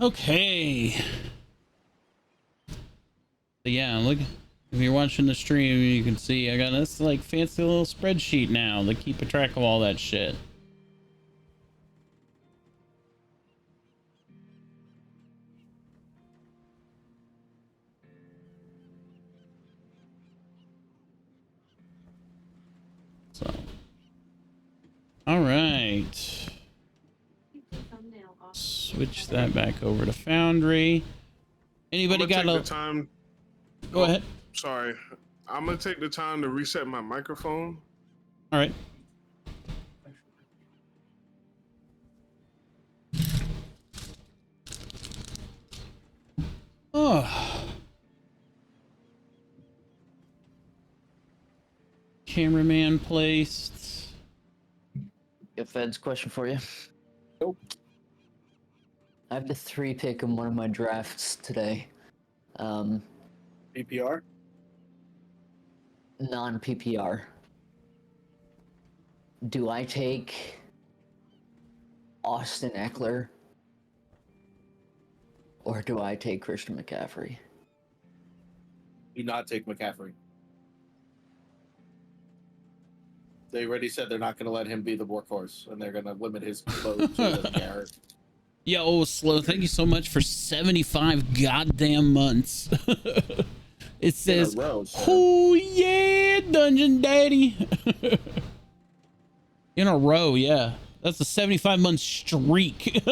Okay. But yeah, look. If you're watching the stream, you can see I got this like fancy little spreadsheet now to keep a track of all that shit. So, all right. Switch that back over to Foundry. Anybody got the time? Go ahead. Sorry, I'm gonna take the time to reset my microphone. All right. Oh. Cameraman placed. Got Fed's question for you. Nope. I have to 3-pick in one of my drafts today. PPR? Non-PPR. Do I take Austin Eckler or do I take Christian McCaffrey? Do not take McCaffrey. They already said they're not going to let him be the workhorse, and they're going to limit his load so he doesn't get hurt. Yo, Slow, thank you so much for 75 goddamn months. It says, oh yeah, Dungeon Daddy. In a row, yeah. That's a 75-month streak.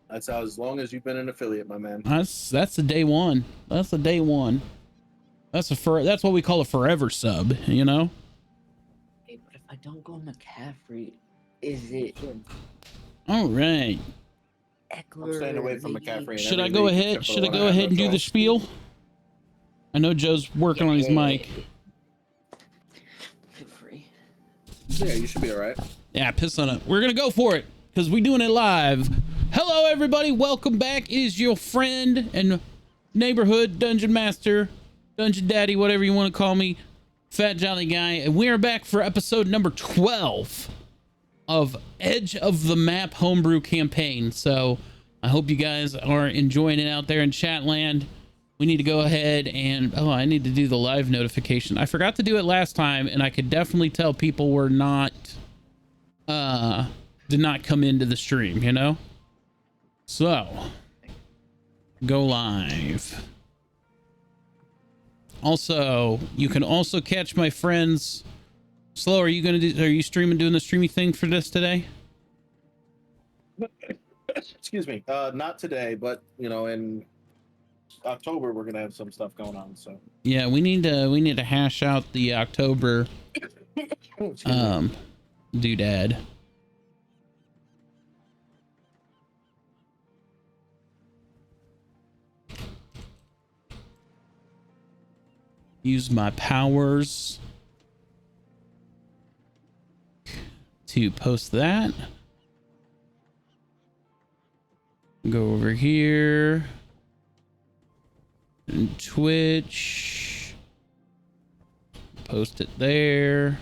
That's how, as long as you've been an affiliate, my man. That's the day one. That's the day one. That's what we call a forever sub, you know? Hey, but if I don't go McCaffrey, is it all right? Eckler, I'm staying away from McCaffrey. Should I go ahead? Should I go ahead and do the spiel? I know Joe's working on his mic. Feel free. Yeah, you should be all right. Yeah, piss on it. We're gonna go for it because we're doing it live. Hello, everybody. Welcome back. It is your friend and neighborhood dungeon master, dungeon daddy, whatever you want to call me, Fat Jolly Guy, and we are back for episode number 12 of Edge of the Map homebrew campaign. So I hope you guys are enjoying it out there in chat land. We need to go ahead and I need to do the live notification. I forgot to do it last time, and I could definitely tell people were not did not come into the stream, you know? So go live. Also, you can also catch my friends. Slow, are you streaming, doing the streamy thing for this today? Excuse me. Not today, but you know, in October we're gonna have some stuff going on. So yeah, we need to hash out the October doodad. Use my powers to post that. Go over here and Twitch, post it there.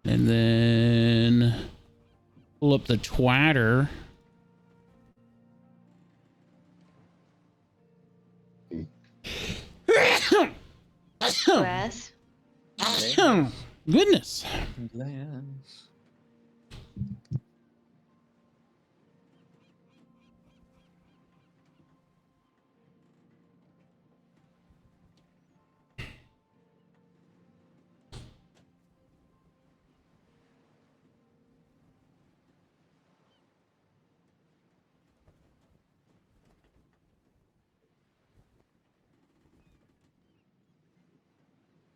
And then pull up the Twitter. Glass. Goodness. Glass.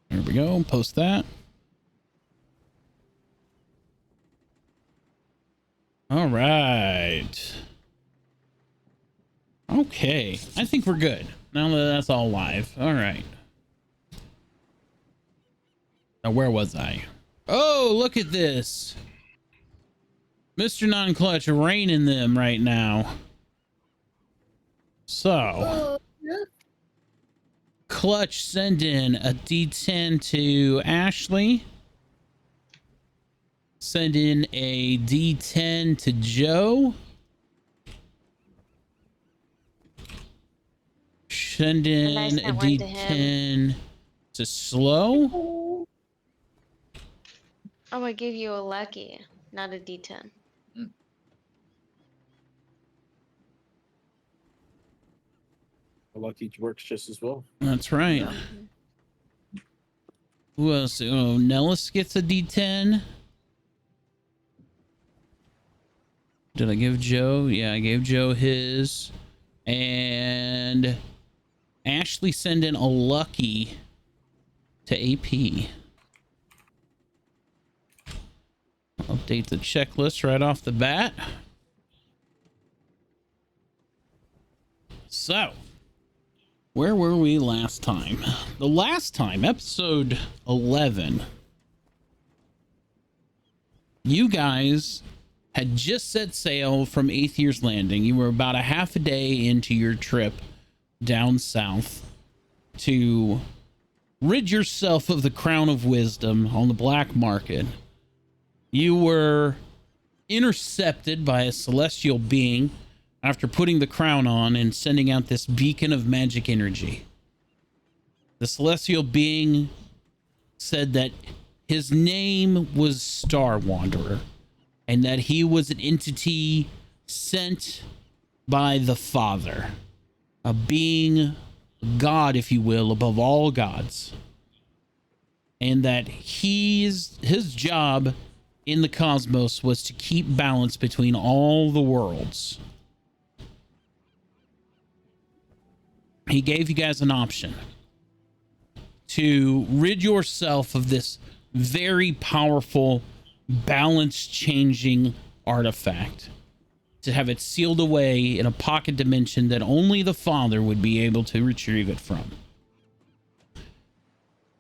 There we go. Post that. All right. Okay. I think we're good. Now that that's all live. All right. Now, where was I? Oh, look at this. Mr. Non-Clutch raining them right now. So, Clutch send in a D10 to Ashley. Send in a D10 to Joe. Send in I a sent one to him. D10 to Slow. Oh, I gave you a lucky, not a D10. Lucky works just as well. That's right. Who else? Oh, Nellis gets a D10. Did I give Joe? Yeah, I gave Joe his. And Ashley send in a lucky to AP. Update the checklist right off the bat. So, where were we last time? The last time, episode 11, you guys had just set sail from Eighth Year's Landing. You were about a half a day into your trip down south to rid yourself of the crown of wisdom on the black market. You were intercepted by a celestial being after putting the crown on and sending out this beacon of magic energy. The celestial being said that his name was Star Wanderer and that he was an entity sent by the Father, a being, a god, if you will, above all gods, and that his job in the cosmos was to keep balance between all the worlds. He gave you guys an option to rid yourself of this very powerful, balance-changing artifact, to have it sealed away in a pocket dimension that only the Father would be able to retrieve it from.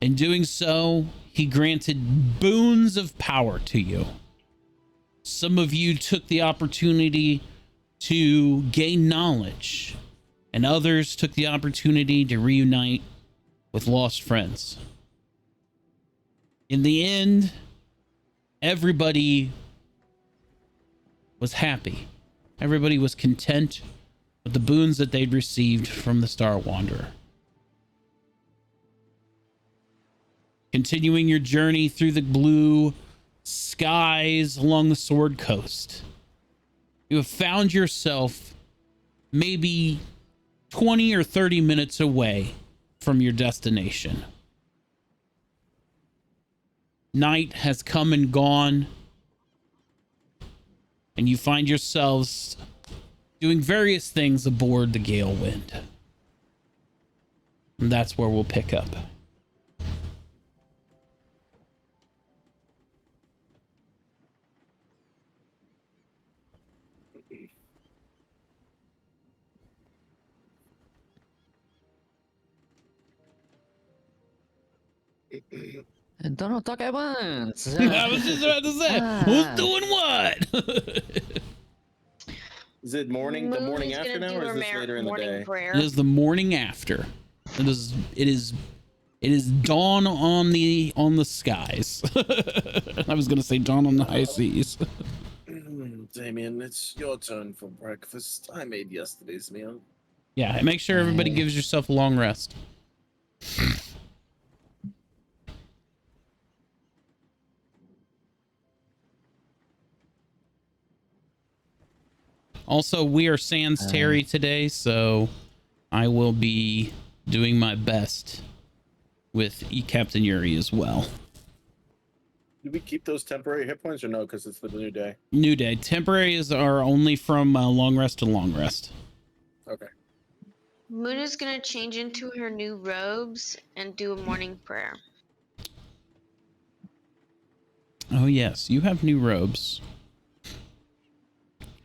In doing so, he granted boons of power to you. Some of you took the opportunity to gain knowledge, and others took the opportunity to reunite with lost friends. In the end, everybody was happy. Everybody was content with the boons that they'd received from the Star Wanderer. Continuing your journey through the blue skies along the Sword Coast, you have found yourself maybe 20 or 30 minutes away from your destination. Night has come and gone, and you find yourselves doing various things aboard the Gale Wind. And that's where we'll pick up. Don't talk at once. I was just about to say, who's doing what? Is it morning? The morning Moon's after gonna now, do or is her this later in the morning day? prayer. It is the morning after. It is dawn on the skies. I was gonna say dawn on the high seas. Damien, it's your turn for breakfast. I made yesterday's meal. Yeah, and make sure everybody gives yourself a long rest. Also, we are sans Terry today, so I will be doing my best with Captain Yuri as well. Do we keep those temporary hit points or no? Because it's for the new day. New day. Temporaries are only from long rest to long rest. Okay. Moon is gonna change into her new robes and do a morning prayer. Oh, yes. You have new robes.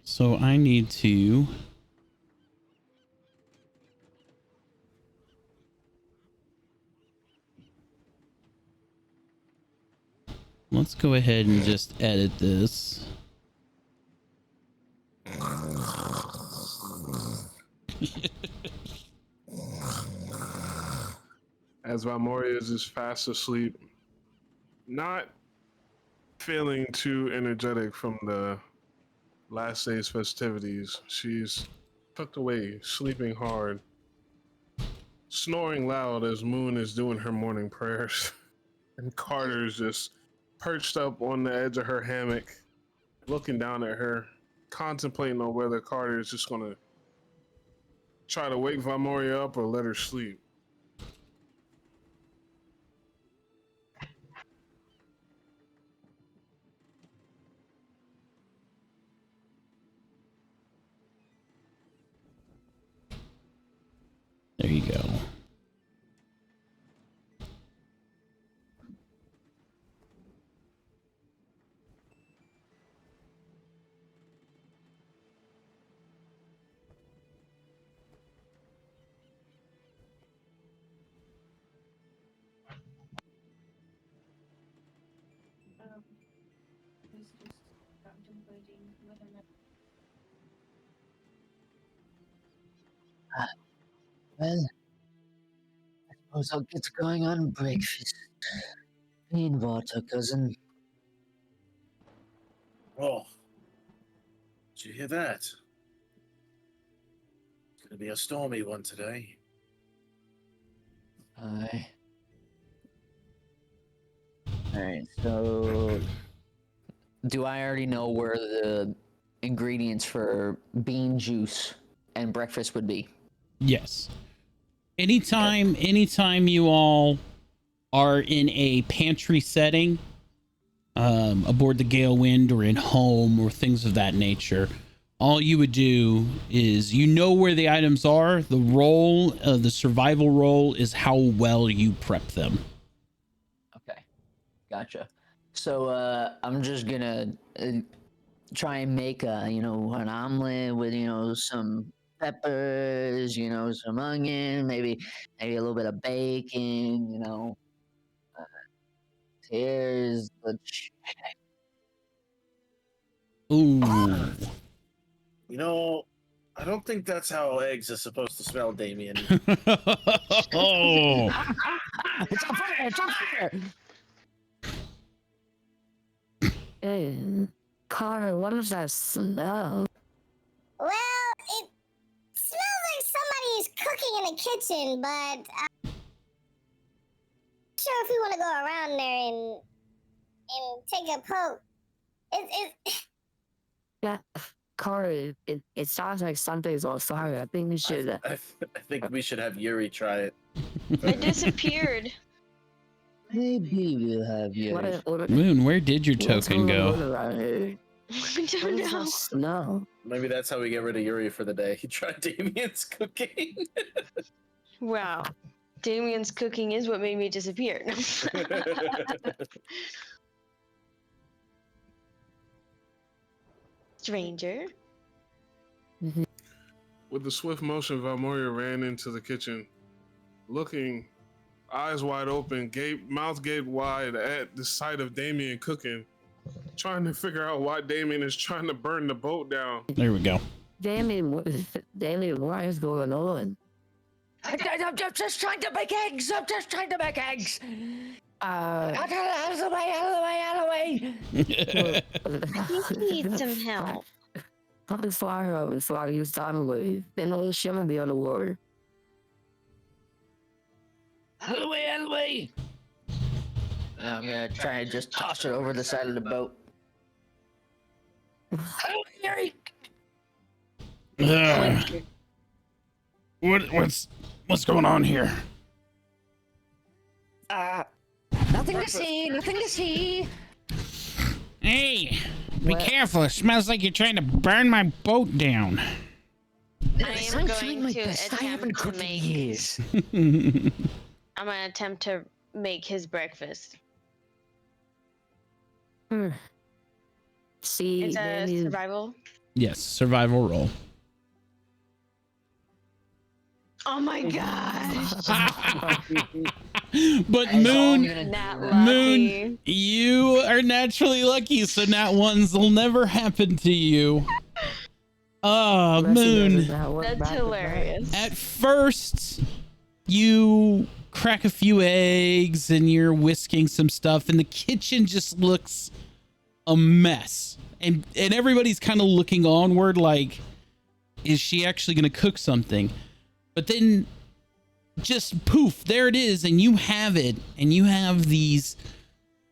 So I need to... Let's go ahead and just edit this. As Valmoria is fast asleep, not feeling too energetic from the last day's festivities. She's tucked away, sleeping hard, snoring loud as Moon is doing her morning prayers. And Carter's just perched up on the edge of her hammock, looking down at her, contemplating on whether Carter is just gonna try to wake Valmoria up or let her sleep. There you go. Well, I suppose I'll get going on breakfast. Clean water, cousin. Oh, did you hear that? It's gonna be a stormy one today. Aye. Alright, so do I already know where the ingredients for bean juice and breakfast would be? Yes. Anytime you all are in a pantry setting, aboard the Gale Wind or in home or things of that nature, all you would do is where the items are. The role, the survival role, is how well you prep them. Okay, gotcha. So I'm just gonna try and make an omelet with some peppers, some onion, maybe a little bit of bacon, here's the Ooh. I don't think that's how eggs are supposed to smell, Damien. Oh. It's on fire! It's on fire! Hey, Carter, what does that smell? Well, it smells like somebody's cooking in the kitchen, but I'm not sure if we want to go around there and take a poke. Yeah, Carter, it sounds like something's on fire. I think we should. I think we should have Yuri try it. I disappeared. Maybe we'll have you. Moon, where did your token go? I don't know. No. Maybe that's how we get rid of Yuri for the day. He tried Damien's cooking. Wow. Damien's cooking is what made me disappear. Stranger. With the swift motion, Valmoria ran into the kitchen, looking, eyes wide open, mouth gaped wide at the sight of Damien cooking, trying to figure out why Damien is trying to burn the boat down. There we go. Damien, what is going on? I'm just trying to make eggs. I'm just trying to make eggs. Out of the way. He needs some help. Put the fire up and fire you sideways. Then all the shimmer be on the water. Out of the way. I'm gonna try and just toss it over the side of the boat. What's going on here? Nothing to see. Hey, be careful. It smells like you're trying to burn my boat down. I am going to attempt to make. Years. I'm gonna attempt to make his breakfast. See, It's a survival. Yes, survival roll. Oh my gosh! But That's all I'm Moon, gonna Not do. lucky. you are naturally lucky, so nat ones will never happen to you. Oh, Moon. That's hilarious. At first, you crack a few eggs and you're whisking some stuff, and the kitchen just looks a mess. And everybody's kind of looking onward like, is she actually going to cook something? But then just poof, there it is. And you have it. And you have these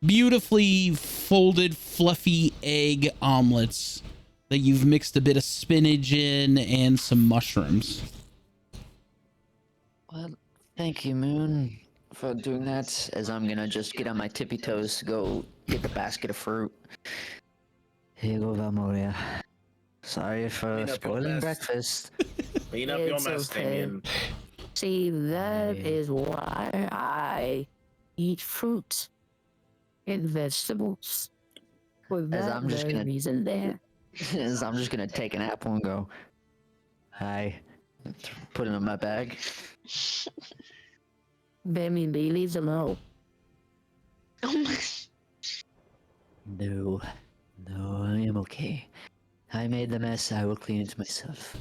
beautifully folded, fluffy egg omelets that you've mixed a bit of spinach in and some mushrooms. Well, thank you, Moon, for doing that. As I'm gonna just get on my tippy toes to go get the basket of fruit. Here you go, Valmoria. Sorry for Clean up your spoiling mess. breakfast. Clean up your It's mess, okay. Damien. See, that Hey. is why I eat fruit and vegetables. For that I'm just very gonna- reason there. As I'm just gonna take an apple and go, hi. Put it in my bag. Baby, leave them alone. Oh my. No, I am okay. I made the mess. I will clean it myself.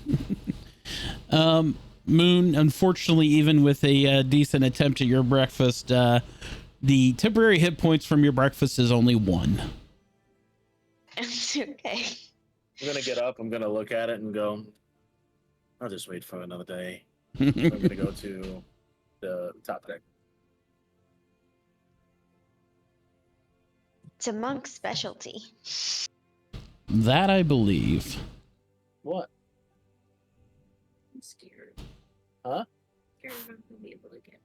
Moon, unfortunately, even with a decent attempt at your breakfast, the temporary hit points from your breakfast is only 1. It's okay. I'm gonna get up. I'm gonna look at it and go. I'll just wait for another day. I'm gonna go to the top deck. It's a monk's specialty. That I believe. What? I'm scared. Huh? Scared I'm not gonna be able to get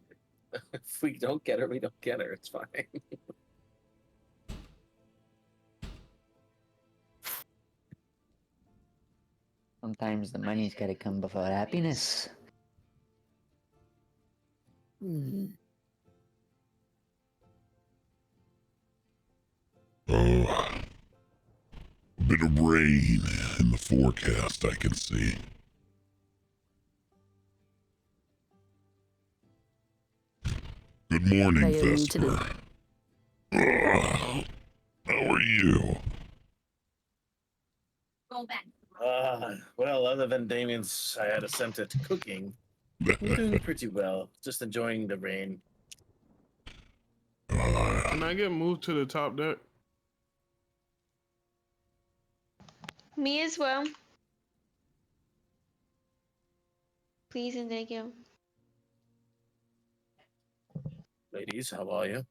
her. If we don't get her, we don't get her. It's fine. Sometimes the money's gotta come before happiness. Hmm. Oh, a bit of rain in the forecast I can see. Good morning, How are you Vesper. How are you? Go back. Well, other than Damien's, I had a attempt at cooking. I'm doing pretty well. Just enjoying the rain. Can I get moved to the top deck? Me as well. Please and thank you. Ladies, how are you?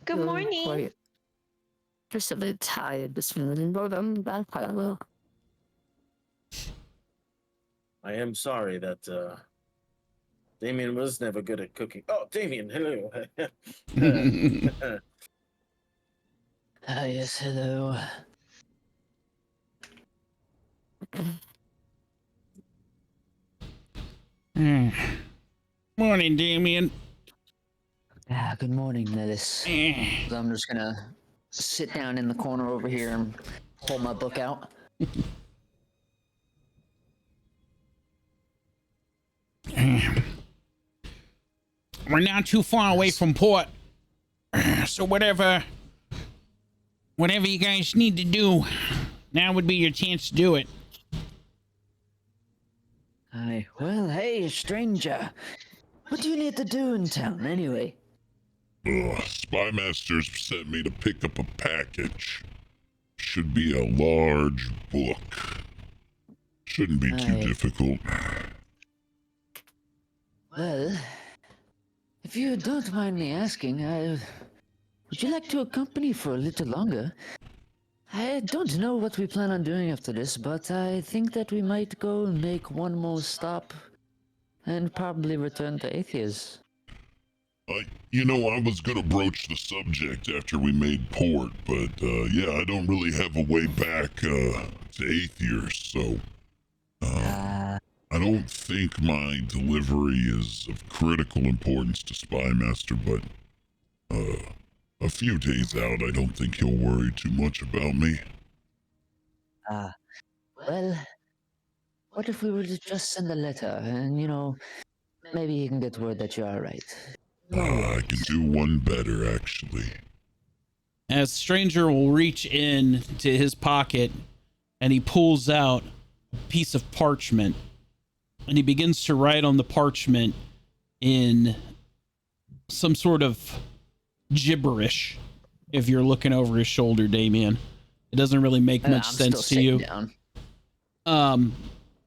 Good Oh, morning. quiet. Just a bit tired this morning, but I'm back quite well. I am sorry that Damien was never good at cooking. Oh, Damien, hello. Ah, yes, hello. Morning, Damien. Ah, good morning, Nellis. So I'm just gonna sit down in the corner over here and hold my book out. We're not too far away from port. So whatever you guys need to do, now would be your chance to do it. Hi. Well, hey, stranger. What do you need to do in town, anyway? Spymaster's sent me to pick up a package. Should be a large book. Shouldn't be too Aye. difficult. Well, if you don't mind me asking, would you like to accompany for a little longer? I don't know what we plan on doing after this, but I think that we might go and make one more stop and probably return to Athea's. I was gonna broach the subject after we made port, but yeah, I don't really have a way back to Aether, so I don't think my delivery is of critical importance to Spymaster, but a few days out, I don't think he'll worry too much about me. Well, what if we were to just send a letter and, maybe he can get word that you're alright? I can do one better, actually. As Stranger will reach in to his pocket and he pulls out a piece of parchment and he begins to write on the parchment in some sort of gibberish if you're looking over his shoulder, Damien. It doesn't really make much I'm sense still to you. sitting down.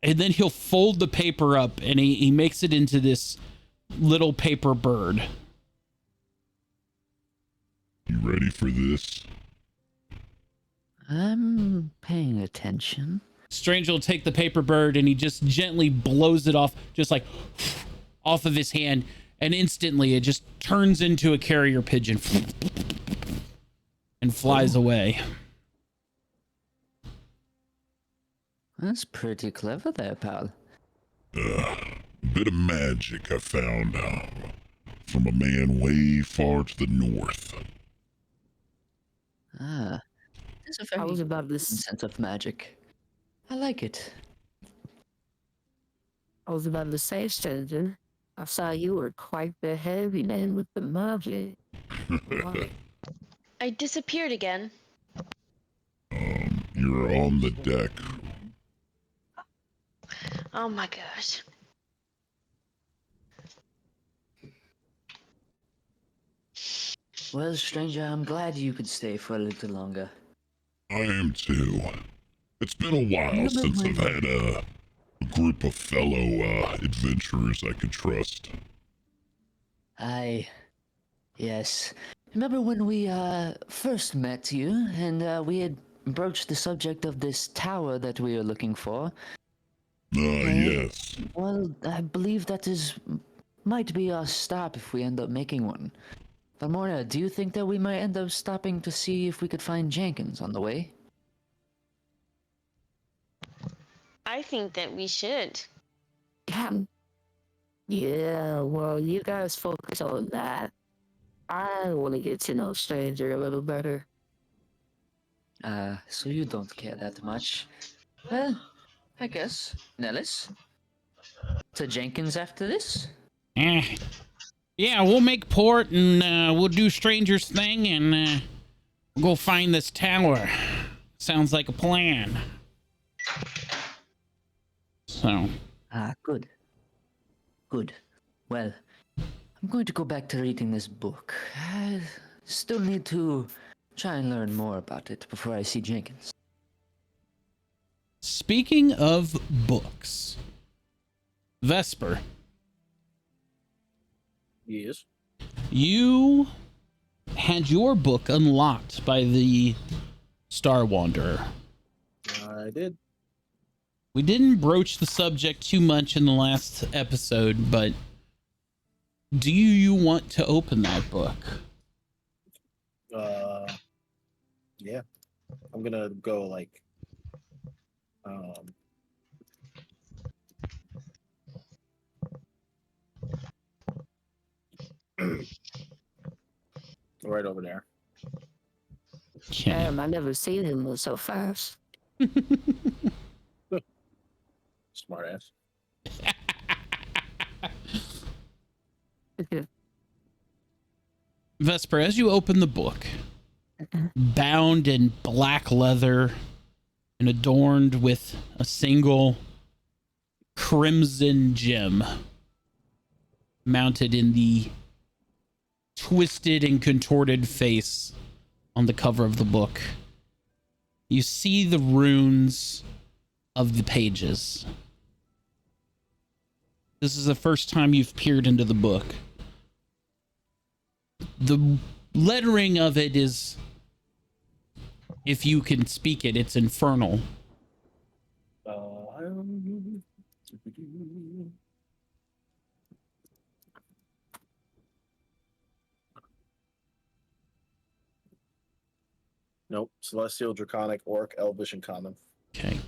And then he'll fold the paper up and he makes it into this little paper bird. You ready for this? I'm paying attention. Stranger will take the paper bird and he just gently blows it off, just like off of his hand, and instantly it just turns into a carrier pigeon and flies away. That's pretty clever there, pal. A bit of magic I found from a man way far to the north. Ah, there's a I very was about to sense of magic. I like it. say, stranger. I saw you were quite the heavy man with the magic. Why? I disappeared again. You're on the deck. Oh my gosh. Well, stranger, I'm glad you could stay for a little longer. I am too. It's been a while since I've had a group of fellow adventurers I could trust. Yes. Remember when we first met you and we had broached the subject of this tower that we are looking for? Yes. Well, I believe that might be our stop if we end up making one. Valmorna, do you think that we might end up stopping to see if we could find Jenkins on the way? I think that we should. Yeah, well, you guys focus on that. I want to get to know Stranger a little better. So you don't care that much. Well, I guess. Nellis? To Jenkins after this? Yeah, we'll make port and we'll do Stranger's thing and we'll go find this tower. Sounds like a plan. So. Good. Good. Well, I'm going to go back to reading this book. I still need to try and learn more about it before I see Jenkins. Speaking of books, Vesper. Yes. You had your book unlocked by the Star Wanderer. I did. We didn't broach the subject too much in the last episode, but do you want to open that book? Yeah. I'm gonna go like right over there. Okay. Damn, I never seen him move so fast. Smart ass. Vesper, as you open the book, bound in black leather and adorned with a single crimson gem mounted in the twisted and contorted face on the cover of the book, you see the runes of the pages. This is the first time you've peered into the book. The lettering of it is, if you can speak it, it's infernal. Nope. Celestial, Draconic, Orc, Elvish, and Common. Okay.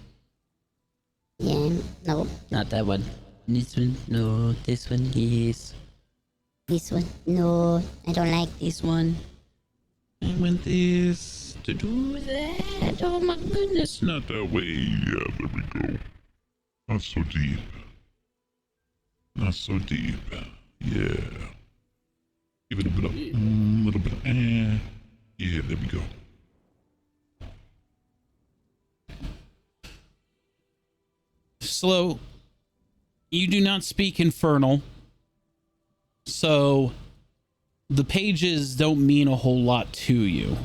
Yeah, no. Not that one. This one, no. This one, yes. This one, no. I don't like This one. I want this to do that. Oh my goodness. Not that way. Yeah, there we go. Not so deep. Not so deep. Yeah. Give it a bit of, little bit of, yeah, there we go. Slow. You do not speak infernal. So the pages don't mean a whole lot to you.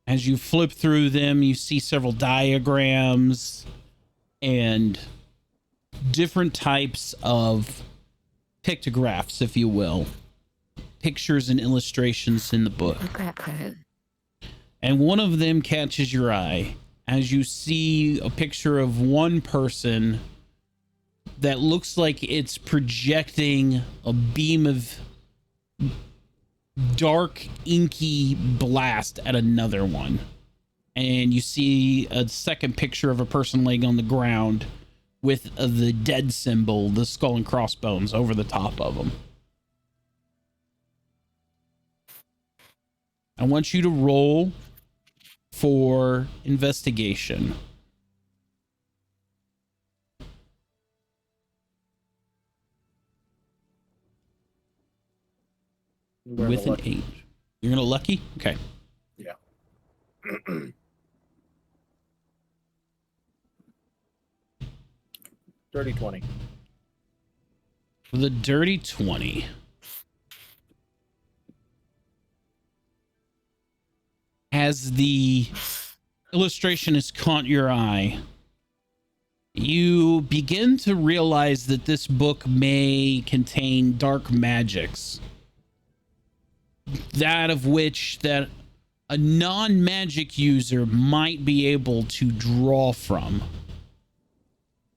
As you flip through them, you see several diagrams and different types of pictographs, if you will, pictures and illustrations in the book. And one of them catches your eye as you see a picture of one person that looks like it's projecting a beam of dark, inky blast at another one. And you see a second picture of a person laying on the ground with the dead symbol, the skull and crossbones, over the top of them. I want you to roll for investigation. With an 8. You're gonna lucky? Okay. Yeah. Dirty 20. The dirty 20. As the illustration has caught your eye, you begin to realize that this book may contain dark magics. That of which that a non-magic user might be able to draw from.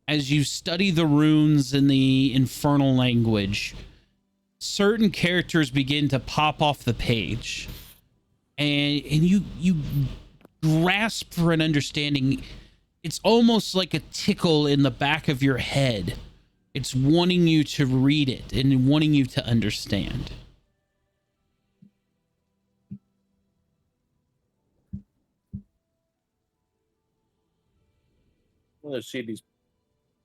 As you study the runes in the infernal language, certain characters begin to pop off the page. And you grasp for an understanding. It's almost like a tickle in the back of your head. It's wanting you to read it and wanting you to understand. I'm going to see these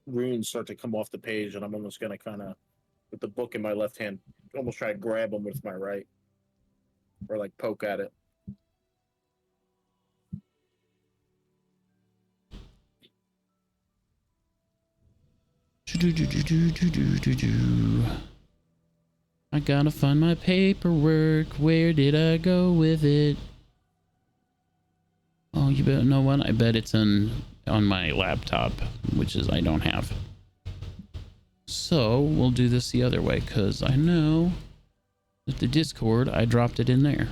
runes start to come off the page, and I'm almost going to kind of, with the book in my left hand, almost try to grab them with my right. Or like poke at it. I gotta find my paperwork. Where did I go with it? Oh, you better know what? I bet it's on my laptop, which is I don't have. So we'll do this the other way, because I know that the Discord, I dropped it in there.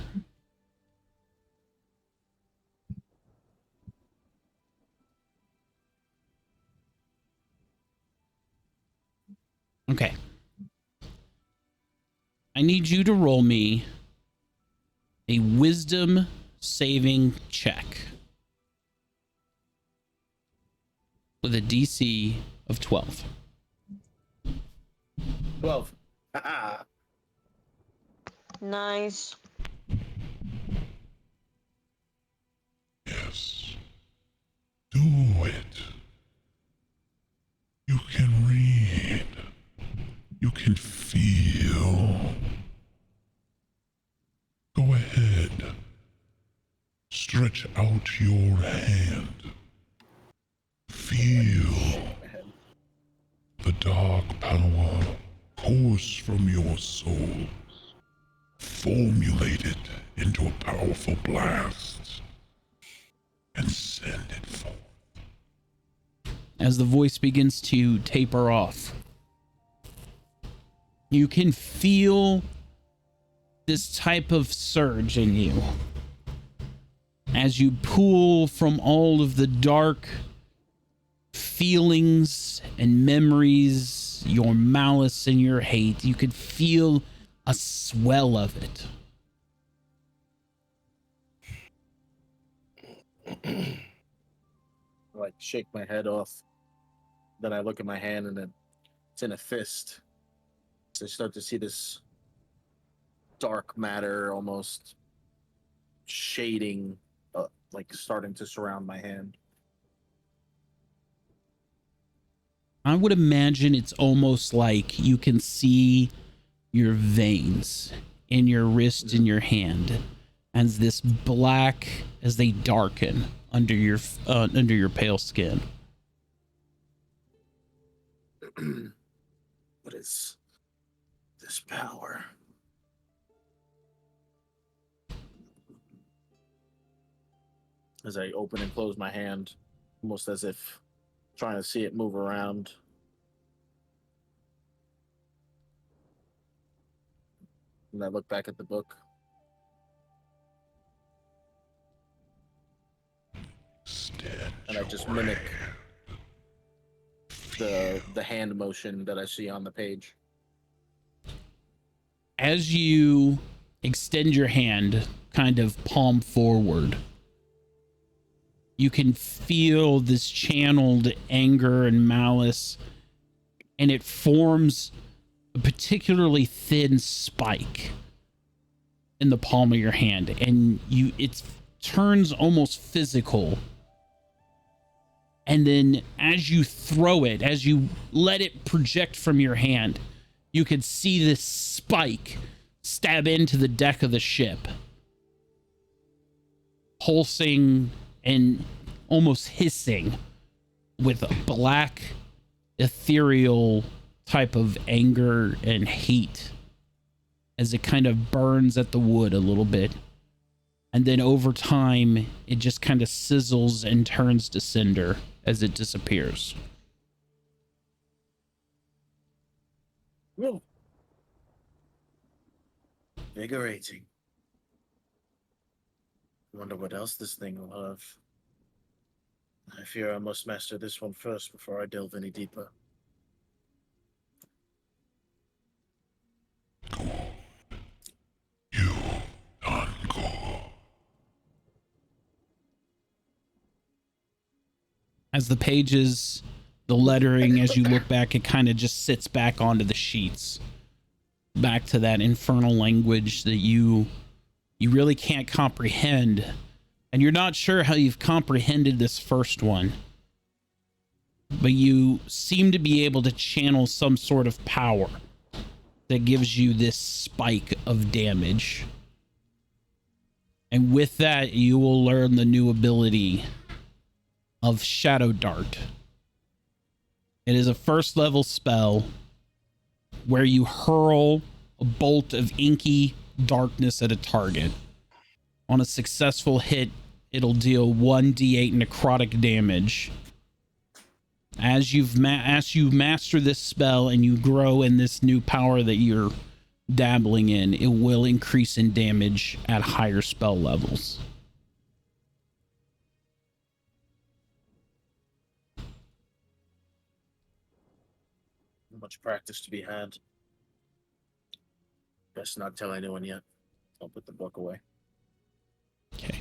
Okay. I need you to roll me a wisdom saving check with a DC of 12. 12. Haha. Nice. Yes. Do it. You can read. You can feel. Go ahead. Stretch out your hand. Feel the dark power course from your soul. Formulate it into a powerful blast. And send it forth. As the voice begins to taper off, you can feel this type of surge in you as you pull from all of the dark feelings and memories, your malice and your hate. You could feel a swell of it. I like shake my head off. Then I look at my hand, and then it's in a fist. So I start to see this dark matter almost shading, like starting to surround my hand. I would imagine it's almost like you can see your veins in your wrist and your hand as this black, as they darken under your pale skin. What is this power? as I open and close my hand, almost as if trying to see it move around. And I look back at the book. And I just mimic the hand motion that I see on the page. As you extend your hand, kind of palm forward, you can feel this channeled anger and malice, and it forms a particularly thin spike in the palm of your hand, and it turns almost physical. And then as you throw it, as you let it project from your hand, you could see this spike stab into the deck of the ship, pulsing and almost hissing with a black, ethereal type of anger and hate as it kind of burns at the wood a little bit. And then over time, it just kind of sizzles and turns to cinder as it disappears. Whoa. Invigorating. I wonder what else this thing will have. I fear I must master this one first before I delve any deeper. Go. You done go. As the pages, the lettering, as you look back, it kind of just sits back onto the sheets. Back to that infernal language that you really can't comprehend. And you're not sure how you've comprehended this first one. But you seem to be able to channel some sort of power that gives you this spike of damage. And with that, you will learn the new ability of Shadow Dart. It is a first level spell where you hurl a bolt of inky darkness at a target. On a successful hit, it'll deal 1d8 necrotic damage. As you master this spell and you grow in this new power that you're dabbling in, it will increase in damage at higher spell levels. Much practice to be had. Best not tell anyone yet. I'll put the book away. Okay.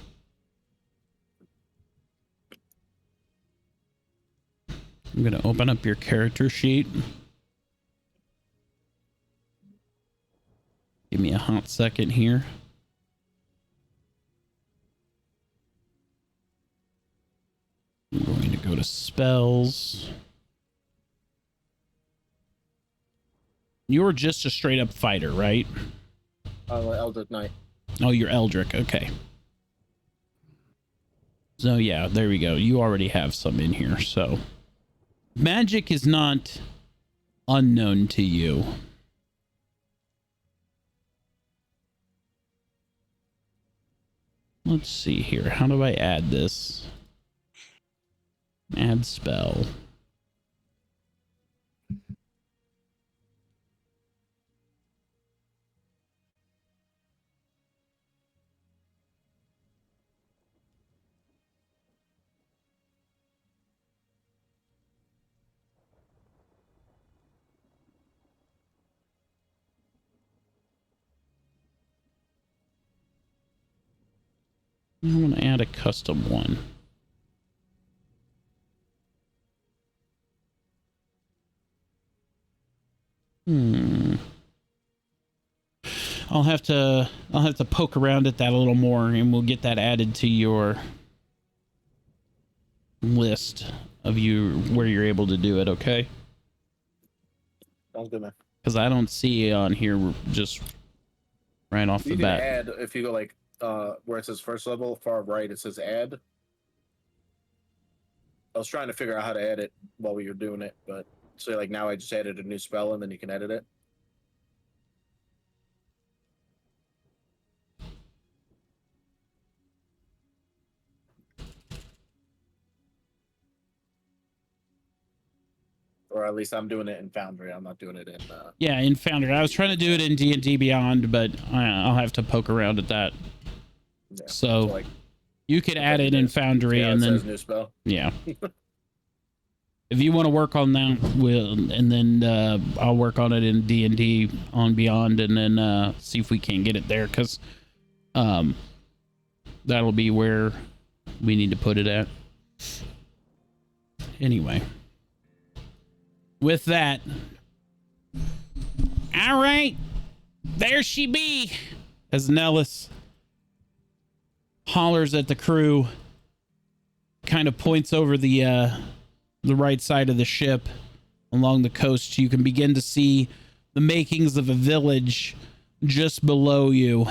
I'm going to open up your character sheet. Give me a hot second here. I'm going to go to spells. You're just a straight up fighter, right? Eldritch Knight. Oh, you're Eldritch. Okay. So yeah, there we go. You already have some in here. So magic is not unknown to you. Let's see here. How do I add this? Add spell. I'm going to add a custom one. I'll have to poke around at that a little more, and we'll get that added to your list of where you're able to do it, okay? Sounds good, man. Because I don't see it on here just right off the You can bat. add, if you go like where it says first level, far right, it says add. I was trying to figure out how to add it while we were doing it, but so like now I just added a new spell and then you can edit it. Or at least I'm doing it in Foundry. I'm not doing it in. Yeah, in Foundry. I was trying to do it in D&D Beyond, but I'll have to poke around at that. Yeah, So like, you could add it in Foundry, yeah, and it then says new spell. yeah. If you want to work on that, and then I'll work on it in D&D on Beyond, and then see if we can get it there, because that'll be where we need to put it at. Anyway, with that, all right, there she be, as Nellis hollers at the crew, kind of points over the right side of the ship along the coast. You can begin to see the makings of a village just below you.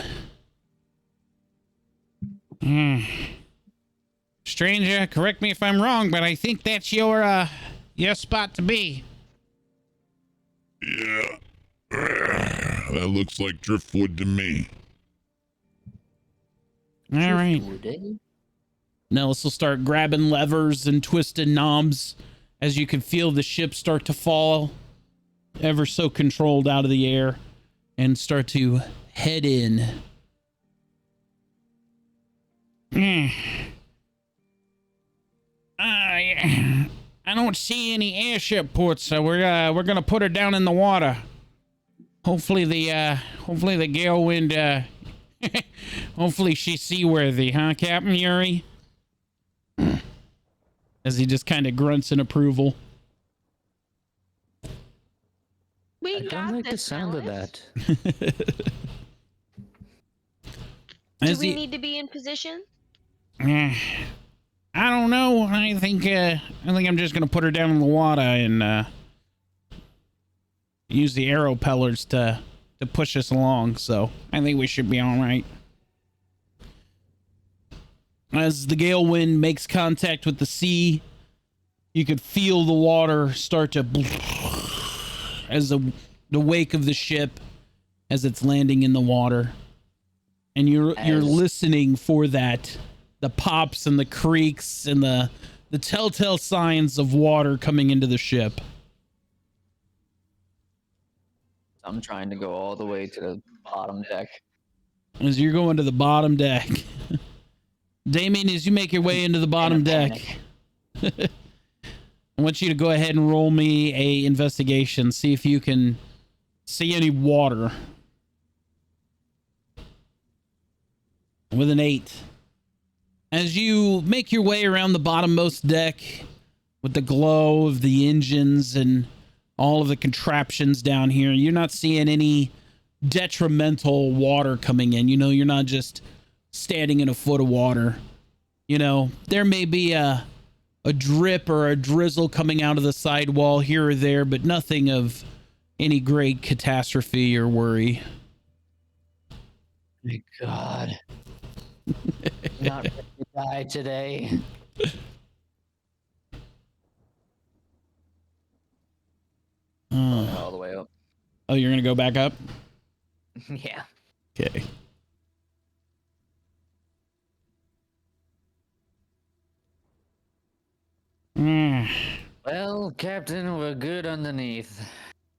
Stranger, correct me if I'm wrong, but I think that's your spot to be. Yeah. That looks like driftwood to me. All right. Nellis will start grabbing levers and twisting knobs as you can feel the ship start to fall ever so controlled out of the air and start to head in. Yeah. I don't see any airship ports, so we're gonna put her down in the water. Hopefully the gale wind hopefully she's seaworthy, huh, Captain Yuri? As he just kind of grunts in approval. We I got don't like the this, sound of Nellis. that. Do we need to be in position? I don't know. I think I'm just gonna put her down in the water and use the arrow pellers to push us along. So I think we should be all right. As the gale wind makes contact with the sea, you could feel the water start to as the wake of the ship as it's landing in the water, and you're listening for that, the pops and the creaks and the telltale signs of water coming into the ship. I'm trying to go all the way to the bottom deck. As you're going to the bottom deck, Damien, as you make your way into the bottom deck, I want you to go ahead and roll me a investigation. See if you can see any water. With an 8. As you make your way around the bottommost deck with the glow of the engines and all of the contraptions down here, you're not seeing any detrimental water coming in. You know, you're not just standing in a foot of water. You know, there may be a drip or a drizzle coming out of the sidewall here or there, but nothing of any great catastrophe or worry. My God. Not ready to die today. All the way up. Oh, you're gonna go back up? Yeah. Okay. Well, Captain, we're good underneath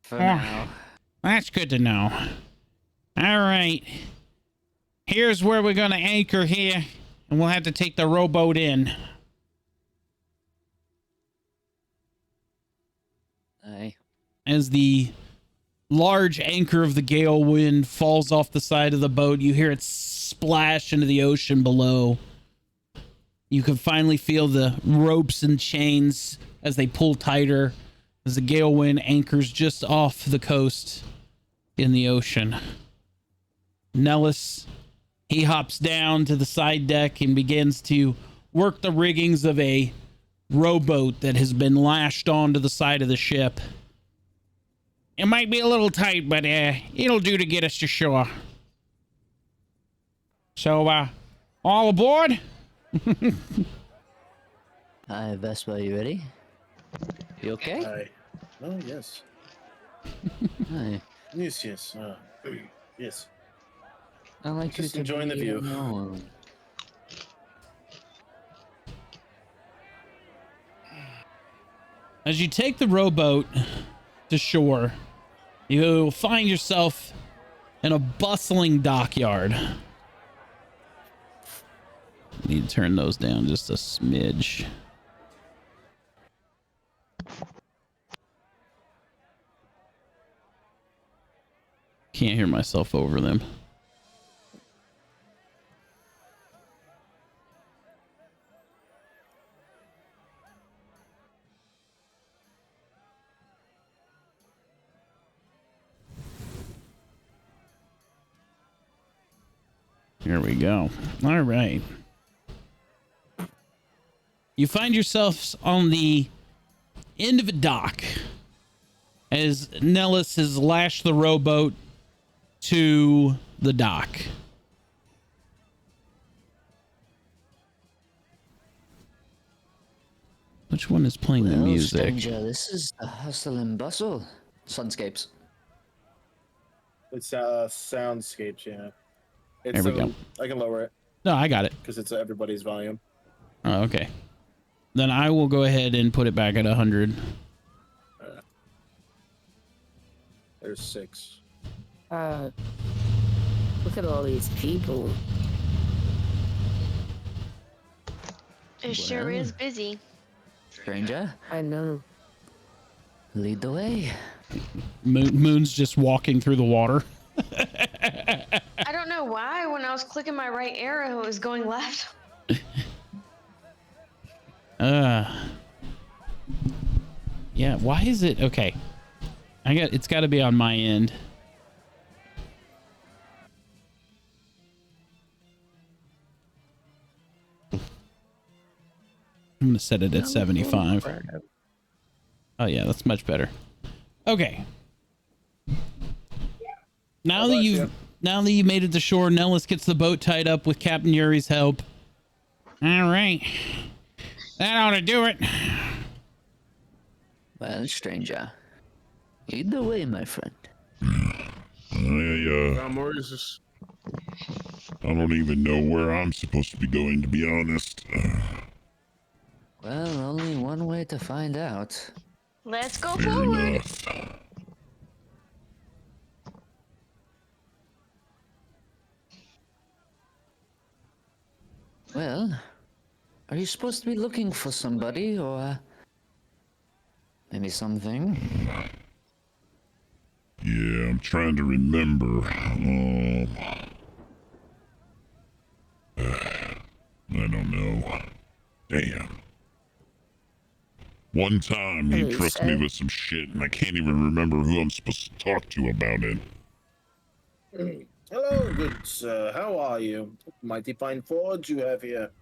for Ah. now. That's good to know. All right. Here's where we're going to anchor here, and we'll have to take the rowboat in. Aye. As the large anchor of the gale wind falls off the side of the boat, you hear it splash into the ocean below. You can finally feel the ropes and chains as they pull tighter as the gale wind anchors just off the coast in the ocean. Nellis, he hops down to the side deck and begins to work the riggings of a rowboat that has been lashed onto the side of the ship. It might be a little tight, but it'll do to get us to shore. So, all aboard? Hi, Vespa, you ready? You okay? Hi. Oh, yes. Hi. Yes, yes. Yes. I like Just you to enjoying the be view. alone. As you take the rowboat to shore, you find yourself in a bustling dockyard. Need to turn those down just a smidge. Can't hear myself over them. Here we go. All right. You find yourselves on the end of a dock as Nellis has lashed the rowboat to the dock. Which one is playing the Well, music? stranger, this is the hustle and bustle. Sunscapes. It's soundscapes, yeah. It's, There we go. I can lower it No, I got it. because it's everybody's volume. Oh, okay. Then I will go ahead and put it back at 100. There's 6. Look at all these people. It sure Well. is busy. Stranger, I know. lead the way. Moon's just walking through the water. I don't know why when I was clicking my right arrow, it was going left. Yeah, why is it okay? It's got to be on my end. I'm gonna set it at 75. Oh yeah, that's much better. Okay. Now that you've made it to shore, Nellis gets the boat tied up with Captain Yuri's help. All right, that ought to do it. Well, stranger, lead the way, my friend. Maurice, I don't even know where I'm supposed to be going, to be honest. Well, only one way to find out. Let's go Fair forward. enough. Well, are you supposed to be looking for somebody or maybe something? Yeah, I'm trying to remember. I don't know. Damn. One time he Hey, trucked me Sam. with some shit, and I can't even remember who I'm supposed to talk to about it. Hello, good sir. How are you? Mighty fine forge you have here.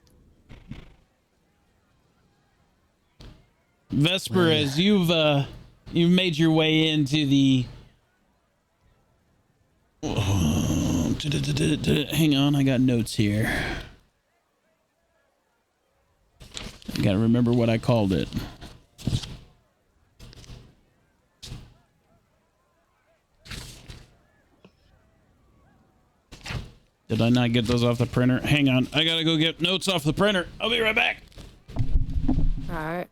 Vesper, as you've made your way into the hang on, I got notes here. I gotta remember what I called it. Did I not get those off the printer? Hang on, I gotta go get notes off the printer. I'll be right back. All right.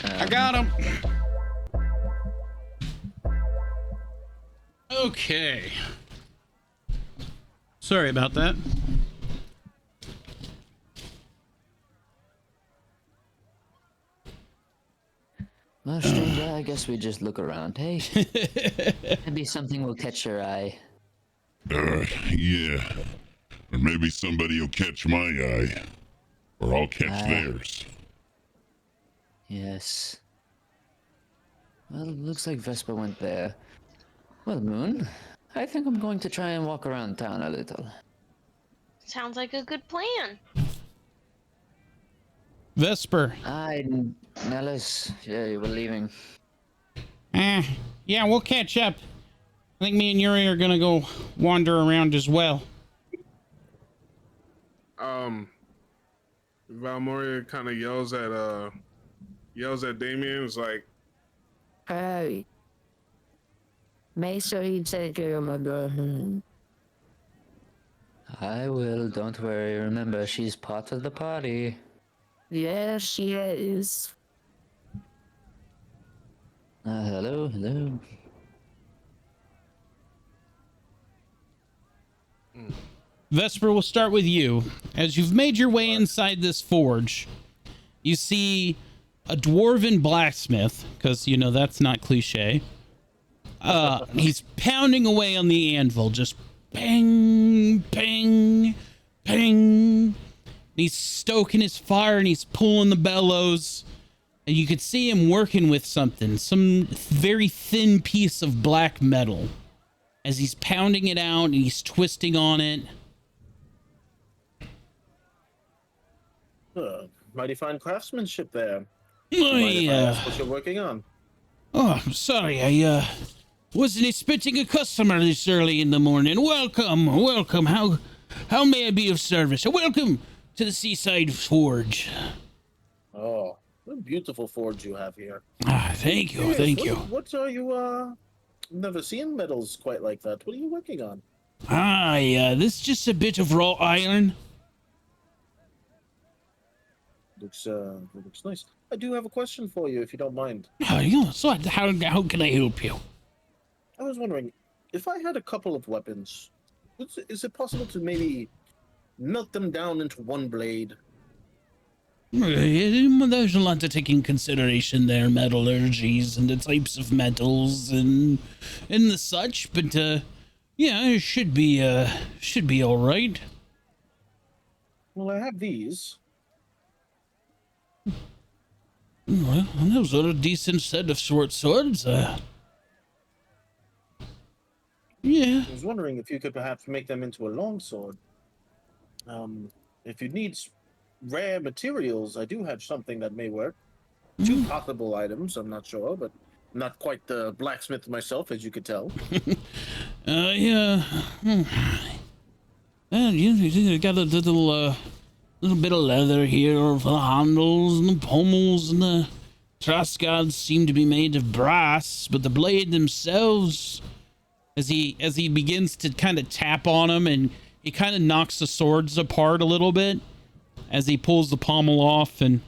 I got him. Okay. Sorry about that. Well, stranger, I guess we just look around, hey? Maybe something will catch your eye. Yeah. Or maybe somebody will catch my eye. Or I'll catch theirs. Yes. Well, it looks like Vespa went there. Well, Moon, I think I'm going to try and walk around town a little. Sounds like a good plan. Vesper. Nellis, yeah, you were leaving. Yeah, we'll catch up. I think me and Yuri are gonna go wander around as well. Valmoria kind of yells at Damien. It's like, Hey, make sure you take care of my girl. I will, don't worry. Remember, she's part of the party. Yes, she is. Hello. Vesper, we'll start with you. As you've made your way inside this forge, you see a dwarven blacksmith, because, you know, that's not cliche. He's pounding away on the anvil, just bang, bang, bang. And he's stoking his fire and he's pulling the bellows. And you could see him working with something, some very thin piece of black metal. As he's pounding it out and he's twisting on it. Mighty fine craftsmanship there. Oh, Mind if I yeah. ask what you're working on? Oh, I'm sorry. I wasn't expecting a customer this early in the morning. Welcome. How may I be of service? Welcome to the Seaside Forge. Oh, what a beautiful forge you have here. Thank you. Yes, Thank you. What are you, never seen metals quite like that. What are you working on? This is just a bit of raw iron. Looks nice. I do have a question for you, if you don't mind. So how can I help you? I was wondering, if I had a couple of weapons, is it possible to maybe melt them down into one blade? There's a lot to take in consideration there, metallurgies and the types of metals and the such, but yeah, it should be all right. Well, I have these. Well, those are a decent set of short swords. Yeah. I was wondering if you could perhaps make them into a longsword. If you need rare materials, I do have something that may work. Two possible items, I'm not sure, but not quite the blacksmith myself, as you could tell. Yeah. You got a little bit of leather here for the handles and the pommels, and the truss guards seem to be made of brass, but the blade themselves, as he begins to kind of tap on them, and he kind of knocks the swords apart a little bit as he pulls the pommel off and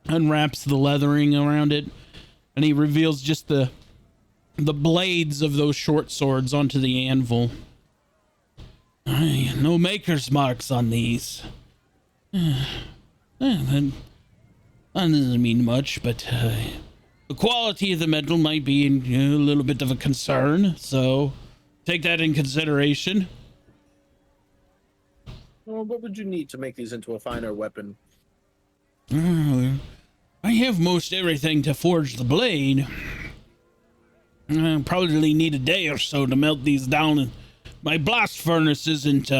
unwraps the leathering around it, and he reveals just the blades of those short swords onto the anvil. No maker's marks on these. That doesn't mean much, but the quality of the metal might be a little bit of a concern, so take that in consideration. Well, what would you need to make these into a finer weapon? I have most everything to forge the blade. I probably need a day or so to melt these down, and my blast furnace isn't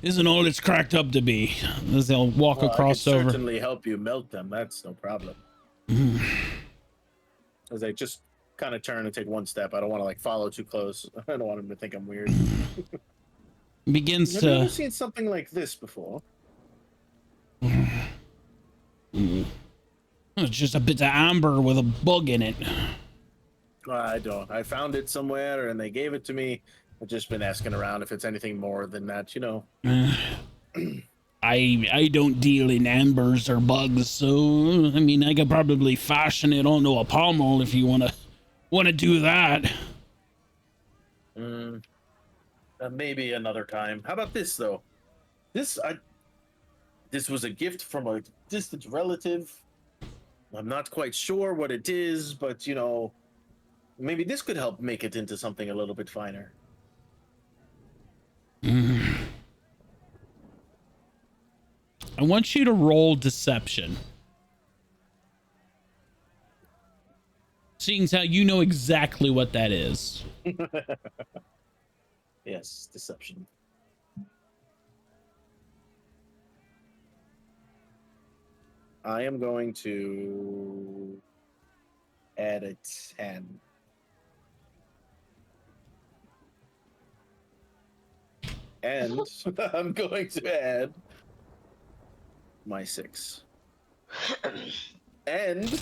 isn't all it's cracked up to be. As they'll walk across I can over. certainly help you melt them. That's no problem. As I just kind of turn and take one step. I don't want to follow too close. I don't want him to think I'm weird. Begins Have you to. ever seen something like this before? It's just a bit of amber with a bug in it. I don't. I found it somewhere and they gave it to me. I've just been asking around if it's anything more than that, you know. I don't deal in ambers or bugs, so I mean I could probably fashion it onto a pommel if you wanna do that. Maybe another time. How about this though? This was a gift from a distant relative. I'm not quite sure what it is, but you know, maybe this could help make it into something a little bit finer. I want you to roll deception. Seeing as how you know exactly what that is. Yes, deception. I am going to add a 10. And I'm going to add my 6. And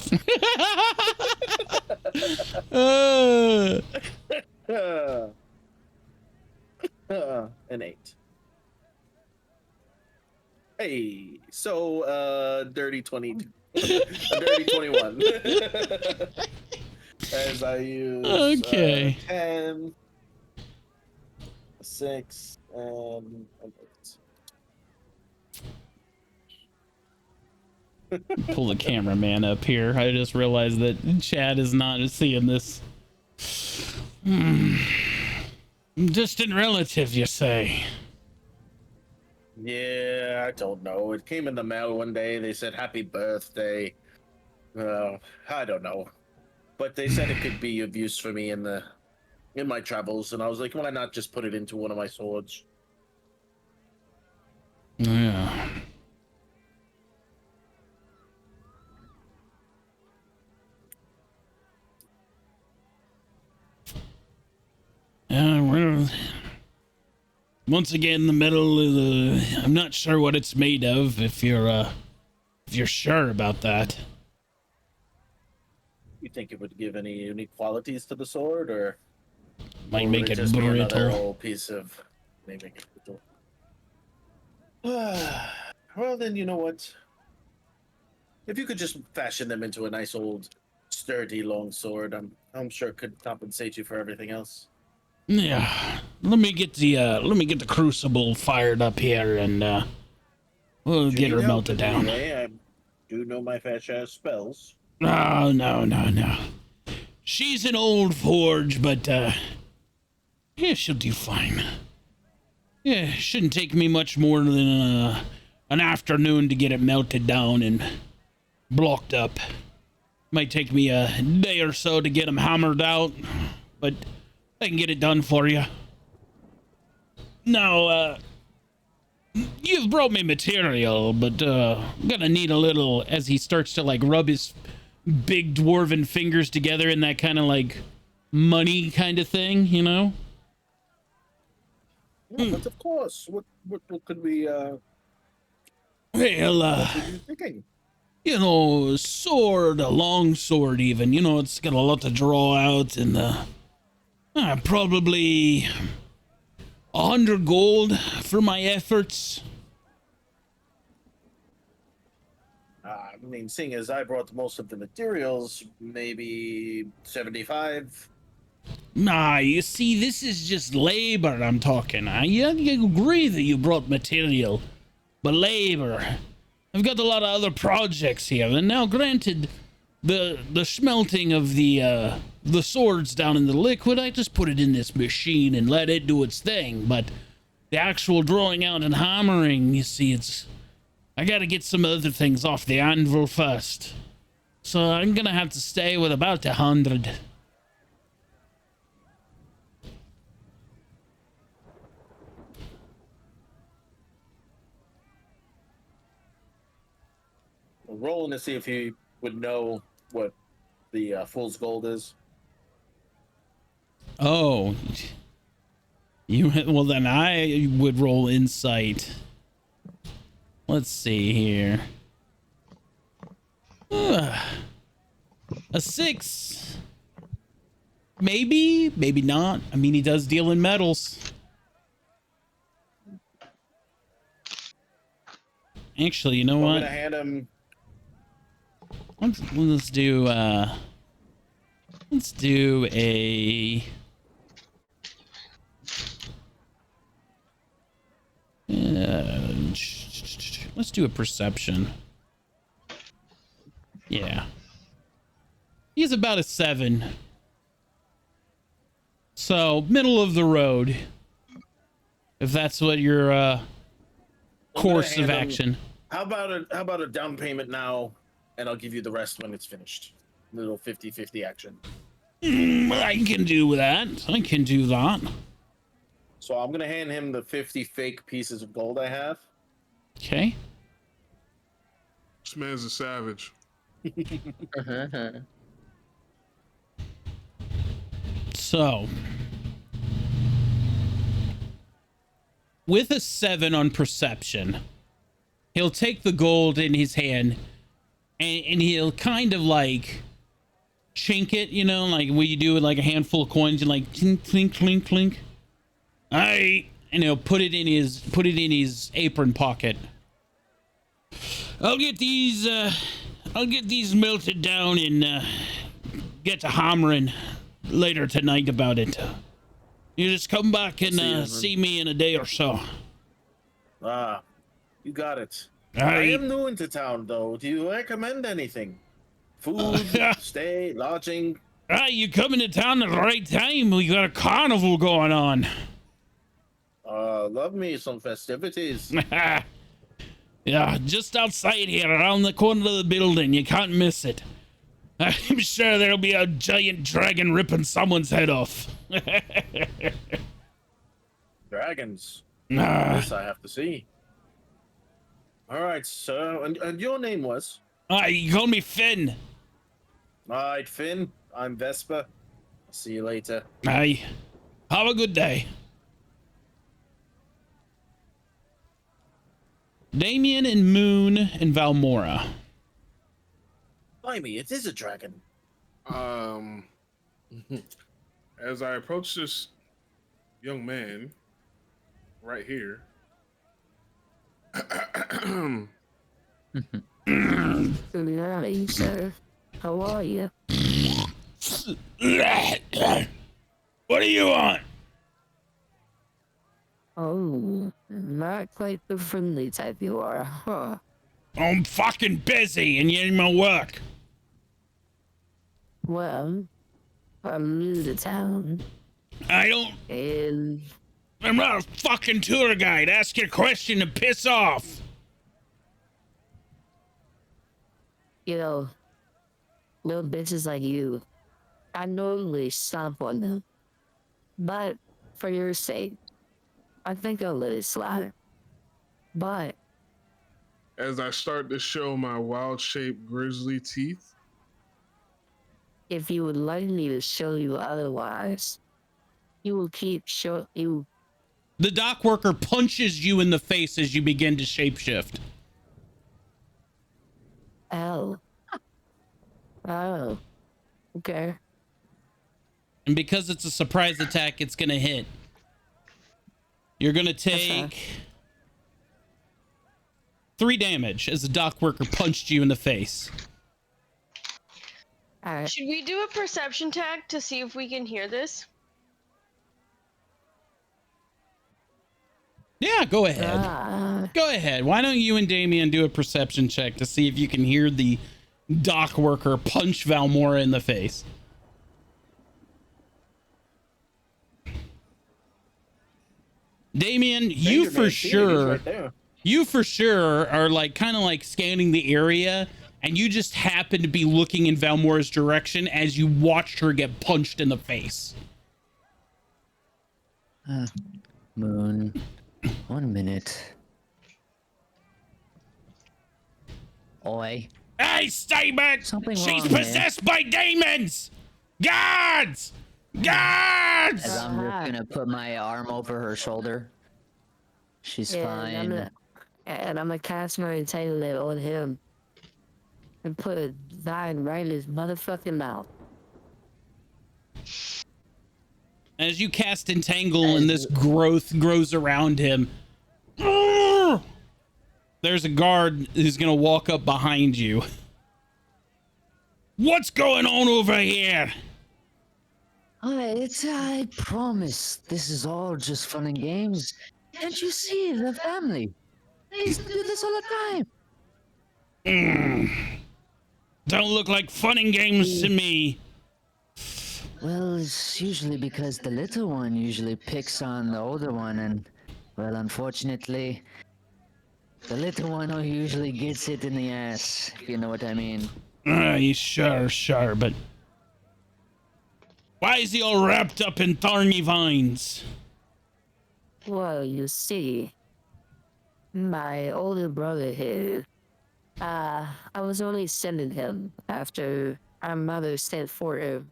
an 8. Hey, so dirty 22. A dirty 21. As I use Okay. 10, a 6, and an 8. Pull the cameraman up here. I just realized that Chad is not seeing this. Distant relative, you say? Yeah, I don't know. It came in the mail one day. They said happy birthday. I don't know. But they said it could be of use for me in my travels, and I was like, why not just put it into one of my swords? Yeah. We're once again in the middle of the. I'm not sure what it's made of. If you're sure about that. You think it would give any unique qualities to the sword, or Might would make it just be another brittle. old piece of making it brittle? Well, then you know what? If you could just fashion them into a nice old, sturdy long sword, I'm sure it could compensate you for everything else. Yeah. Let me get the crucible fired up here, and we'll Do get you her need help melted in any down. way? I do know my fair share of spells. Oh, no. She's an old forge, but yeah, she'll do fine. Yeah, it shouldn't take me much more than an afternoon to get it melted down and blocked up. Might take me a day or so to get them hammered out, but I can get it done for you. Now, you've brought me material, but I'm gonna need a little, as he starts to like rub his big dwarven fingers together in that kind of like money kind of thing, you know? Yeah, but of course. What could we Well, what were you thinking? you know, sword, a long sword even, you know, it's got a lot to draw out, and probably 100 gold for my efforts. I mean, seeing as I brought most of the materials, maybe 75. Nah, you see, this is just labor I'm talking. You agree that you brought material, but labor. I've got a lot of other projects here, and now granted, the smelting of the swords down in the liquid, I just put it in this machine and let it do its thing, but the actual drawing out and hammering, you see, I gotta get some other things off the anvil first. So I'm gonna have to stay with about 100. Rolling to see if he would know what the fool's gold is. Oh, well then I would roll insight. Let's see here. A 6. Maybe not. I mean, he does deal in metals. Actually, you know I'm what? gonna hand him. Let's do a let's do a perception. Yeah. He's about a 7. So, middle of the road. If that's what your course of action. How about a down payment now, and I'll give you the rest when it's finished. Little 50-50 action. I can do that. I can do that. So I'm gonna hand him the 50 fake pieces of gold I have. Okay. This man's a savage. So, with a 7 on perception, he'll take the gold in his hand and he'll kind of like chink it, you know, like what you do with like a handful of coins and like clink, clink, clink, clink. Aye. And he'll put it in his apron pocket. I'll get these melted down and get to hammering later tonight about it. You just come back and see me in a day or so. Ah, you got it. Aye. I am new into town, though. Do you recommend anything? Food, stay, lodging? Ah, you coming to town at the right time. We got a carnival going on. Love me some festivities. Yeah, just outside here, around the corner of the building. You can't miss it. I'm sure there'll be a giant dragon ripping someone's head off. Dragons. Nah. This I have to see. All right, sir. And your name was? You call me Finn. All right, Finn. I'm Vesper. I'll see you later. Aye. Have a good day. Damien and Moon and Valmora. Blimey, it is a dragon. As I approach this young man right here, Good morning, sir. How are you? What do you want? Oh, not quite the friendly type you are, huh? I'm fucking busy and you're in my work. Well, I'm new to town, I'm and not a fucking tour guide. Ask your question and piss off. you know, little bitches like you, I normally stomp on them. But for your sake, I think I'll let it slide. But as I start to show my wild-shaped grizzly teeth, if you would like me to show you otherwise, you will keep you. The dock worker punches you in the face as you begin to shapeshift. Oh. Oh. Okay. And because it's a surprise attack, it's gonna hit. You're gonna take 3 damage as the dock worker punched you in the face. Alright. Should we do a perception check to see if we can hear this? Yeah, go ahead. Go ahead. Why don't you and Damien do a perception check to see if you can hear the dock worker punch Valmora in the face? Damien, you for sure are like kind of like scanning the area, and you just happen to be looking in Valmora's direction as you watched her get punched in the face. Moon, 1 minute. Oi. Hey, stay back! Something She's wrong, man. possessed by demons! Guards! Guards! As I'm just gonna put my arm over her shoulder. She's fine. And I'm gonna cast my entanglement on him and put a vine right in his motherfucking mouth. As you cast entangle and this growth grows around him, there's a guard who's gonna walk up behind you. What's going on over here? I promise this is all just fun and games. Can't you see the family? They used to do this all the time. Don't look like fun and games to me. Well, it's usually because the little one usually picks on the older one, and, well, unfortunately, the little one usually gets it in the ass, if you know what I mean. Sure, but why is he all wrapped up in thorny vines? Well, you see, my older brother here, I was only sending him after our mother sent for him.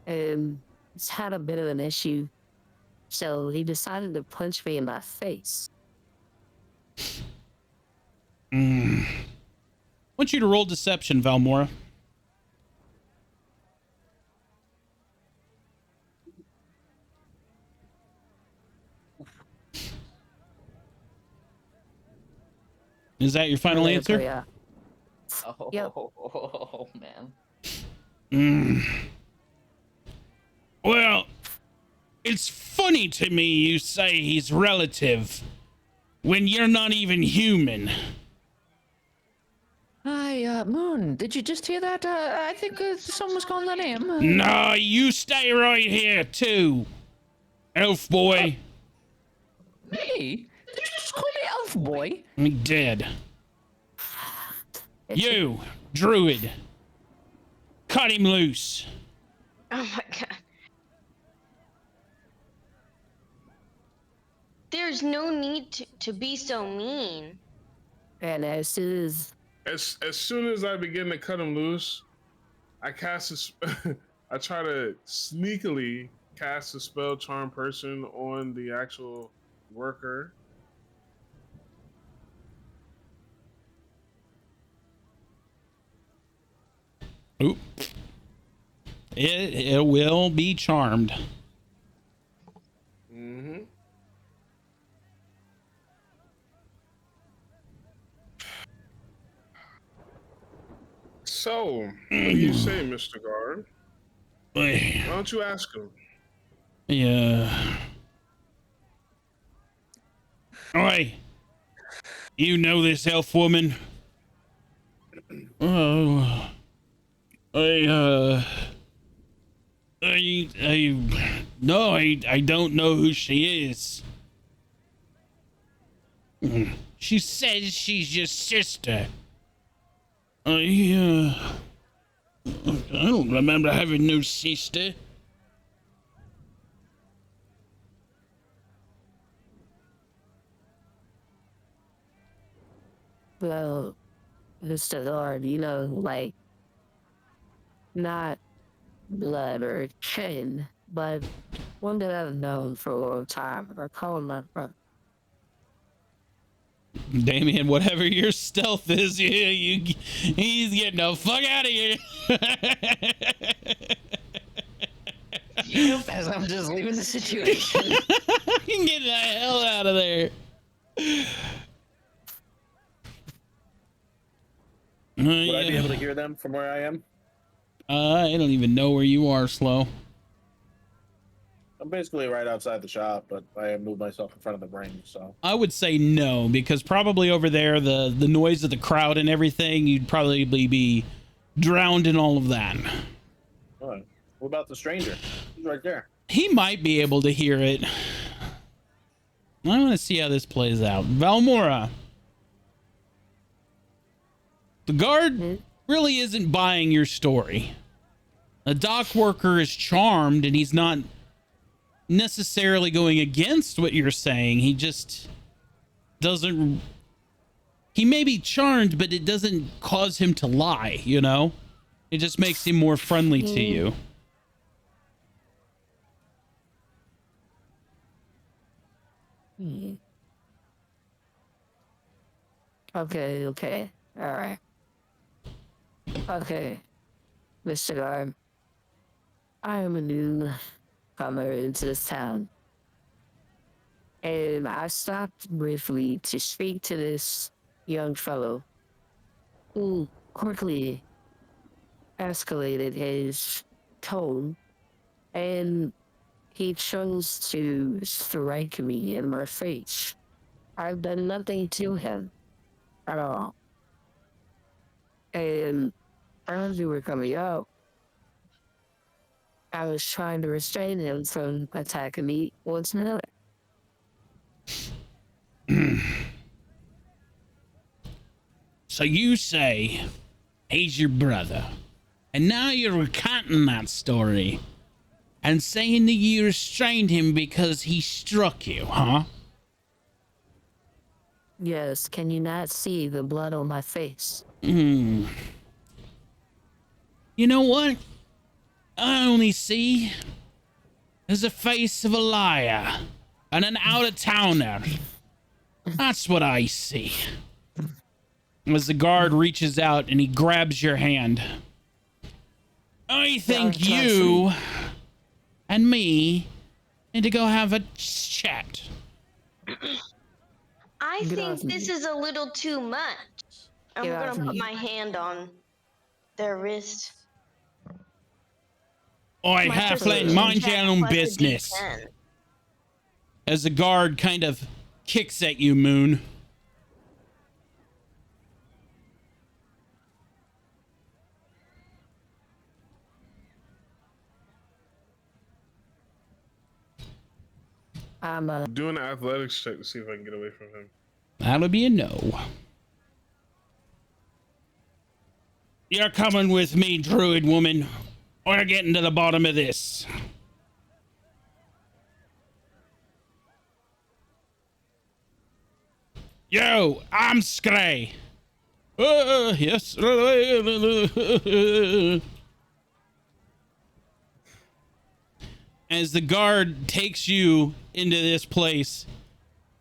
He's had a bit of an issue, so he decided to punch me in my face. I want you to roll deception, Valmora. Is that your final answer? Yeah. Oh, Yep. man. Well, it's funny to me you say he's relative when you're not even human. Hi, Moon. Did you just hear that? I think someone was calling that name. No, you stay right here too, elf boy. Me? Did you just call me Elf Boy? I'm dead. You, druid, cut him loose. Oh my god. There's no need to be so mean. And as is, As soon as I begin to cut him loose, I cast I try to sneakily cast a spell charm person on the actual worker. Oop. It will be charmed. Mm-hmm. So, what do you say, Mr. Guard? Why don't you ask him? Yeah. Oi, you know this elf woman? Oh, no, I don't know who she is. She says she's your sister. I don't remember having no sister. well, Mr. Lord, you know, like, not blood or kin, but one that I've known for a long time. I call him my brother. Damien, whatever your stealth is, he's getting the fuck out of here. Yep, as I'm just leaving the situation. Get the hell out of there. Would I be able to hear them from where I am? I don't even know where you are, Slow. I'm basically right outside the shop, but I moved myself in front of the ring, so. I would say no, because probably over there, the noise of the crowd and everything, you'd probably be drowned in all of that. All right. What about the stranger? He's right there. He might be able to hear it. I want to see how this plays out. Valmora. The guard really isn't buying your story. The dock worker is charmed, and he's not necessarily going against what you're saying. He just doesn't. He may be charmed, but it doesn't cause him to lie, you know? It just makes him more friendly to you. Okay, all right. Okay, Mr. Guard, I am a newcomer into this town, and I stopped briefly to speak to this young fellow who quickly escalated his tone, and he chose to strike me in my face. I've done nothing to him at all. And as we were coming out, I was trying to restrain him from attacking me once another. So you say he's your brother, and now you're recounting that story and saying that you restrained him because he struck you, huh? Yes, can you not see the blood on my face? You know what? I only see is the face of a liar and an out-of-towner. That's what I see. As the guard reaches out and he grabs your hand. I think Don't touch you me. and me need to go have a chat. I Get think off this me. is a little too much. I'm Get gonna off put me. my hand on their wrist. Oi, My halfling, persuasion mind check your own plus a business. D10. As the guard kind of kicks at you, Moon. I'm a Doing an athletics check to see if I can get away from him. That'll be a no. You're coming with me, druid woman. We're getting to the bottom of this. Yo, I'm Scray. Yes. As the guard takes you into this place,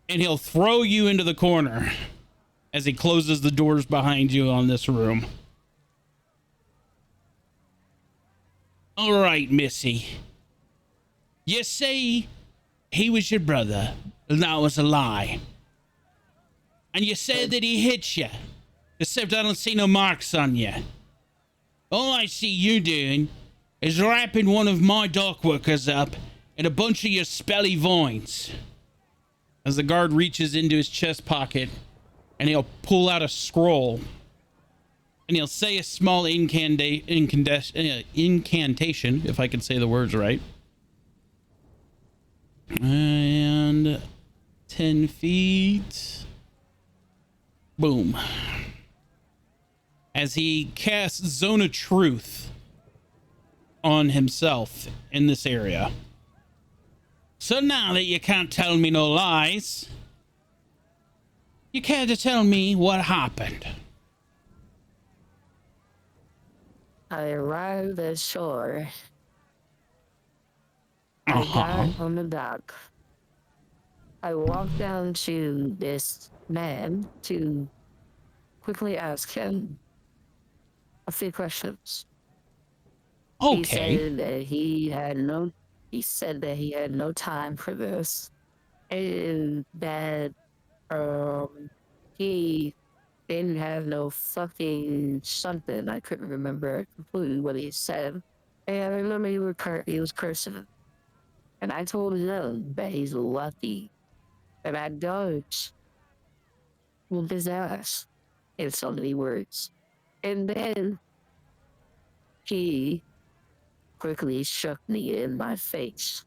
and he'll throw you into the corner as he closes the doors behind you on this room. All right, Missy. You say he was your brother, and that was a lie. And you said that he hit you, except I don't see no marks on you. All I see you doing is wrapping one of my dock workers up in a bunch of your spelly vines. As the guard reaches into his chest pocket, and he'll pull out a scroll, and he'll say a small incantation, if I can say the words right. And 10 feet. Boom. As he casts Zone of Truth on himself in this area. So now that you can't tell me no lies, you care to tell me what happened? I arrived at shore. I got on the dock. I walked down to this man to quickly ask him a few questions. He Okay. said that he had no time for this. And that he didn't have no fucking something. I couldn't remember completely what he said. And I remember he was cursing. And I told him that he's lucky that I don't whoop his ass in so many words. And then he quickly shook me in my face.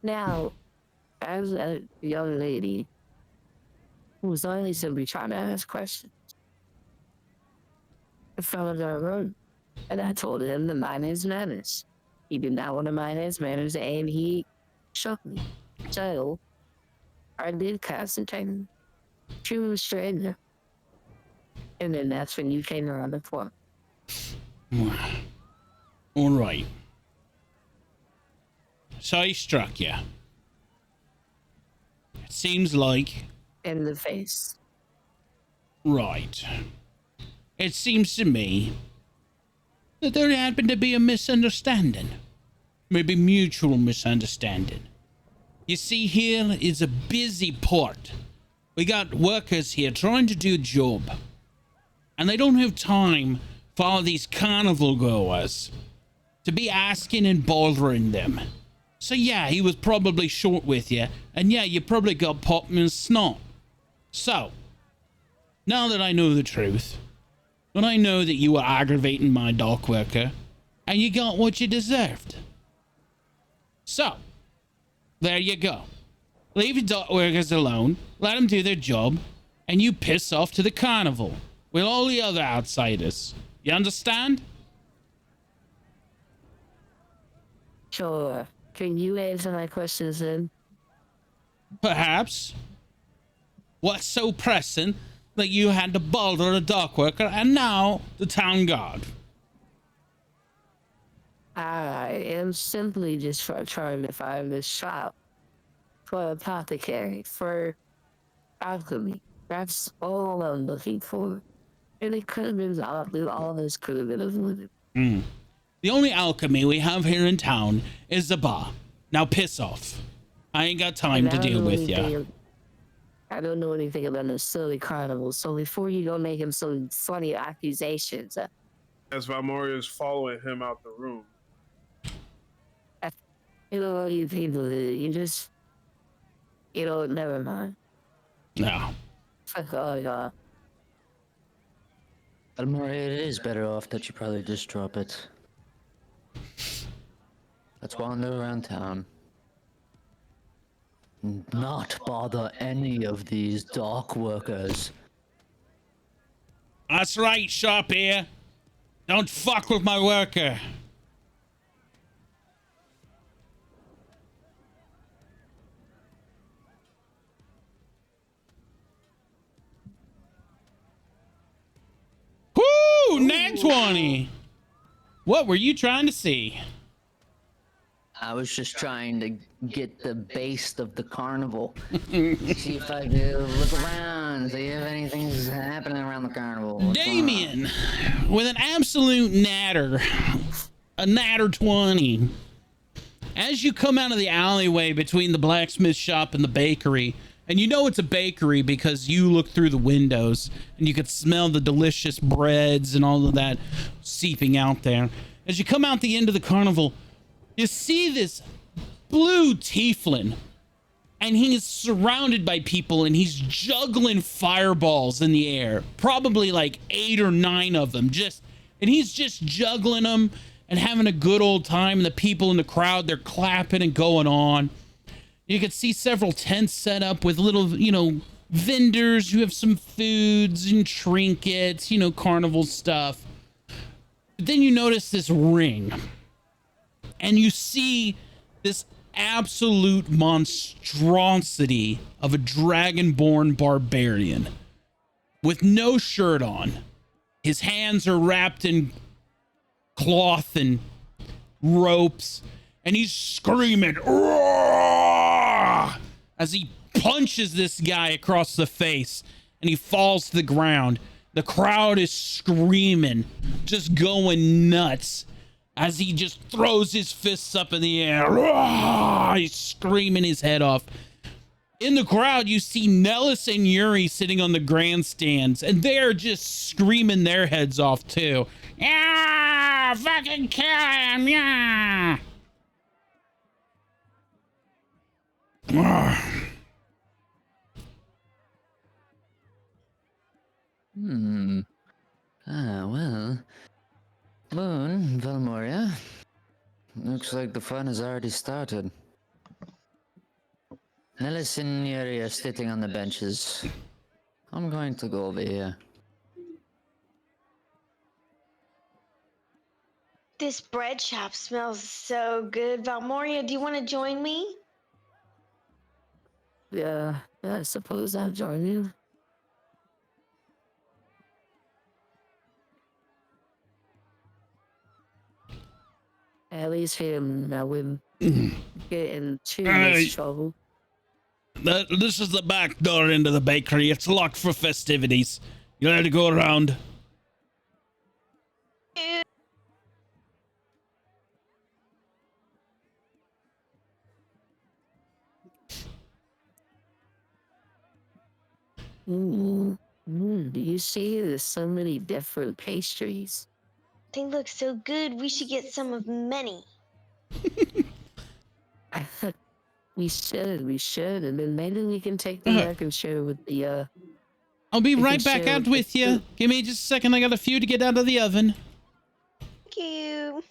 Now, as a young lady who was only simply trying to ask questions, I fell into a room and I told him to mind his manners. He did not want to mind his manners and he shook me. So, I did concentrate to restrain him. And then that's when you came around the corner. All right. So he struck you. It seems like... In the face. Right. It seems to me that there happened to be a misunderstanding. Maybe mutual misunderstanding. You see, here is a busy port. We got workers here trying to do a job. And they don't have time for all these carnival goers to be asking and bothering them. So yeah, he was probably short with you. And yeah, you probably got popped in the snot. So, now that I know the truth, and I know that you were aggravating my dock worker, and you got what you deserved. So, there you go. Leave your dock workers alone, let them do their job, and you piss off to the carnival with all the other outsiders. You understand? Sure. Can you answer my questions then? Perhaps. What's so pressing that you had to bother a dock worker and now the town guard? I am simply just trying to find this shop for apothecary for alchemy. That's all I'm looking for. And it could have been all this could have been avoided. The only alchemy we have here in town is the bar. Now piss off. I ain't got time to deal with ya. I don't know anything about the silly carnival, so before you go making some funny accusations, As Valmoria is following him out the room. you know what you people do, never mind. No. Fuck all y'all. Almoria, it is better off that you probably just drop it. Let's wander around town. Not bother any of these dock workers. That's right, shop here. Don't fuck with my worker. Woo! Nat 20. What were you trying to see? I was just trying to get the base of the carnival. See if I could look around, see if anything's happening around the carnival. What's going on? Damien, with an absolute natter. A natter 20. As you come out of the alleyway between the blacksmith shop and the bakery, and you know it's a bakery because you look through the windows and you could smell the delicious breads and all of that seeping out there. As you come out the end of the carnival, you see this blue tieflin, and he is surrounded by people, and he's juggling fireballs in the air, probably like 8 or 9 of them, and he's just juggling them and having a good old time. And the people in the crowd, they're clapping and going on. You can see several tents set up with little, vendors who have some foods and trinkets, carnival stuff. But then you notice this ring. And you see this absolute monstrosity of a dragonborn barbarian with no shirt on. His hands are wrapped in cloth and ropes, and he's screaming "Roar!" as he punches this guy across the face, and he falls to the ground. The crowd is screaming, just going nuts, as he just throws his fists up in the air. He's screaming his head off. In the crowd, you see Nellis and Yuri sitting on the grandstands, and they're just screaming their heads off too. Yeah, fucking kill him, yeah. Well. Moon, Valmoria. Looks like the fun has already started. Nellis and Yuri are sitting on the benches. I'm going to go over here. This bread shop smells so good. Valmoria, do you want to join me? Yeah, I suppose I'll join you. At least him, I wouldn't get in too much trouble. This is the back door into the bakery. It's locked for festivities. You'll have to go around. Do you see there's so many different pastries? They look so good. We should get some of many. we should, and then maybe we can take the back and share with the, I'll be we right can back share out with with the you. group. Give me just a second. I got a few to get out of the oven. Thank you.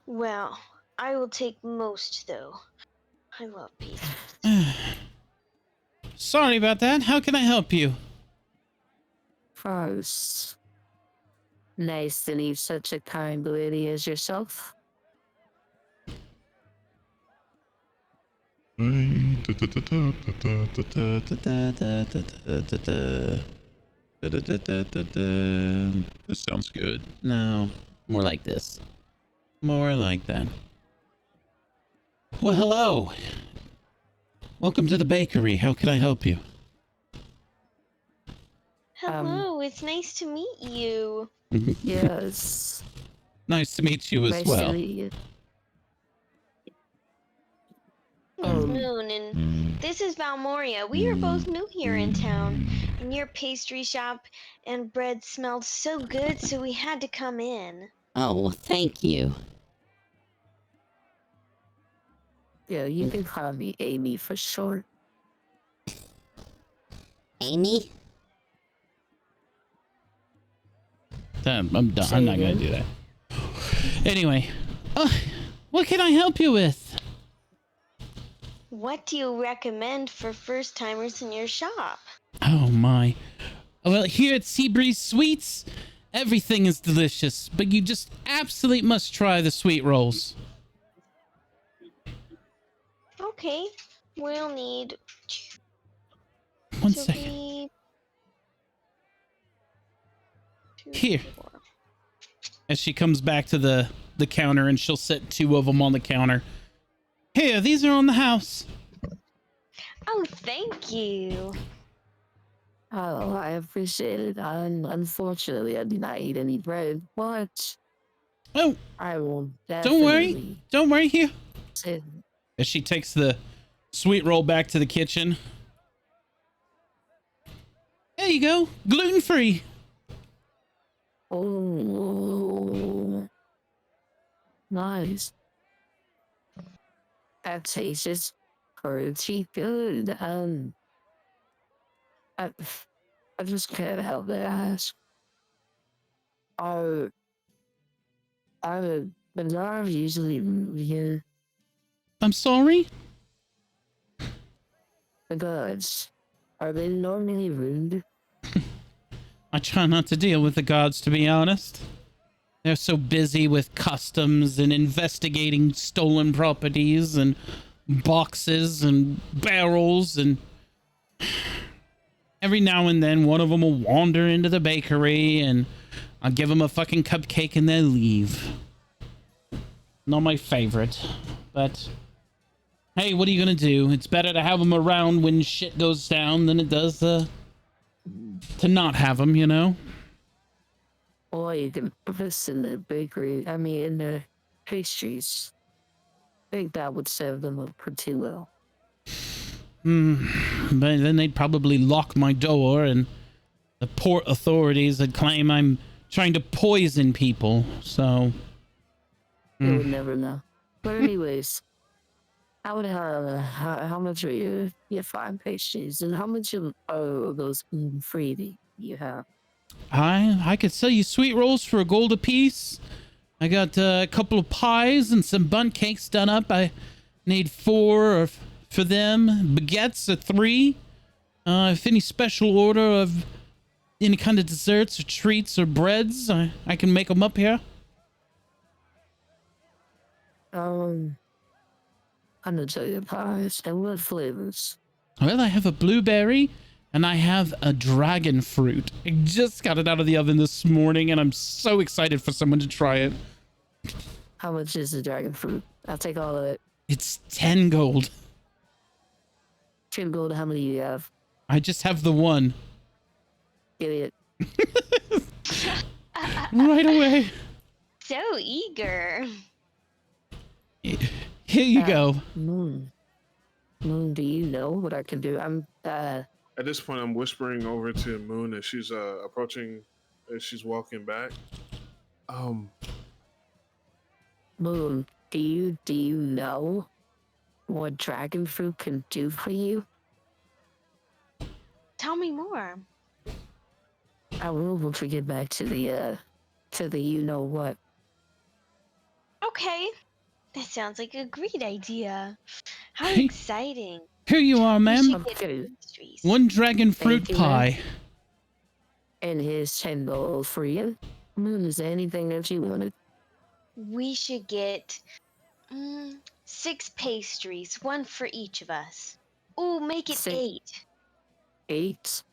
Well, I will take most, though. I love pastries. Sorry about that. How can I help you? First, nice to meet such a kind lady as yourself. This sounds good. No, more like this. More like that. Well, hello. Welcome to the bakery. How can I help you? Hello, it's nice to meet you. Yes. Nice to meet you as Nice to well. meet you. It's Moon, and this is Valmoria. We are both new here in town, and your pastry shop and bread smelled so good, so we had to come in. Oh, thank you. Yeah, you can call me Amy for short. Amy? I'm done. Say I'm not going again? to do that. Anyway, what can I help you with? What do you recommend for first timers in your shop? Oh my. Well, here at Seabreeze Sweets, everything is delicious, but you just absolutely must try the sweet rolls. Okay, we'll need One to second. be Here. As she comes back to the counter, and she'll set 2 of them on the counter. Here, these are on the house. Oh, thank you. Oh, I appreciate it. Unfortunately, I did not eat any bread, but Oh, I will don't worry. definitely Don't worry. Here. sit. As she takes the sweet roll back to the kitchen. There you go. Gluten-free. Oh, nice. That tastes pretty good. I, I just can't help but ask. Are the nerve usually here? I'm sorry. The gods, are they normally rude? I try not to deal with the gods, to be honest. They're so busy with customs and investigating stolen properties and boxes and barrels, and every now and then one of them will wander into the bakery and I'll give them a fucking cupcake and they'll leave. Not my favorite, but hey, what are you gonna do? It's better to have them around when shit goes down than it does to not have them, you know? Or you can put this in the bakery, I mean in the pastries. I think that would serve them up pretty well. But then they'd probably lock my door and the port authorities would claim I'm trying to poison people, so... You would never know. But anyways, how much are your fine pastries, and how much of those free do you have? I could sell you sweet rolls for $1 a piece. I got a couple of pies and some bundt cakes done up. I need 4 for them. Baguettes are 3. If any special order of any kind of desserts or treats or breads, I can make them up here. I'm gonna tell you pies and what flavors. Well, I have a blueberry and I have a dragon fruit. I just got it out of the oven this morning and I'm so excited for someone to try it. How much is the dragon fruit? I'll take all of it. It's 10 gold. 10 gold, how many do you have? I just have the one. Give me it. Right away. So eager. Here you go. Moon, do you know what I can do? At this point, I'm whispering over to Moon as she's approaching, as she's walking back. Moon, do you know what dragon fruit can do for you? Tell me more. I will once we get back to the you know what. Okay. That sounds like a great idea. How Hey. exciting. Here you are, We ma'am. should get Okay. pastries. 1 dragon fruit Thank you, ma'am. pie. And here's 10 gold for you. Moon, is there anything that you wanted? We should get 6 pastries, one for each of us. Ooh, make it Six. 8. 8.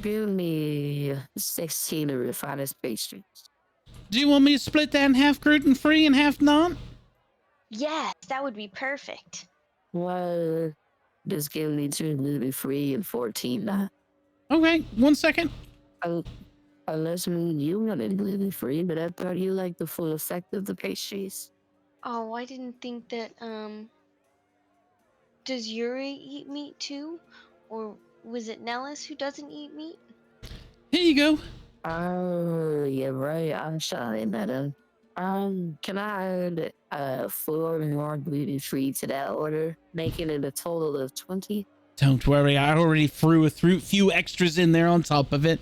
Give me 16 of the finest pastries. Do you want me to split that in half gluten free and half not? Yes, that would be perfect. Well, just give me 2 gluten free and 14 not. Okay, 1 second. Unless you wanted gluten free, but I thought you liked the full effect of the pastries. Oh, I didn't think that, does Yuri eat meat too? Or was it Nellis who doesn't eat meat? Here you go. Oh, yeah, right. I'm sorry, madam. Can I add 4 more gluten free to that order, making it a total of 20? Don't worry, I already threw a few extras in there on top of it.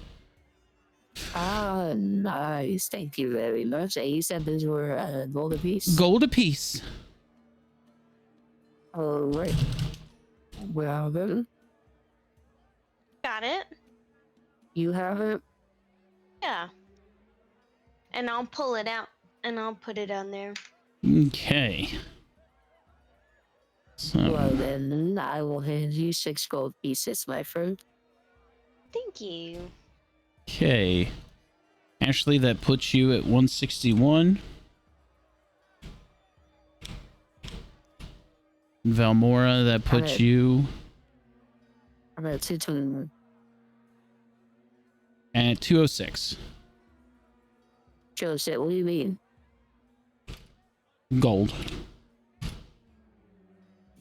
Ah, nice. Thank you very much. And you said these were gold apiece? Gold apiece. All right. Well, then, Got it? you have it. Yeah. And I'll pull it out and I'll put it on there. Okay. So, Well, then, I will hand you 6 gold pieces, my friend. Thank you. okay. Ashley, that puts you at 161. Valmora, that puts Alright. you I'm at 221. at 206. Joe said, what do you mean? Gold.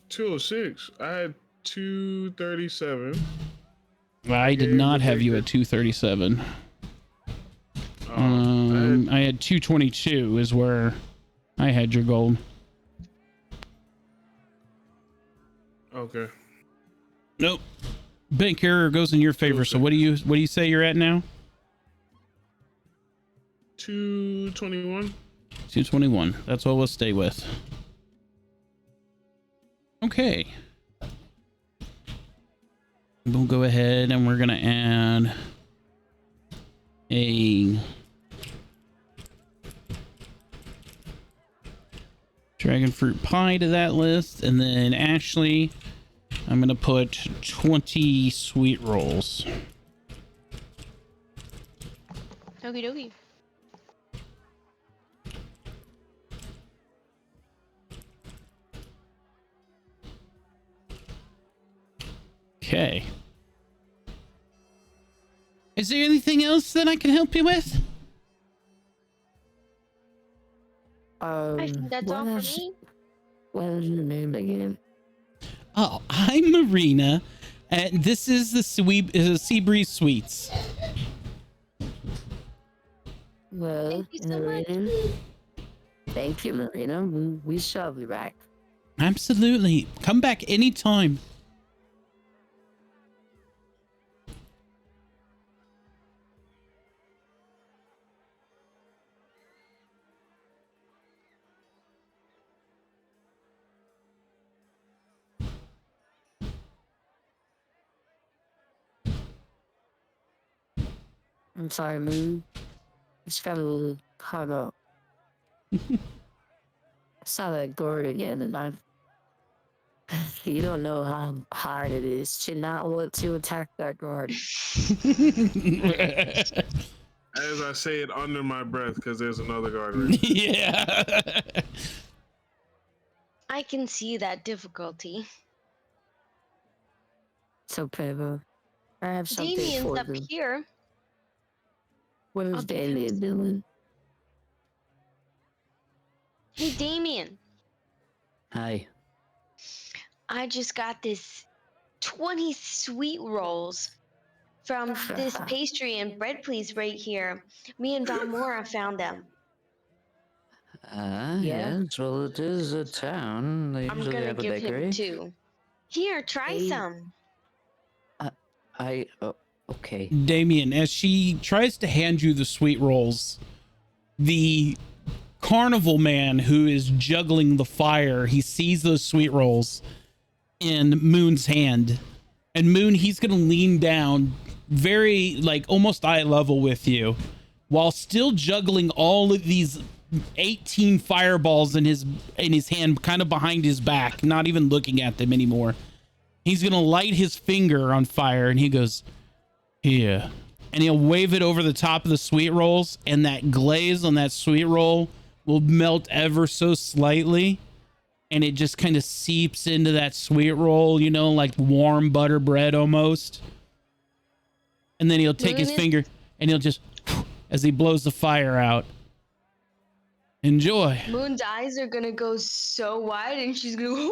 206. I had 237. I did Okay, not the have you baker. at 237. I I had 222 is where I had your gold. okay. Nope. Bank error goes in your favor. So what do you say you're at now? 221. 221. That's what we'll stay with. Okay. We'll go ahead and we're gonna add a dragon fruit pie to that list, and then Ashley, I'm gonna put 20 sweet rolls. Okie dokie. Okay. Is there anything else that I can help you with? I think that's all for me. What is your name again? Oh, I'm Marina, and this is the Sea Breeze Sweets. Well, Thank you so much. Marina. Thank you, Marina. We shall be back. Absolutely. Come back anytime. I'm sorry, Moon. It's got a little caught up. I saw that gourd again, and you don't know how hard it is to not want to attack that guard. As I say it under my breath, because there's another guard right there. Yeah. I can see that difficulty. So, Pebble, I have something Damien's for up them. here. What I'll is give him Damien doing? Hey, Damien. Hi. I just got this 20 sweet rolls from this pastry and bread place right here. Me and Valmora found them. Yeah. Yeah. Yes, well, it is a town. They I'm usually gonna have a give bakery. him 2. Here, try Hey. some. Okay. Damien, as she tries to hand you the sweet rolls, the carnival man who is juggling the fire, he sees those sweet rolls in Moon's hand. And Moon, he's going to lean down very, like, almost eye level with you while still juggling all of these 18 fireballs in his hand, kind of behind his back, not even looking at them anymore. He's gonna light his finger on fire, and he goes, "Here," and he'll wave it over the top of the sweet rolls, and that glaze on that sweet roll will melt ever so slightly, and it just kind of seeps into that sweet roll, you know, like warm butter bread almost. And then he'll take his finger and he'll just, as he blows the fire out, enjoy. Moon's eyes are gonna go so wide, and she's gonna.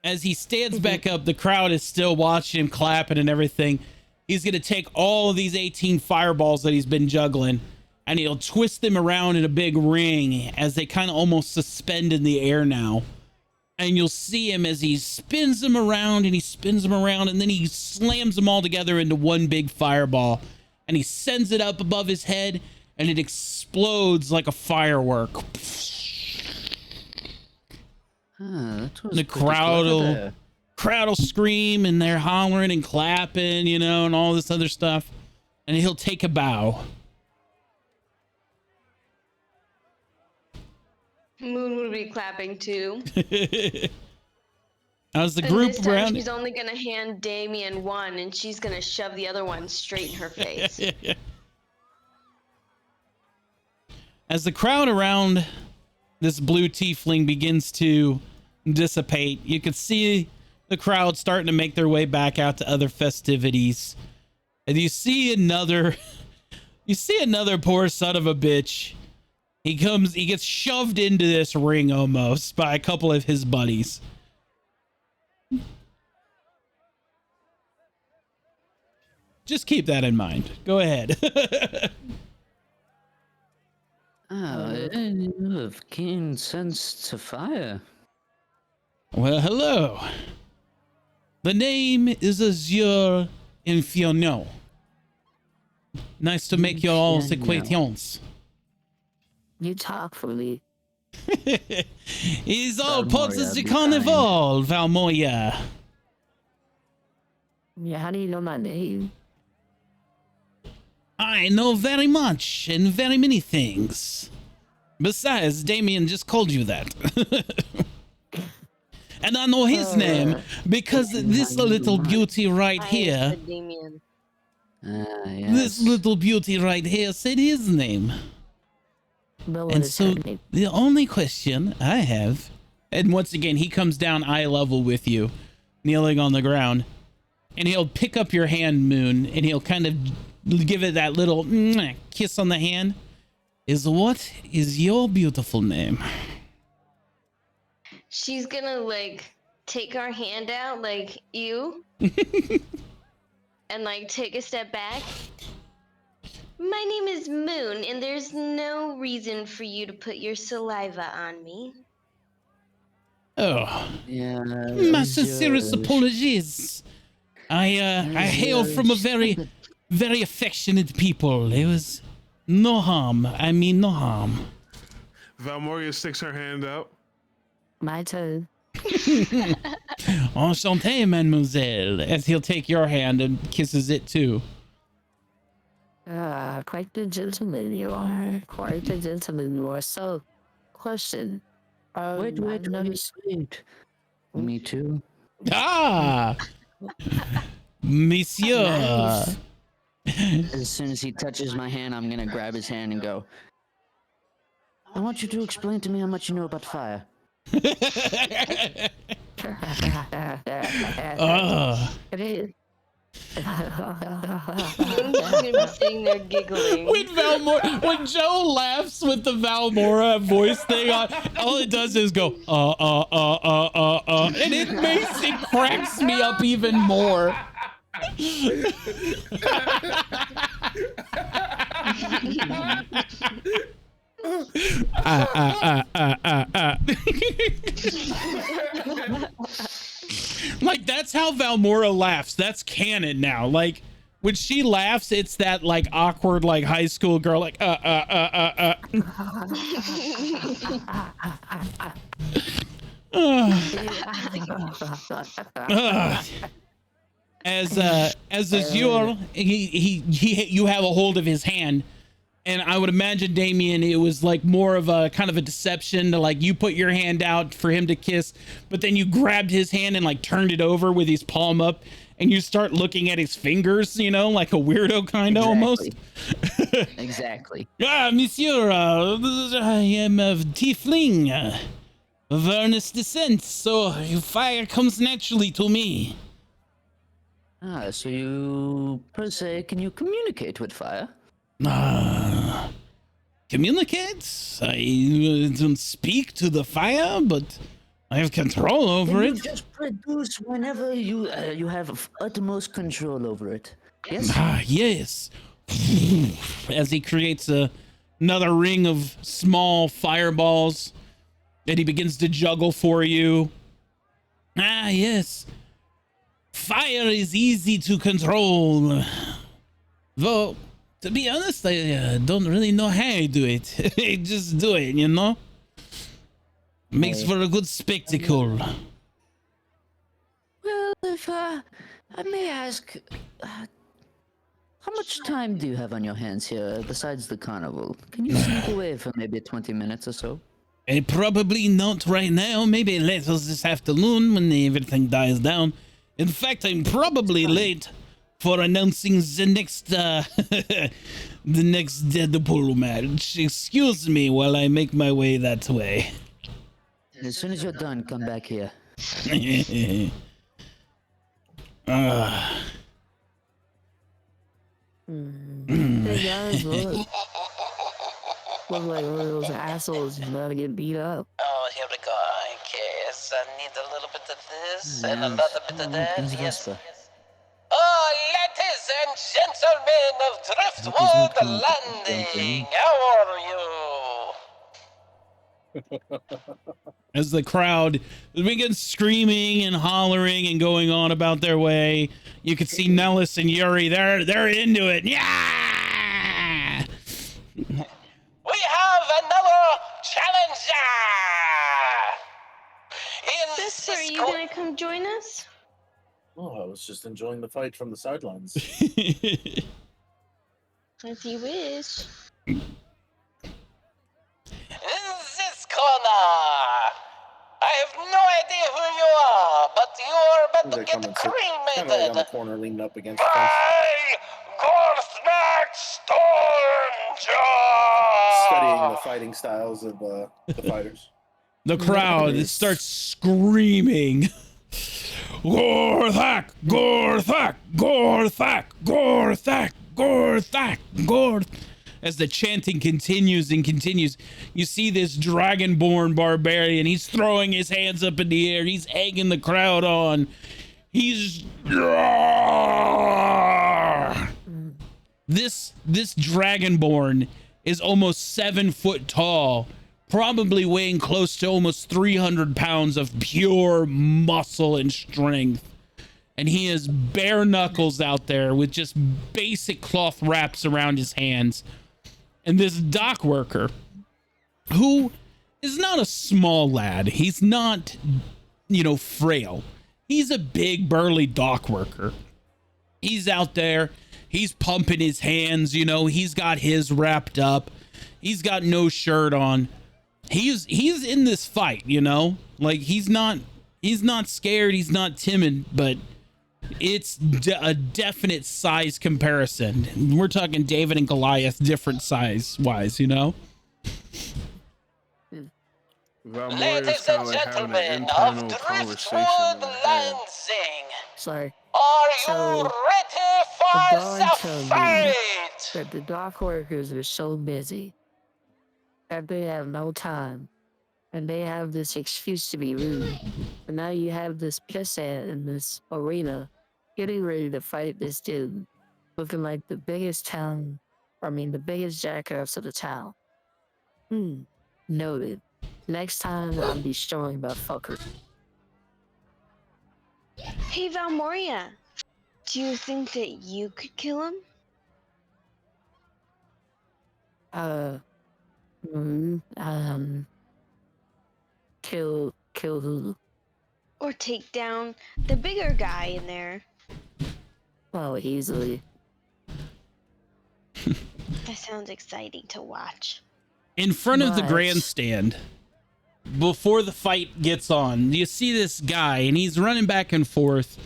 As he stands back up, the crowd is still watching him, clapping and everything. He's gonna take all of these 18 fireballs that he's been juggling, and he'll twist them around in a big ring as they kind of almost suspend in the air now. And you'll see him as he spins them around and he spins them around, and then he slams them all together into one big fireball, and he sends it up above his head, and it explodes like a firework. The crowd will scream, and they're hollering and clapping, you know, and all this other stuff. And he'll take a bow. Moon would be clapping too. As the And group this time around, she's only gonna hand Damien one, and she's gonna shove the other one straight in her face. as the crowd around this blue tiefling begins to dissipate, you can see the crowd starting to make their way back out to other festivities. And you see another poor son of a bitch. He gets shoved into this ring almost by a couple of his buddies. Just keep that in mind. Go ahead. You have keen sense to fire. Well, hello. The name is Azure Inferno. Nice to make your all's acquaintance. You talk for me. He's all parts of the carnival, Valmoya. Yeah, how do you know my name? I know very much and very many things. Besides, Damien just called you that. And I know his name because this little beauty right here, Damien. this little beauty right here said his name. And so the only question I have, and once again, he comes down eye level with you, kneeling on the ground, and he'll pick up your hand, Moon, and he'll kind of give it that little kiss on the hand. What is your beautiful name? She's gonna like take our hand out like you and like take a step back. My name is Moon, and there's no reason for you to put your saliva on me. Oh, Yeah. my sincerest apologies. I hail from a very, very affectionate people. It was no harm. I mean no harm. Valmoria sticks her hand out. My turn. Enchanté, mademoiselle. As he'll take your hand and kisses it too. Quite the gentleman you are. Quite the gentleman you are. So, question. Wait. Me too. Ah, Monsieur. Nice. As soon as he touches my hand, I'm gonna grab his hand and go, I want you to explain to me how much you know about fire. It is. Moon's just gonna be sitting there giggling. When Joe laughs with the Valmora voice thing on, all it does is go, and it cracks me up even more. Like, that's how Valmora laughs. That's canon now. Like, when she laughs, it's that like awkward like high school girl like As Azure, you have a hold of his hand, And I would imagine, Damien, it was like more of a kind of a deception to like you put your hand out for him to kiss, but then you grabbed his hand and like turned it over with his palm up and you start looking at his fingers, you know, like a weirdo kind of almost. Exactly. Ah, monsieur, I am of tiefling, of earnest descent, so fire comes naturally to me. Ah, so you, per se, can you communicate with fire? Communicate? I don't speak to the fire, but I have control over Can you it. just produce whenever you you have utmost control over it? Yes. Ah, yes. As he creates another ring of small fireballs that he begins to juggle for you. Ah, yes. Fire is easy to control. Though, to be honest, I don't really know how I do it. I just do it, you know? Makes for a good spectacle. Well, if I may ask, how much time do you have on your hands here besides the carnival? Can you sneak away for maybe 20 minutes or so? Probably not right now. Maybe later this afternoon when everything dies down. In fact, I'm probably late for announcing the next the next Deadpool match. Excuse me while I make my way that way. As soon as you're done, come back here. Hey guys, look. Look like one of those assholes is about to get beat up. Oh, here we go. Yes, I need a little bit of this and a little bit of that. Yes. Oh, ladies and gentlemen of Driftwood Landing, how are you? As the crowd begins screaming and hollering and going on about their way, you can see Nellis and Yuri. They're into it. Yeah! We have another challenger. Vesper, are you gonna come join us? Oh, I was just enjoying the fight from the sidelines. As you wish. In this corner, I have no idea who you are, but you're about to get Kind of right on the cremated corner, leaning up against the fence. by Gorthnak Stormjaw. Studying the fighting styles of the fighters. The crowd starts screaming. Gorthak! Gorthak! Gorthak! Gorthak! Gorthak! Gorth! As the chanting continues and continues, you see this dragonborn barbarian. He's throwing his hands up in the air. He's egging the crowd on. He's this dragonborn is almost 7 foot tall, probably weighing close to almost 300 pounds of pure muscle and strength. And he has bare knuckles out there with just basic cloth wraps around his hands. And this dock worker, who is not a small lad, he's not, you know, frail. He's a big, burly dock worker. He's out there. He's pumping his hands, you know, he's got his wrapped up. He's got no shirt on. He's in this fight, you know, like he's not scared. He's not timid, but it's a definite size comparison. We're talking David and Goliath, different size wise, you know. Valmoria's Ladies kind and of like having an gentlemen internal of conversation Driftwood in her head. Lansing, Sorry. are you So, ready for God the told me fight? that the dock workers are so busy that they have no time. And they have this excuse to be rude. But now you have this pissant in this arena getting ready to fight this dude, looking like the biggest jackass of the town. Noted. Next time I'm destroying that fucker. Hey Valmoria, do you think that you could kill him? Kill who? Or take down the bigger guy in there? Oh, easily. That sounds exciting to watch. In front of the But- grandstand, before the fight gets on, you see this guy, and he's running back and forth,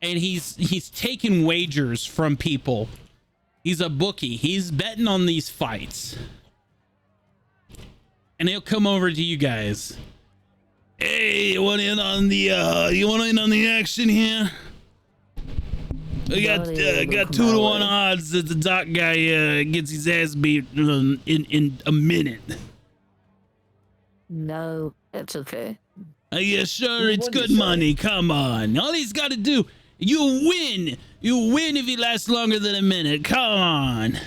and he's taking wagers from people. He's a bookie. He's betting on these fights. And he'll come over to you guys. Hey, you want in on the action here? We got 2-to-1 odds that the doc guy gets his ass beat in a minute. No, that's okay. Yeah, sure, it's good money. Come on. All he's got to do, you win. You win if he lasts longer than a minute. Come on.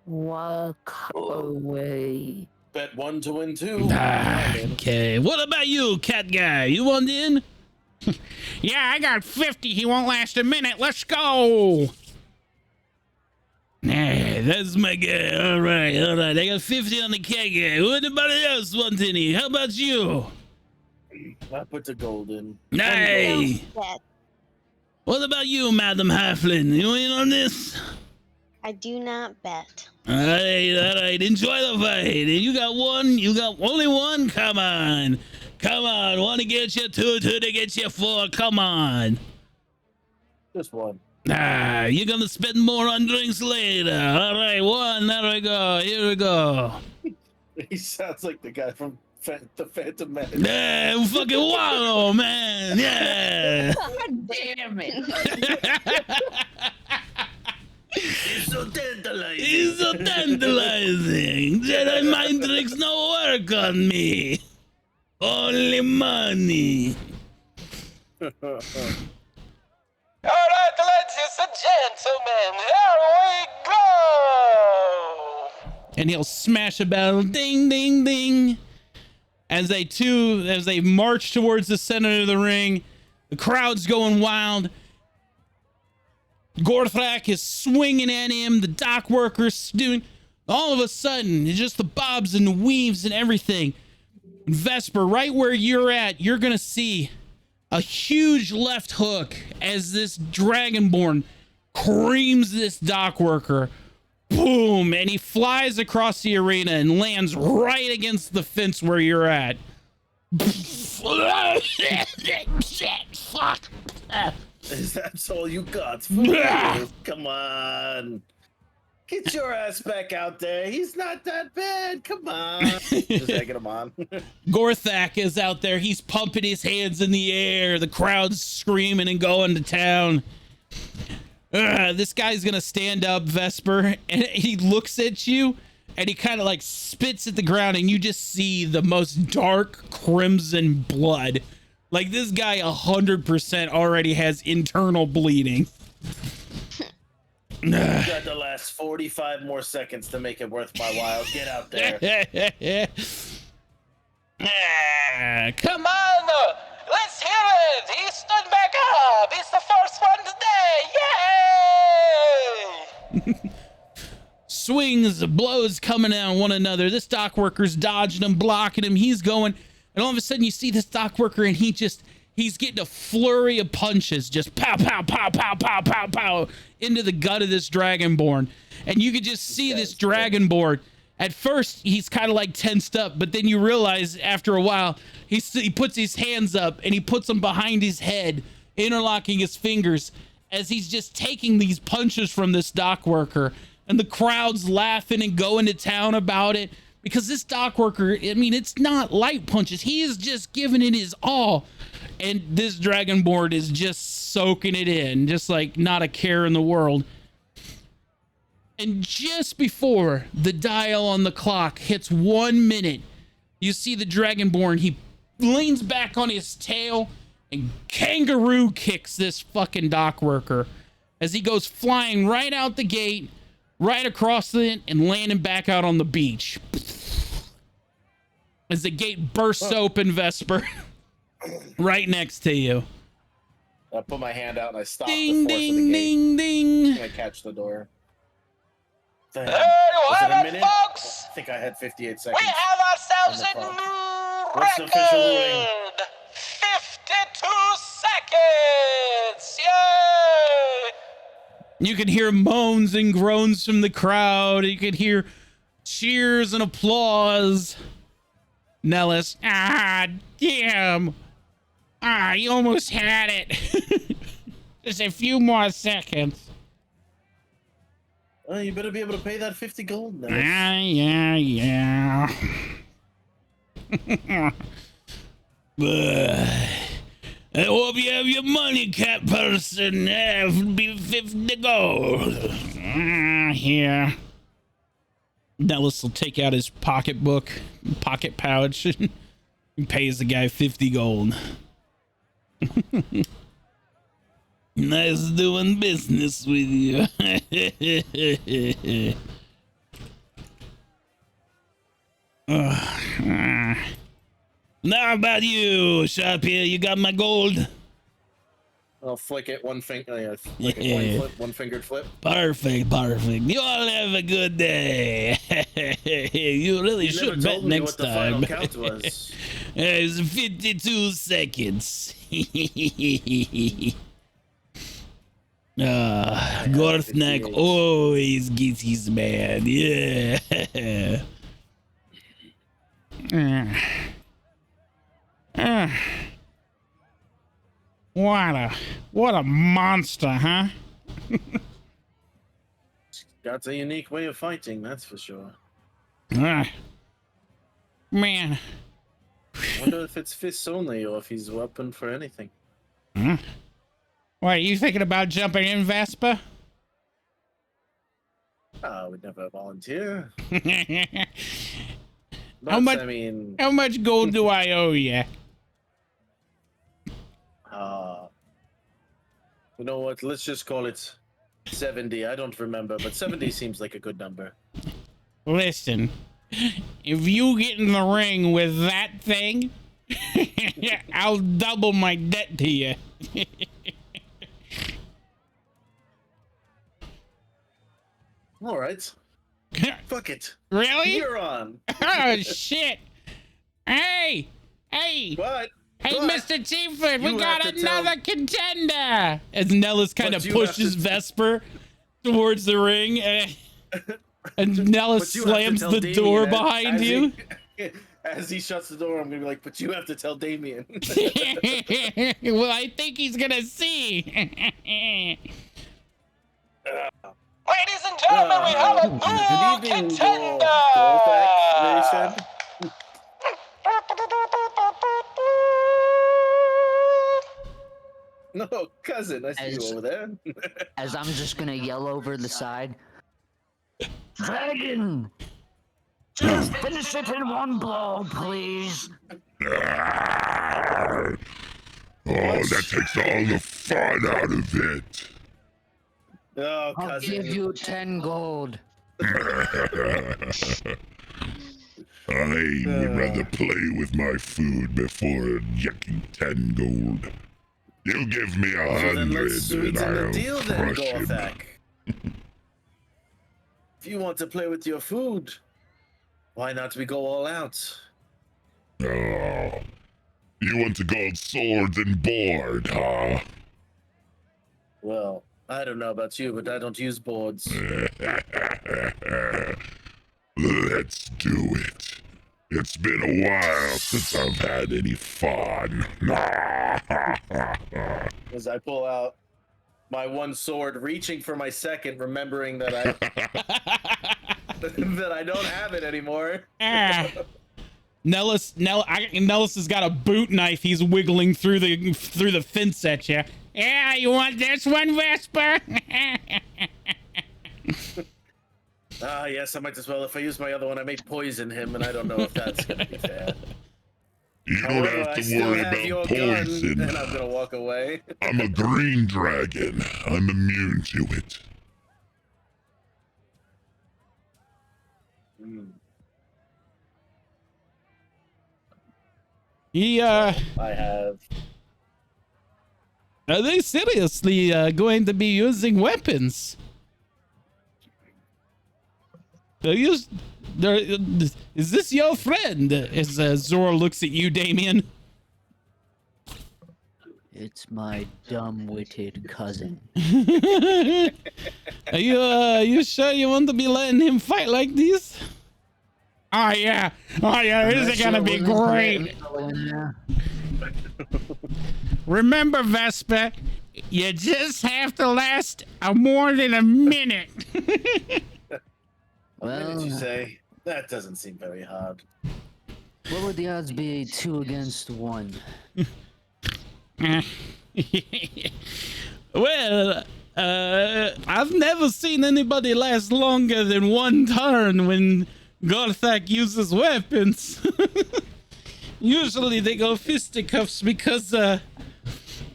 Walk away. Bet 1 to win 2. Okay. What about you, cat guy? You want in? Yeah, I got 50. He won't last a minute. Let's go. Nah, that's my guy. All right. I got 50 on the cat guy. Who anybody else want any? How about you? I put the gold in. Hey. Yes, What about you, Madam Halfling? You in on this? I do not bet. All right. Enjoy the fight. You got one. You got only one. Come on. One to get you, two to get you, 4. Come on. Just one. You're gonna spend more on drinks later. All right, 1. There we go. Here we go. He sounds like the guy from the Phantom Menace. Yeah, fucking Wallow, man. Yeah. God damn it. He's so tantalizing. He's so tantalizing. Jedi mind tricks no work on me. Only money. All right, ladies and gentlemen, here we go. And he'll smash a bell. Ding, ding, ding. As they march towards the center of the ring, the crowd's going wild. Gorthrak is swinging at him. The dock workers doing. All of a sudden, it's just the bobs and the weaves and everything. Vesper, right where you're at, you're gonna see a huge left hook as this Dragonborn creams this dock worker. Boom! And he flies across the arena and lands right against the fence where you're at. Fuck! That's all you got? Come on. Get your ass back out there. He's not that bad. Come on. Just egging him on. Gorthak is out there. He's pumping his hands in the air. The crowd's screaming and going to town. This guy's gonna stand up, Vesper, and he looks at you and he kind of like spits at the ground, and you just see the most dark crimson blood. Like, this guy 100% already has internal bleeding. You got the last 45 more seconds to make it worth my while. Get out there. Come on, let's hear it. He stood back up. He's the first one today. Yay! Swings, blows coming at one another. This dock worker's dodging him, blocking him. He's going, and all of a sudden you see this dock worker, and he's getting a flurry of punches, just pow, pow, pow, pow, pow, pow, pow, into the gut of this Dragonborn. And you could just see this Dragonborn. At first, he's kind of like tensed up, but then you realize after a while, he puts his hands up and he puts them behind his head, interlocking his fingers as he's just taking these punches from this dock worker. And the crowd's laughing and going to town about it, because this dock worker, I mean, it's not light punches. He is just giving it his all. And this Dragonborn is just soaking it in, just like not a care in the world. And just before the dial on the clock hits 1 minute, you see the Dragonborn, he leans back on his tail and kangaroo kicks this fucking dock worker as he goes flying right out the gate, right across it, and landing back out on the beach. As the gate bursts open, Vesper, right next to you. I put my hand out and I stop Ding, the force ding, of the gate. ding, ding. And I catch the door. Damn. There you Was it have a it, minute? folks. I think I had 58 seconds. We have ourselves on a the clock. new What's the official ruling? record. 52 seconds. Yay! You could hear moans and groans from the crowd. You could hear cheers and applause. Nellis, damn. You almost had it. Just a few more seconds. Oh, you better be able to pay that 50 gold now. Yeah. I hope you have your money, cat person. It'll be 50 gold. Here. Nellis will take out his pocket pouch, and pays the guy 50 gold. Nice doing business with you. Now about you, Sharpie, you got my gold? I'll flick it one finger. Flick it one fingered flip. Perfect. You all have a good day. You really should bet next time. What the final count was. It's 52 seconds. Gorthnak always gets his man. Yeah. What a monster, huh? Got a unique way of fighting, that's for sure. Man. I wonder if it's fists only or if he's weapon for anything. Huh? What, are you thinking about jumping in, Vespa? I would never volunteer. How much gold do I owe you? You know what? Let's just call it 70. I don't remember, but 70 seems like a good number. Listen, if you get in the ring with that thing, I'll double my debt to you. All right. Fuck it. Really? You're on. Oh, shit. Hey. What? Hey, What? Mr. Chiefwood, we You got have to another contender. As Nellis kind of But you have pushes to- Vesper towards the ring, and Nellis But you have to slams tell the door Damien behind as you. As he shuts the door, I'm gonna be like, but you have to tell Damien. Well, I think he's gonna see. Ladies and gentlemen, we have a new Good evening, contender! they said. No, cousin, I see you over there. As I'm just gonna yell over the side. Dragon! Just finish it in one blow, please. Oh, that takes all the fun out of it. Oh, I'll cousin. give you 10 gold. I would rather play with my food before yucking 10 gold. You give me 100 let's sweeten and the I'll deal then, crush him. Gorthak. If you want to play with your food, why not we go all out? Oh, you want to go swords and board, huh? Well, I don't know about you, but I don't use boards. Let's do it. It's been a while since I've had any fun. As I pull out my one sword, reaching for my second, remembering that I that I don't have it anymore. Nellis has got a boot knife. He's wiggling through the fence at you. Yeah, you want this one, Vesper? Ah, yes, I might as well. If I use my other one, I may poison him, and I don't know if that's gonna be fair. You don't However, have I to still worry have about your gun, poison. and I'm gonna walk away. I'm a green dragon. I'm immune to it. I have. Are they seriously going to be using weapons? Is this your friend? As Zora looks at you, Damien. It's my dumb-witted cousin. Are you sure you want to be letting him fight like this? Oh yeah, this is gonna be great. Remember, Vesper, you just have to last more than a minute. What did you Well, say? That doesn't seem very hard. what would the odds be 2 against 1? Well, I've never seen anybody last longer than 1 turn when Gorthak uses weapons. Usually they go fisticuffs because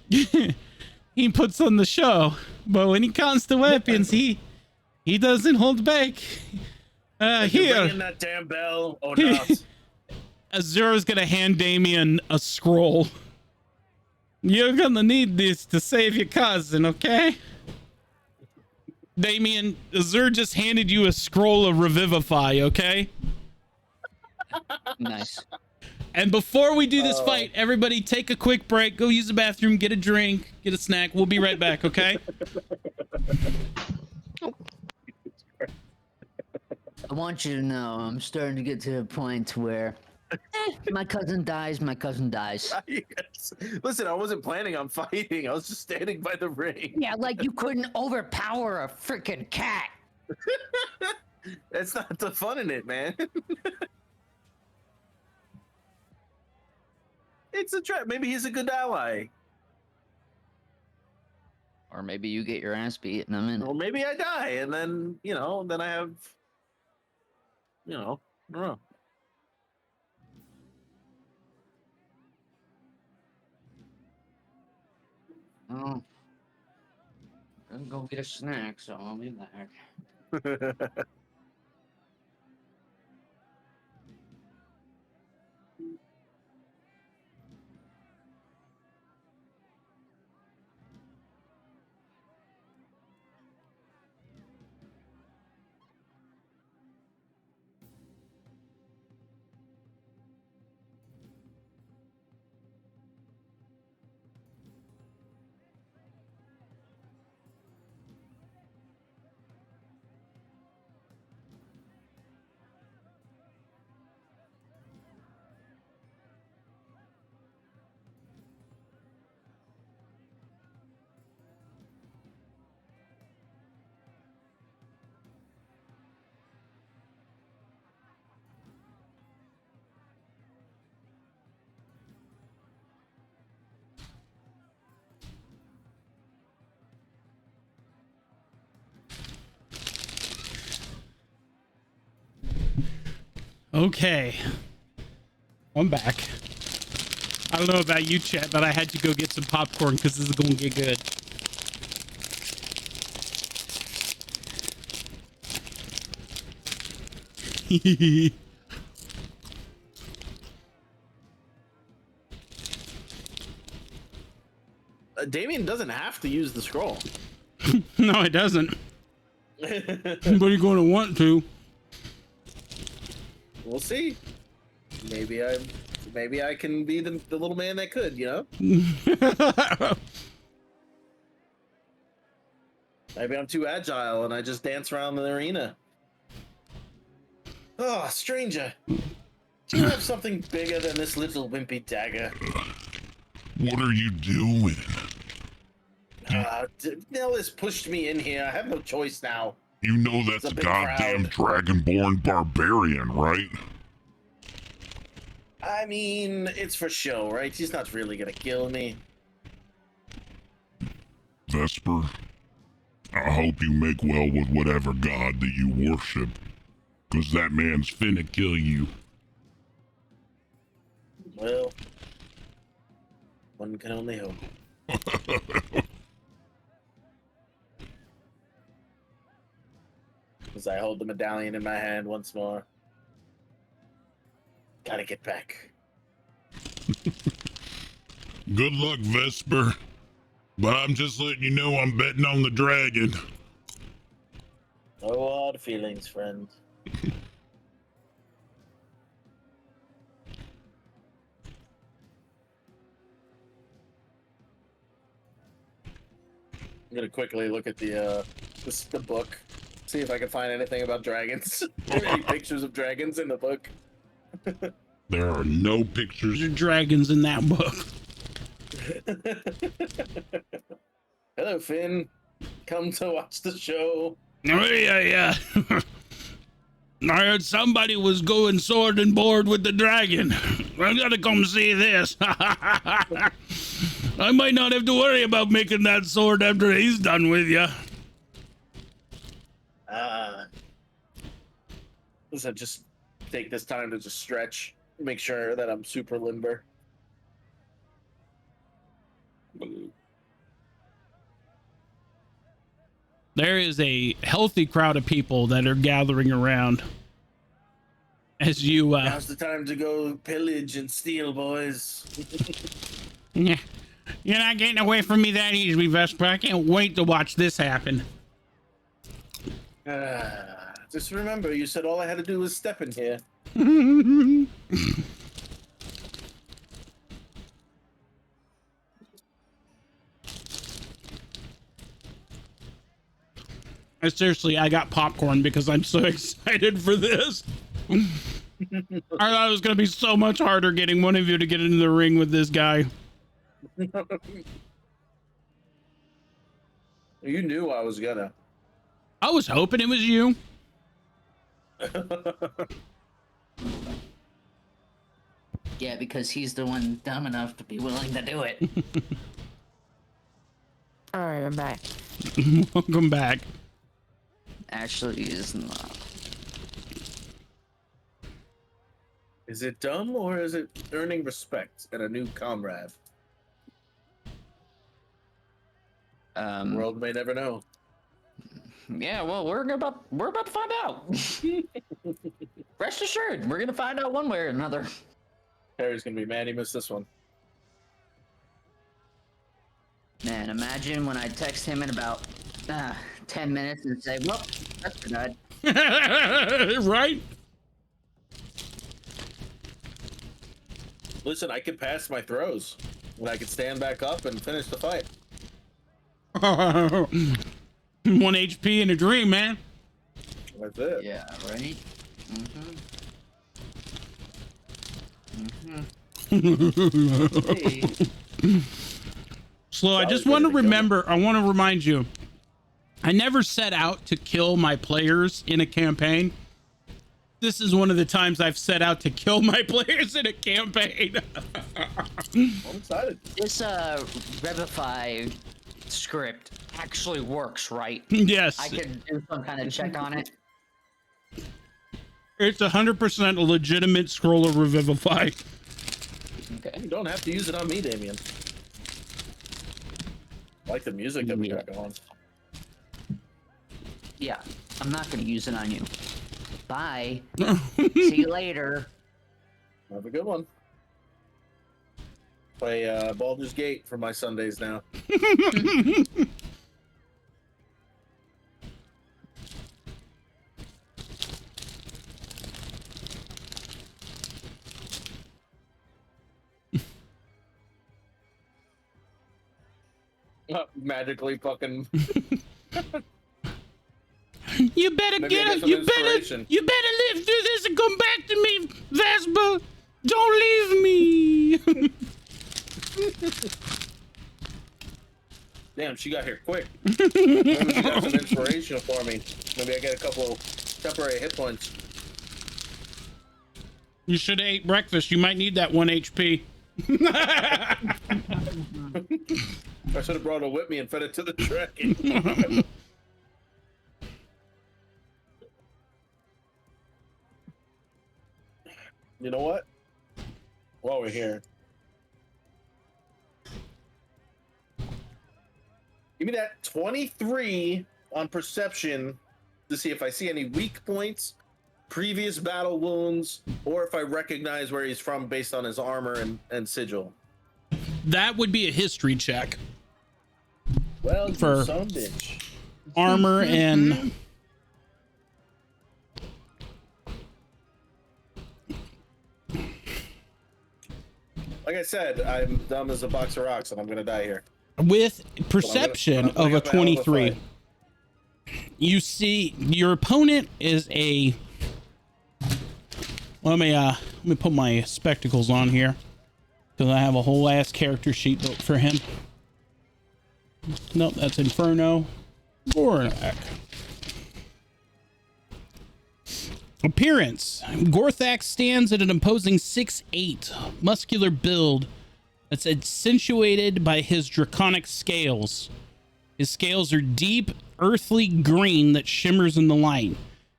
he puts on the show, but when he comes to weapons, he doesn't hold back. You're ringing Here, that damn bell or not? Azura's gonna hand Damien a scroll. You're gonna need this to save your cousin, okay? Damien, Azur just handed you a scroll of Revivify, okay? Nice. And before we do this fight, everybody take a quick break, go use the bathroom, get a drink, get a snack. We'll be right back, okay? I want you to know I'm starting to get to a point where my cousin dies, my cousin dies. Listen, I wasn't planning on fighting. I was just standing by the ring. Yeah, like you couldn't overpower a freaking cat. That's not the fun in it, man. It's a trap. Maybe he's a good ally. Or maybe you get your ass beat in a minute. Or maybe I die, and then, then I have, I don't know. Oh. I'm gonna go get a snack, so I'll be back. Okay. I'm back. I don't know about you, chat, but I had to go get some popcorn because this is going to get good. Damien doesn't have to use the scroll. No, it doesn't. But you're going to want to. We'll see. Maybe I can be the little man that could, Maybe I'm too agile and I just dance around the arena. Oh, stranger. Do you have something bigger than this little wimpy dagger? What are you doing? Nellis pushed me in here. I have no choice now. You know that's It's a a big goddamn dragonborn barbarian, right? I mean, it's for show, right? He's not really gonna kill me. Vesper, I hope you make well with whatever god that you worship, because that man's finna kill you. Well, one can only hope. As I hold the medallion in my hand once more. Gotta get back. Good luck, Vesper. But I'm just letting you know I'm betting on the dragon. No hard feelings, friend. gonna quickly look at the book, see if I can find anything about dragons. Any pictures of dragons in the book? There are no pictures. There's dragons in that book. Hello, Finn. Come to watch the show. Oh, yeah. I heard somebody was going sword and board with the dragon. I gotta come see this. I might not have to worry about making that sword after he's done with you. Listen, just take this time to just stretch, make sure that I'm super limber. There is a healthy crowd of people that are gathering around as you Now's the time to go pillage and steal, boys. yeah, you're not getting away from me that easily, Vesper. I can't wait to watch this happen. Just remember, you said all I had to do was step in here. I got popcorn because I'm so excited for this. I thought it was going to be so much harder getting one of you to get into the ring with this guy. You knew I was gonna. I was hoping it was you. Yeah, because he's the one dumb enough to be willing to do it. All right, I'm back. Welcome back. Actually, is not. Is it dumb or is it earning respect and a new comrade? The world may never know. Yeah, well, we're about to find out. Rest assured, we're gonna find out one way or another. Harry's gonna be mad he missed this one. Man, imagine when I text him in about 10 minutes and say, "Well, that's denied." Right? Listen, I could pass my throws, and I could stand back up and finish the fight. 1 HP in a dream, man. That's it. Yeah, right. Slow, I just want to remember, I want to remind you, I never set out to kill my players in a campaign. This is one of the times I've set out to kill my players in a campaign. I'm excited. This Revify script actually works, right? Yes. I could do some kind of check on it. It's 100% a legitimate scroll of Revivify. Okay. You don't have to use it on me, Damien. I like the music that we got going. Yeah, I'm not gonna use it on you. Bye. See you later. Have a good one. Play Baldur's Gate for my Sundays now. Magically fucking. You better Maybe get I it. get You some better inspiration. live through this and come back to me, Vesper. Don't leave me. Damn, she got here quick. Maybe she got some inspiration for me. Maybe I get a couple temporary hit points. You should have ate breakfast. You might need that 1 HP. I should have brought it with me and fed it to the dragon. You know what? While we're here, give me that 23 on perception to see if I see any weak points, previous battle wounds, or if I recognize where he's from based on his armor and sigil. That would be a history check. Well, you For- son of a bitch. Armor and Like I said, I'm dumb as a box of rocks and I'm gonna die here. with perception of a 23. You see your opponent is a, let me put my spectacles on here because I have a whole ass character sheet built for him. Nope, that's Inferno. Gorak. Appearance. Gorthak stands at an imposing 6'8", muscular build that's accentuated by his draconic scales. His scales are deep, earthly green that shimmers in the light,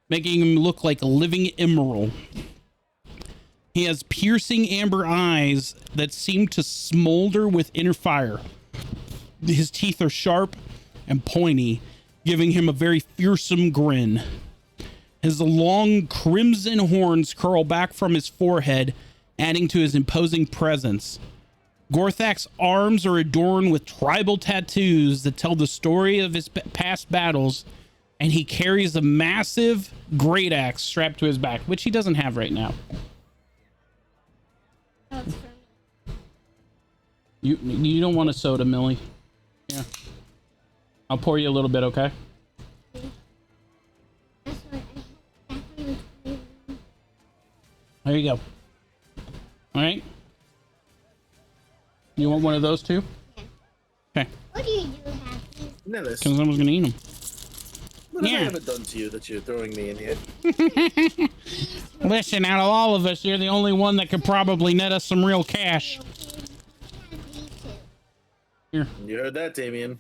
making him look like a living emerald. He has piercing amber eyes that seem to smolder with inner fire. His teeth are sharp and pointy, giving him a very fearsome grin. His long crimson horns curl back from his forehead, adding to his imposing presence. Gorthak's arms are adorned with tribal tattoos that tell the story of his past battles, and he carries a massive great axe strapped to his back, which he doesn't have right now. You don't want a soda, Millie. Yeah. I'll pour you a little bit, okay? There you go. All right. You want one of those too? Okay. What do you do, Happy? Nellis, Because I was gonna eat them. what have I Yeah. ever done to you that you're throwing me in here? Listen, out of all of us, you're the only one that could probably net us some real cash. Here. You heard that, Damien?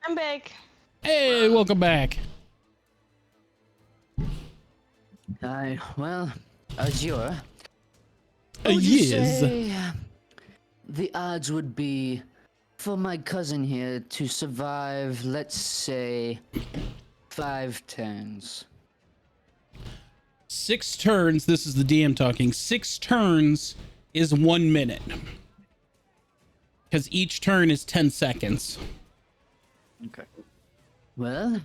I'm back. Hey, welcome back. Well, Azure. What would you Yes. say the odds would be for my cousin here to survive, let's say, 5 turns? 6 turns. This is the DM talking. 6 turns is 1 minute. Because each turn is 10 seconds. Okay. Well,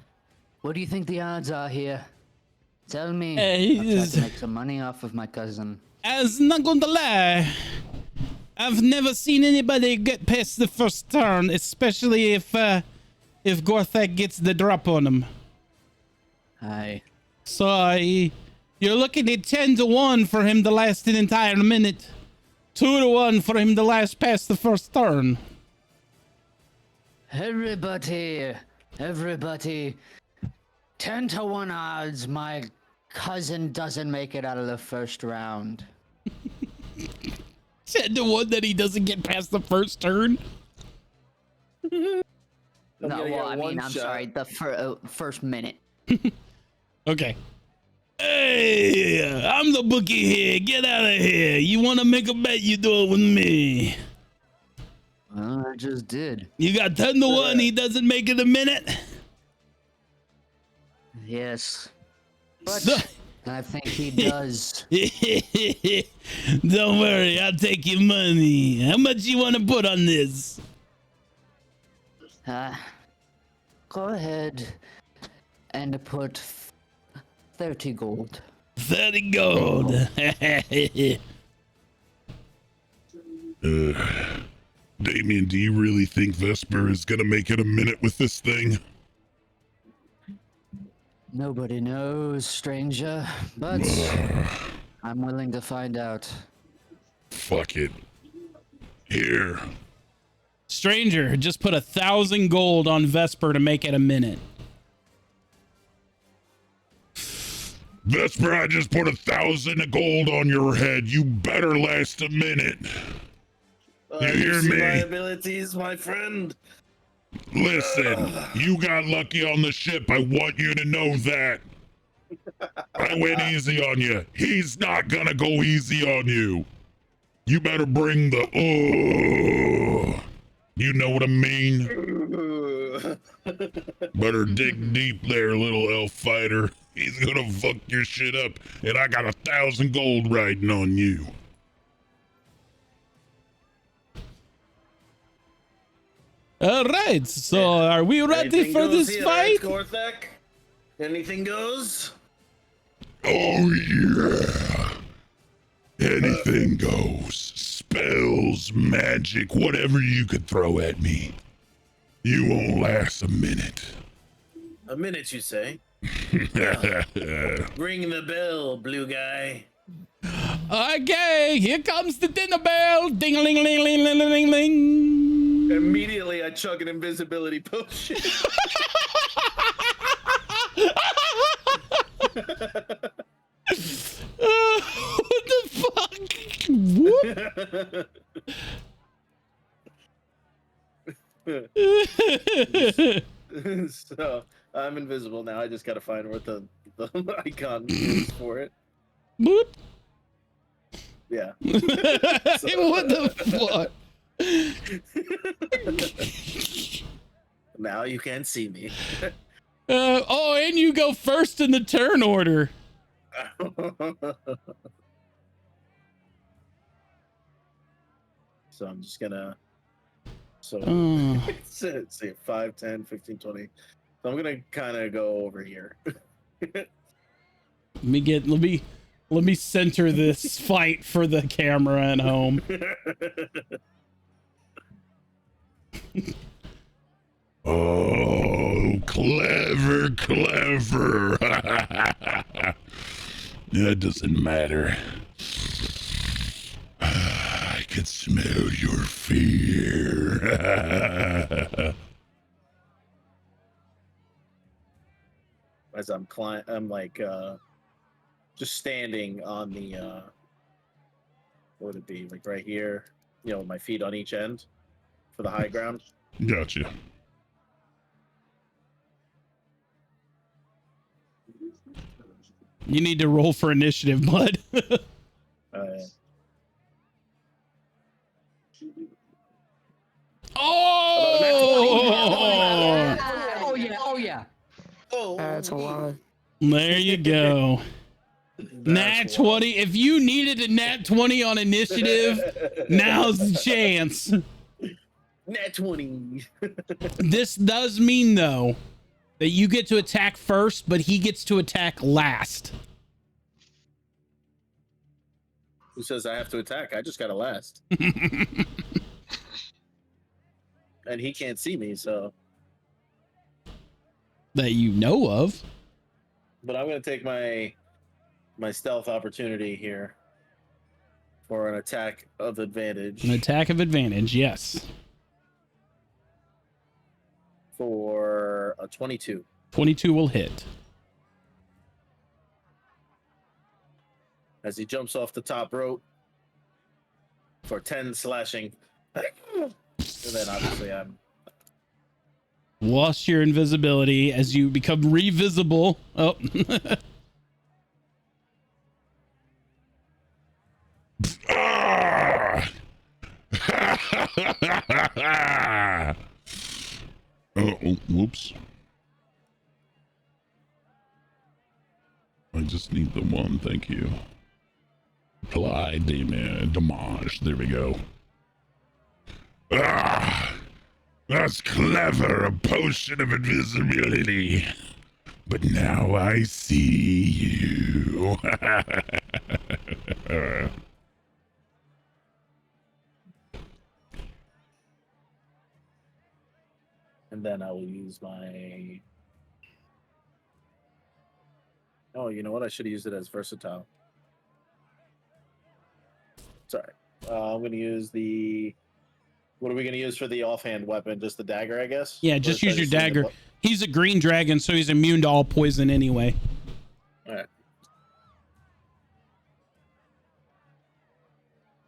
what do you think the odds are here? Tell me. I'll try to make some money off of my cousin. As not going to lie, I've never seen anybody get past the first turn, especially if Gorthak gets the drop on him. Aye. So you're looking at 10-1 for him to last an entire minute. 2-1 for him to last past the first turn. Everybody, 10-1 odds my cousin doesn't make it out of the first round. 10-1 that he doesn't get past the first turn. No, gonna well, get I mean, one I'm shot. sorry, the first minute. Okay. Hey, I'm the bookie here. Get out of here. You want to make a bet? You do it with me. Well, I just did. You got 10-1. He doesn't make it a minute. Yes. But So- I think he does. Don't worry. I'll take your money. How much you want to put on this? Go ahead and put 30 gold. 30 gold. Damien, do you really think Vesper is gonna make it a minute with this thing? Nobody knows, stranger, but I'm willing to find out. Fuck it. Here. Stranger, just put 1,000 gold on Vesper to make it a minute. Vesper, I just put 1,000 gold on your head. You better last a minute. You hear see me? My abilities, my friend. Listen, you got lucky on the ship. I want you to know that. I went easy on you. He's not gonna go easy on you. You better bring the you know what I mean? Better dig deep there, little elf fighter. He's gonna fuck your shit up, and I got 1,000 gold riding on you. All right, so are we ready Anything for goes this here, fight? right, Gorthak? Anything goes? Oh yeah. Anything goes. spells, magic, whatever you could throw at me. You won't last a minute. A minute, you say? Ring the bell, blue guy. Okay, here comes the dinner bell. Ding ling ling ling ling ling ling. Immediately, I chug an invisibility potion. What the fuck? Whoop. So I'm invisible now. I just gotta find what the icon is for it. Boop. Yeah. What the fuck? Now you can see me. Oh, and you go first in the turn order. So I'm just gonna. So Oh. let's see, 5, 10, 15, 20. So I'm gonna kind of go over here. Let me center this fight for the camera at home. Oh, clever, clever. That doesn't matter. I can smell your fear. As I'm like just standing on the what would it be, like right here, you know, with my feet on each end for the high ground. Gotcha. You need to roll for initiative, bud. Oh! Oh yeah, oh yeah. That's a lot. There you go. Nat 20. If you needed a nat 20 on initiative, now's the chance. Nat 20. This does mean, though, that you get to attack first, but he gets to attack last. Who says I have to attack? I just gotta last. And he can't see me, so. That you know of. But I'm gonna take my stealth opportunity here for an attack of advantage. An attack of advantage, yes. For a 22. 22 will hit. As he jumps off the top rope for 10 slashing. And then obviously I'm Lost your invisibility as you become revisible. Oh. Oh, whoops. I just need the one, thank you. Apply damage. There we go. That's clever, a potion of invisibility. But now I see you. and then I will use my. Oh, you know what? I should have used it as versatile. Sorry. I'm going to use the. What are we going to use for the offhand weapon? Just the dagger, I guess? Yeah, Or just should I use your use the dagger. He's a green dragon, so he's immune to all poison anyway. All right.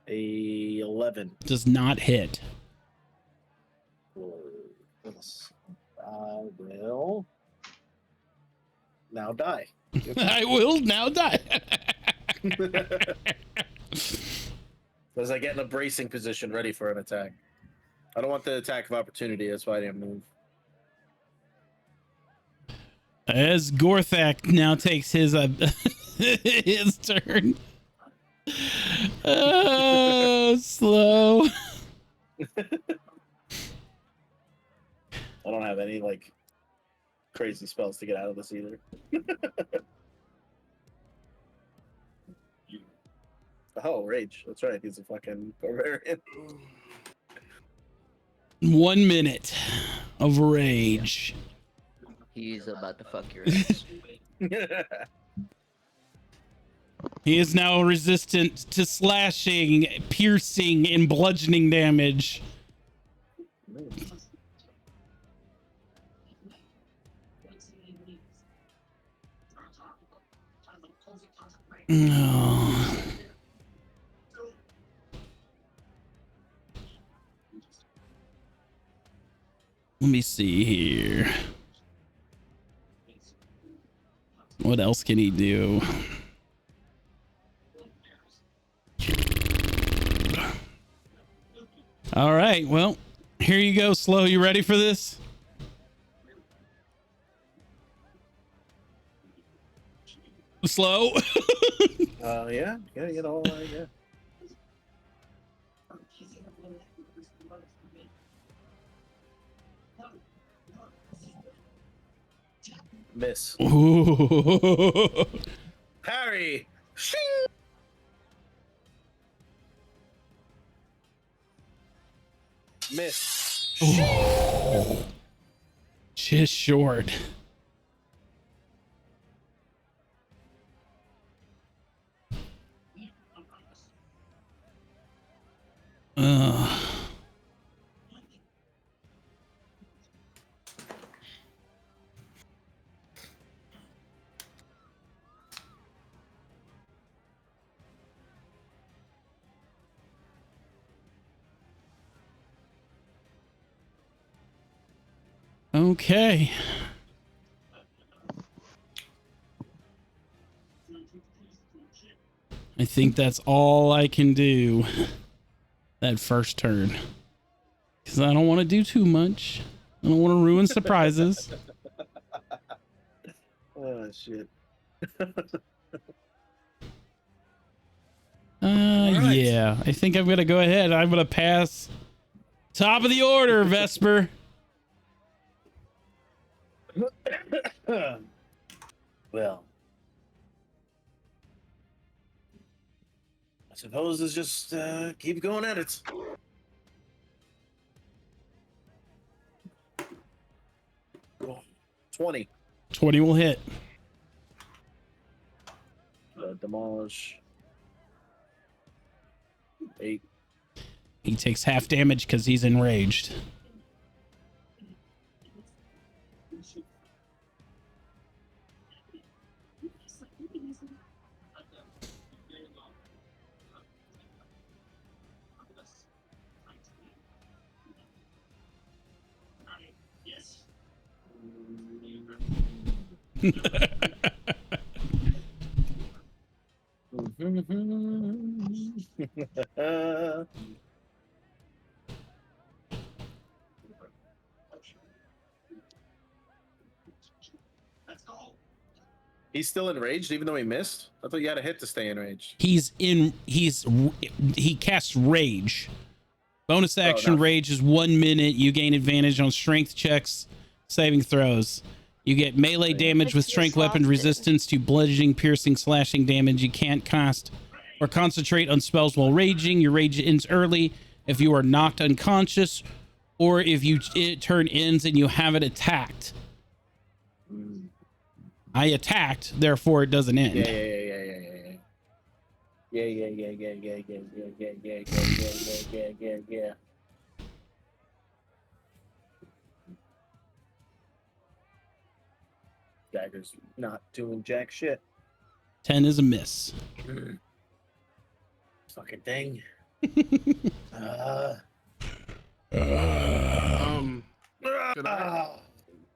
A 11. Does not hit. I will now die. I will now die. As I get in a bracing position, ready for an attack. I don't want the attack of opportunity. That's why I didn't move. As Gorthak now takes his his turn. Oh, slow. I don't have any like crazy spells to get out of this either. Oh, rage. That's right. He's a fucking barbarian. 1 minute of rage. He's about to fuck your ass. He is now resistant to slashing, piercing, and bludgeoning damage. No. Let me see here. What else can he do? All right, well, here you go, Slow. You ready for this? Slow. Yeah, you know, yeah. Miss. Ooh. Harry. Shing! Miss. Ooh. Just short. Okay. I think that's all I can do that first turn. Because I don't want to do too much. I don't want to ruin surprises. Oh, shit. Yeah. I think I'm going to go ahead. I'm going to pass top of the order, Vesper. Well, I suppose it's just keep going at it. Oh, 20. 20 will hit. Demolish. 8. He takes half damage because he's enraged. He's still enraged even though he missed? I thought you had a hit to stay enraged. He casts rage. Bonus action no. rage is 1 minute. You gain advantage on strength checks, saving throws. You get melee damage with strength weapon resistance to bludgeoning, piercing, slashing damage. You can't cast or concentrate on spells while raging. Your rage ends early if you are knocked unconscious, or if turn ends and you haven't attacked. I attacked, therefore it doesn't end. Yeah. Dagger's not doing jack shit. 10 is a miss. Fucking thing.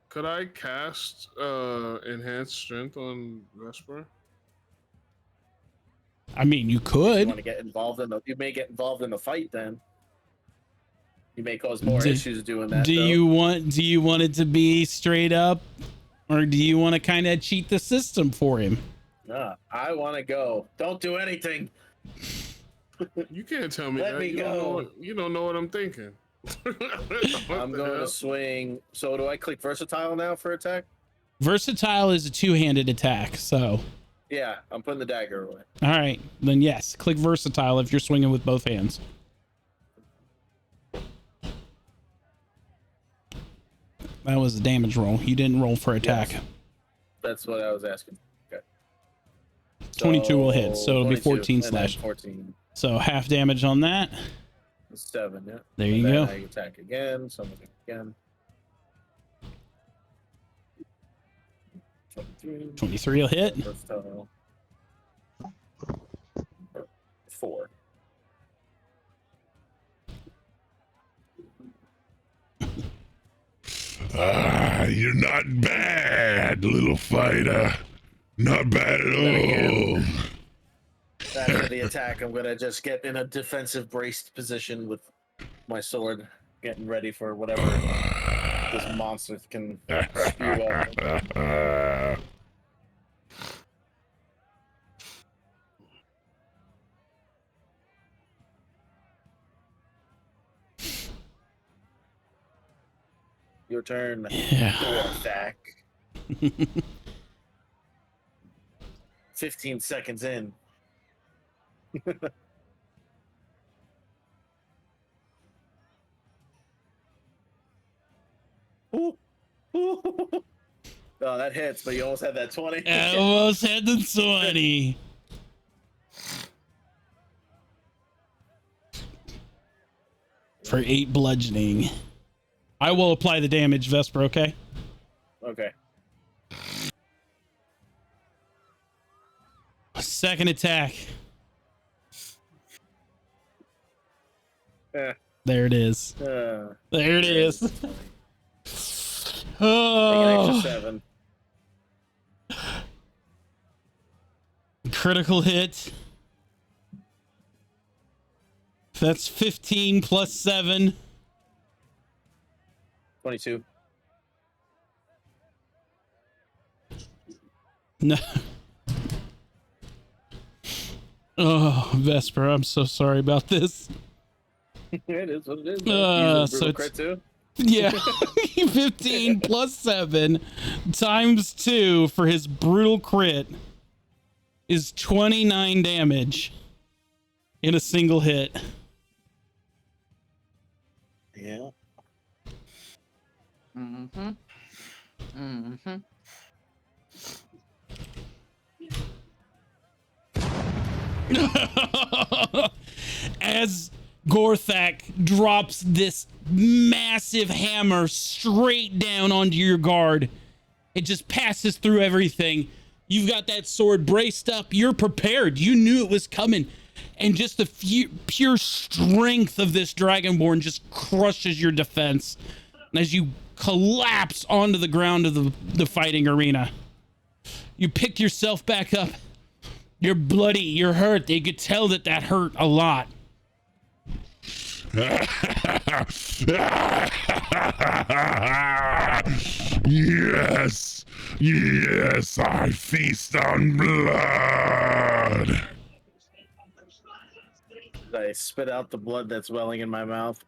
Could I cast enhanced strength on Vesper? I mean, you could. You want to get involved in you may get involved in the fight then. You may cause more issues doing that. Do you want it to be straight up, or do you want to kind of cheat the system for him? Nah, I want to go. Don't do anything. You can't tell me Let that. me go. You don't know what I'm thinking. I'm going to swing. So do I click versatile now for attack? Versatile is a two-handed attack, so Yeah, I'm putting the dagger away. All right, then yes, click versatile if you're swinging with both hands. That was a damage roll. You didn't roll for attack. Yes. That's what I was asking. Okay. 22 will hit, so it'll be 14 and then slash. 14. So half damage on that. 7, yeah. There And you then go. I attack again, so I'm gonna again. 23. 23 will hit. Versatile. 4. You're not bad, little fighter. Not bad at all. After the attack, I'm gonna just get in a defensive braced position with my sword, getting ready for whatever this monster can spew up. Your turn. Yeah. Attack. 15 seconds in. Ooh. Ooh. Oh, that hits, but you almost had that 20. I almost had the 20. For 8 bludgeoning. I will apply the damage, Vesper, okay? Okay. Second attack. There it is. There it is. Take an Oh, extra 7. critical hit. That's 15 plus 7. 22. No. Oh, Vesper, I'm so sorry about this. It is what it is. So it's- crit too? Yeah, 15 plus 7 times 2 for his brutal crit is 29 damage in a single hit. Yeah. Mm-hmm. Mm-hmm. As Gorthak drops this massive hammer straight down onto your guard, it just passes through everything. You've got that sword braced up. You're prepared. You knew it was coming. And just the pure strength of this Dragonborn just crushes your defense as you collapse onto the ground of the fighting arena. You pick yourself back up. You're bloody. You're hurt. You could tell that hurt a lot. Yes, yes, I feast on blood. I spit out the blood that's welling in my mouth.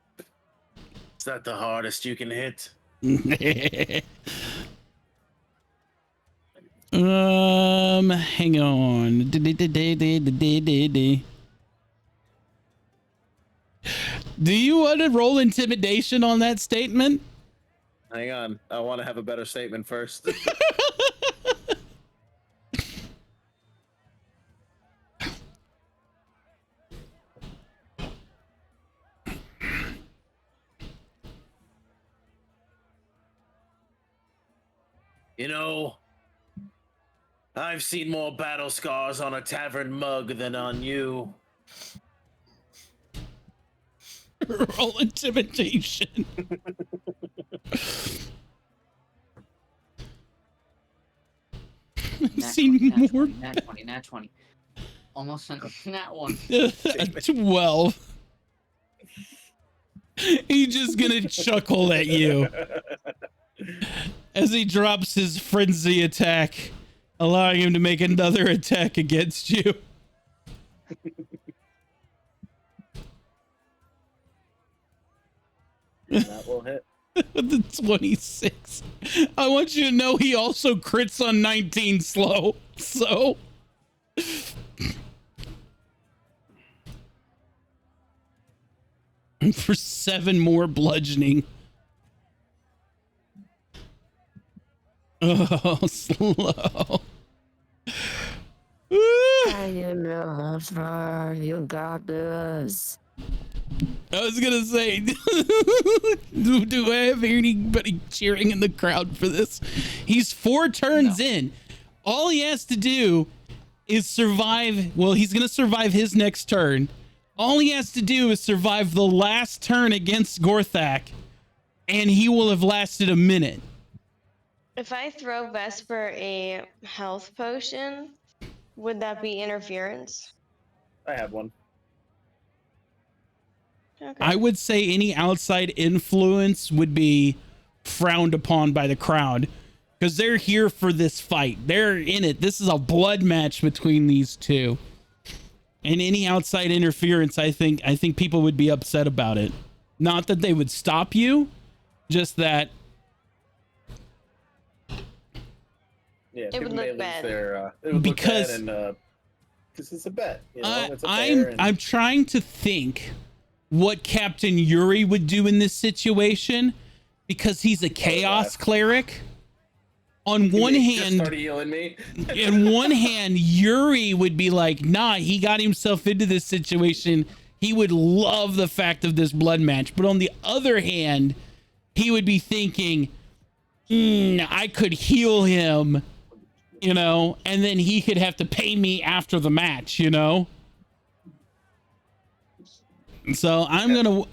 Is that the hardest you can hit? Hang on. Do you want to roll intimidation on that statement? Hang on. I want to have a better statement first. You know, I've seen more battle scars on a tavern mug than on you. Roll intimidation. I've seen more. Nat 20, nat 20. Almost a nat 1. 12. He's just gonna chuckle at you as he drops his frenzy attack, allowing him to make another attack against you. That will hit. With the 26. I want you to know he also crits on 19 slow. So for 7 more bludgeoning. Oh, slow. You got this. I was gonna say, do I have anybody cheering in the crowd for this? He's 4 turns in. All he has to do is survive. Well, he's gonna survive his next turn. All he has to do is survive the last turn against Gorthak, and he will have lasted a minute. If I throw Vesper a health potion, would that be interference? I have one. Okay. I would say any outside influence would be frowned upon by the crowd because they're here for this fight. They're in it. This is a blood match between these two. And any outside interference, I think people would be upset about it. Not that they would stop you, just that. Yeah, It would people may look lose bad. their, it would Because- look bad and because it's a bet. You know? It's a fair and- I'm trying to think what Captain Yuri would do in this situation because he's a chaos cleric. On one Just hand, started healing me. in one hand, Yuri would be like, nah, he got himself into this situation. He would love the fact of this blood match. But on the other hand, he would be thinking, I could heal him, you know, and then he could have to pay me after the match, you know? So I'm gonna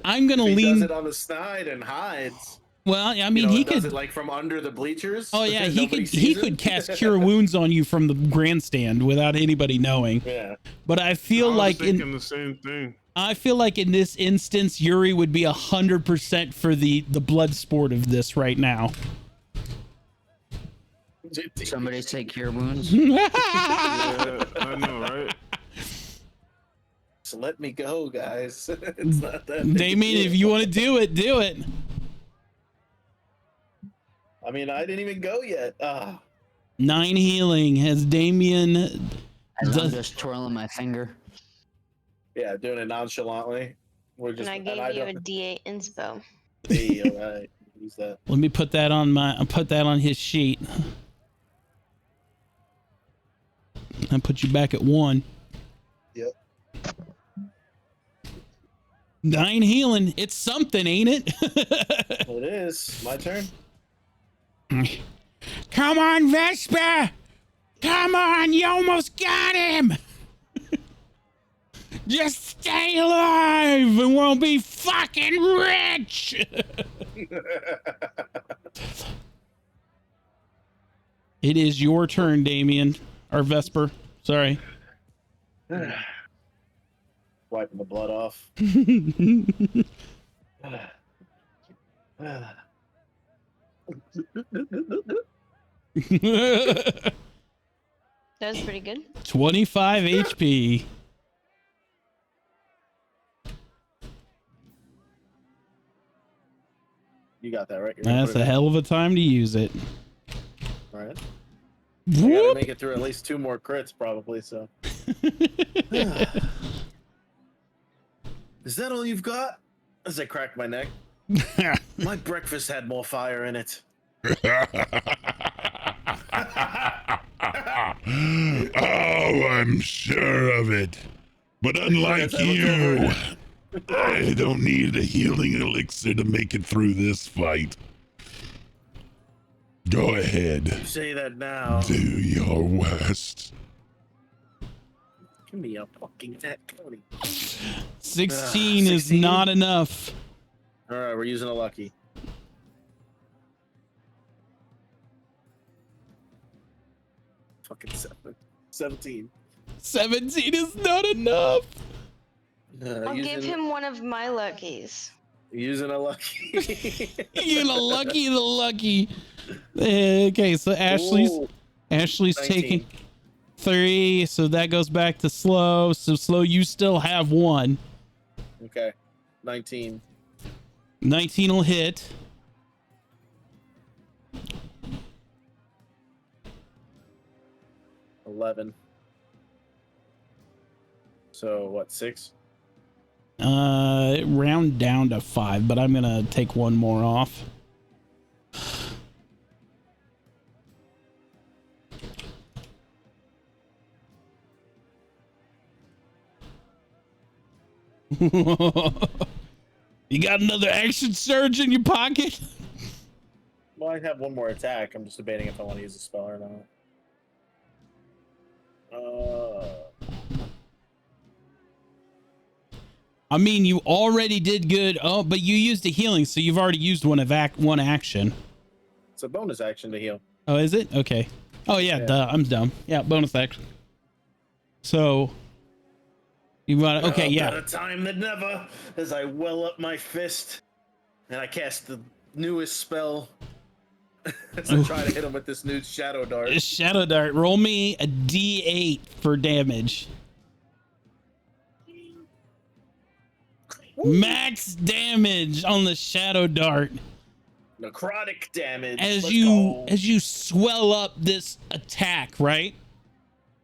He lean. does it on the side and hides. Well, I You mean, know, he and does could. it like from under the bleachers. Oh yeah, he Nobody could. sees He it. could cast Cure Wounds on you from the grandstand without anybody knowing. Yeah. But I feel I was like thinking the same thing. I feel like in this instance, Yuri would be 100% for the blood sport of this right now. Somebody take Cure Wounds. Yeah, I know, right? So let me go, guys. It's not that big a Damien, if deal. you want to do it, do it. I mean, I didn't even go yet. 9 healing has Damien. As I'm Does, just twirling my finger. Yeah, doing it nonchalantly. We're just. And I gave you a D8 inspo. Hey, all right. Use that. let me put that on his sheet. I put you back at 1. Yep. 9 healing. It's something, ain't it? Well, it is. My turn. Come on, Vesper! Come on, you almost got him! Just stay alive and we'll be fucking rich! It is your turn, Damien. Or Vesper. Sorry. Wiping the blood off. That was pretty good. 25 HP. You got that right. You're gonna That's put a it hell of a time to use it. in. All right. I gotta Whoop. make it through at least 2 more crits, probably. So. Is that all you've got? As I crack my neck. My breakfast had more fire in it. Oh, I'm sure of it. But unlike you, I don't need a healing elixir to make it through this fight. Go ahead. Say that now. Do your worst. Give me a fucking net, Cody. 16 is 16? not enough. All right, we're using a lucky. Fucking 17. 17 is not enough. I'll give him one of my luckies. Using a lucky. You know, lucky the lucky. Okay, so Ashley's Ooh, Ashley's 19. taking 3, so that goes back to Slow. So Slow, you still have 1. Okay, 19. 19 will hit. $11. So what? 6? Round down to 5, but I'm gonna take one more off. You got another action surge in your pocket? Well, I have one more attack. I'm just debating if I want to use a spell or not. I mean, you already did good. Oh, but you used a healing, so you've already used one action. It's a bonus action to heal. Oh, is it? Okay. Oh yeah, Yeah. duh. I'm dumb. Yeah, bonus action. So you want okay? Yeah. Better time than never, as I well up my fist, and I cast the newest spell. As I try to hit him with this new shadow dart. Shadow dart. Roll me a D8 for damage. Max damage on the shadow dart. Necrotic damage. As Let's you go. as you swell up this attack, right?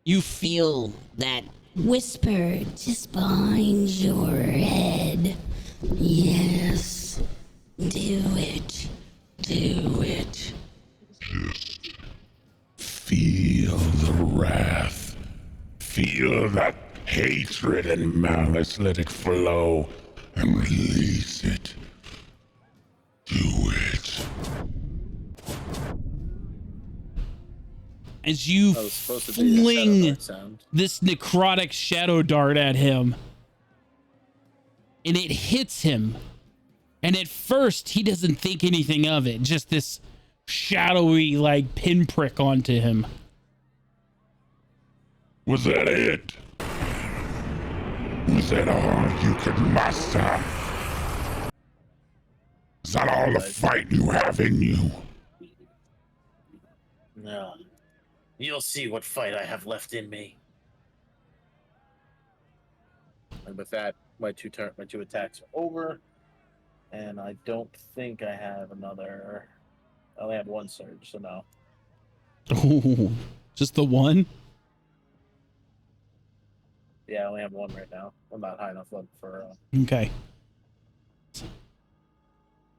You Feel that whisper just behind your head. Yes. Do it. Do it. Just feel the wrath. Feel that hatred and malice. Let it flow and release it. Do it. as you That was supposed to be a shadow fling dart sound. this necrotic shadow dart at him, and it hits him. And at first, he doesn't think anything of it. Just this shadowy, like, pinprick onto him. Was that it? Was that all you could muster? Is that all the fight you have in you? No. You'll see what fight I have left in me. And with that, my two attacks are over. And I don't think I have another. I only have one surge, so no. Ooh, just the one? Yeah, I only have one right now. I'm not high enough level for. Okay.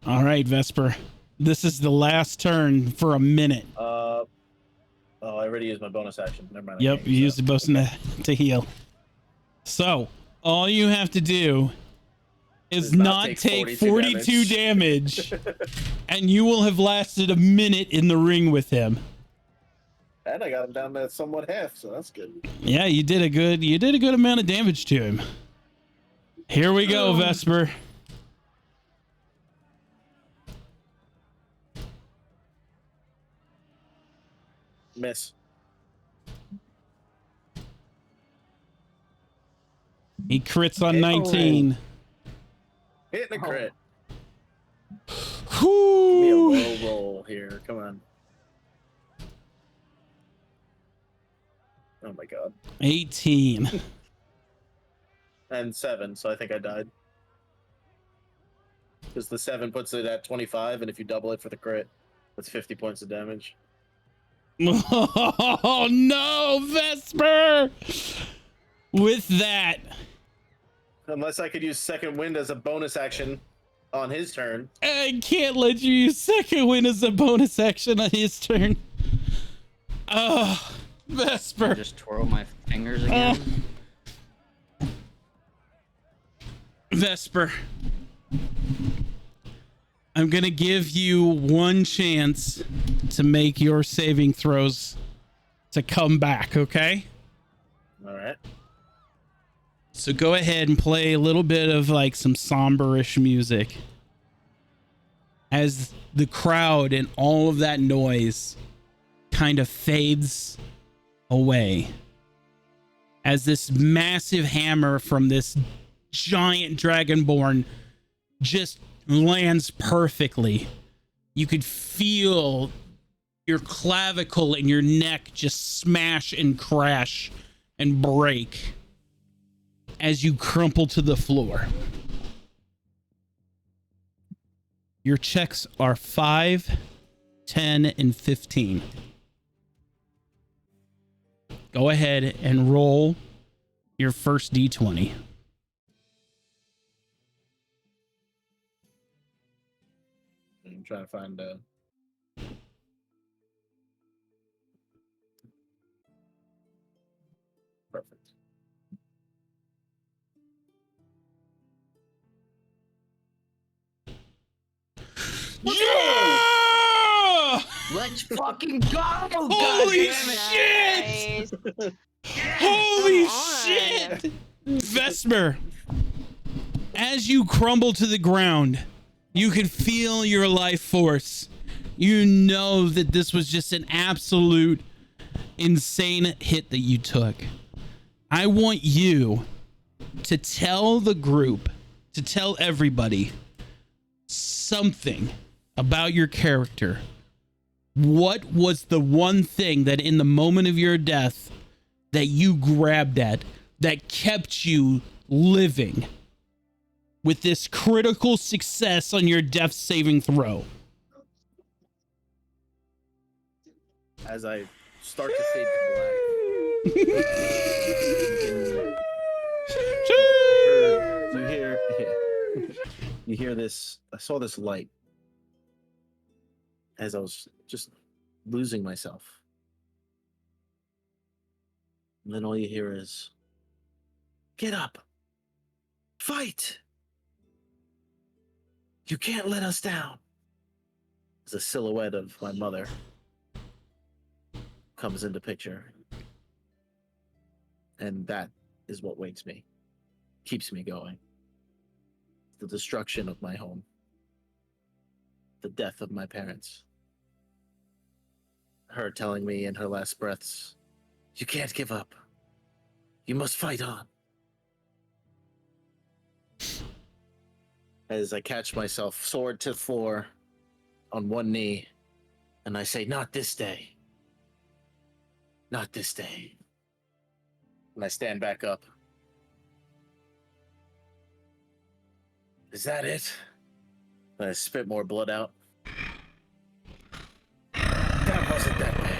All right, Vesper. This is the last turn for a minute. Oh, I already used my bonus action. Never mind. I Yep, can't you use used the bonus to heal. So, all you have to do is not take 42 damage, and you will have lasted a minute in the ring with him. And I got him down to somewhat half, so that's good. Yeah, you did a good amount of damage to him. Here we go, Vesper. Miss. He crits on 19. Hitting a crit. Whoo! Give me a low roll here. Come on. Oh my god. 18. And 7, so I think I died. Because the 7 puts it at 25, and if you double it for the crit, that's 50 points of damage. Oh no, Vesper! With that, Unless I could use second wind as a bonus action on his turn. I can't let you use second wind as a bonus action on his turn. Oh, Vesper. Just twirl my fingers again. Vesper. I'm gonna give you one chance to make your saving throws to come back, okay? All right. So go ahead and play a little bit of like some somber-ish music as the crowd and all of that noise kind of fades away. As this massive hammer from this giant dragonborn just lands perfectly. You could feel your clavicle and your neck just smash and crash and break as you crumple to the floor. Your checks are 5, 10, and 15. Go ahead and roll your first D20. I'm trying to find perfect. Yeah! Let's fucking go! Holy Nice. Holy Come on. shit! Vesper, as you crumble to the ground, you can feel your life force. You know that this was just an absolute insane hit that you took. I want you to tell the group, to tell everybody something about your character. What was the one thing that in the moment of your death that you grabbed at that kept you living with this critical success on your death saving throw? As I start to fade to black, you hear this. I saw this light as I was just losing myself. And then all you hear is, "Get up! Fight! You can't let us down!" As a silhouette of my mother comes into picture. And that is what wakes me, keeps me going. The destruction of my home, the death of my parents. Her telling me in her last breaths, "You can't give up. You must fight on." As I catch myself, sword to the floor, on one knee, and I say, "Not this day. Not this day." And I stand back up. "Is that it?" And I spit more blood out. "That wasn't that bad."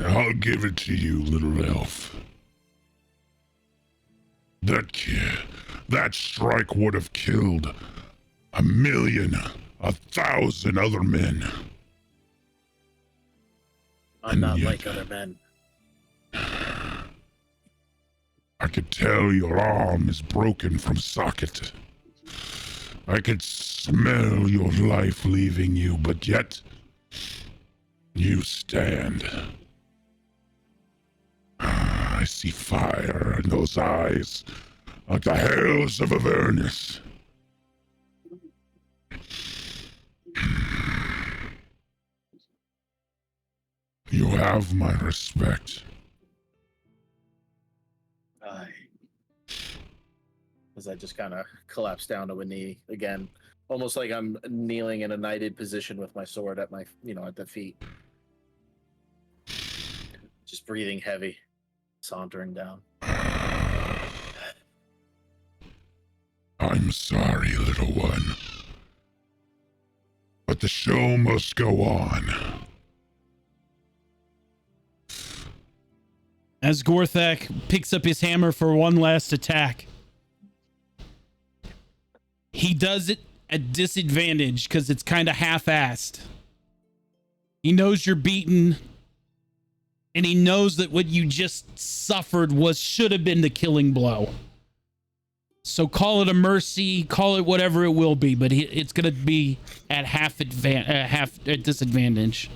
I'll give it to you, little elf. That strike would have killed 1,000,000, 1,000 other men. I'm not like other men. I could tell your arm is broken from socket. I could smell your life leaving you, but yet you stand. I see fire in those eyes, like the hells of Avernus. You have my respect. As I just kind of collapse down to a knee again, almost like I'm kneeling in a knighted position with my sword at my, at the feet. Just breathing heavy, sauntering down. I'm sorry, little one. But the show must go on. As Gorthak picks up his hammer for one last attack, he does it at disadvantage because it's kind of half-assed. He knows you're beaten, and he knows that what you just suffered should have been the killing blow. So call it a mercy, call it whatever it will be, but it's going to be at half at disadvantage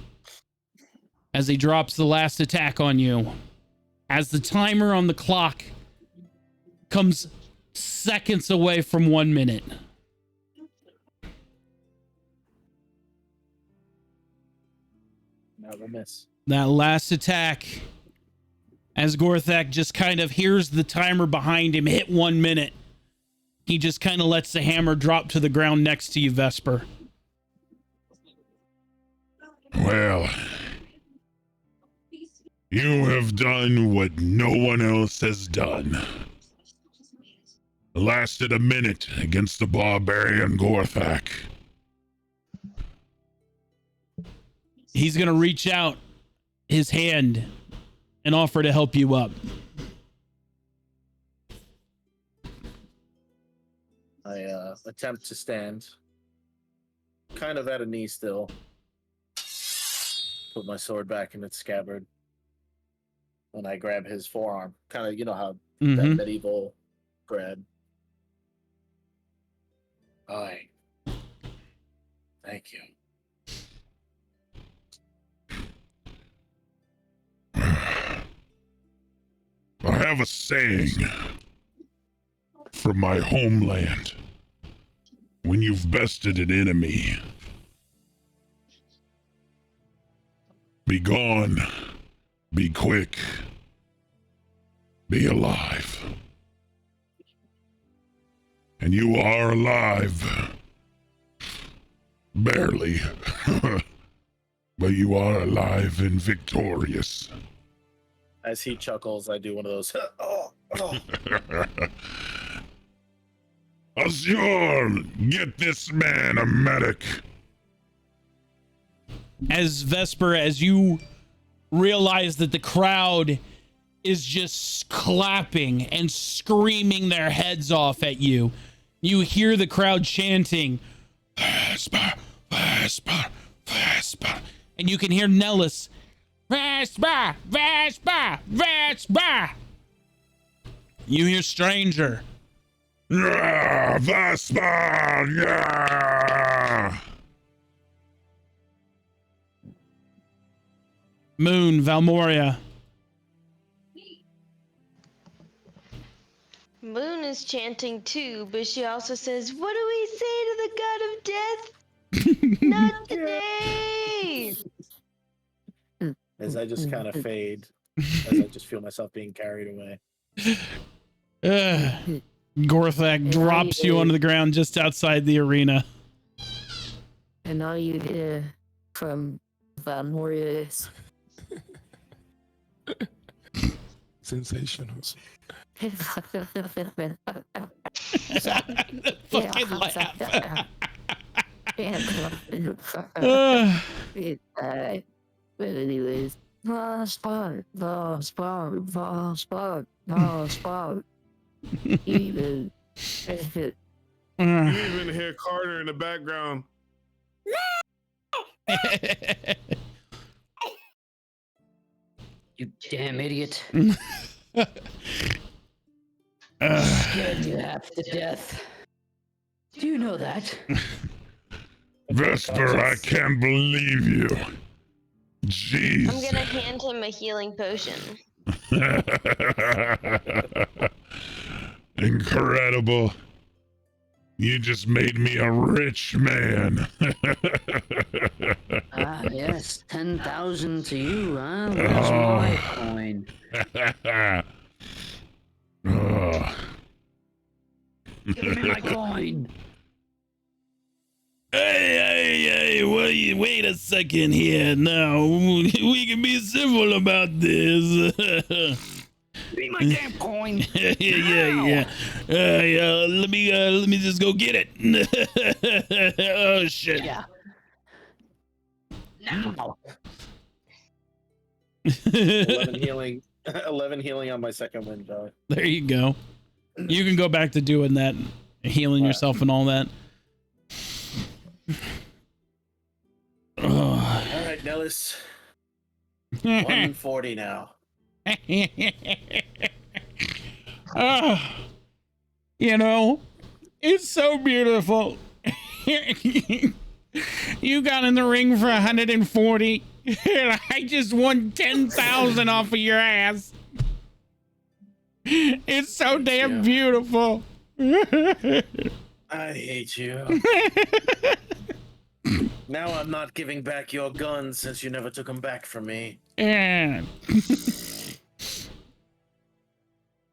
as he drops the last attack on you. As the timer on the clock comes seconds away from 1 minute. Never miss. That last attack, as Gorthak just kind of hears the timer behind him hit 1 minute, he just kind of lets the hammer drop to the ground next to you, Vesper. Well, you have done what no one else has done. It lasted a minute against the barbarian Gorthak. He's going to reach out his hand and offer to help you up. I attempt to stand, kind of at a knee still. Put my sword back in its scabbard. And I grab his forearm. Kind of, you know how that medieval grab. Aye. Thank you. I have a saying from my homeland. When you've bested an enemy, be gone, be quick, be alive. And you are alive. Barely. But you are alive and victorious. As he chuckles, I do one of those. Azure, get this man a medic. As Vesper, as you realize that the crowd is just clapping and screaming their heads off at you, you hear the crowd chanting, Vesper, Vesper, Vesper. And you can hear Nellis, Vesper, Vesper, Vesper. You hear Stranger. Yeah, Vesper, yeah. Moon, Valmoria. Moon is chanting too, but she also says, "What do we say to the god of death? Not today!" As I just kind of fade, as I just feel myself being carried away. Gorthak drops you onto the ground just outside the arena. And all you hear from Valmoria is sensational. Fucking laugh. But anyways, spot. Even You even hear Carter in the background. You damn idiot. Scared you half to death. Do you know that? Vesper, I can't believe you. Jeez. I'm gonna hand him a healing potion. Incredible. You just made me a rich man. Ah, yes. 10,000 to you, huh? Where's my coin? Give me my coin. Hey, wait a second here. Now, we can be civil about this. Give me my damn coin. yeah. Let me just go get it. Oh, shit. Yeah. Now. 11 healing. 11 healing on my second wind, Joey. There you go. You can go back to doing that, healing yourself and all that. All right, Nellis. 140 now. You know, it's so beautiful. You got in the ring for 140, and I just won 10,000 off of your ass. It's so damn beautiful. I hate you. Now I'm not giving back your guns since you never took them back from me. Yeah.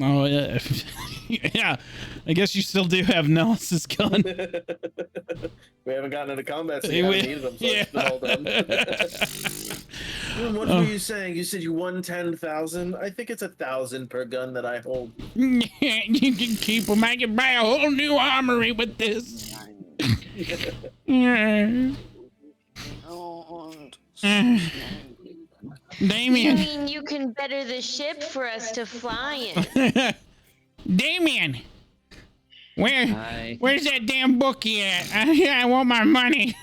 Oh, yeah. Yeah. I guess you still do have Nellis's gun. We haven't gotten into combat, so you haven't needed them, so it's been all done. What were you saying? You said you won 10,000? I think it's 1,000 per gun that I hold. You can keep them. I can buy a whole new armory with this. Yeah. Damien. You mean you can better the ship for us to fly in? Damien. Where's that damn bookie at? I want my money.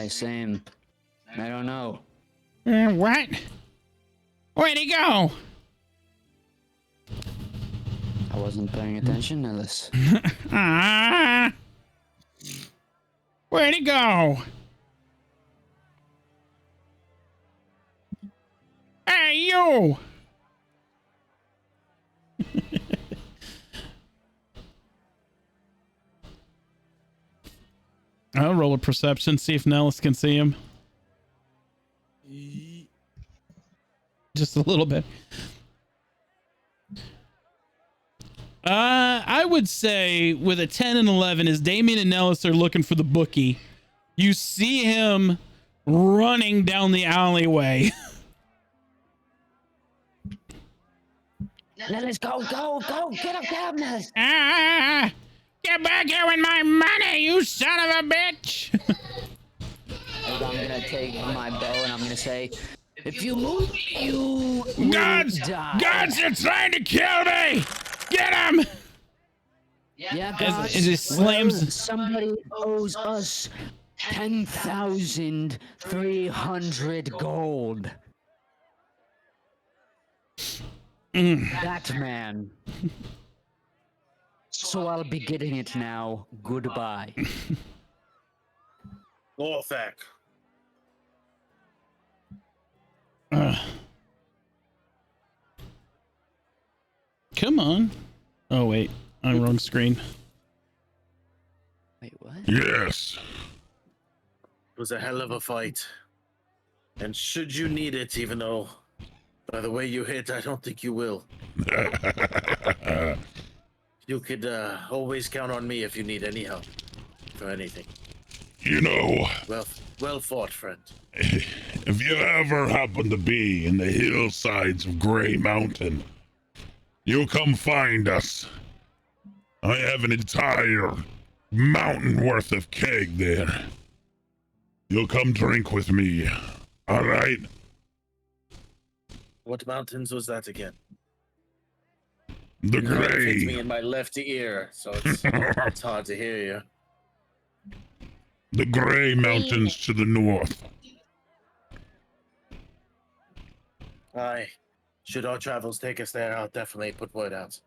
Same. I don't know. What? Where'd he go? I wasn't paying attention, Ellis. Where'd he go? Hey, you! I'll roll a perception, see if Nellis can see him. Just a little bit. I would say with a 10 and 11, as Damien and Nellis are looking for the bookie, you see him running down the alleyway. Nellis, go, get up, Nellis. Get back here with my money, you son of a bitch. I'm gonna take my bow and I'm gonna say, if you move, you Gods, die. Gods, they're trying to kill me. Get him. Yeah, As it slams. Somebody owes us 10,300 gold. That man. So I'll be getting it now. Goodbye. Orthac. Come on. Oh, wait. I'm wrong screen. Wait, what? Yes. It was a hell of a fight. And should you need it, even though, by the way you hit, I don't think you will. You could always count on me if you need any help for anything. You know, Well fought, friend. if you ever happen to be in the hillsides of Gray Mountain, you come find us. I have an entire mountain worth of keg there. You'll come drink with me. All right? What mountains was that again? The You know, it hits me Gray. in my left ear, so it's hard to hear you. The Gray Mountains to the north. Aye. Should our travels take us there, I'll definitely put word out.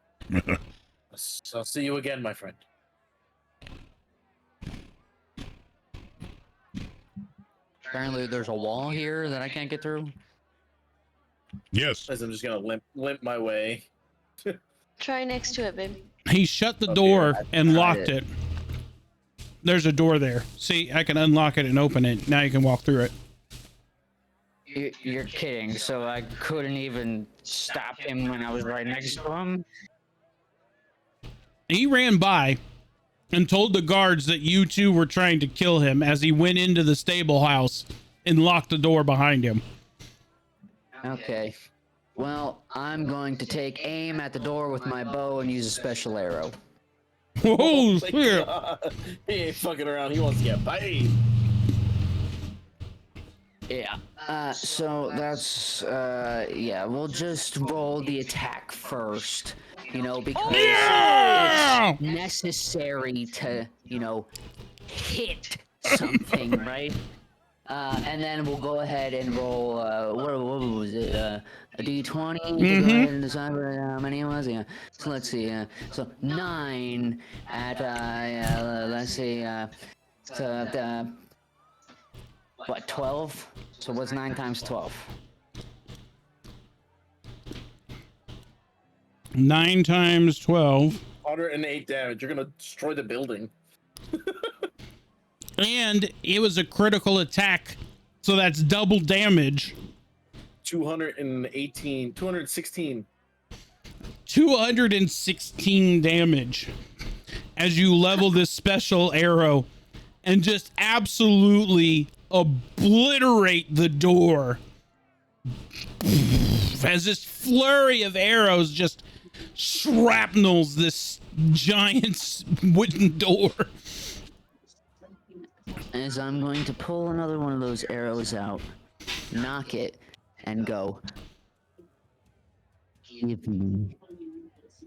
So I'll see you again, my friend. Apparently there's a wall here that I can't get through. Yes. As I'm just gonna limp my way. Try next to it, babe. He shut the Okay, door I and tried locked it. There's a door there. See, I can unlock it and open it. Now you can walk through it. You're kidding. So I couldn't even stop him when I was right next to him? He ran by and told the guards that you two were trying to kill him as he went into the stable house and locked the door behind him. Okay. Well, I'm going to take aim at the door with my bow and use a special arrow. Whoa, my shit. God. He ain't fucking around. He wants to get paid. Yeah. So that's yeah, we'll just roll the attack first, you know, because Yeah! it's necessary to, you know, hit something, right? And then we'll go ahead and roll what was it? A D20 to go ahead and decide how many it was. Yeah. So let's see. So 9 at let's see. What, 12? So what's 9 times 12? 9 times 12. 108 damage. You're gonna destroy the building. And it was a critical attack. So that's double damage. 216. 216 damage as you level this special arrow and just absolutely obliterate the door as this flurry of arrows just shrapnels this giant wooden door. As I'm going to pull another one of those arrows out, knock it, and go, give me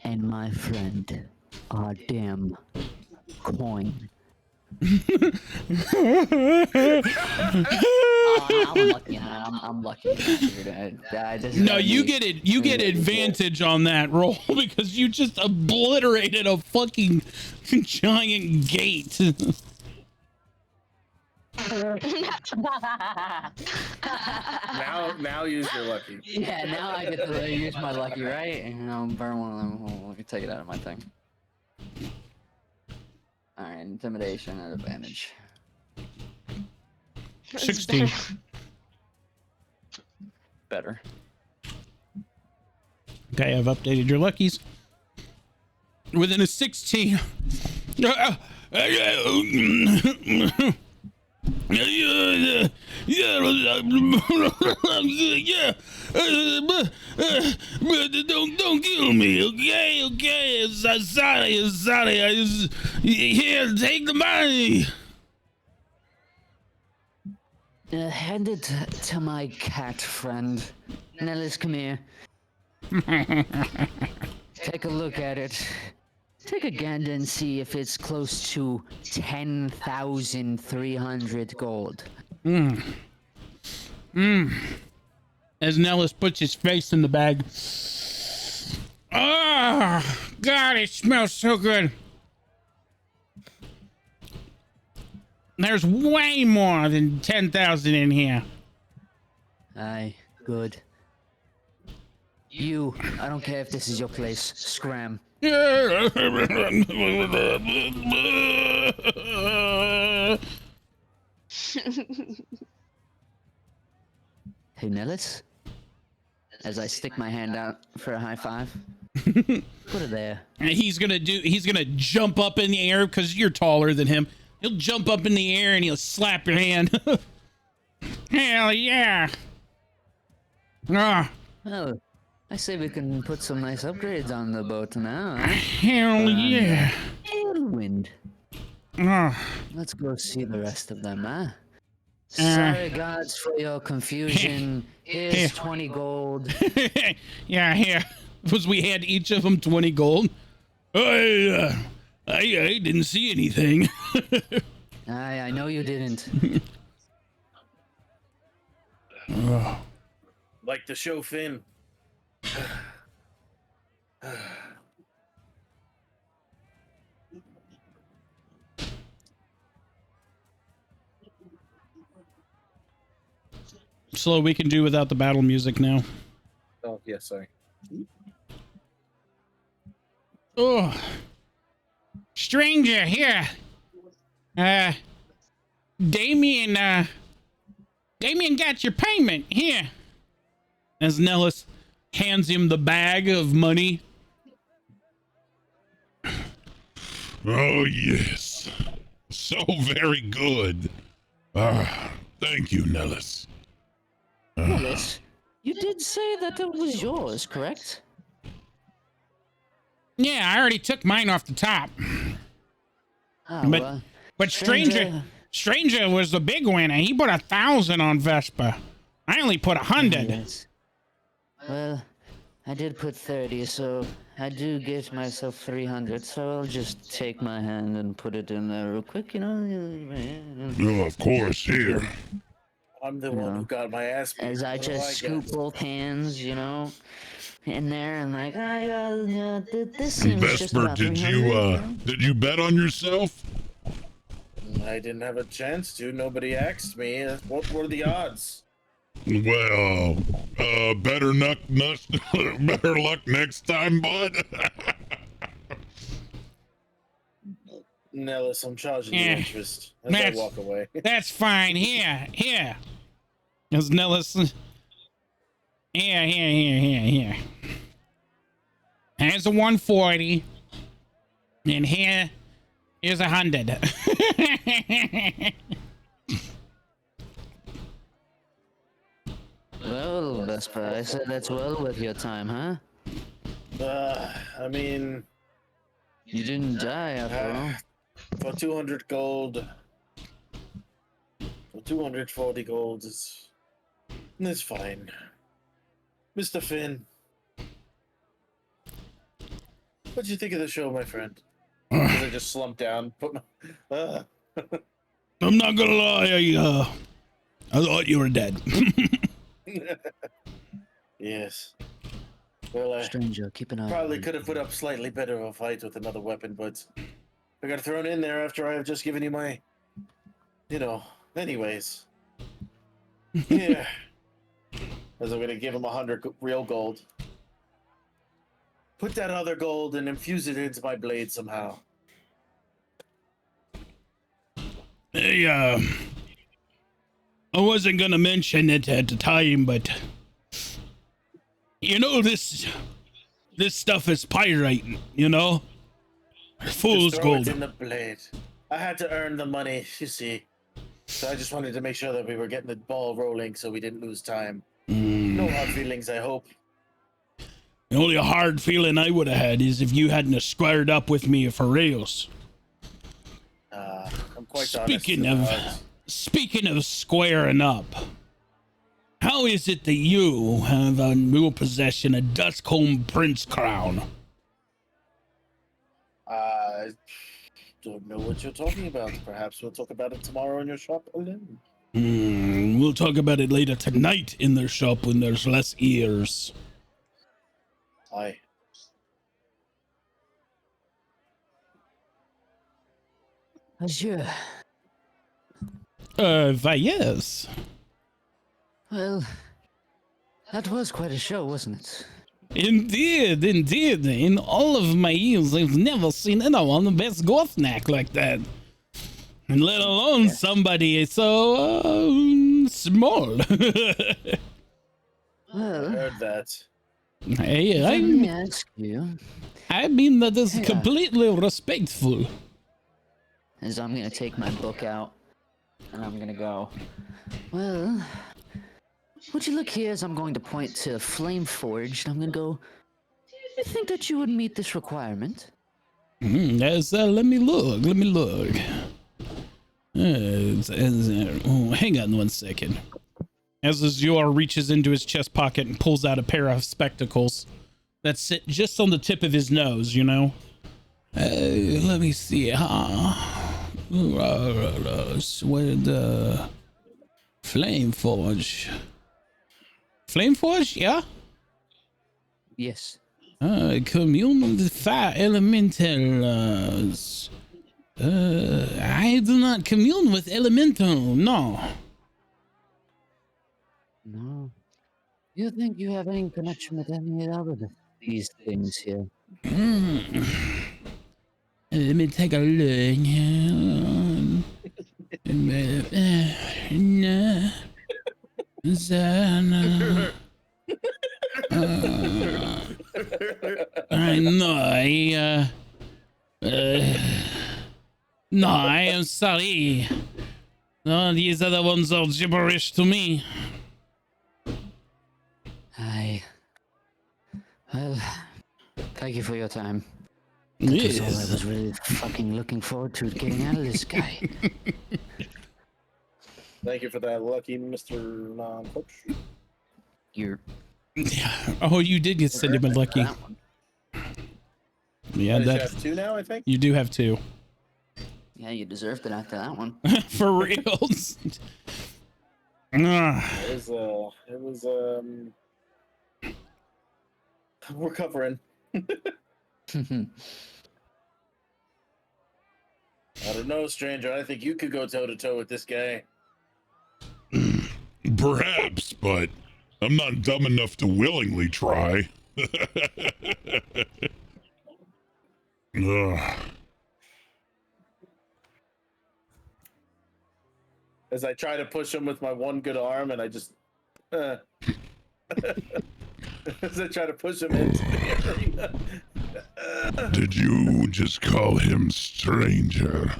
and my friend damn coin. I'm lucky. I'm lucky. Dude. No, you get it. You get advantage on that roll because you just obliterated a fucking giant gate. Now use your lucky. Yeah, now I get to use my lucky, right? And I'll burn one of them. Let me take it out of my thing. Alright, intimidation at advantage. 16. Better. Okay, I've updated your luckies. Within a 16. But don't kill me, okay? Sorry. Here, take the money. Hand it to my cat friend. Nellis, come here. Take a look at it. Take a gander and see if it's close to 10,300 gold. As Nellis puts his face in the bag. Oh, God, it smells so good. There's way more than 10,000 in here. Aye, good. You, I don't care if this is your place. Scram. Hey, Nellis? As I stick my hand out for a high five. Put it there. And he's gonna jump up in the air because you're taller than him. He'll jump up in the air and he'll slap your hand. Hell yeah. Oh, I say we can put some nice upgrades on the boat now. Huh? Hell yeah. Tailwind. Oh. Let's go see the rest of them, huh? Sorry, gods, for your confusion. Here's 20 gold. Yeah, here. Because we had each of them 20 gold. I didn't see anything. I know you didn't. Like the show, Finn. Slow, we can do without the battle music now. Oh, yeah, sorry. Oh. Stranger, here. Damien got your payment. Here. As Nellis hands him the bag of money. Oh, yes. So very good. Thank you, Nellis. Nellis, you did say that it was yours, correct? Yeah, I already took mine off the top. Oh, But Stranger was the big winner. He put 1,000 on Vespa. I only put 100. Yes. Well, I did put 30, so I do give myself 300. So I'll just take my hand and put it in there real quick, you know. Oh, of course, here. I'm the one who got my ass beat. As I just scoop both hands, you know, in there and like, this seems just Vesper, about did 300, you bet on yourself? I didn't have a chance to. Nobody asked me. What were the odds? Well, better luck next time, bud. Nellis, I'm charging you Yeah. interest. As I walk away. That's fine. Here. As Nellis. Here. Here's a 140. And here's 100. Well, Vesper, I said that's well worth your time, huh? I mean, you didn't die after all. For 200 gold, for 240 gold, it's fine. Mr. Finn, what do you think of the show, my friend? As I just slumped down. Put my, I'm not gonna lie, I thought you were dead. yes. Well, I Stranger, keep an eye. probably could have put up slightly better of a fight with another weapon, but I got thrown in there after I have just given you my, anyways. Yeah. As I'm gonna give him 100 real gold. Put that other gold and infuse it into my blade somehow. Hey, I wasn't gonna mention it at the time, but this stuff is pyrite, Fool's Just throw gold. it in the blade. I had to earn the money, you see. So I just wanted to make sure that we were getting the ball rolling so we didn't lose time. No hard feelings, I hope. The only hard feeling I would have had is if you hadn't have squared up with me for reals. I'm quite Speaking of squaring up, how is it that you have in your possession a Duskcomb Prince crown? I don't know what you're talking about. Perhaps we'll talk about it tomorrow in your shop alone. We'll talk about it later tonight in their shop when there's less ears. Aye. Monsieur. Why, yes. Well, that was quite a show, wasn't it? Indeed. In all of my years, I've never seen anyone the best Gothnak like that. And let alone somebody so small. I heard that. Hey, Let me ask you. I mean that is completely respectful. As I'm gonna take my book out, and I'm gonna go. Well, would you look here as I'm going to point to Flame Forged, and I'm gonna go. Do you think that you would meet this requirement? Yes, let me look. Hang on one second. As Azure reaches into his chest pocket and pulls out a pair of spectacles that sit just on the tip of his nose, let me see. With the Flameforge. Flameforge, yeah? Yes. Commune with fire elementals. I do not commune with elemental, no. No. You think you have any connection with any of these things here? Let me take a look. No. I know. No, I am sorry. No, these other ones are gibberish to me. Well, thank you for your time. That was all I was really fucking looking forward to getting out of this guy. Thank you for that, lucky Mr. Non-Coach. Oh, you did get send him a lucky. Yeah, You that's have 2 now, I think. You do have 2. Yeah, you deserved it after that one. For reals. It was we're covering. I don't know, stranger. I think you could go toe to toe with this guy. Perhaps, but I'm not dumb enough to willingly try. Ugh. As I try to push him with my one good arm, and I just as I try to push him into the arena. Did you just call him stranger?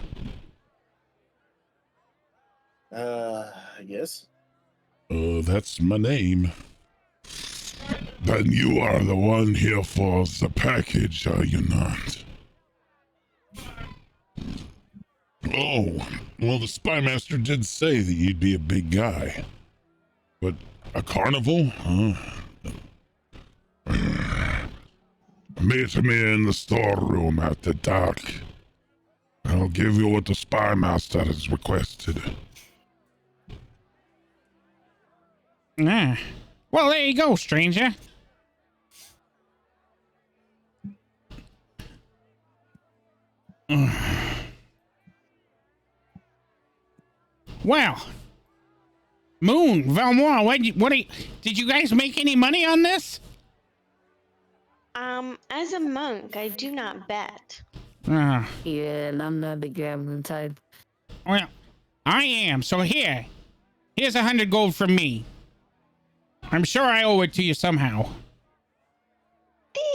Yes. That's my name. Then you are the one here for the package, are you not? Oh, well, the spy master did say that you'd be a big guy. But a carnival? Meet me in the storeroom at the dock. I'll give you what the spy master has requested. Ah. Well, there you go, stranger. Well, Moon, Valmora, did you guys make any money on this? As a monk, I do not bet. Uh, Yeah, and I'm not the gambling type. well, I am. So here's 100 gold from me. I'm sure I owe it to you somehow.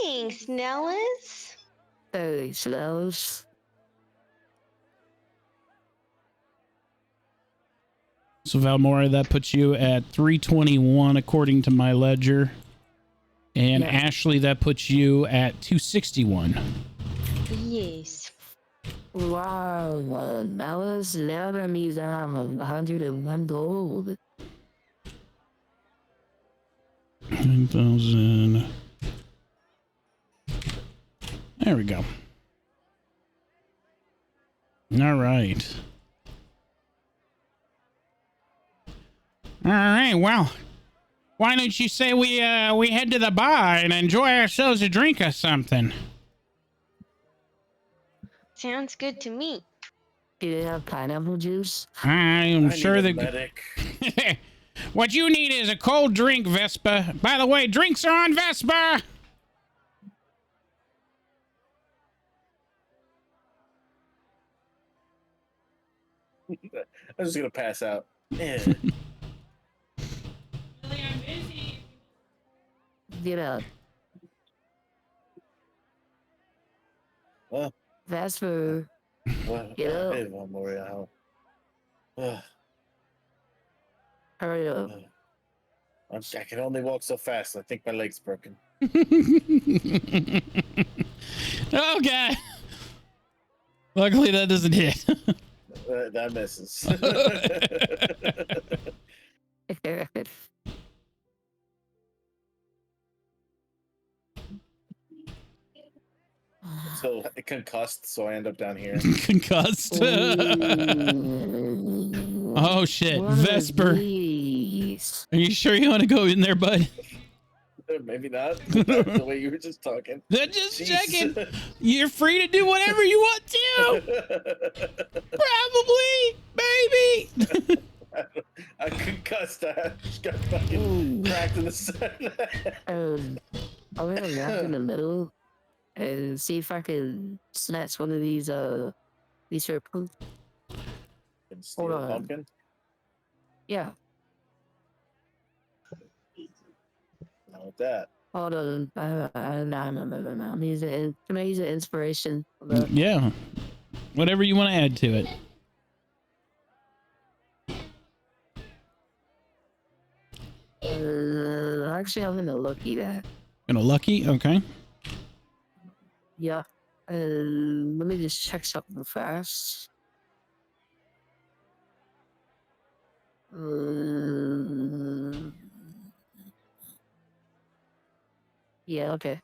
Thanks, Nellis. Hey, slows. So Valmora, that puts you at 321 according to my ledger. And Yeah. Ashley, that puts you at 261. Yes. Wow, that was 101 gold. 9,000. There we go. All right. All right. Well, why don't you say we head to the bar and enjoy ourselves a drink or something? Sounds good to me. Do you have pineapple juice? I'm sure need a the medic. what you need is a cold drink, Vespa. By the way, drinks are on Vespa. I'm just gonna pass out. Yeah. Get up. Well, Vesper. well, Get up. hey, Moria. Hurry up. I can only walk so fast. I think my leg's broken. Okay. Luckily, that doesn't hit. That misses. So concussed, so I end up down here. Concussed. Oh shit, What are Vesper. these? Are you sure you want to go in there, bud? Maybe not. The way you were just talking. Just Jeez. checking. You're free to do whatever you want to. Probably, maybe. I concussed. I just got fucking cracked in the side. I'm gonna walk in the middle and see if I can snatch one of these here poop. Hold on. Pumpkin? Yeah. Not with that. Hold on. No. Can I use an inspiration? Yeah. Whatever you want to add to it. Actually, I'm gonna lucky that. Gonna lucky? Okay. Yeah. Let me just check something fast. Yeah, okay.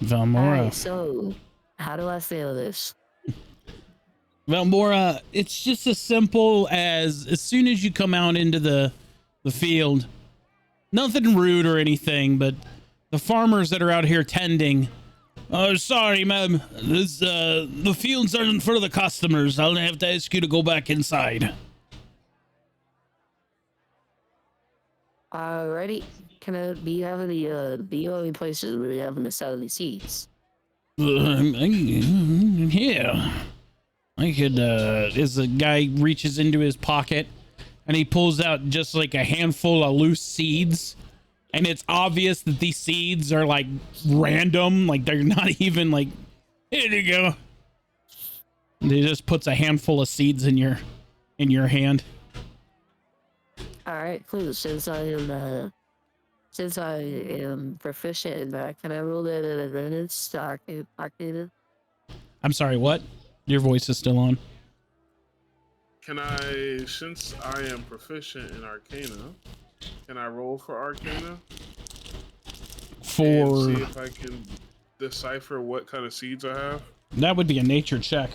Valmora. Alright, so how do I fail this? Valmora, it's just as simple as soon as you come out into the field, nothing rude or anything, but the farmers that are out here tending, oh, sorry, ma'am, this, the fields aren't for the customers. I'll have to ask you to go back inside. Alrighty. Do you have any places where you have to sell any seeds? Yeah. I could, as the guy reaches into his pocket and he pulls out just like a handful of loose seeds. And it's obvious that these seeds are like random. Like they're not even like, here you go. He just puts a handful of seeds in your hand. Alright, cool. Since I am proficient in that, can I roll that at advantage so I can pocket it? I'm sorry, what? Your voice is still on. Can I, since I am proficient in Arcana, Can I roll for Arcana? For And see if I can decipher what kind of seeds I have. that would be a nature check.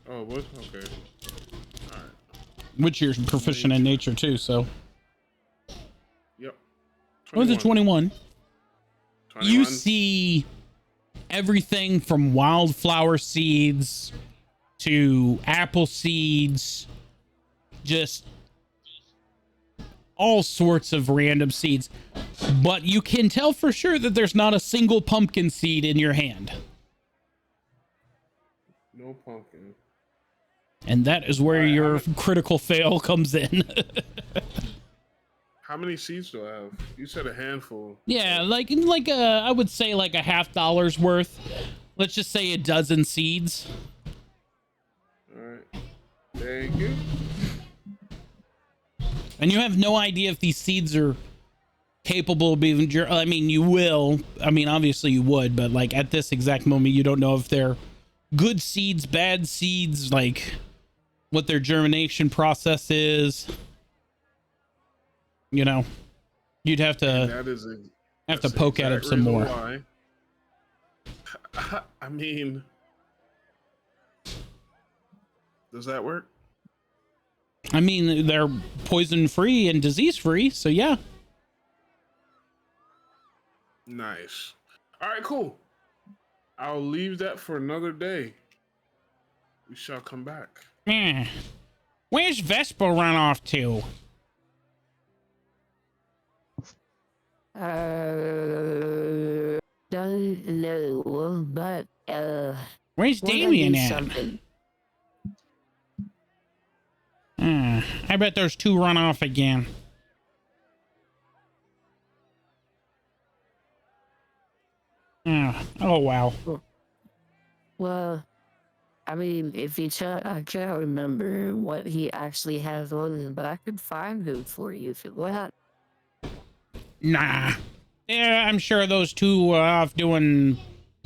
Oh, what? Okay. All right. Which you're proficient in nature too, so. Yep. What's it, 21? 21. You see everything from wildflower seeds to apple seeds, just all sorts of random seeds. But you can tell for sure that there's not a single pumpkin seed in your hand. No pumpkin. And that is where Alright, your critical fail comes in. How many seeds do I have? You said a handful. Yeah, like I would say like a $50 worth. Let's just say a dozen seeds. All right. Thank you. And you have no idea if these seeds are capable of being, I mean, you will. I mean, obviously you would, but like at this exact moment, you don't know if they're good seeds, bad seeds, like what their germination process is. You know, you'd have to poke at it some more. Why. I mean, does that work? I mean, they're poison free and disease free, so yeah. Nice. All right, cool. I'll leave that for another day. We shall come back. Yeah. Where's Vespa run off to? Don't know, but Where's wanna Damien do at? something. I bet those two run off again. Oh wow. Well, I mean, if you try, I can't remember what he actually has on him, but I could find him for you if you want. Nah. Yeah, I'm sure those two are off doing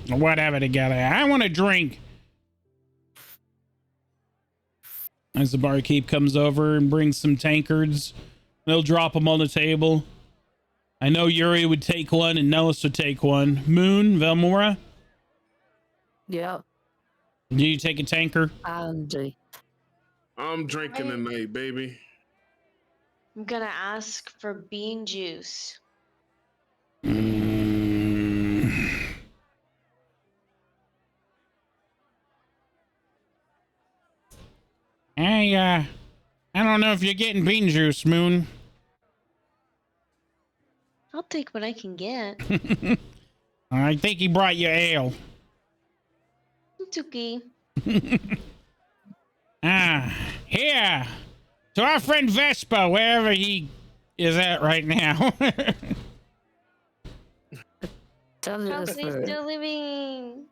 whatever together. I want a drink. As the barkeep comes over and brings some tankards, they'll drop them on the table. I know Yuri would take one and Nellis would take one. Moon, Velmora? Yeah. Do you take a tanker? I'm drinking tonight, baby. I'm gonna ask for bean juice. Hey, I don't know if you're getting bean juice, Moon. I'll take what I can get. I think he brought you ale. It's okay. Here, to our friend Vespa, wherever he is at right now. Probably still living.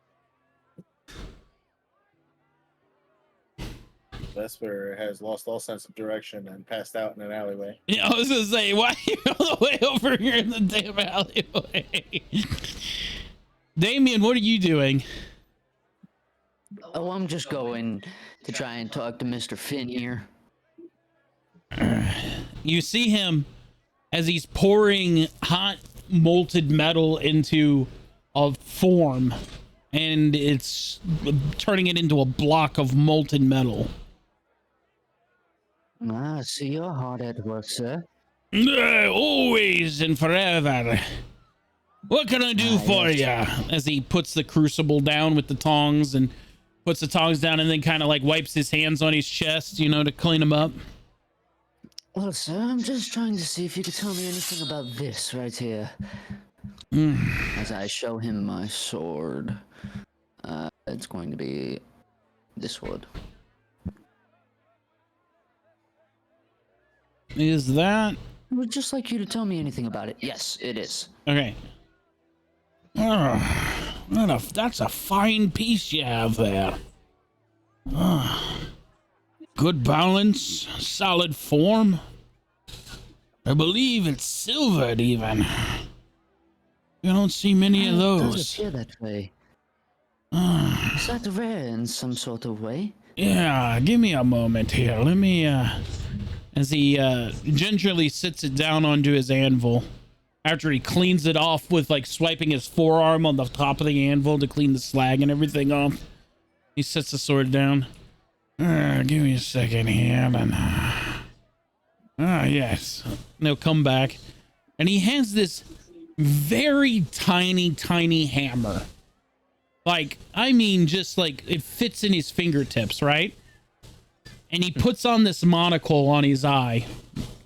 Vesper has lost all sense of direction and passed out in an alleyway. Yeah, I was gonna say, why are you all the way over here in the damn alleyway? Damien, what are you doing? Oh, I'm just going to try and talk to Mr. Finn here. You see him as he's pouring hot molten metal into a form, and it's turning it into a block of molten metal. Ah, so you're hard at work, sir. Always and forever. What can I do for you? As he puts the crucible down with the tongs and puts the tongs down and then kind of like wipes his hands on his chest, you know, to clean them up. Well, sir, I'm just trying to see if you could tell me anything about this right here. As I show him my sword. It's going to be this wood. Is that? I would just like you to tell me anything about it. Yes, it is. Okay. That's a fine piece you have there. Good balance, solid form. I believe it's silvered even. You don't see many of It those. does appear that way. Is that rare in some sort of way? Yeah, give me a moment here. Let me as he gingerly sits it down onto his anvil after he cleans it off with like swiping his forearm on the top of the anvil to clean the slag and everything off. He sets the sword down. Give me a second here. Yes. And they'll come back. And he has this very tiny hammer. Like, I mean, just like it fits in his fingertips, right? And he puts on this monocle on his eye.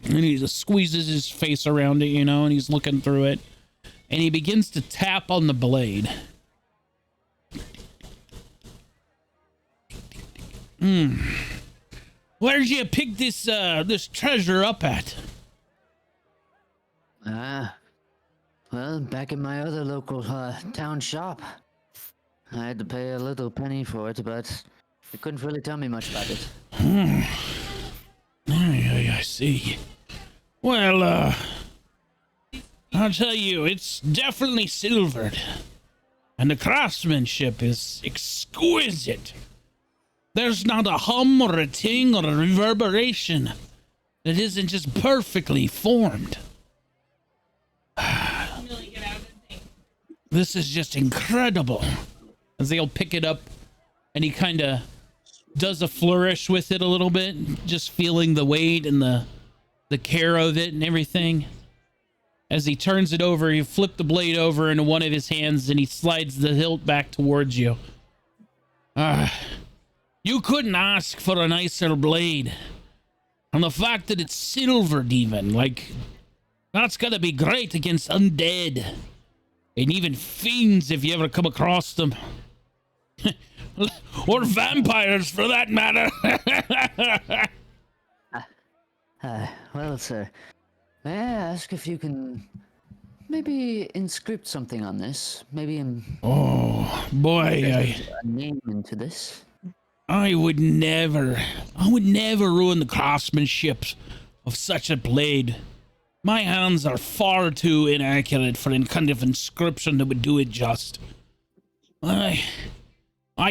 And he just squeezes his face around it, you know, and he's looking through it. And he begins to tap on the blade. Where'd you pick this this treasure up at? Well, back in my other local town shop. I had to pay a little penny for it, but they couldn't really tell me much about it. I see. Well, I'll tell you, it's definitely silvered. And the craftsmanship is exquisite. There's not a hum or a ting or a reverberation that isn't just perfectly formed. This is just incredible. As they'll pick it up and he kind of does a flourish with it a little bit, just feeling the weight and the care of it and everything. As he turns it over, you flip the blade over into one of his hands and he slides the hilt back towards you. You couldn't ask for a nicer blade. And the fact that it's silvered even, like, that's gotta be great against undead. And even fiends if you ever come across them. Or vampires for that matter. Well, sir, may I ask if you can maybe inscript something on this? Maybe oh, boy, a name into this? I would never ruin the craftsmanship of such a blade. My hands are far too inaccurate for any kind of inscription that would do it just. I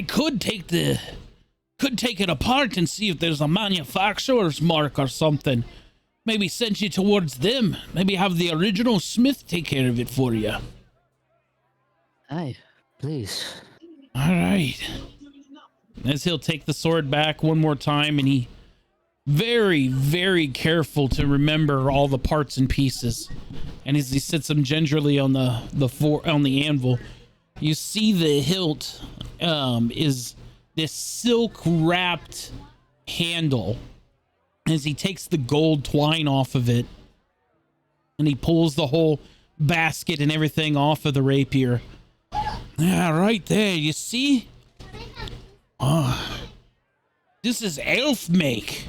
could take it apart and see if there's a manufacturer's mark or something. Maybe send you towards them. Maybe have the original smith take care of it for you. Aye, please. All right. As he'll take the sword back one more time, and he very, very careful to remember all the parts and pieces. And as he sits them gingerly on the anvil, you see the hilt is this silk wrapped handle. As he takes the gold twine off of it, and he pulls the whole basket and everything off of the rapier. Yeah, right there. You see? This is elf make.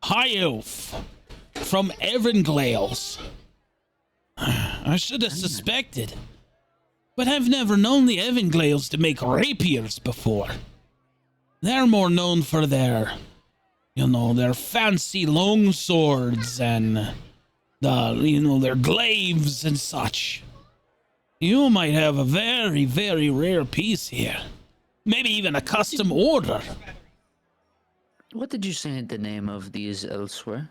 High elf from Evangales. I should have suspected, but I've never known the Evangales to make rapiers before. They're more known for their fancy long swords and their glaives and such. You might have a very, very rare piece here. Maybe even a custom order. What did you say the name of these elves were?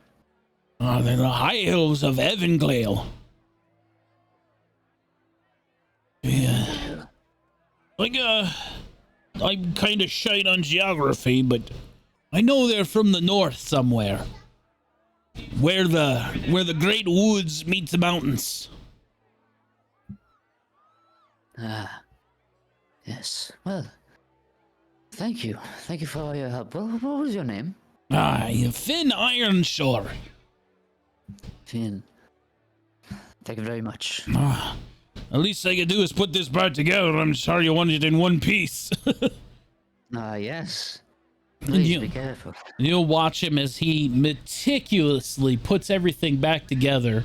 They're the High Elves of Evanglale. Yeah. Like, I'm kind of shite on geography, but I know they're from the north somewhere. Where the great woods meet the mountains. Yes. Well, thank you. Thank you for all your help. What was your name? Finn Ironshore. Finn. Thank you very much. At least I could do is put this part together. I'm sorry you wanted it in one piece. Yes. Please be careful. You'll watch him as he meticulously puts everything back together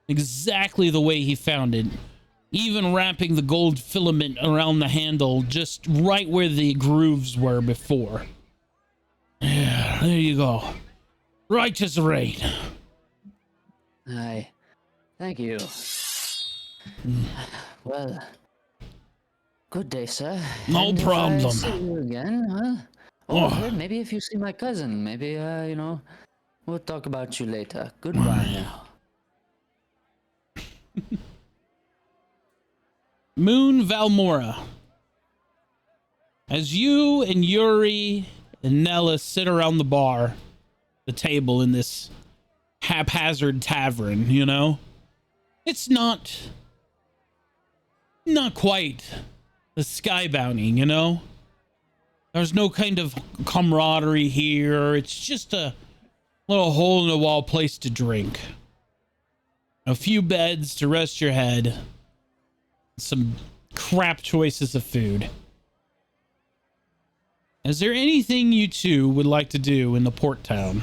exactly the way he found it. Even wrapping the gold filament around the handle just right where the grooves were before. Yeah, there you go. Right as rain. Aye. Thank you. Well, good day, sir. No And problem. If I see you again, maybe if you see my cousin, maybe We'll talk about you later. Goodbye now. Moon Valmora. As you and Yuri and Nella sit around the bar, the table in this haphazard tavern, you know, it's not quite the Sky Bounty, you know. There's no kind of camaraderie here. It's just a little hole in the wall place to drink. A few beds to rest your head. Some crap choices of food. Is there anything you two would like to do in the port town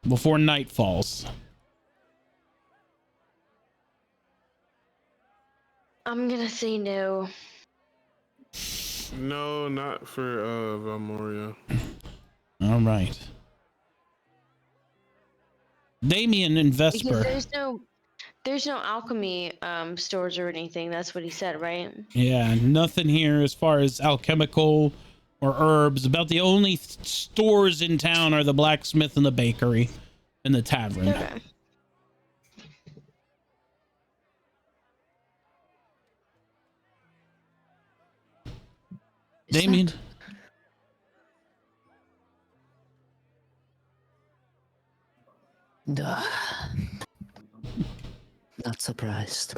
before night falls? I'm gonna say no. No, not for Valmoria. All right. Damien and Vesper. Because there's no alchemy stores or anything. That's what he said, right? Yeah, nothing here as far as alchemical or herbs. About the only stores in town are the blacksmith and the bakery and the tavern. Okay. Damien. Duh. Not surprised.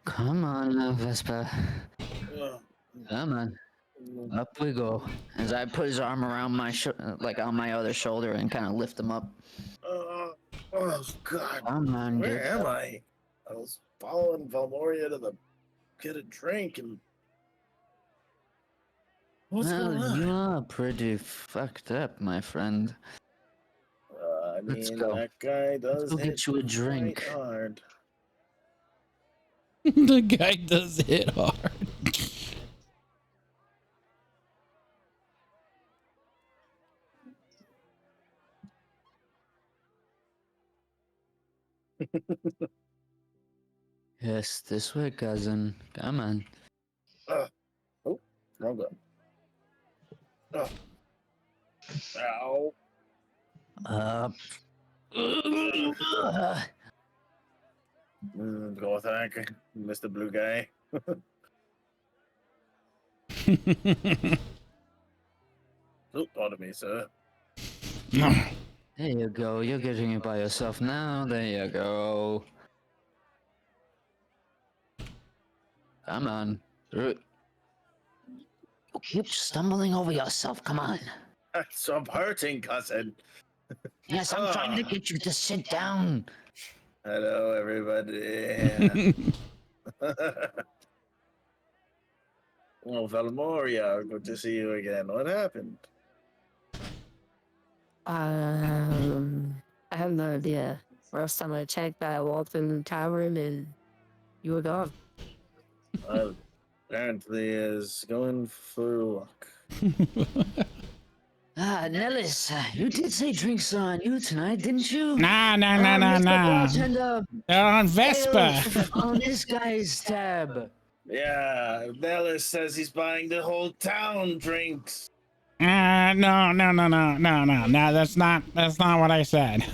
Come on now, Vespa. Come on. Up we go. As I put his arm around my like on my other shoulder and kind of lift him up. Oh God! Come on, Where dude. am I? I was following Valmoria to the get a drink and. What's going Well, on? you are pretty fucked up, my friend. I Let's mean, go. that guy does Go get hit you a quite drink. hard. The guy does hit hard. Yes, this way, cousin. Come on. Oh, wrong gun. Ow. Up. Go thank Mr. Blue Guy. Oh, pardon me, sir. There you go. You're getting it by yourself now. There you go. Come on. You keep stumbling over yourself. Come on. Stop hurting, cousin. Yes, I'm trying to get you to sit down. Hello, everybody. Oh, Valmoria, good to see you again. What happened? I have no idea. Last time I checked, I walked in the tavern and you were gone. Apparently is going for a walk. Nellis, you did say drinks are on you tonight, didn't you? Nah. Mr. Bartender, They're on Vespa. ales on this guy's tab. Yeah, Nellis says he's buying the whole town drinks. No. No, that's not what I said.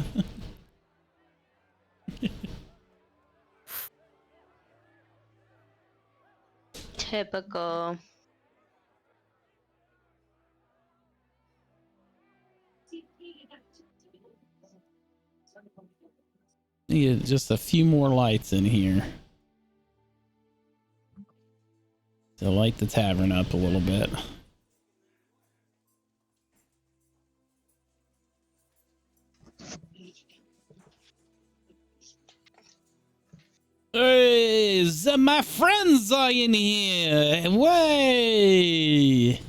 Typical. Need just a few more lights in here to light the tavern up a little bit. Hey, my friends are in here. Way.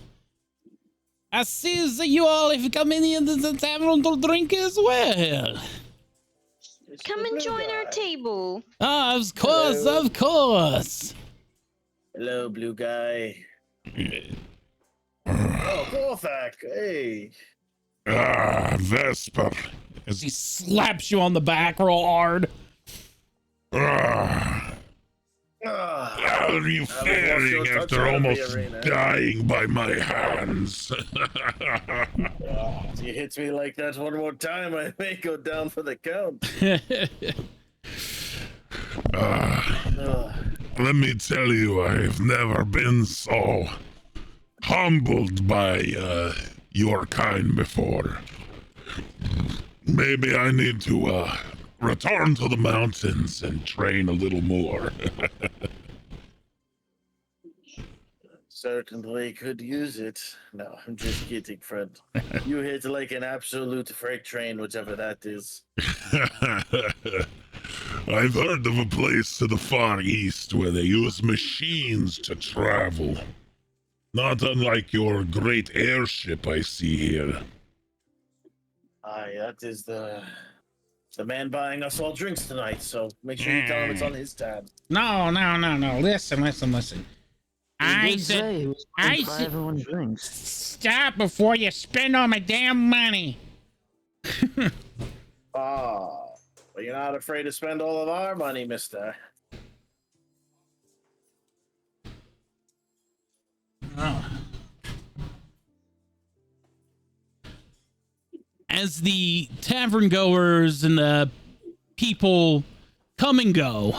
I see that you all have come in here to the tavern to drink as well. Come and join our table. Oh, of course, Hello. of course. Hello, Blue Guy. Oh, Gorthak, hey. Vesper. As he slaps you on the back real hard. How are you I was faring lost your touch after out of the almost arena. dying by my hands? If he hits me like that one more time, I may go down for the count. Let me tell you, I've never been so humbled by your kind before. Maybe I need to return to the mountains and train a little more. Certainly could use it. No, I'm just kidding, friend. You hit like an absolute freight train, whichever that is. I've heard of a place to the far east where they use machines to travel. Not unlike your great airship I see here. Aye, that is the man buying us all drinks tonight, so make sure you tell him it's on his tab. No. Listen. I did say said, he was going I to buy said, everyone drinks. stop before you spend all my damn money. Oh, well, you're not afraid to spend all of our money, mister. As the tavern goers and the people come and go,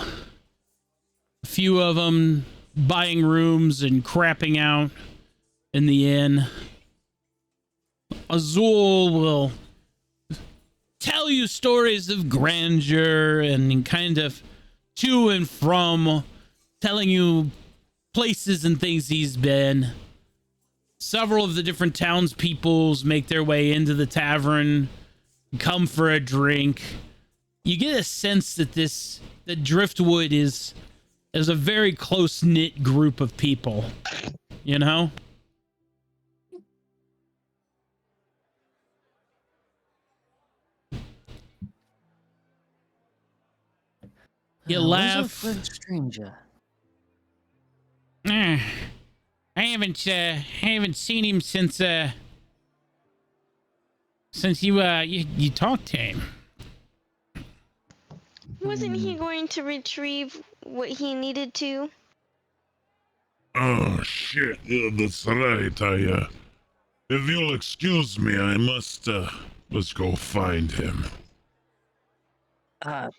a few of them buying rooms and crapping out in the inn, Azul will tell you stories of grandeur and kind of to and from, telling you places and things he's been. Several of the different townspeoples make their way into the tavern, come for a drink. You get a sense that that Driftwood is a very close-knit group of people, you know? You Where's our laugh. friend stranger? I haven't seen him since you talked to him. Wasn't he going to retrieve what he needed to? Oh shit, yeah, that's right. If you'll excuse me, I must go find him.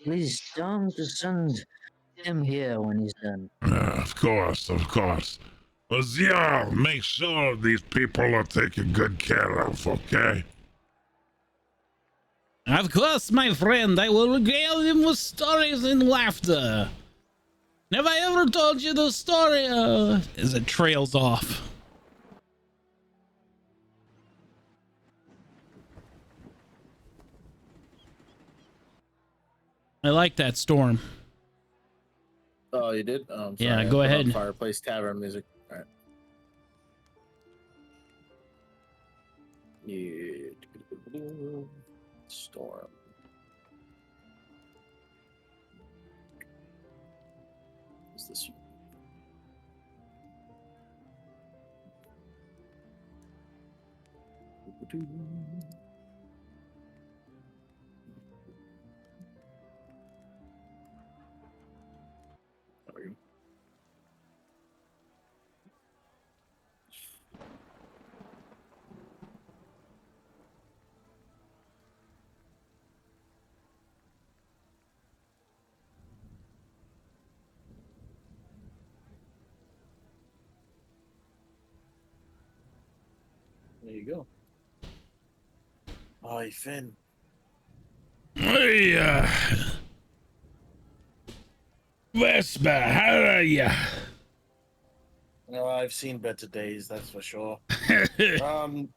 Please tell him to send him here when he's done. Of course. But make sure these people are taken good care of, okay? Of course, my friend, I will regale him with stories and laughter. Have I ever told you the story? As it trails off. I like that storm. Oh, you did? Oh, Yeah, I go put on ahead. Fireplace Tavern music. All right. Yeah. Storm. What's this? There we go. There you go. Hi, Finn. Hey, Vespa, how are ya? Well, I've seen better days, that's for sure.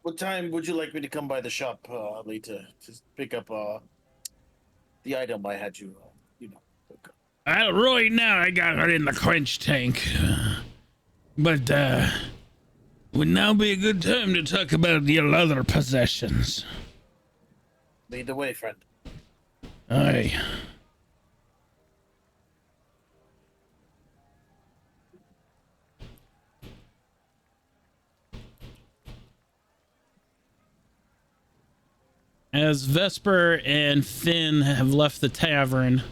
What time would you like me to come by the shop, Lee, to pick up the item I had you, pick up? Right now, I got her in the quench tank. But, would now be a good time to talk about your other possessions. Lead the way, friend. Aye. As Vesper and Finn have left the tavern,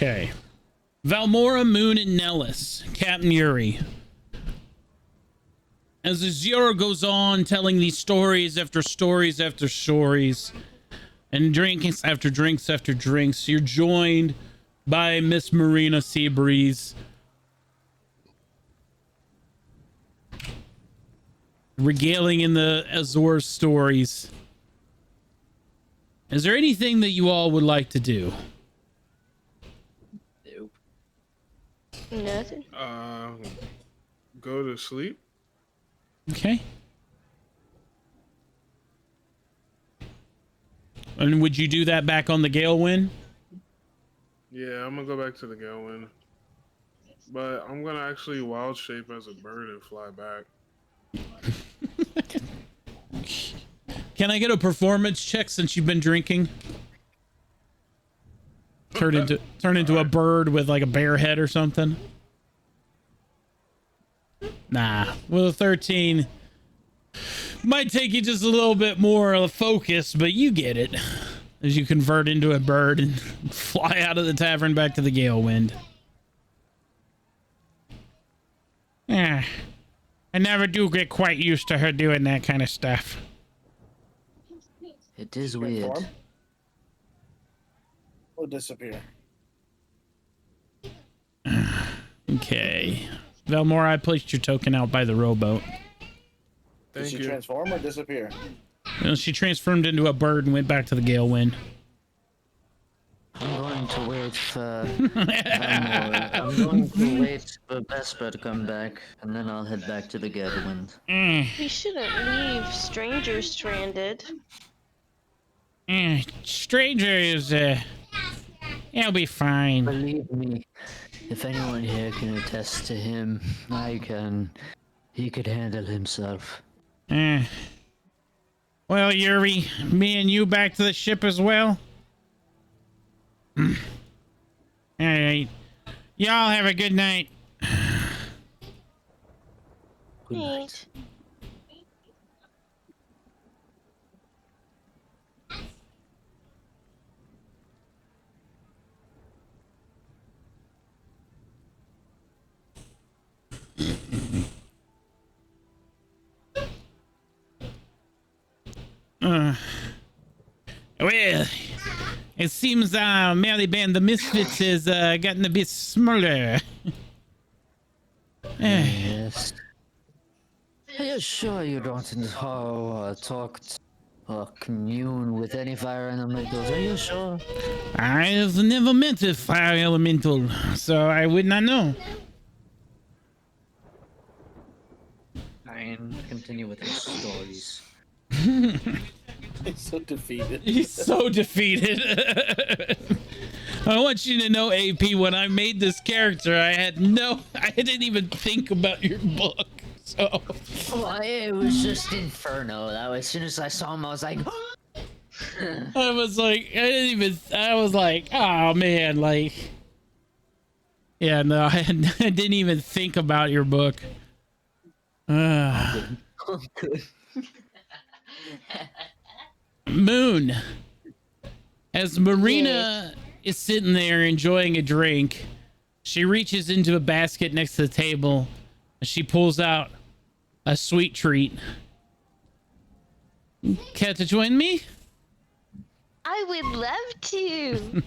Okay. Valmora, Moon, and Nellis. Captain Yuri. As Azura goes on telling these stories after stories after stories, and drinks after drinks after drinks, you're joined by Miss Marina Seabreeze, regaling in the Azor stories. Is there anything that you all would like to do? Nothing. Go to sleep. Okay. And would you do that back on the Gale Wind? Yeah, I'm gonna go back to the Gale Wind. But I'm gonna actually wild shape as a bird and fly back. Can I get a performance check since you've been drinking? Turn into a bird with like a bear head or something. Nah, with a 13, might take you just a little bit more of a focus, but you get it. As you convert into a bird and fly out of the tavern back to the Gale Wind. Yeah, I never do get quite used to her doing that kind of stuff. It is weird. Or disappear. Okay. Velmore, I placed your token out by the rowboat. Did she transform or disappear? You she transformed into a bird and went back to the Gale Wind. I'm going to wait for I'm going to wait for Vesper to come back, and then I'll head back to the Gale Wind. We shouldn't leave strangers stranded. Stranger is, he'll be fine. Believe me, if anyone here can attest to him, he could handle himself. Well, Yuri, me and you back to the ship as well? Alright. Y'all have a good night. Good night. Well, it seems Merry Band the Misfits has gotten a bit smaller. Yes. Are you sure you don't talk or commune with any fire elementals? Are you sure? I've never met a fire elemental, so I would not know. Fine, continue with your stories. He's so defeated. He's so defeated. I want you to know, AP, when I made this character, I didn't even think about your book. So Well, it was just Inferno. As soon as I saw him, I was like, I was like, oh man, like, yeah, no, I didn't even think about your book. Moon, as Marina is sitting there enjoying a drink, she reaches into a basket next to the table and she pulls out a sweet treat. Care to join me? I would love to.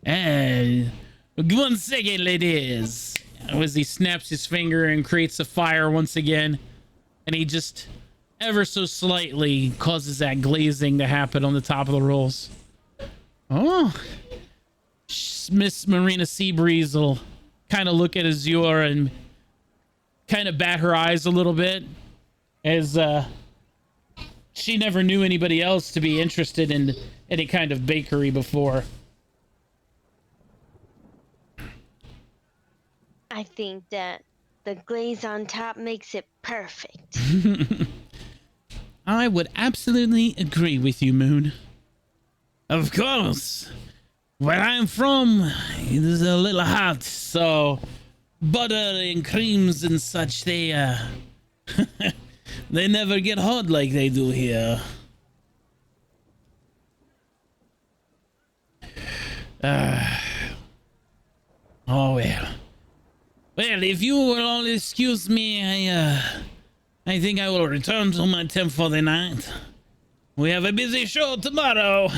And 1 second, ladies. As he snaps his finger and creates a fire once again, and he just ever so slightly causes that glazing to happen on the top of the rolls. Oh, Miss Marina Seabreeze will kind of look at Azure and kind of bat her eyes a little bit, as she never knew anybody else to be interested in any kind of bakery before. I think that the glaze on top makes it perfect. I would absolutely agree with you, Moon. Of course. Where I'm from, it is a little hot, so butter and creams and such, they they never get hot like they do here. Oh, well. Well, if you will all excuse me, I think I will return to my tent for the night. We have a busy show tomorrow.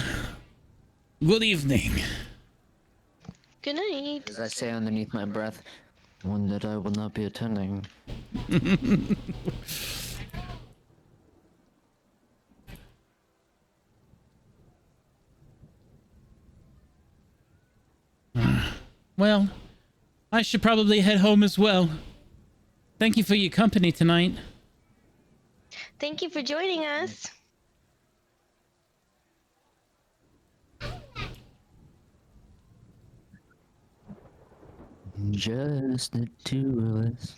Good evening. Good night. As I say underneath my breath, one that I will not be attending. Well, I should probably head home as well. Thank you for your company tonight. Thank you for joining us. Just the two of us.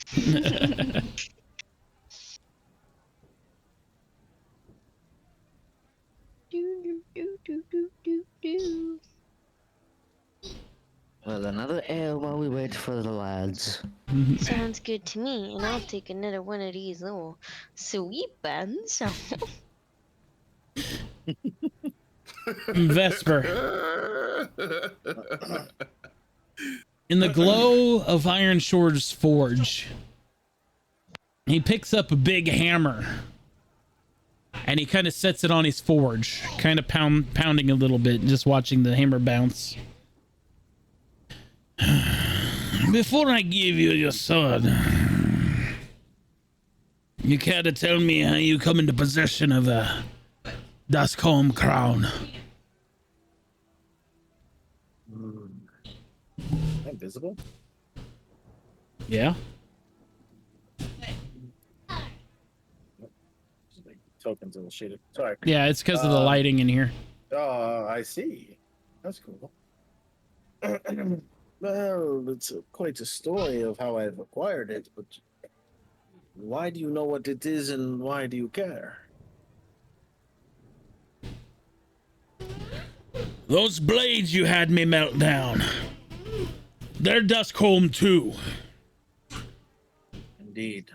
Do, do, do, do, do, do. Well, another ale while we wait for the lads. Sounds good to me, and I'll take another one of these little sweet buns. Vesper. In the glow of Iron Sword's forge, he picks up a big hammer and he kind of sets it on his forge, kind of pounding a little bit, just watching the hammer bounce. Before I give you your sword, you care to tell me how you come into possession of a Duskholm crown? Invisible? Yeah. Tokens a little shaded. Sorry. Yeah, it's because of the lighting in here. Oh, I see. That's cool. Well, it's quite a story of how I've acquired it, but why do you know what it is and why do you care? Those blades you had me melt down, they're Duskholm too. Indeed.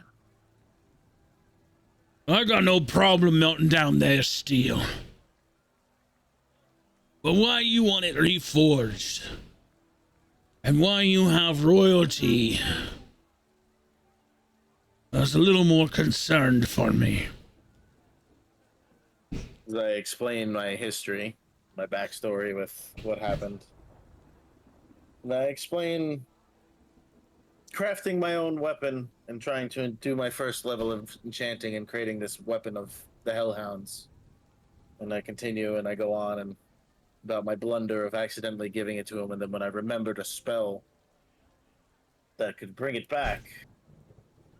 I got no problem melting down their steel. But why you want it reforged? And why you have royalty? That's a little more concerned for me. As I explain my history, my backstory with what happened, and I explain crafting my own weapon and trying to do my first level of enchanting and creating this weapon of the Hellhounds. And I continue and I go on and about my blunder of accidentally giving it to him, and then when I remembered a spell that could bring it back,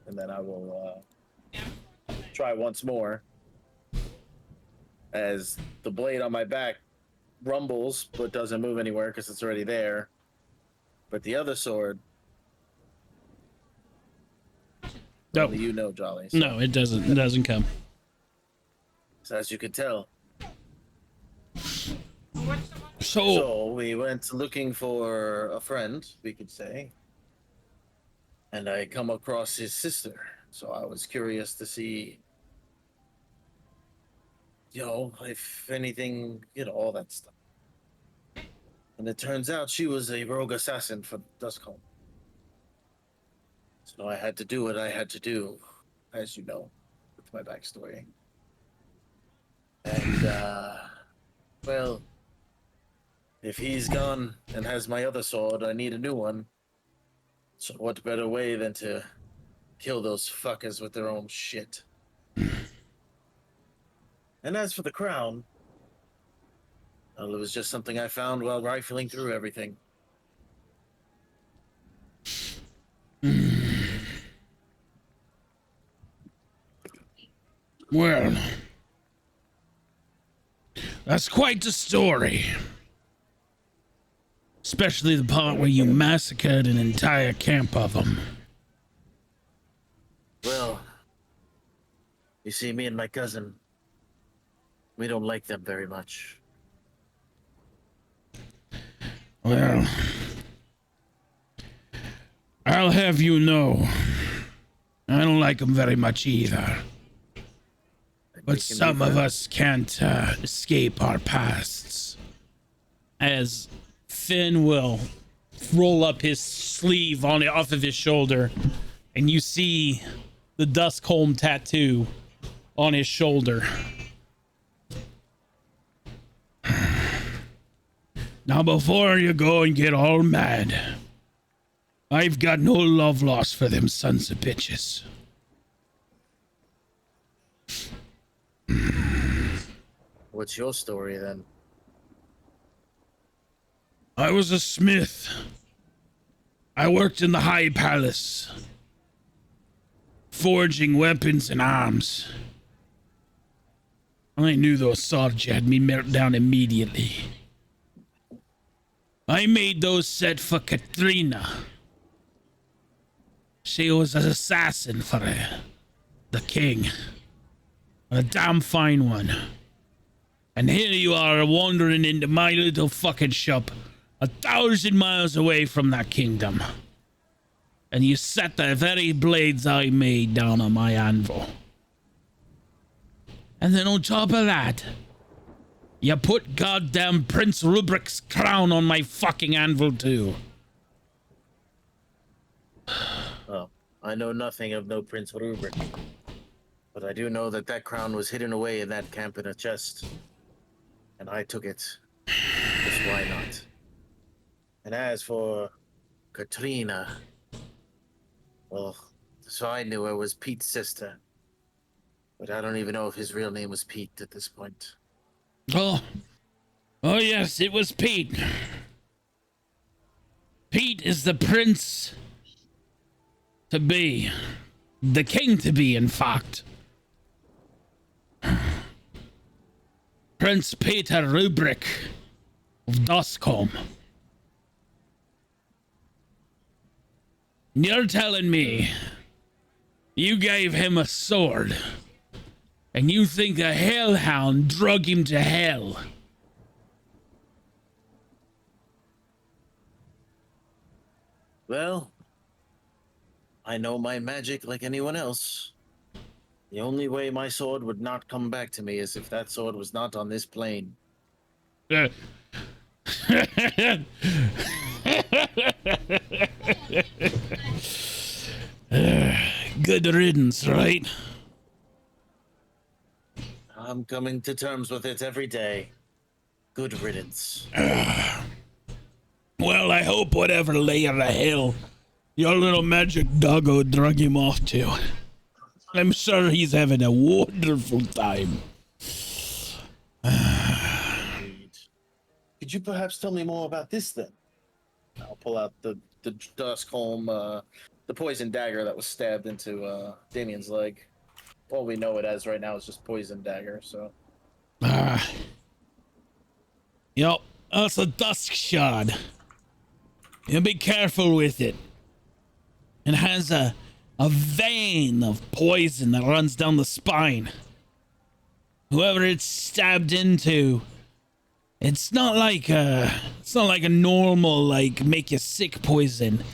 and then I will try once more as the blade on my back rumbles but doesn't move anywhere because it's already there. But the other sword, No, only you know, Jolly. So, no, it doesn't. It doesn't come. so as you can tell, So so we went looking for a friend, we could say, and I come across his sister. So I was curious to see, if anything, all that stuff. And it turns out she was a rogue assassin for Duskholm. So I had to do what I had to do, as you know, with my backstory. And, well, if he's gone and has my other sword, I need a new one. So what better way than to kill those fuckers with their own shit? And as for the crown, well, it was just something I found while rifling through everything. Well, that's quite the story. Especially the part where you massacred an entire camp of them. Well, you see, me and my cousin, we don't like them very much. Well, I'll have you know, I don't like them very much either. But some of us can't escape our pasts. As Finn will roll up his sleeve on off of his shoulder, and you see the Duskholm tattoo on his shoulder. Now, before you go and get all mad, I've got no love lost for them sons of bitches. What's your story then? I was a smith. I worked in the High Palace, forging weapons and arms. I knew those swords had me melt down immediately. I made those set for Katrina. She was an assassin for the king. A damn fine one. And here you are wandering into my little fucking shop 1,000 miles away from that kingdom. And you set the very blades I made down on my anvil. And then on top of that, you put goddamn Prince Rubric's crown on my fucking anvil too. Oh, I know nothing of no Prince Rubric. But I do know that that crown was hidden away in that camp in a chest. And I took it. Because why not? And as for Katrina, well, so I knew her was Pete's sister. But I don't even know if his real name was Pete at this point. Oh yes, it was Pete. Pete is the prince to be. The king to be, in fact. Prince Peter Rubric of Duskholm. You're telling me you gave him a sword and you think a hellhound drug him to hell? Well, I know my magic like anyone else. The only way my sword would not come back to me is if that sword was not on this plane. Good riddance, right? I'm coming to terms with it every day. Good riddance. Well, I hope whatever layer of hell your little magic doggo drug him off to, I'm sure he's having a wonderful time. Could you perhaps tell me more about this then? I'll pull out the Duskholm, the poison dagger that was stabbed into Damien's leg. All we know it as right now is just poison dagger, so. Yep, that's a dusk shard. You be careful with it. It has a vein of poison that runs down the spine. Whoever it's stabbed into, it's not like a normal, like, make you sick poison.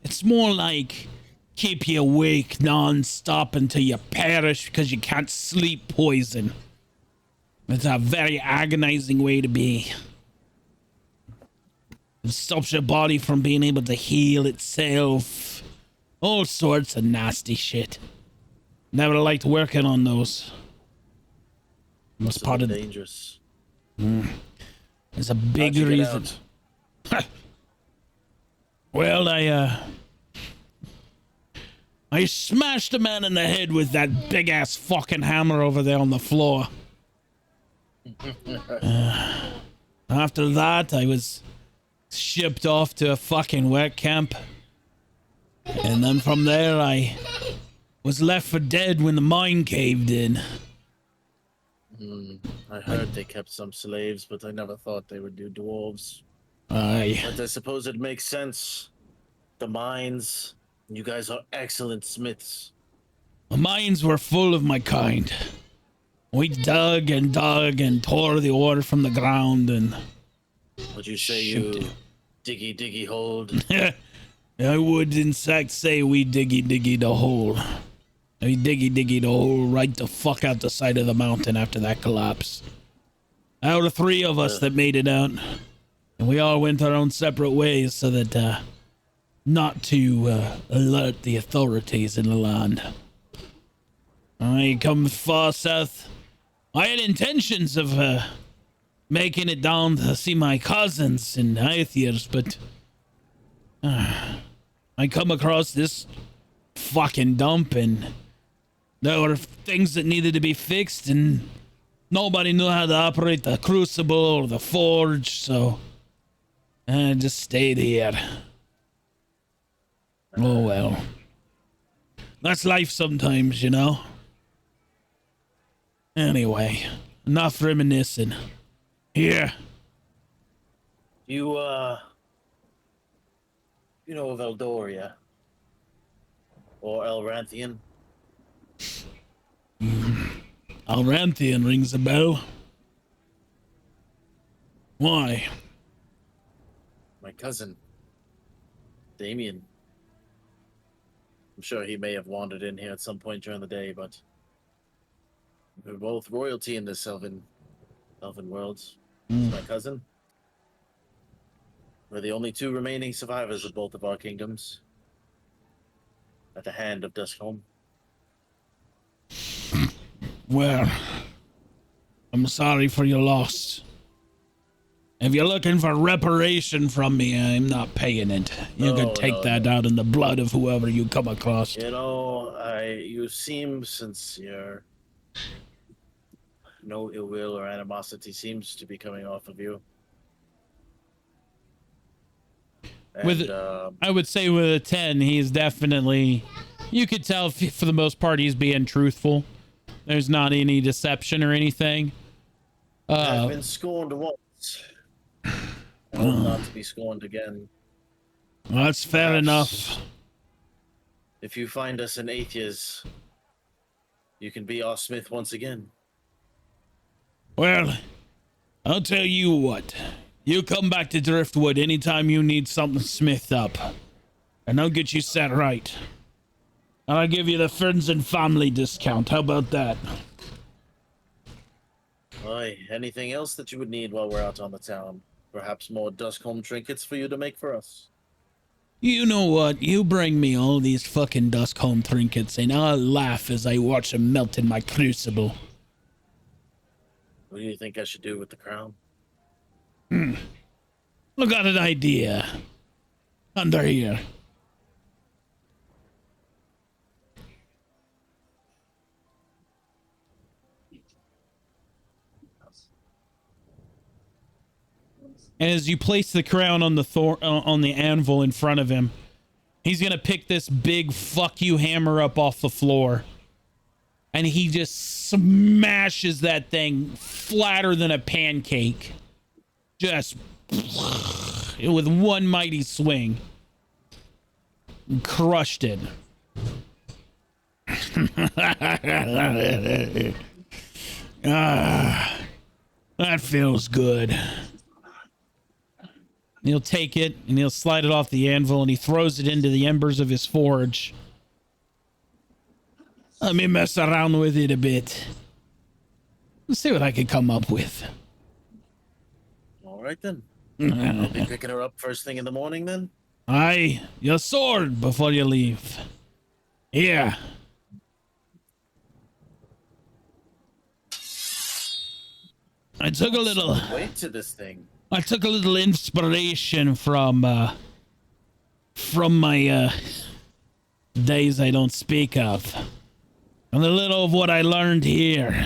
It's more like keep you awake non-stop until you perish because you can't sleep poison. It's a very agonizing way to be. It stops your body from being able to heal itself. All sorts of nasty shit. Never liked working on those. It's part of dangerous. There's a big How'd you get reason. Well, I smashed a man in the head with that big ass fucking hammer over there on the floor. After that, I was shipped off to a fucking work camp. And then from there, I was left for dead when the mine caved in. I heard they kept some slaves, but I never thought they would do dwarves. Aye. But I suppose it makes sense. The mines, you guys are excellent smiths. The mines were full of my kind. We dug and tore the ore from the ground and... Would you say you diggy hold? I would in fact say we diggy the hole. We diggy the hole right the fuck out the side of the mountain after that collapse. Out of 3 of us that made it out, And we all went our own separate ways so that not to alert the authorities in the land. I come far south. I had intentions of making it down to see my cousins in Aethiers, but I come across this fucking dump, and there were things that needed to be fixed, and nobody knew how to operate the crucible or the forge, so I just stayed here. Oh well. That's life sometimes, you know. Anyway, enough reminiscing. Here. You know of Eldoria? Or Elranthian? Alranthian rings a bell. Why? My cousin, Damien. I'm sure he may have wandered in here at some point during the day, but we're both royalty in this elven world. He's my cousin. We're the only two remaining survivors of both of our kingdoms. At the hand of Duskholm. Well, I'm sorry for your loss. If you're looking for reparation from me, I'm not paying it. You can take that out in the blood of whoever you come across. You know, you seem sincere. No ill will or animosity seems to be coming off of you. And, I would say with a 10, he's definitely, you could tell for the most part he's being truthful. There's not any deception or anything. I've been scorned once. I hope not to be scorned again. Well, that's fair enough. If you find us in Aethiers, you can be our smith once again. Well, I'll tell you what. You come back to Driftwood anytime you need something smithed up. And I'll get you set right. And I'll give you the friends and family discount. How about that? Aye, anything else that you would need while we're out on the town? Perhaps more Duskholm trinkets for you to make for us? You know what? You bring me all these fucking Duskholm trinkets and I'll laugh as I watch them melt in my crucible. What do you think I should do with the crown? I got an idea. Under here. And as you place the crown on the anvil in front of him, he's gonna pick this big fuck you hammer up off the floor. And he just smashes that thing flatter than a pancake. Just with one mighty swing. Crushed it. That feels good. He'll take it and he'll slide it off the anvil and he throws it into the embers of his forge. Let me mess around with it a bit. Let's see what I can come up with. All right then. I'll be picking her up first thing in the morning then. Aye, your sword before you leave. Here. I took a little weight to this thing. I took a little inspiration from my days I don't speak of. And a little of what I learned here.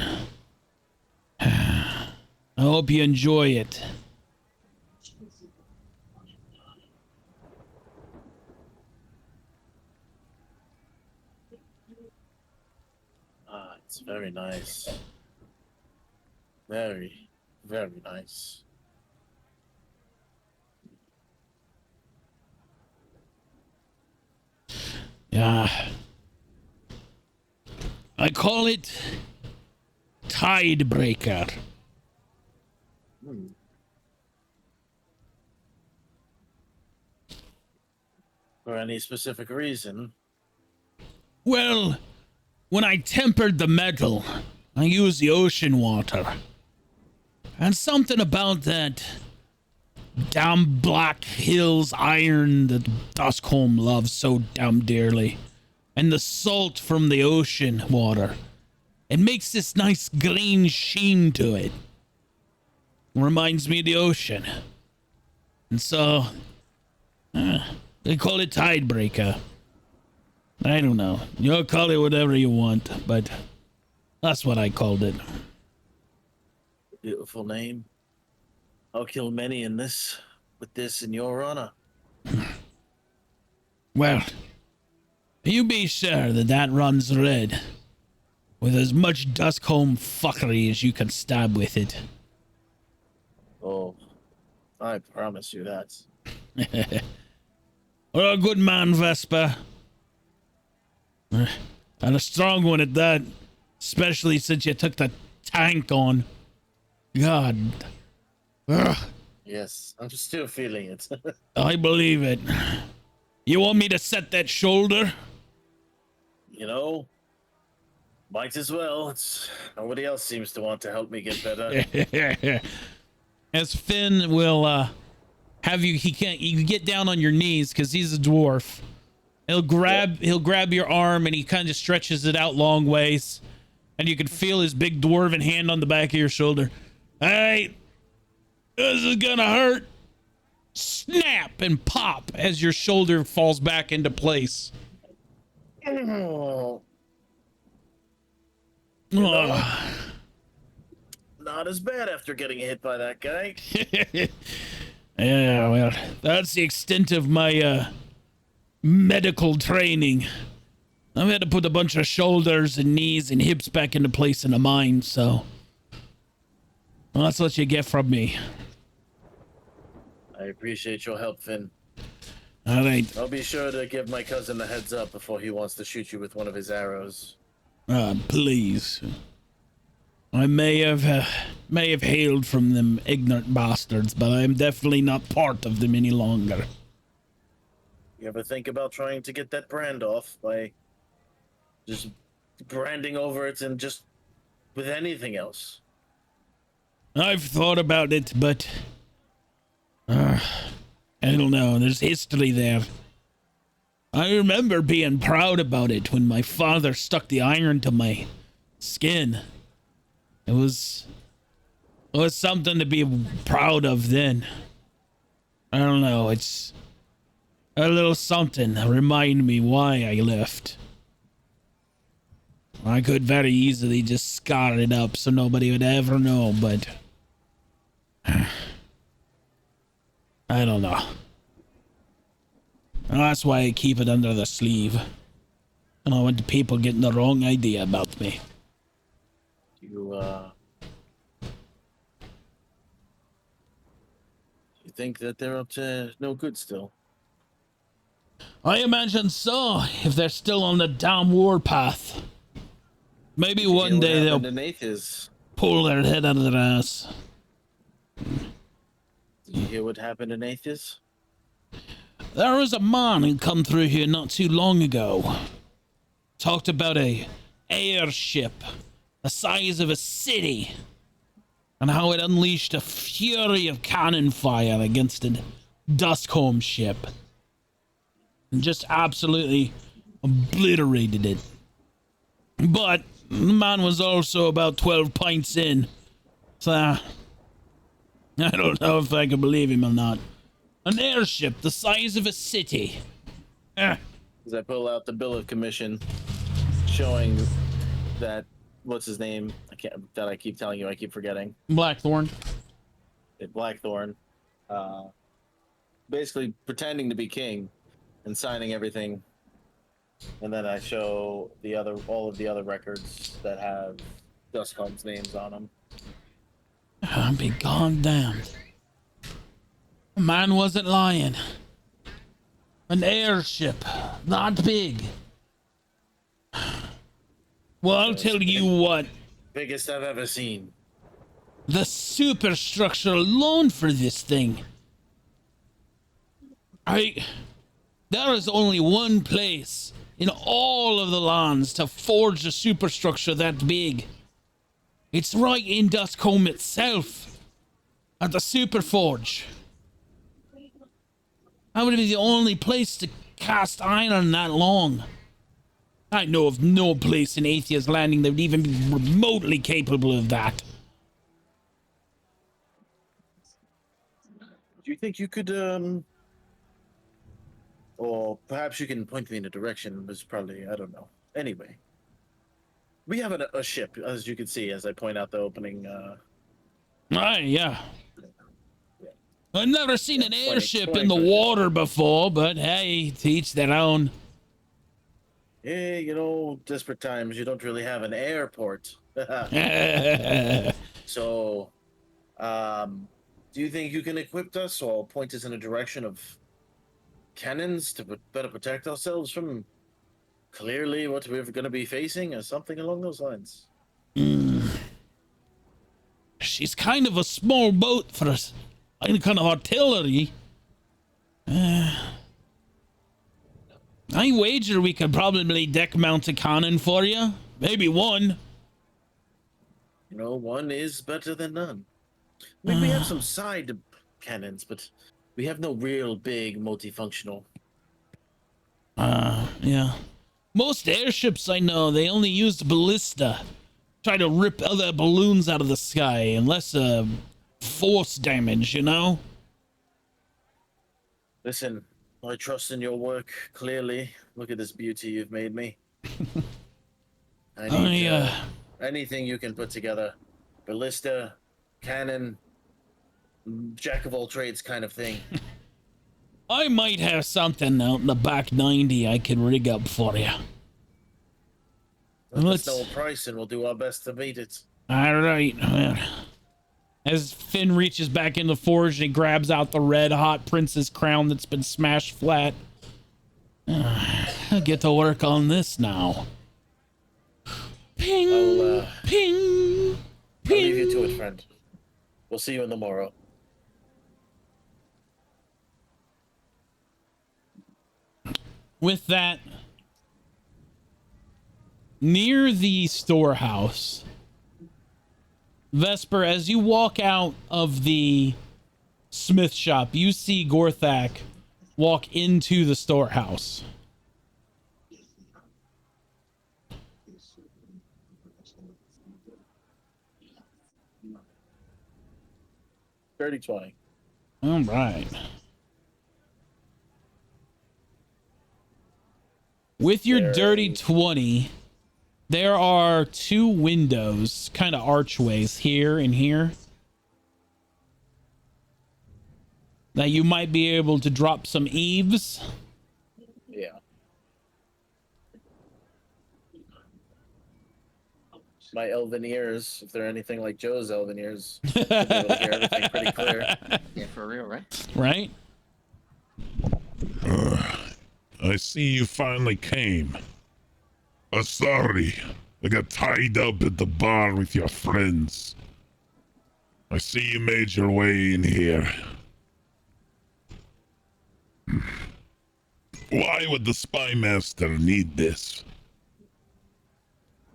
I hope you enjoy it. It's very nice. Very, very nice. Yeah. I call it Tidebreaker. For any specific reason? Well, when I tempered the metal, I used the ocean water. And something about that damn Black Hills iron that Duskholm loves so damn dearly. And the salt from the ocean water. It makes this nice green sheen to it. Reminds me of the ocean. And so, they call it Tidebreaker. I don't know. You'll call it whatever you want, but that's what I called it. Beautiful name. I'll kill many with this in your honor. Well, you be sure that runs red. With as much Duskholm fuckery as you can stab with it. Oh, I promise you that. Well, a good man, Vesper. And a strong one at that. Especially since you took the tank on. God. Ugh. Yes, I'm still feeling it. I believe it. You want me to set that shoulder? You know, might as well. Nobody else seems to want to help me get better. As Finn will have you, you get down on your knees because he's a dwarf. He'll grab your arm and he kind of stretches it out long ways, and you can feel his big dwarven hand on the back of your shoulder. All right, this is gonna hurt. Snap and pop as your shoulder falls back into place. Oh. Oh. Not as bad after getting hit by that guy. Yeah, well, that's the extent of my medical training. I've had to put a bunch of shoulders and knees and hips back into place in the mine, so well, that's what you get from me. I appreciate your help, Finn. All right. I'll be sure to give my cousin a heads up before he wants to shoot you with one of his arrows. Please. I may have hailed from them ignorant bastards, but I am definitely not part of them any longer. You ever think about trying to get that brand off by just branding over it and just with anything else? I've thought about it, but I don't know. There's history there. I remember being proud about it when my father stuck the iron to my skin. It was something to be proud of then. I don't know. It's a little something to remind me why I left. I could very easily just scar it up so nobody would ever know, but I don't know. That's why I keep it under the sleeve. I don't want people getting the wrong idea about me. You think that they're up to no good still? I imagine so, if they're still on the damn war path. Maybe one day they'll pull their head out of their ass. Did you hear what happened in Atheist? There was a man who come through here not too long ago. Talked about a airship the size of a city, and how it unleashed a fury of cannon fire against a Duskholm ship. And just absolutely obliterated it. But the man was also about 12 pints in. So I don't know if I can believe him or not. An airship the size of a city. As I pull out the bill of commission showing that, what's his name? I keep telling you, I keep forgetting. Blackthorn. Blackthorn. Basically pretending to be king and signing everything. And then I show all of the other records that have Duskholm's names on them. I'll be gone damn. The man wasn't lying. An airship, that big. Well, I'll tell you what. Biggest I've ever seen. The superstructure alone for this thing. There is only one place in all of the lands to forge a superstructure that big. It's right in Duskholm itself. At the Superforge. That would be the only place to cast iron that long. I know of no place in Atheist Landing that would even be remotely capable of that. Do you think you could, or perhaps you can point me in a direction? Was probably, I don't know. Anyway, we have a ship, as you can see, as I point out the opening. Aye, yeah. I've never seen an 20 airship in the water before, but hey, to each their own. Yeah, you know, desperate times, you don't really have an airport. So, do you think you can equip us or point us in a direction of cannons to better protect ourselves from clearly what we're going to be facing or something along those lines? She's kind of a small boat for us. Any kind of artillery. I wager we could probably deck mount a cannon for you. Maybe one. You know, one is better than none. I mean, we have some side cannons, but we have no real big multifunctional. Yeah. Most airships I know, they only use ballista. Try to rip other balloons out of the sky, unless force damage, you know? Listen, I trust in your work, clearly. Look at this beauty you've made me. I need anything you can put together. Ballista, cannon, jack of all trades kind of thing. I might have something out in the back 90 I can rig up for you. Let us know a price and we'll do our best to meet it. All right. As Finn reaches back in the forge and he grabs out the red hot princess crown that's been smashed flat. I'll get to work on this now. Ping, ping, I'll leave you to it, friend. We'll see you in the morrow. With that, near the storehouse, Vesper, as you walk out of the smith shop, you see Gorthak walk into the storehouse. Dirty 20. All right. With your dirty 20, there are two windows, kind of archways here and here, that you might be able to drop some eaves. Yeah. My elven ears, if they're anything like Joe's elven ears, should be able to hear everything pretty clear. Yeah, for real, right? Right? I see you finally came. Sorry, I got tied up at the bar with your friends. I see you made your way in here. Why would the spy master need this?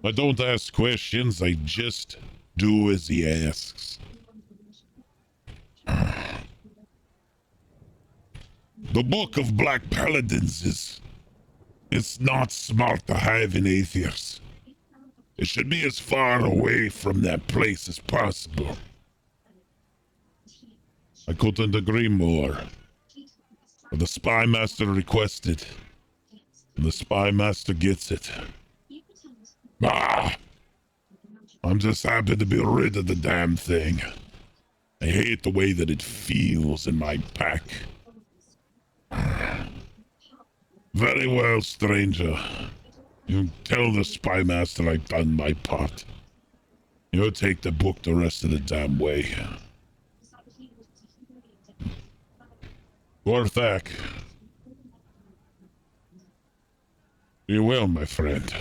I don't ask questions, I just do as he asks. The Book of Black Paladins it's not smart to have in Aethiers. It should be as far away from that place as possible. I couldn't agree more. But the spy master requested, and the spy master gets it. I'm just happy to be rid of the damn thing. I hate the way that it feels in my pack. Very well, stranger. You tell the spy master I've done my part. You take the book the rest of the damn way. Gorthak. You will, my friend.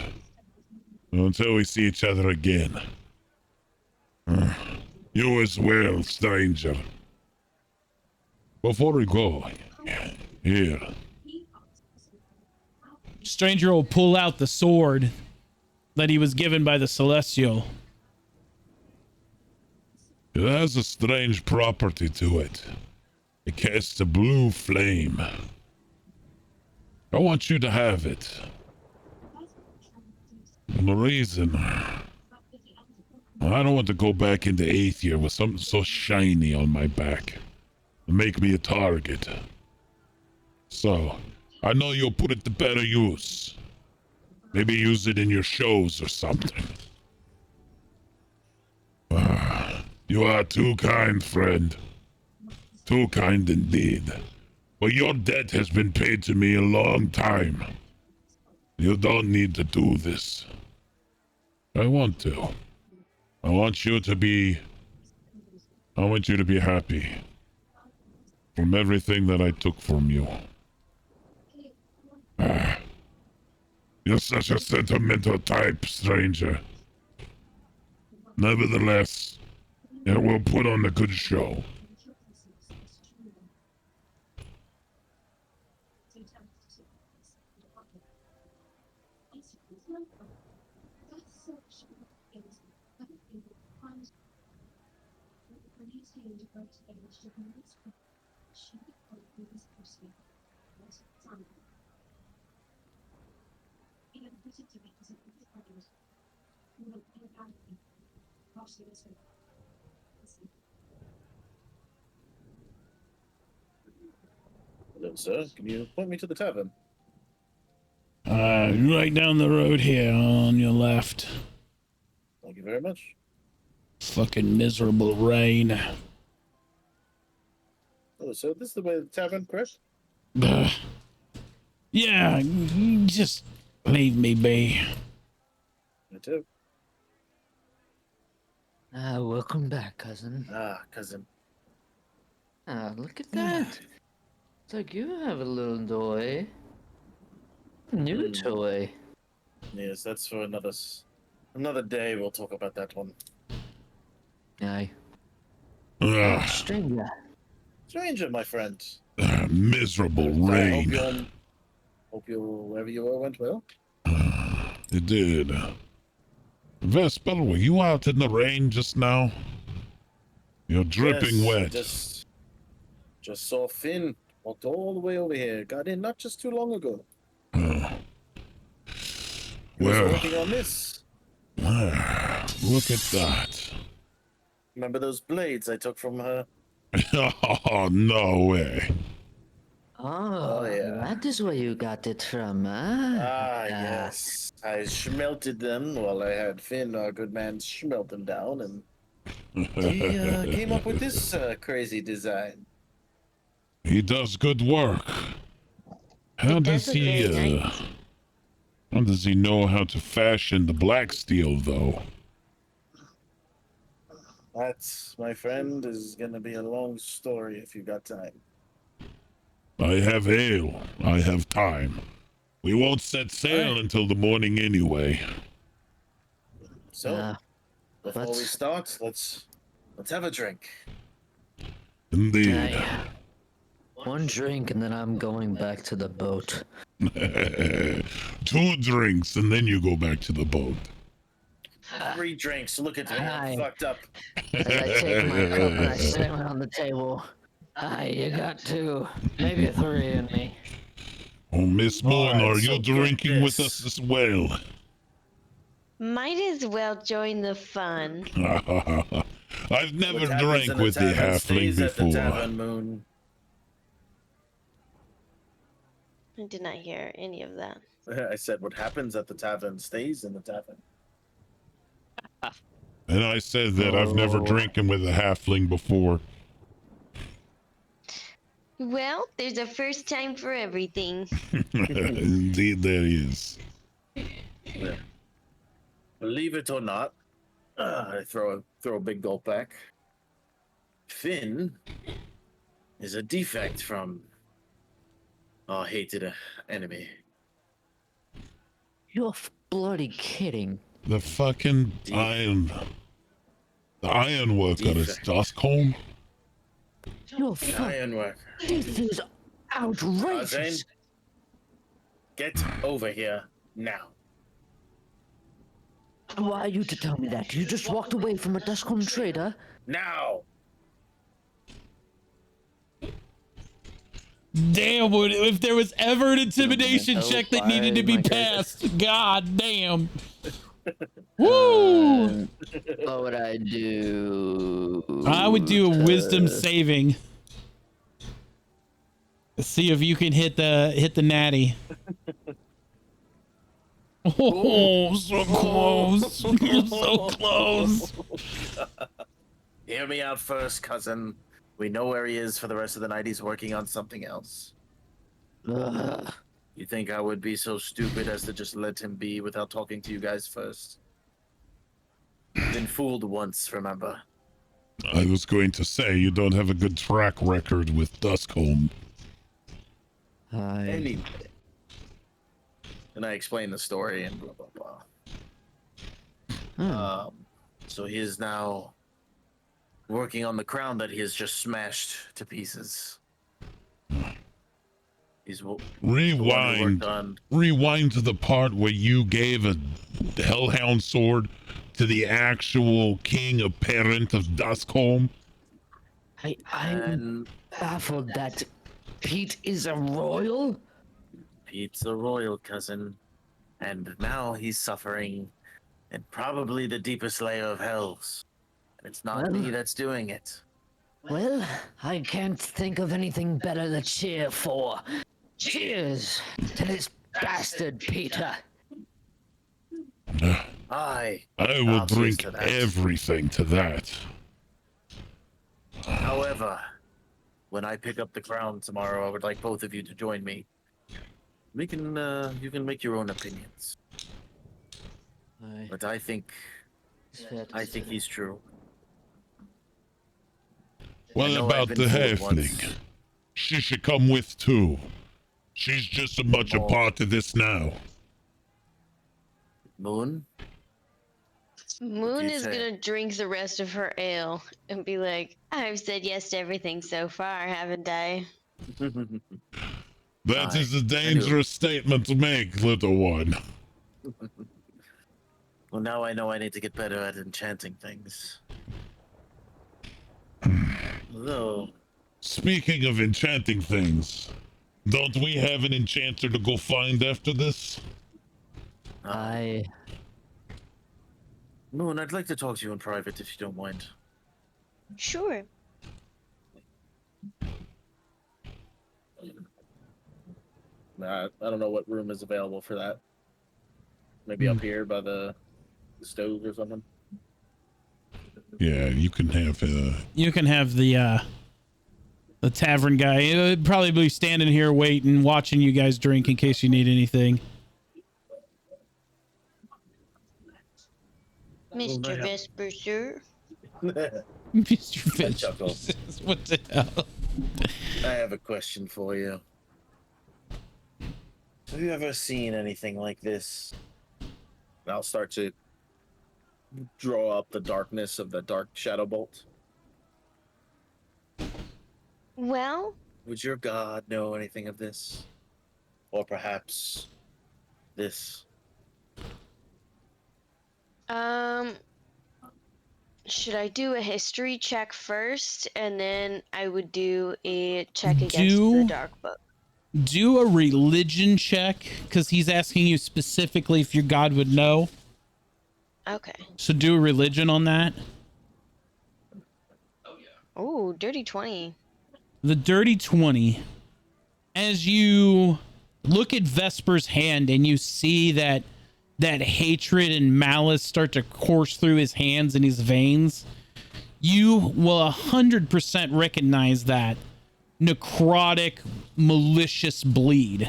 Until we see each other again. You as well, stranger. Before we go, here. Stranger will pull out the sword that he was given by the Celestial. It has a strange property to it. I cast a blue flame. I want you to have it. And the reason, I don't want to go back into 8th year with something so shiny on my back and make me a target. So, I know you'll put it to better use. Maybe use it in your shows or something. You are too kind, friend. Too kind indeed. But your debt has been paid to me a long time. You don't need to do this. I want to. I want you to be happy. From everything that I took from you. You're such a sentimental type, stranger. Nevertheless, it will put on a good show. Hello, sir. Can you point me to the tavern? Right down the road here on your left. Thank you very much. Fucking miserable rain. Hello, sir. This is the way to the tavern, correct? Yeah, you just leave me be. Me too. Welcome back, cousin. Cousin. Look at that. It's like you have a little toy. New toy. Yes, that's for another day. We'll talk about that one. Aye. Ah, Stranger, my friend. Miserable rain. Hope wherever you were went well. It did. Vesper, were you out in the rain just now? You're dripping wet. Just saw Finn. Walked all the way over here. Got in not just too long ago. He was working on this. Look at that. Remember those blades I took from her? Oh, no way. Oh, yeah. that is where you got it from, huh? Yes. I smelted them while I had Finn, our good man, smelt them down, and he came up with this crazy design. He does good work. How does he know how to fashion the black steel, though? That, my friend, is gonna be a long story if you got time. I have ale. I have time. We won't set sail until the morning anyway. So, before we start, let's have a drink. Indeed. One drink and then I'm going back to the boat. 2 drinks and then you go back to the boat. 3 drinks. Look at me. I'm fucked up. As I take my cup and I slam it on the table. You got 2, maybe 3 in me. Oh, Miss Moon, are you drinking with us as well? Might as well join the fun. I've never drank with the halfling before. Moon. I did not hear any of that. I said what happens at the tavern stays in the tavern. And I said that I've never drinking with a halfling before. Well, there's a first time for everything. Indeed there is. Yeah. Believe it or not, I throw a big gulp back. Finn is a defect from our hated enemy. You're bloody kidding. The fucking iron worker is Stockholm. You're iron worker. This is outrageous. Tarzan, get over here now. Why are you to tell me that? You just walked away from a Duskholm trader? Now! Damn, if there was ever an intimidation check that needed to be my character. passed, god damn. Woo! What would I do? I would do a wisdom to- saving. See if you can hit the natty. Oh, so close. So close. Hear me out first, cousin. We know where he is for the rest of the night. He's working on something else. Ugh. You think I would be so stupid as to just let him be without talking to you guys first? Been fooled once, remember? I was going to say you don't have a good track record with Duskholm. Anyway. And I explained the story and blah, blah, blah. So he is now working on the crown that he has just smashed to pieces. He's Rewind to the part where you gave a hellhound sword to the actual king of parent of Duskholm. I'm baffled that Pete is a royal. Pete's a royal, cousin. And now he's suffering in probably the deepest layer of hells. And it's not me that's doing it. Well, I can't think of anything better to cheer for. Cheers to this bastard Peter. I will I'll cheers drink to that. everything to that. However, when I pick up the crown tomorrow, I would like both of you to join me. We can, you can make your own opinions. But I think he's true. What know about I've the been fooled halfling? once. She should come with too. She's just as much a part of this now. Moon? Moon you is say? gonna drink the rest of her ale and be like, I've said yes to everything so far, haven't I? That is a dangerous statement to make, little one. Well, now I know I need to get better at enchanting things. Though, Speaking of enchanting things, don't we have an enchanter to go find after this? Moon, I'd like to talk to you in private if you don't mind. Sure. Nah, I don't know what room is available for that. Maybe up here by the stove or something. Yeah, you can have the tavern guy. He'll probably be standing here waiting, watching you guys drink in case you need anything. Mr. Vesper, sir. Mr. Finch. Chuckle. What the hell? I have a question for you. Have you ever seen anything like this? I'll start to draw up the darkness of the dark shadow bolt. Well, Would your god know anything of this? Or perhaps this? should I do a history check first, and then I would do a check against Do- the dark book? Do a religion check, because he's asking you specifically if your god would know. Okay. So do a religion on that. Oh, dirty 20. The dirty 20. As you look at Vesper's hand and you see that hatred and malice start to course through his hands and his veins, you will 100% recognize that necrotic, malicious bleed.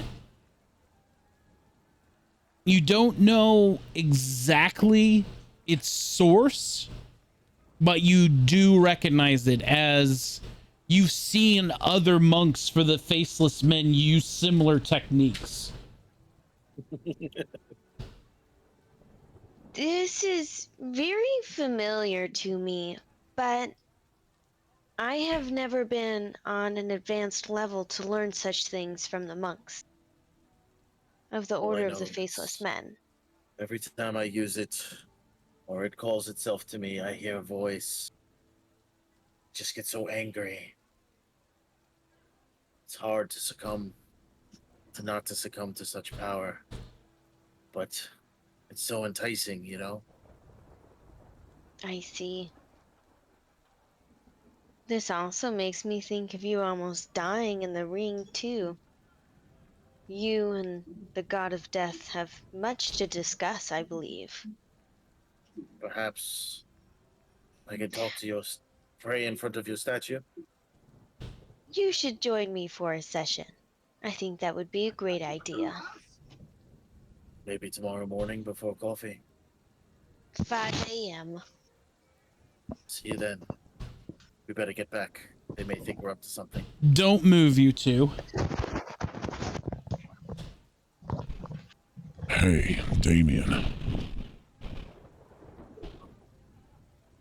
You don't know exactly its source, but you do recognize it, as you've seen other monks for the Faceless Men use similar techniques. This is very familiar to me, but I have never been on an advanced level to learn such things from the monks of the All I Order of know the is Faceless Men. Every time I use it, or it calls itself to me, I hear a voice. Just get so angry. It's hard not to succumb to such power. But it's so enticing, you know? I see. This also makes me think of you almost dying in the ring, too. You and the god of death have much to discuss, I believe. Perhaps I can talk to pray in front of your statue? You should join me for a session. I think that would be a great idea. Maybe tomorrow morning before coffee. 5 a.m. See you then. We better get back. They may think we're up to something. Don't move, you two. Hey, Damien.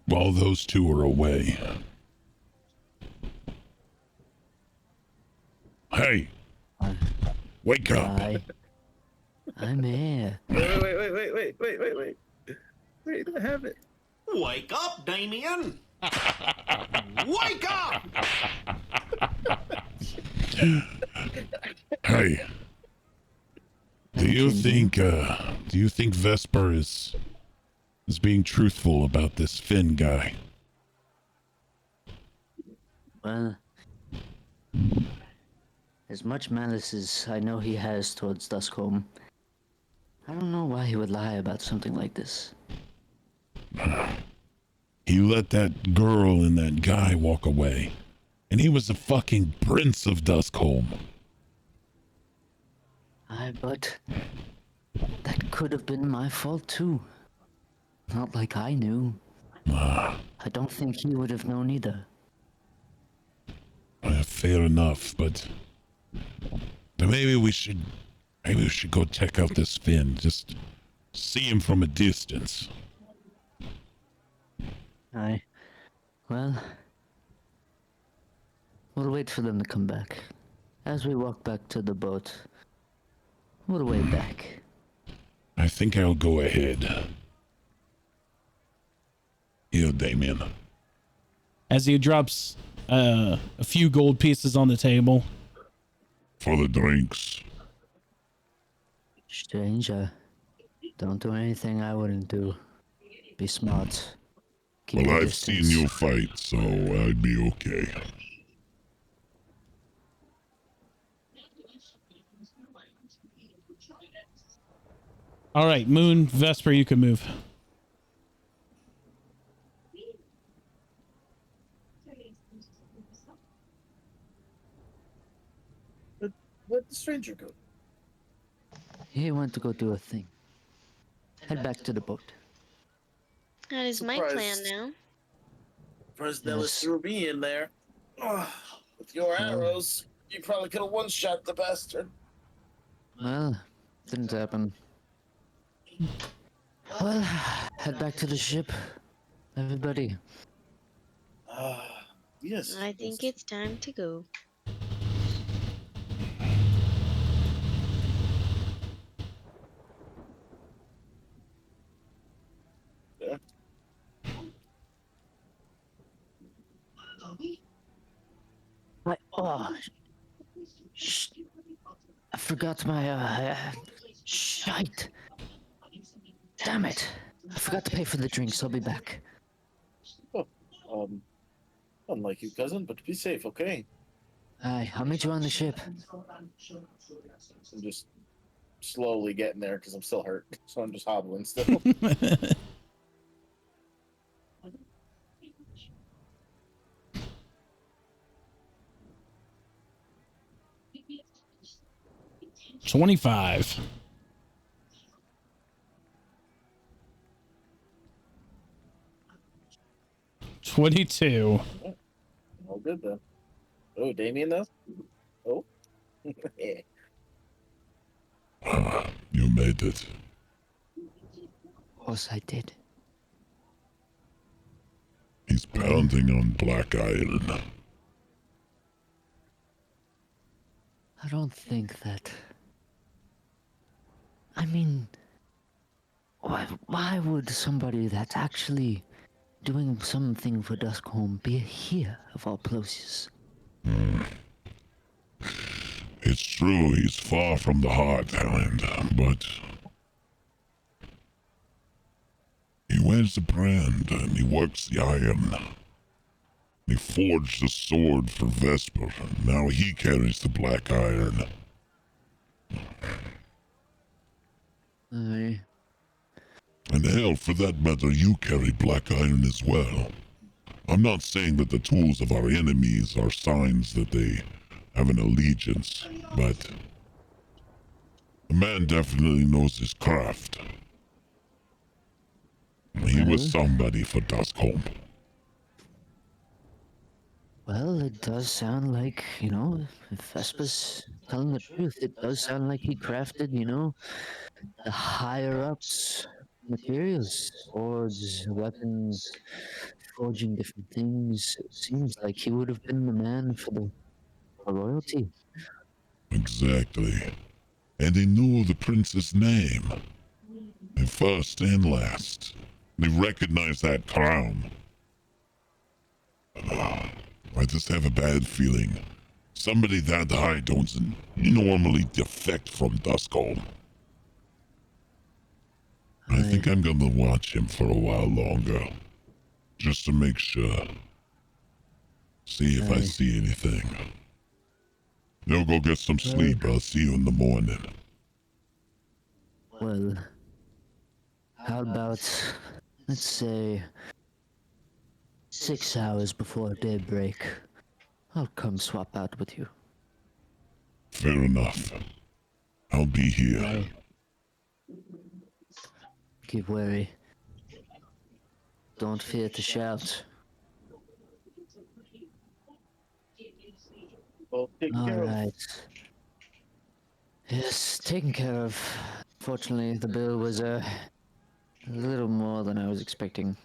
While those two are away. Hey! Wake up! I'm here. Wait. Wait, I have it. Wake up, Damien! Wake up! Hey. Do you think Vesper is being truthful about this Finn guy? Well, as much malice as I know he has towards Duskholm, I don't know why he would lie about something like this. He let that girl and that guy walk away. And he was the fucking prince of Duskholm. But that could have been my fault too. Not like I knew. I don't think he would have known either. Fair enough, but maybe we should go check out this Finn. Just see him from a distance. Well, we'll wait for them to come back. As we walk back to the boat, we'll wait back. I think I'll go ahead. Here, Damien. As he drops a few gold pieces on the table. For the drinks. Stranger, don't do anything I wouldn't do. Be smart. Keep Well, your I've seen distance. you fight, so I'd be okay. All right, Moon, Vesper, you can move. Where'd the stranger go? He went to go do a thing. Head back to the boat. That is my plan now. First Nellis threw me in there. With your arrows, you probably could have one-shot the bastard. Well, didn't happen. Well, head back to the ship. Everybody. Yes. I think it's time to go. Yeah. I forgot my, shite. Damn it. I forgot to pay for the drinks. I'll be back. Unlike you, cousin, but be safe, okay? Aye, I'll meet you on the ship. I'm just slowly getting there because I'm still hurt, so I'm just hobbling still. $25. $22. All good then. Oh, Damien though? Oh. Yeah. You made it. Of course I did. He's pounding on Black Island. I don't think that. I mean, why would somebody that's actually doing something for Duskholm be here of all places? It's true, he's far from the hard kind, but he wears the brand and he works the iron. He forged a sword for Vesper, and now he carries the black iron. Aye. And hell, for that matter, you carry black iron as well. I'm not saying that the tools of our enemies are signs that they have an allegiance, but the man definitely knows his craft. He was somebody for Duskholm. Well, it does sound like, you know, if Vespa's telling the truth, it does sound like he crafted, you know, the higher ups materials, swords, weapons, forging different things. It seems like he would have been the man for the for royalty. Exactly. And he knew the prince's name. And first and last. They recognized that crown. I just have a bad feeling. Somebody that high don't normally defect from Duskholm. I think I'm gonna watch him for a while longer. Just to make sure. See if I see anything. You'll go get some sleep. I'll see you in the morning. Well, how about, let's say, 6 hours before daybreak? I'll come swap out with you. Fair enough. I'll be here. Aye. Keep wary. Don't fear to shout. Well, take care of. Alright. Yes, taken care of. Fortunately, the bill was a little more than I was expecting.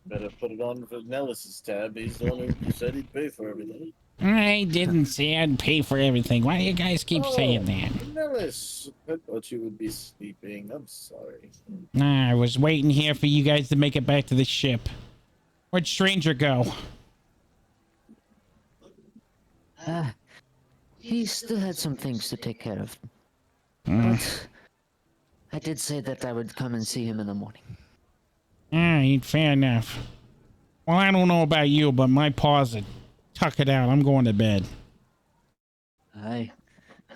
Better put it on for Nellis's tab. He's the one who said he'd pay for everything. I didn't say I'd pay for everything. Why do you guys keep saying that? Nellis, I thought you would be sleeping. I'm sorry. I was waiting here for you guys to make it back to the ship. Where'd Stranger go? He still had some things to take care of. But I did say that I would come and see him in the morning. Alright, fair enough. Well, I don't know about you, but my paws are tuck it out. I'm going to bed. Aye,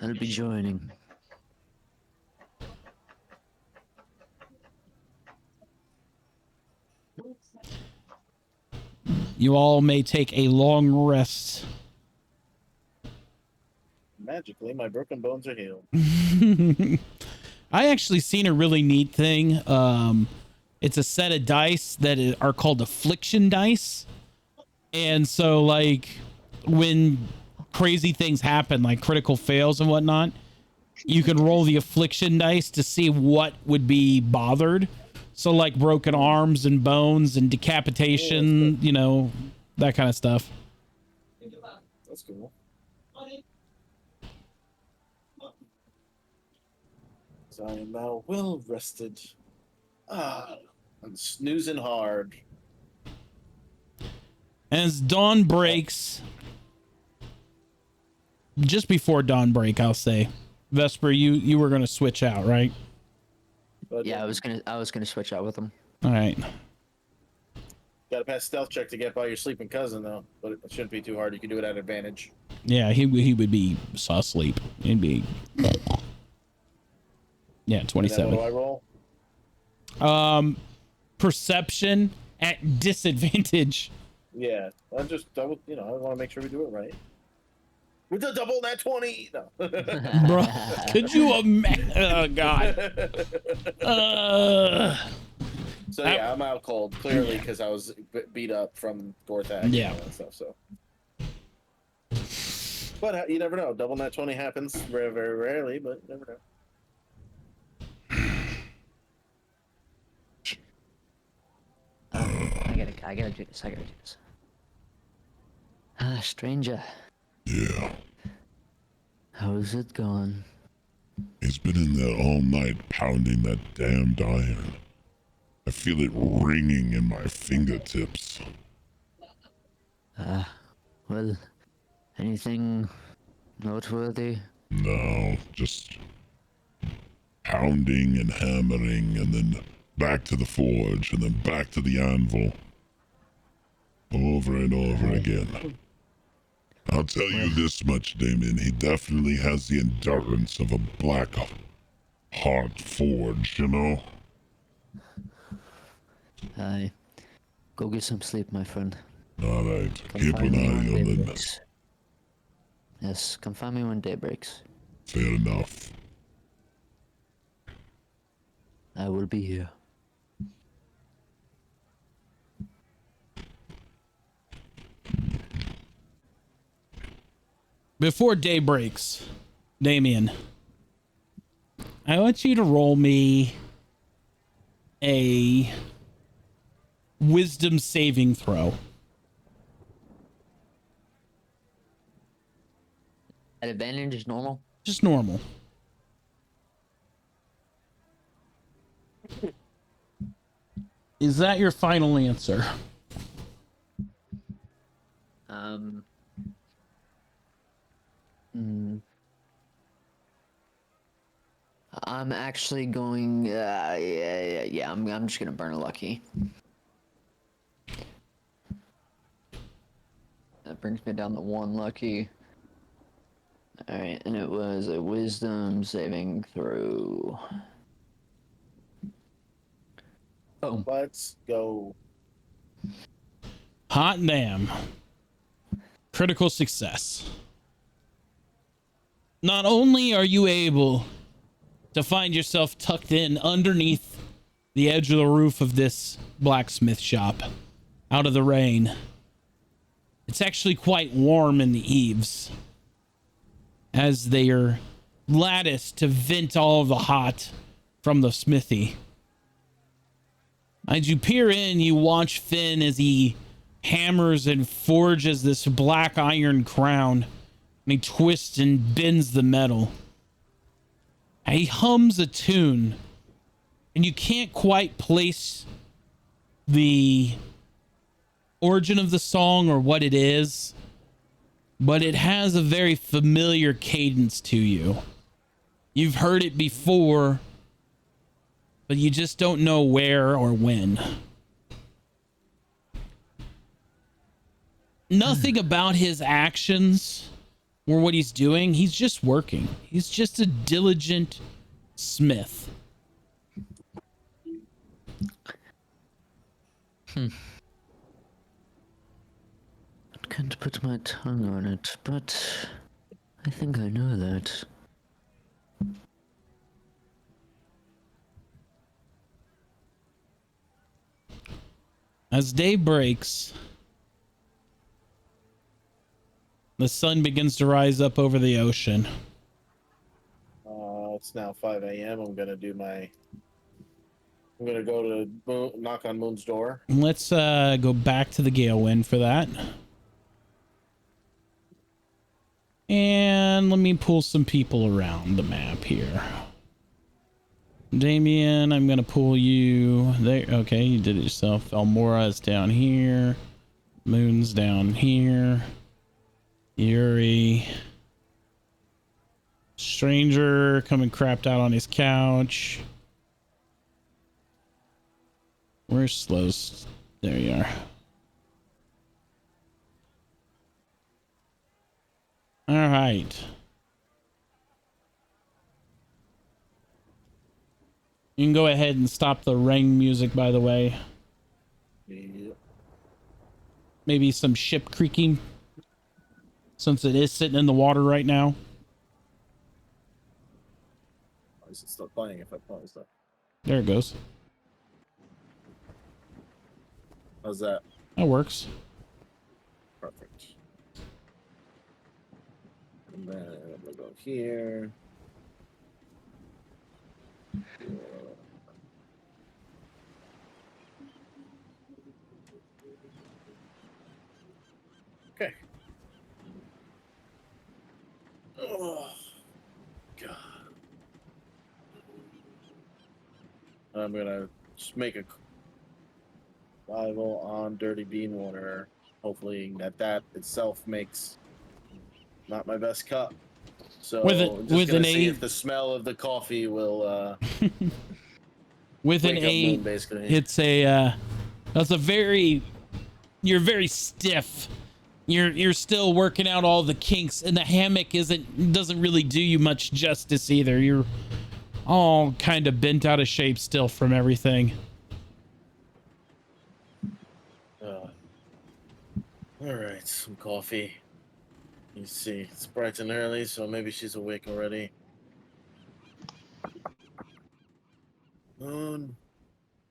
I'll be joining. You all may take a long rest. Magically, my broken bones are healed. I actually seen a really neat thing. It's a set of dice that are called affliction dice. And so, like, when crazy things happen, like critical fails and whatnot, you can roll the affliction dice to see what would be bothered. So, like, broken arms and bones and decapitation, you know, that kind of stuff. That's cool. So I am now well rested. I'm snoozing hard. As dawn breaks, just before dawn break, I'll say, Vesper, you were gonna switch out, right? Yeah, I was gonna switch out with him. All right. Got to pass stealth check to get by your sleeping cousin, though. But it shouldn't be too hard. You can do it at advantage. Yeah, he would be asleep. He'd be. Yeah, 27. What do I roll? Perception at disadvantage. Yeah, I want to make sure we do it right. With the double nat 20. No. Bro, could you imagine? Oh God. So yeah, I'm out cold clearly because I was beat up from Gorthak. Yeah. And stuff. So. But you never know. Double nat 20 happens very, very rarely, but you never know. I gotta do this. Stranger. Yeah. How's it going? He's been in there all night pounding that damned iron. I feel it ringing in my fingertips. Well, anything noteworthy? No, just pounding and hammering, and then back to the forge, and then back to the anvil. Over and over again. I'll tell you this much, Damien. He definitely has the endurance of a black heart forge, you know? Aye. Go get some sleep, my friend. Alright, Come keep find an me eye when on day them. breaks. Yes, come find me when day breaks. Fair enough. I will be here. Before day breaks, Damien, I want you to roll me a wisdom saving throw. At advantage is normal? Just normal. Is that your final answer? I'm actually going. Yeah. I'm just gonna burn a lucky. That brings me down to 1 lucky. All right, and it was a wisdom saving throw. Boom. Let's go. Hot damn. Critical success. Not only are you able to find yourself tucked in underneath the edge of the roof of this blacksmith shop, out of the rain, it's actually quite warm in the eaves as they are latticed to vent all of the hot from the smithy. As you peer in, you watch Finn as he hammers and forges this black iron crown, and he twists and bends the metal. And he hums a tune, and you can't quite place the origin of the song or what it is, but it has a very familiar cadence to you. You've heard it before, but you just don't know where or when. Nothing about his actions or what he's doing. He's just working. He's just a diligent smith. I can't put my tongue on it, but I think I know that. As day breaks, the sun begins to rise up over the ocean. It's now 5 a.m. I'm gonna go to knock on Moon's door. Let's go back to the gale wind for that. And let me pull some people around the map here. Damien, I'm gonna pull you there. Okay, you did it yourself. Elmora is down here. Moon's down here. Yuri. Stranger coming crapped out on his couch. Where's Slows? There you are. All right. You can go ahead and stop the rain music, by the way. Yeah. Maybe some ship creaking, since it is sitting in the water right now. Why is it still playing if I pause that? There it goes. How's that? That works. Perfect. And then we'll go here. Okay. Oh, God. I'm gonna just make a survival on dirty bean water. Hopefully that itself makes not my best cup. So With just with gonna an see A, if the smell of the coffee will with an wake up A, Moon, basically. it's a that's a very, you're very stiff. You're still working out all the kinks, and the hammock doesn't really do you much justice either. You're all kind of bent out of shape still from everything. All right, some coffee. You see, it's bright and early, so maybe she's awake already. Moon.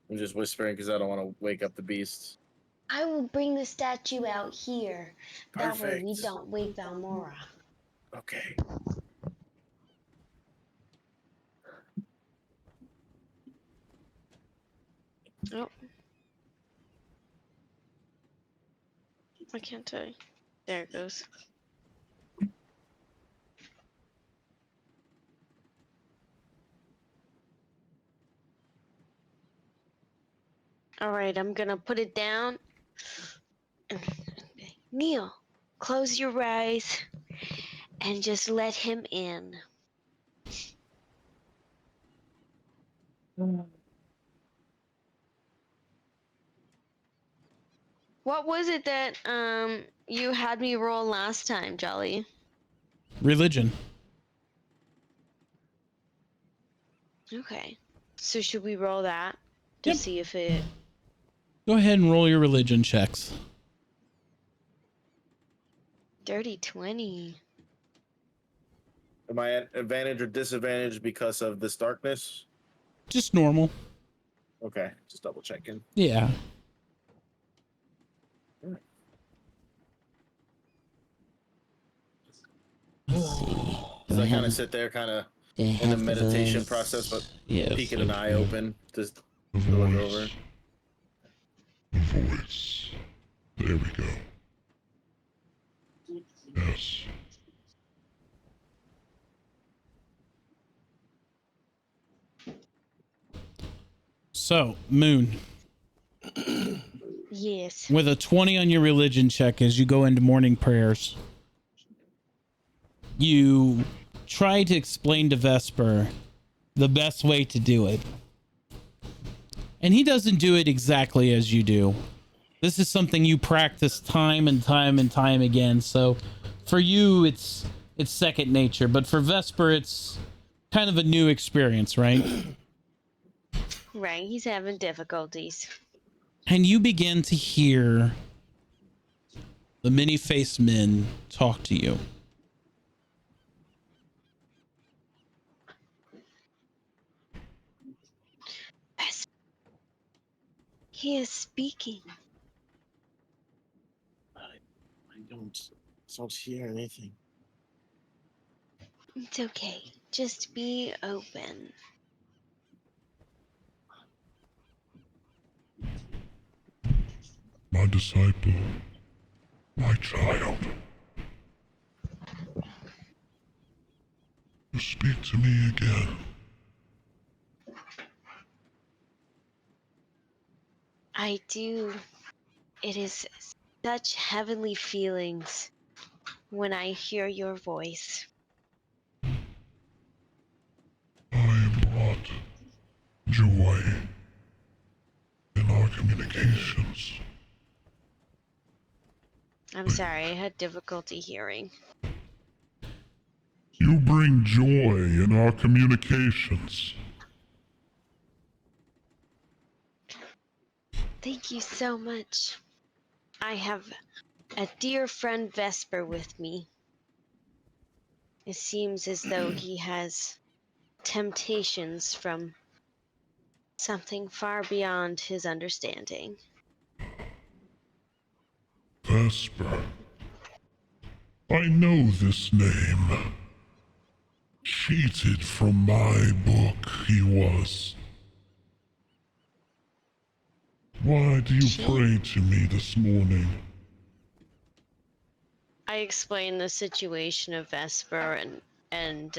I'm just whispering because I don't want to wake up the beast. I will bring the statue out here. That way we Perfect. don't wake Valmora. Okay. Oh. I can't tell you. There it goes. All right, I'm gonna put it down. Neil, close your eyes and just let him in. What was it that you had me roll last time, Jolly? Religion. Okay. So should we roll that to Yep. see if it... Go ahead and roll your religion checks. Dirty 20. Am I at advantage or disadvantage because of this darkness? Just normal. Okay, just double checking. Yeah. So I kind of sit there, kind of in the meditation process, but peeking an eye open, just look over. Voice. There we go. Yes. So, Moon, Yes. with a 20 on your religion check as you go into morning prayers, you try to explain to Vesper the best way to do it. And he doesn't do it exactly as you do. This is something you practice time and time and time again. So for you, it's second nature. But for Vesper, it's kind of a new experience, right? Right, he's having difficulties. And you begin to hear the many-faced men talk to you. He is speaking. I don't hear anything. It's okay. Just be open. My disciple, my child. You speak to me again. I do. It is such heavenly feelings when I hear your voice. I brought joy in our communications. I'm sorry, I had difficulty hearing. You bring joy in our communications. Thank you so much. I have a dear friend Vesper with me. It seems as though he has temptations from something far beyond his understanding. Vesper. I know this name. Cheated from my book, he was. Why do you pray to me this morning? I explain the situation of Vesper and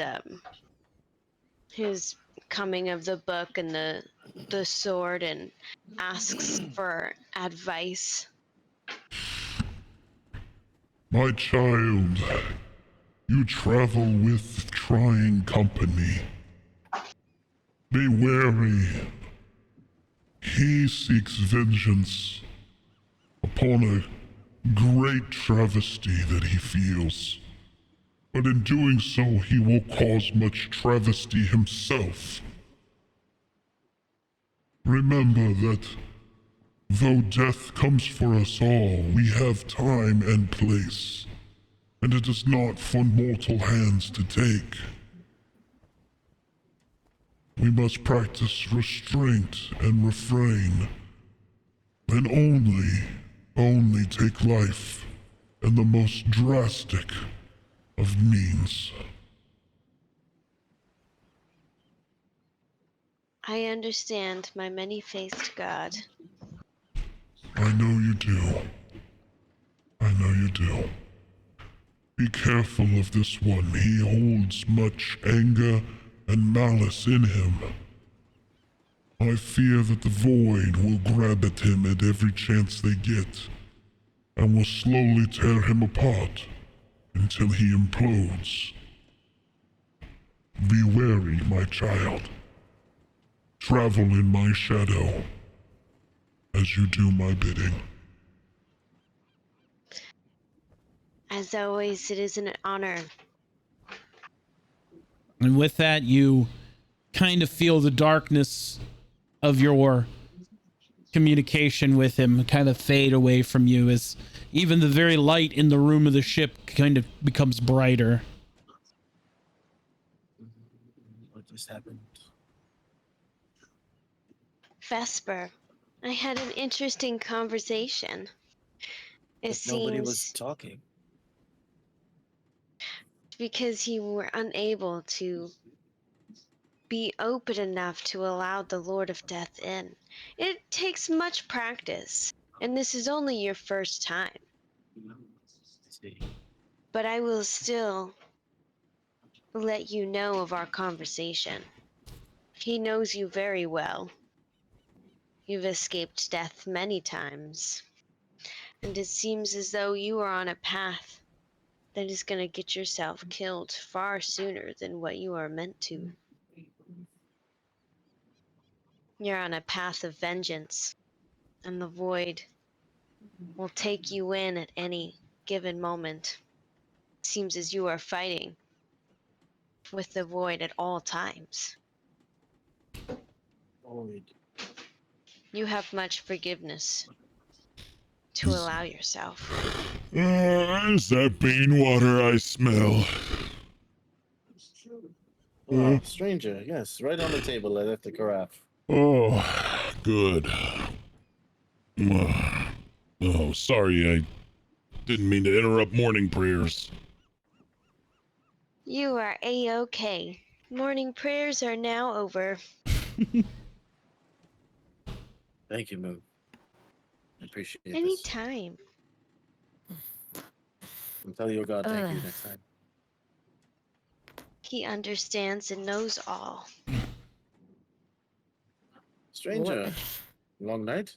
his coming of the book and the sword, and asks for advice. My child, You travel with trying company. Be wary. He seeks vengeance upon a great travesty that he feels. But in doing so, he will cause much travesty himself. Remember that though death comes for us all, we have time and place, and it is not for mortal hands to take. We must practice restraint and refrain, and only take life in the most drastic of means. I understand, my many-faced god. I know you do. I know you do. Be careful of this one. He holds much anger and malice in him. I fear that the void will grab at him at every chance they get, and will slowly tear him apart until he implodes. Be wary, my child. Travel in my shadow as you do my bidding. As always, it is an honor. And with that, you kind of feel the darkness of your communication with him kind of fade away from you as even the very light in the room of the ship kind of becomes brighter. What just happened? Vesper, I had an interesting conversation. It But nobody was seems talking. because you were unable to be open enough to allow the Lord of Death in. It takes much practice, and this is only your first time. But I will still let you know of our conversation. He knows you very well. You've escaped death many times, and it seems as though you are on a path that is going to get yourself killed far sooner than what you are meant to. You're on a path of vengeance, and the void will take you in at any given moment. It seems as you are fighting with the void at all times. Void. You have much forgiveness to allow yourself. Is that bean water I smell? Oh, stranger, yes, right on the table. I left the carafe. Oh, good. Oh, sorry, I didn't mean to interrupt morning prayers. You are A-OK. Morning prayers are now over. Thank you, Moon. I appreciate this. Anytime. And tell your God thank you next time. He understands and knows all. Stranger, long night?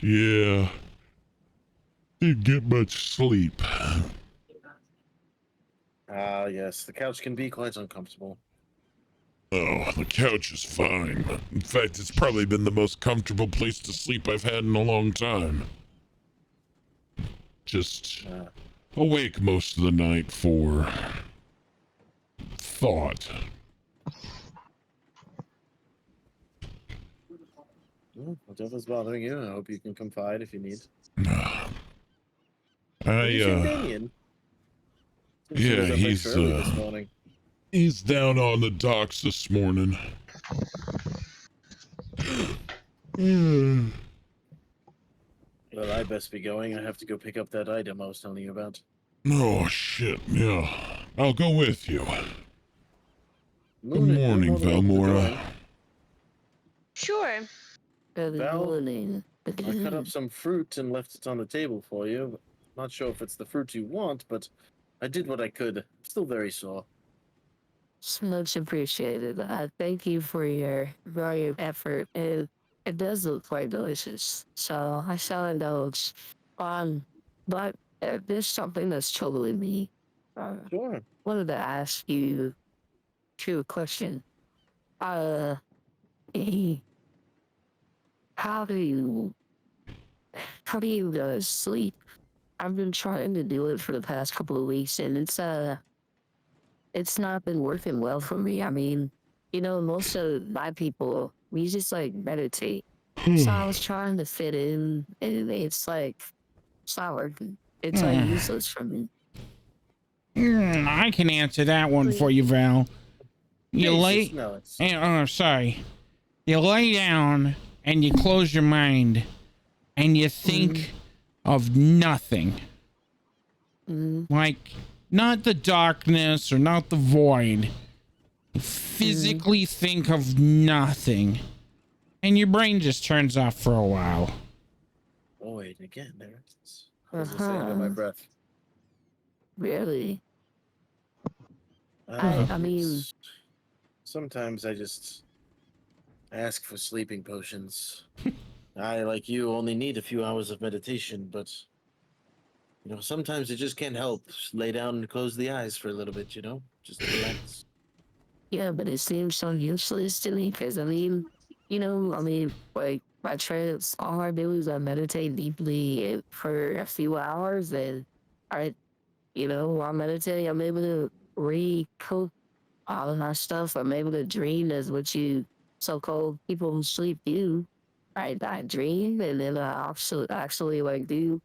Yeah. Didn't get much sleep. Ah, yes, the couch can be quite uncomfortable. Oh, the couch is fine. In fact, it's probably been the most comfortable place to sleep I've had in a long time. Just awake most of the night for thought. Well, whatever's bothering you, I hope you can confide if you need. Yeah, he's down on the docks this morning. Well, I best be going. I have to go pick up that item I was telling you about. Oh, shit, yeah. I'll go with you. Good Moon, you're morning, more than welcome to Valmora. join. Sure. Val, I cut up some fruit and left it on the table for you. Not sure if it's the fruit you want, but I did what I could. Still very sore. It's much appreciated. Thank you for your effort. It does look quite delicious, so I shall indulge. But there's something that's troubling me. Sure. Wanted to ask you a question. Uh, eh, how do you sleep? I've been trying to do it for the past couple of weeks, and it's not been working well for me. I mean, most of my people, we just like meditate. So I was trying to fit in, and it's not working. It's like useless for me. I can answer that one for you, Val. You lay, No, it's sorry. You lay down and you close your mind and you think of nothing. Like, not the darkness or not the void. You physically think of nothing. And your brain just turns off for a while. void again. There it is. I was just saying under my breath. Really? I mean, sometimes I just ask for sleeping potions. I, like you, only need a few hours of meditation, but sometimes it just can't help. Just lay down and close the eyes for a little bit, just relax. yeah, but it seems so useless to me because like my trips, all I do is I meditate deeply for a few hours, and while meditating, I'm able to recook all of my stuff. I'm able to dream as what you so-called people who sleep do. Right, I dream, and then I actually like do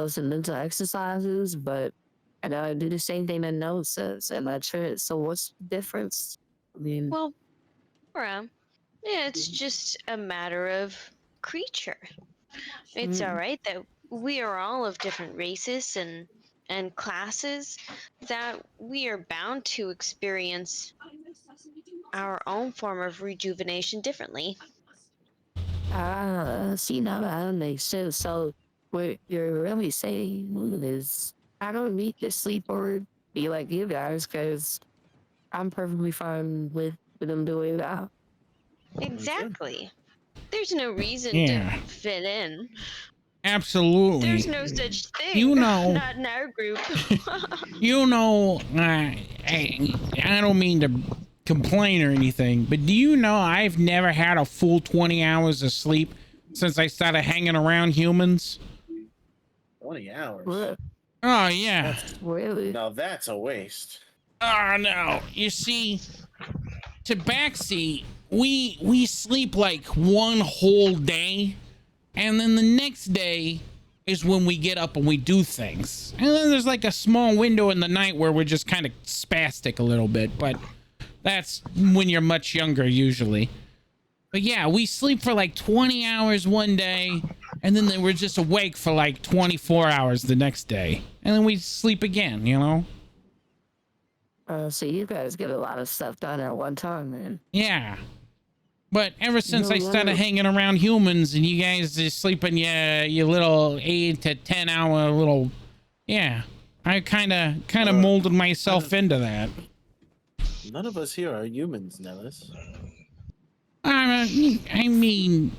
some mental exercises, but and I do the same thing that Note says, and I try. So what's the difference? I mean, Well, Cora, yeah, it's just a matter of creature. It's all right that we are all of different races and classes, that we are bound to experience our own form of rejuvenation differently. see, now that makes sense. So what you're really saying is I don't need to sleep or be like you guys because I'm perfectly fine with them doing that. Exactly. There's no reason to Yeah. fit in. Absolutely. There's no such thing. You know, Not in our group. I don't mean to complain or anything, but do you know I've never had a full 20 hours of sleep since I started hanging around humans? 20 hours? What? Oh, yeah. Really? Now that's a waste. Oh, no. You see, Tabaxi, we sleep like one whole day, and then the next day is when we get up and we do things. And then there's like a small window in the night where we're just kind of spastic a little bit, but that's when you're much younger usually. But yeah, we sleep for like 20 hours one day, and then we're just awake for like 24 hours the next day. And then we sleep again, So you guys get a lot of stuff done at one time, man. Yeah. But ever since I started hanging around humans and you guys just sleeping your little 8 to 10 hour little, yeah, I kind of molded myself into that. None of us here are humans, Nellis. I mean,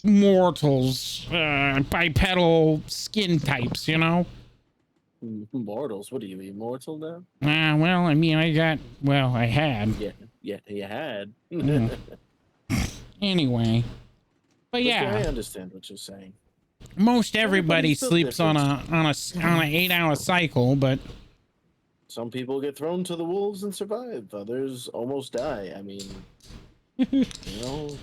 mortals, bipedal skin types, Mortals? What are you, immortal now? Well, I mean, I had. Yeah, you had. Anyway, but yeah, I understand what you're saying. Most everybody sleeps on an 8-hour cycle, but some people get thrown to the wolves and survive. Others almost die. I mean,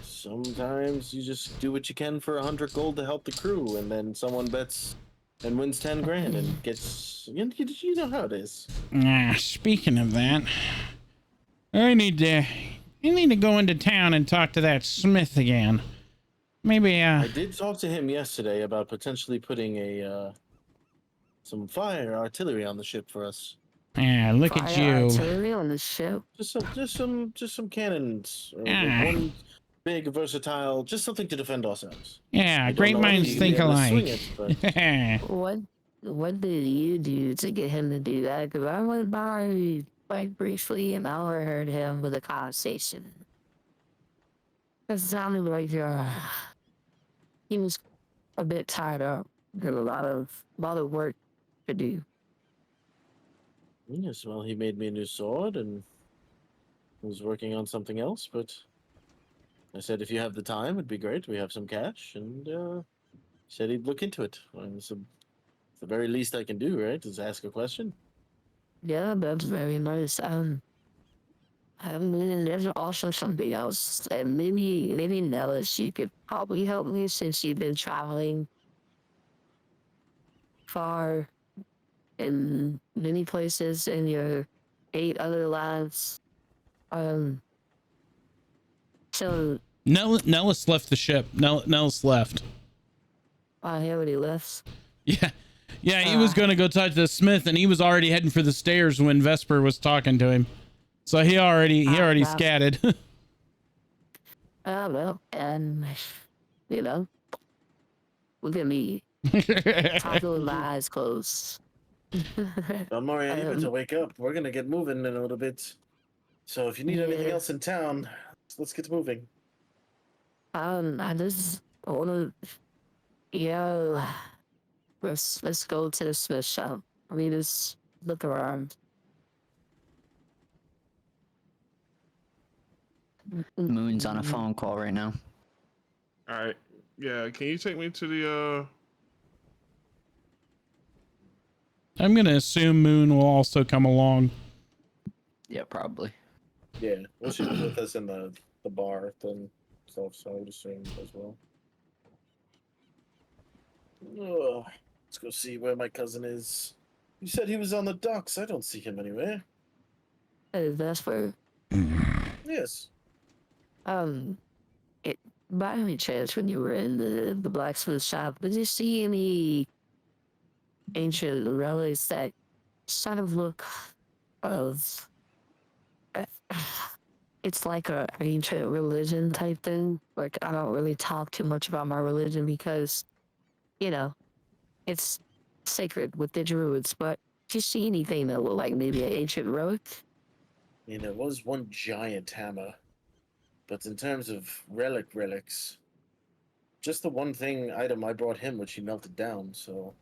sometimes you just do what you can for 100 gold to help the crew, and then someone bets and wins 10 grand and gets. You know how it is. Speaking of that, I need to go into town and talk to that Smith again. Maybe I did talk to him yesterday about potentially putting some fire artillery on the ship for us. Yeah, look at you. Artillery on the ship. Just some cannons. One big versatile, just something to defend ourselves. Yeah, great minds think alike. What did you do to get him to do that? Because I went by like briefly and I overheard him with a conversation. It sounded like he was a bit tied up. Got a lot of work to do. Yes, well, he made me a new sword and was working on something else, but I said if you have the time, it'd be great. We have some cash, and said he'd look into it. Well, it's the very least I can do, right? Is ask a question. Yeah, that's very nice. There's also something else that maybe Nellis, you could probably help me since you've been traveling far in many places in your 8 other lives. Um, so Nellis left the ship. Nellis left. he already left. Yeah. Yeah, he was going to go talk to the smith, and he was already heading for the stairs when Vesper was talking to him. So he already scattered. Well, and you know, look at me, talking with my eyes closed. Don't worry, you better wake up. We're gonna get moving in a little bit. So if you need anything else in town, let's get moving. I just wanna, let's go to the Smith shop. I mean, just look around. Moon's on a phone call right now. All right. Yeah. Can you take me to the I'm going to assume Moon will also come along. Yeah, probably. Yeah, well, she was with us in the bar then stuff, so I would assume as well. Ugh, let's go see where my cousin is. You said he was on the docks. I don't see him anywhere. Hey, Vesper. Yes. By any chance, when you were in the blacksmith shop, did you see any ancient relics that sort of look of? It's like a ancient religion type thing. Like I don't really talk too much about my religion because, it's sacred with the druids. But do you see anything that look like maybe an ancient relic? I mean, there was one giant hammer, but in terms of relics, just the one item I brought him, which he melted down. So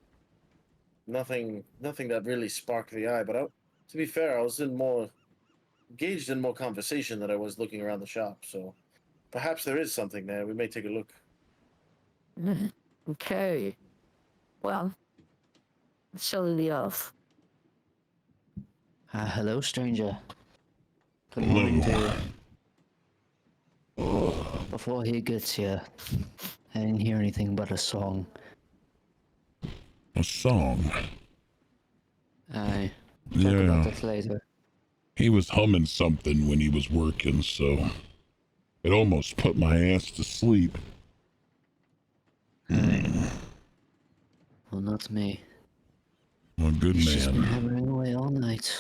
nothing that really sparked the eye. But to be fair, I was engaged in more conversation than I was looking around the shop. So perhaps there is something there. We may take a look. Okay. Well, show me off. Hello, stranger. Good morning to you. Before he gets here, I didn't hear anything but a song. A song? Aye. Talk about this later. He was humming something when he was working, so it almost put my ass to sleep. Well, not me. Well, good He's just been man. hammering away all night.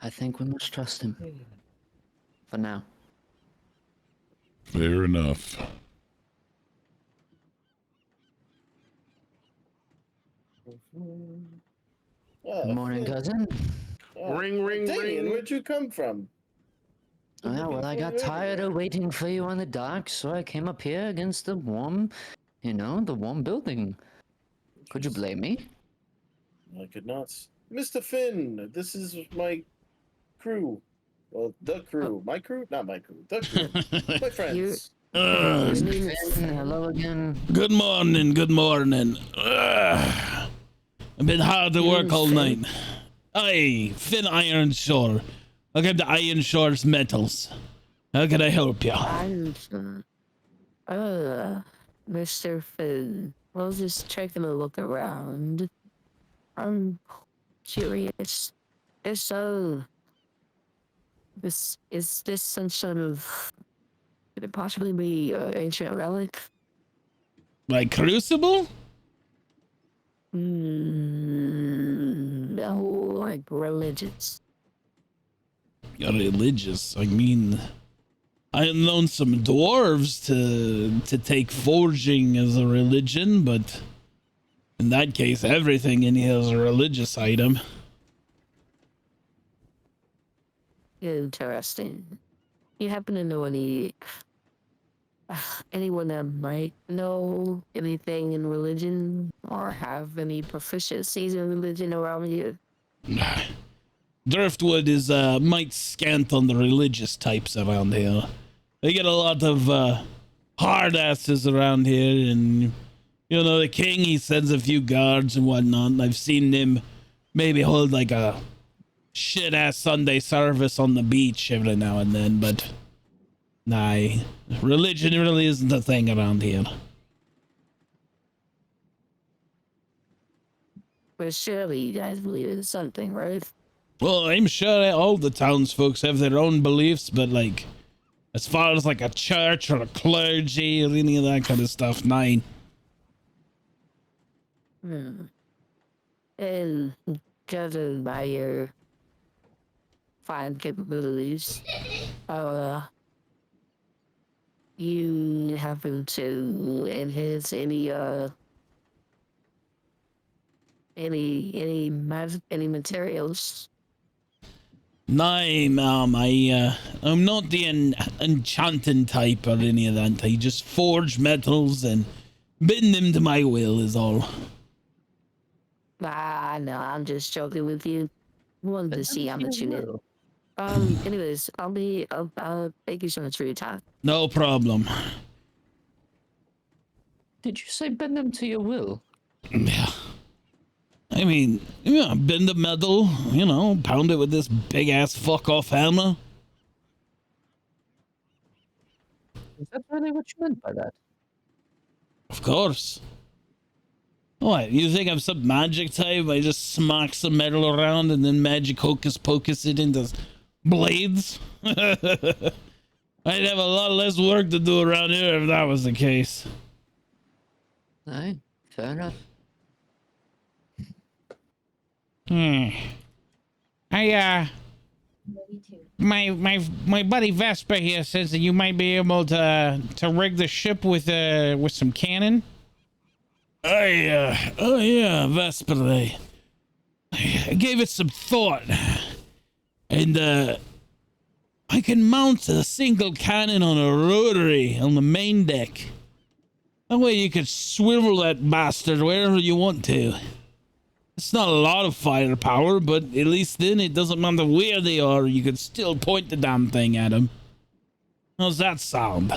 I think we must trust him. For now. Fair enough. Good morning, cousin. Ring, ring. Where'd you come from? Yeah, well, I got tired of waiting for you on the dock, so I came up here against the warm building. Could you blame me? I could not. Mr. Finn, this is my crew. Well, the crew. My crew? Not my crew. The crew. My friends. Hello again. Good morning. I've been hard to work all night. Aye, Finn Ironshore. Welcome to Ironshore's Metals. How can I help you? Mr. Finn. We'll just take a look around. I'm curious. Is this some sort of, could it possibly be an ancient relic? Like Crucible? No, like religious. Religious? I mean, I've known some dwarves to take forging as a religion, but in that case, everything in here is a religious item. Interesting. You happen to know any anyone that might know anything in religion or have any proficiencies in religion around here? Driftwood is might scant on the religious types around here. They get a lot of hard asses around here, and you know the king, he sends a few guards and whatnot, and I've seen them maybe hold like a shit ass Sunday service on the beach every now and then, but nah, religion really isn't a thing around here. But surely you guys believe in something, right? Well, I'm sure all the townsfolk have their own beliefs, but like, as far as like a church or a clergy or any of that kind of stuff, nine. And judging by your fine capabilities, you happen to enhance any materials? Nine, I'm not the enchanting type or any of that. I just forge metals and bend them to my will is all. No, I'm just joking with you. Wanted to see how much you knew. Anyways, I'll thank you so much for your time. No problem. Did you say bend them to your will? Yeah. I mean, yeah, bend the metal, you know, pound it with this big ass fuck off hammer. Is that really what you meant by that? Of course. What, you think I'm some magic type? I just smack some metal around and then magic hocus pocus it into blades? I'd have a lot less work to do around here if that was the case. Aye, fair enough. My buddy Vesper here says that you might be able to rig the ship with some cannon. Oh yeah, Vesper. I gave it some thought, and I can mount a single cannon on a rotary on the main deck. That way you could swivel that bastard wherever you want to. It's not a lot of firepower, but at least then it doesn't matter where they are, you could still point the damn thing at them. How's that sound?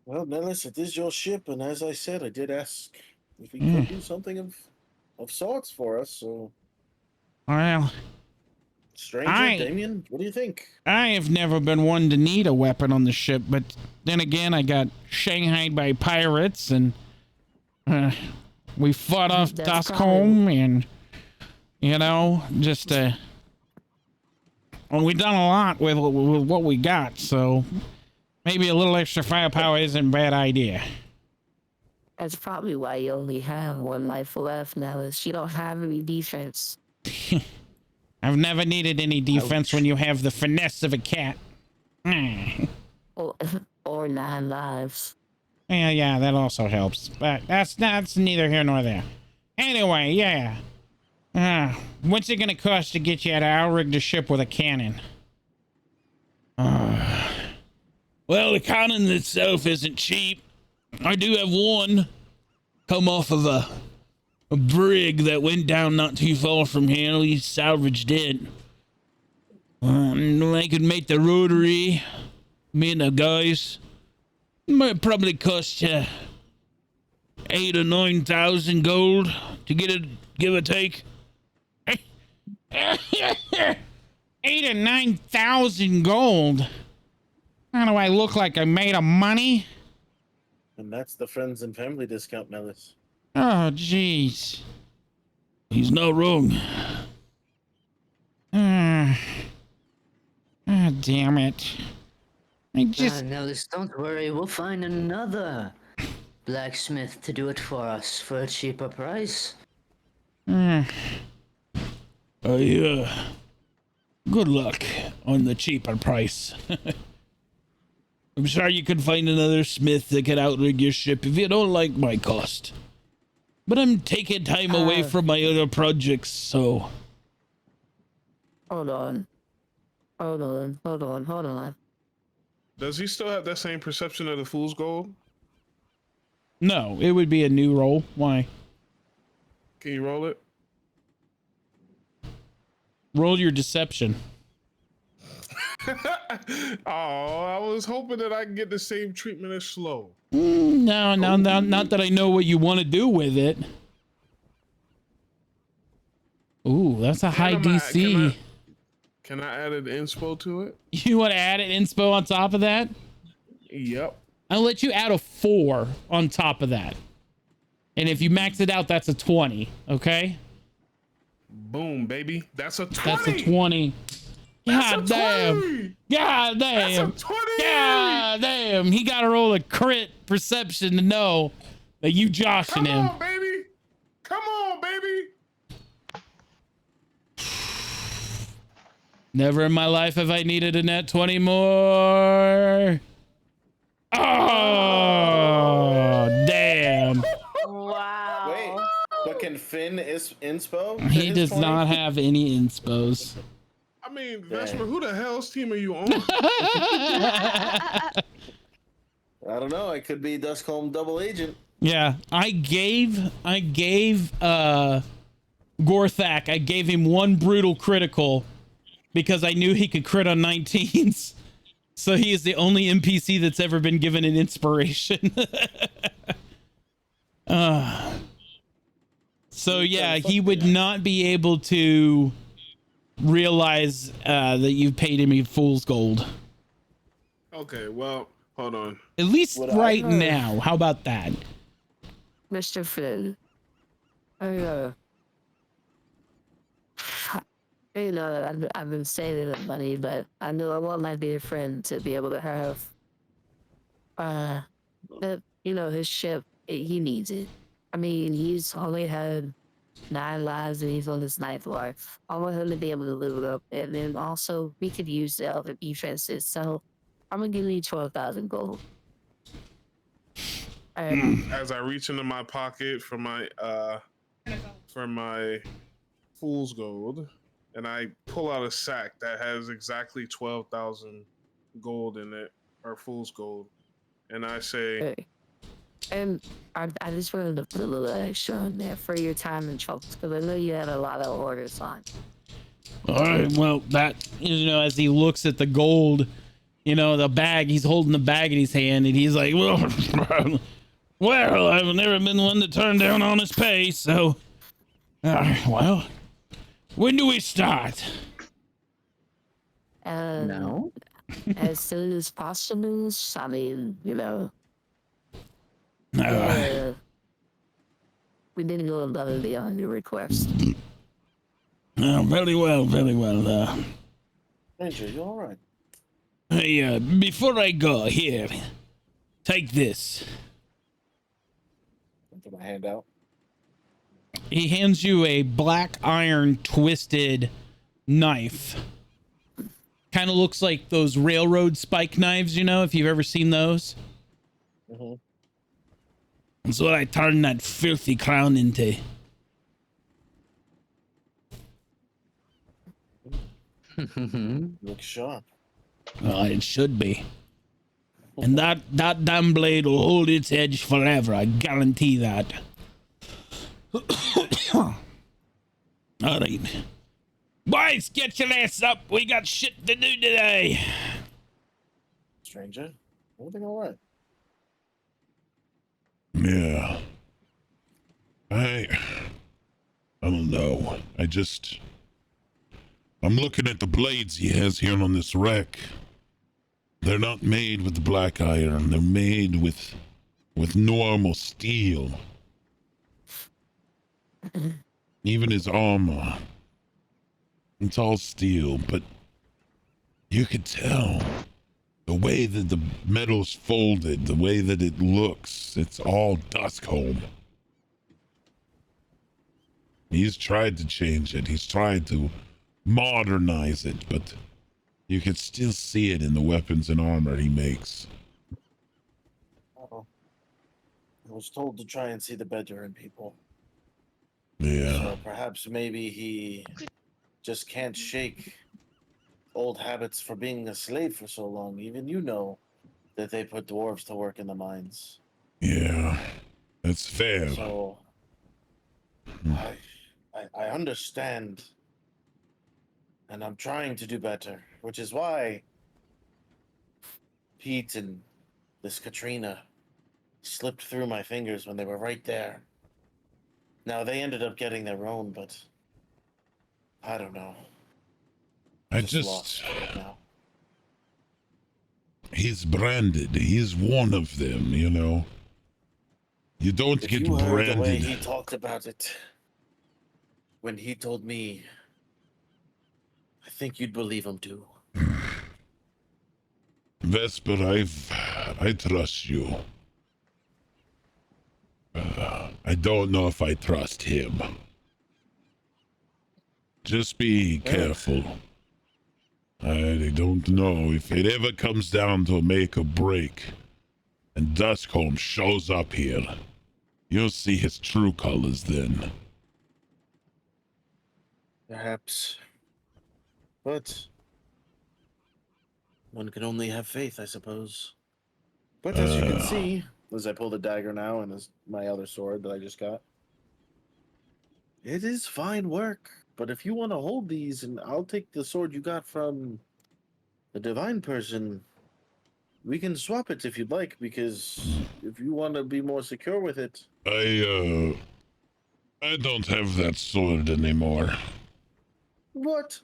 Well, Nellis, it is your ship, and as I said, I did ask if we could do something of sorts for us, so... Well... Stranger, Damien, what do you think? I have never been one to need a weapon on the ship, but then again, I got shanghaied by pirates, and... we fought off Duskholm, and, you know, just, well, we've done a lot with what we got, so maybe a little extra firepower isn't a bad idea. That's probably why you only have one life left now, is you don't have any defense. I've never needed any defense when you have the finesse of a cat. Or 9 lives. Yeah, that also helps. But that's neither here nor there. Anyway, yeah. What's it gonna cost to get you to outrig the ship with a cannon? Well, the cannon itself isn't cheap. I do have one come off of a brig that went down not too far from here. We salvaged it. I could make the rotary. Me and the guys. Might probably cost you 8,000 or 9,000 gold to get it, give or take. 8,000 or 9,000 gold. How do I look like I'm made of money? And that's the friends and family discount, Nellis. Oh, jeez. He's not wrong. Damn it. I just... no, don't worry. We'll find another blacksmith to do it for us for a cheaper price. Good luck on the cheaper price. I'm sure you could find another smith that could outrig your ship if you don't like my cost. But I'm taking time away from my other projects, so... Hold on. Does he still have that same perception of the fool's gold? No, it would be a new roll. Why? Can you roll it? Roll your deception. Oh, I was hoping that I could get the same treatment as Slow. No, not that I know what you want to do with it. Ooh, that's a high DC. Can I add an inspo to it? You want to add an inspo on top of that? Yep. I'll let you add a 4 on top of that. And if you max it out, that's a 20. Okay? Boom, baby. That's a 20. That's a 20. God damn. God damn. That's a 20. God damn. He got to roll a crit perception to know that you joshing him. Come on, baby. Come on, baby. Never in my life have I needed a net 20 more. Oh, damn. Wow. Wait, but can Finn is inspo? He does not have any inspos. I mean, Vesper, who the hell's team are you on? I don't know. I could be Duskholm double agent. Yeah, I gave Gorthak, I gave him 1 brutal critical because I knew he could crit on 19s. So he is the only NPC that's ever been given an inspiration. So yeah, he would not be able to realize that you paid him a fool's gold. Okay, well, hold on. At least right now. How about that? Mr. Flynn, I've been saving the money, but I knew I want my dear friend to be able to have, his ship. He needs it. I mean, he's only had 9 lives and he's on his 9th life. I want him to be able to live it up, and then also we could use the other defenses. So I'm gonna give you 12,000 gold. As I reach into my pocket for my fool's gold, and I pull out a sack that has exactly 12,000 gold in it, or fool's gold, and I say, Hey. And I just wanted to put a little extra on there for your time and troubles, because I know you had a lot of orders on. All right, well, that, as he looks at the gold, the bag, he's holding the bag in his hand, and he's like, well, I've never been one to turn down honest pay, so, well, when do we start? No. As soon as possible. I mean, we didn't go above and beyond your request. Very well. Ranger, you all right? Hey, before I go, here, take this. Put my hand out. He hands you a black iron twisted knife. Kind of looks like those railroad spike knives, if you've ever seen those. Mm-hmm. That's what I turned that filthy clown into. Looks sharp. Well, it should be. And that damn blade will hold its edge forever. I guarantee that. All right. Boys, get your ass up. We got shit to do today. Stranger, everything all right? Yeah. I don't know. I'm looking at the blades he has here on this wreck. They're not made with black iron. They're made with normal steel. Even his armor. It's all steel, but you could tell the way that the metal's folded, the way that it looks, it's all Duskholm. He's tried to change it. He's tried to modernize it, but you can still see it in the weapons and armor he makes. I was told to try and see the better in people. Yeah. So perhaps maybe he just can't shake old habits for being a slave for so long. Even that they put dwarves to work in the mines. Yeah, that's fair. So I understand, and I'm trying to do better, which is why Pete and this Katrina slipped through my fingers when they were right there. Now they ended up getting their own, but I don't know. I Lost just right now. he's branded. He's one of them, you know. You don't If get you heard the way branded. he talked about it when he told me, I think you'd believe him too. Vesper, I trust you. I don't know if I trust him. Just be careful. I don't know if it ever comes down to make or break, and Duskholm shows up here. You'll see his true colors then. Perhaps. But one can only have faith, I suppose. But as you can see, as I pull the dagger now and as my other sword that I just got, it is fine work. But if you want to hold these, and I'll take the sword you got from the divine person, we can swap it if you'd like, because if you want to be more secure with it. I don't have that sword anymore. What?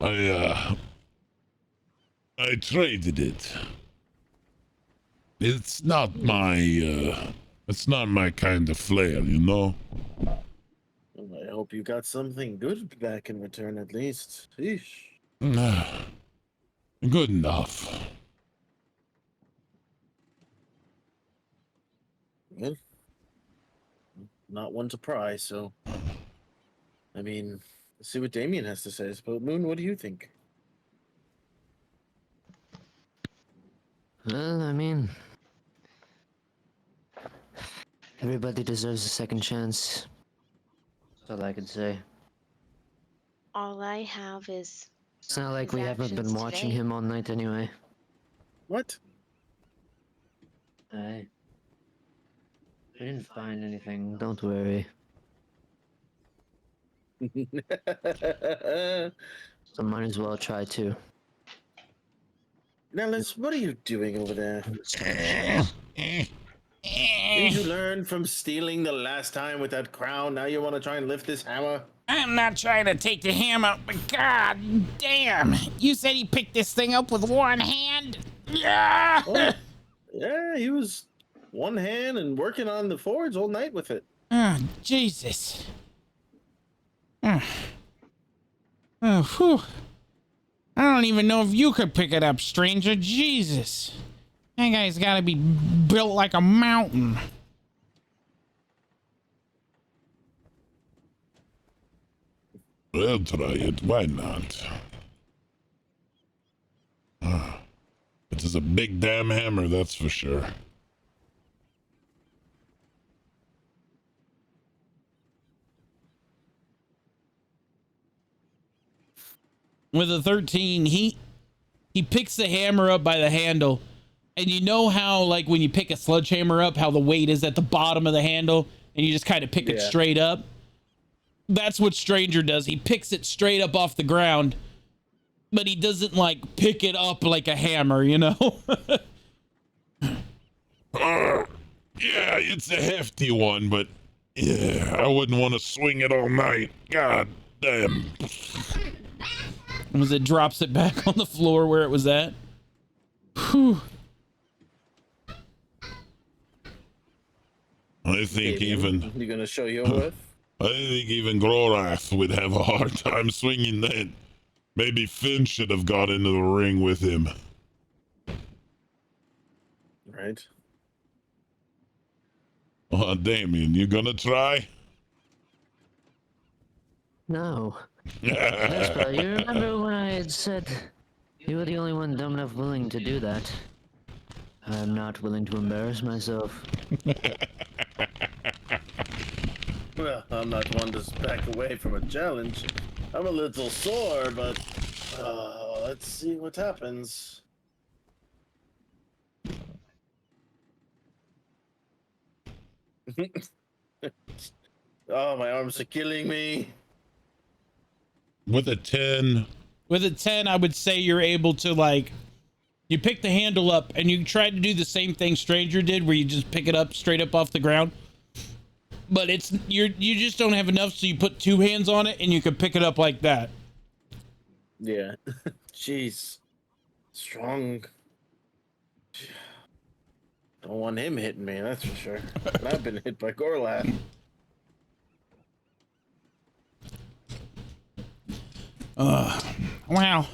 I traded it. It's not my kind of flair, you know? I hope you got something good back in return, at least. Eesh. Good enough. Well, not one to pry, so. I mean, let's see what Damien has to say. But Moon, what do you think? Well, I mean, everybody deserves a second chance. That's all I can say. All I have is. It's not like his we haven't been actions watching today. him all night anyway. What? We didn't find anything, don't worry. So might as well try to. Nellis, what are you doing over there? Didn't you learn from stealing the last time with that crown? Now you want to try and lift this hammer? I'm not trying to take the hammer, but god damn. You said he picked this thing up with one hand? Yeah. Oh, yeah, he was one hand and working on the forge all night with it. Oh, Jesus. Oh, whew. I don't even know if you could pick it up, stranger. Jesus. That guy's gotta be built like a mountain. I'll try it. Why not? It is a big damn hammer, that's for sure. With a 13, he picks the hammer up by the handle. And you know how, like, when you pick a sledgehammer up, how the weight is at the bottom of the handle, and you just kind of pick it straight up? That's what Stranger does. He picks it straight up off the ground, but he doesn't, like, pick it up like a hammer, you know? Yeah, it's a hefty one, but yeah, I wouldn't want to swing it all night. God damn. As it drops it back on the floor where it was at. Whew. I think even... You gonna show your worth? I think even Grorath would have a hard time swinging that. Maybe Finn should have got into the ring with him. Right. Damien, you gonna try? No. Vespa, you remember when I had said you were the only one dumb enough willing to do that? I'm not willing to embarrass myself. Well, I'm not one to back away from a challenge. I'm a little sore, but let's see what happens. Oh, my arms are killing me. With a 10. With a 10, I would say you're able to, like, you pick the handle up and you try to do the same thing Stranger did, where you just pick it up straight up off the ground. But you just don't have enough, so you put 2 hands on it and you can pick it up like that. Yeah. Jeez. Strong. Don't want him hitting me, that's for sure. And I've been hit by Gorlath. Wow.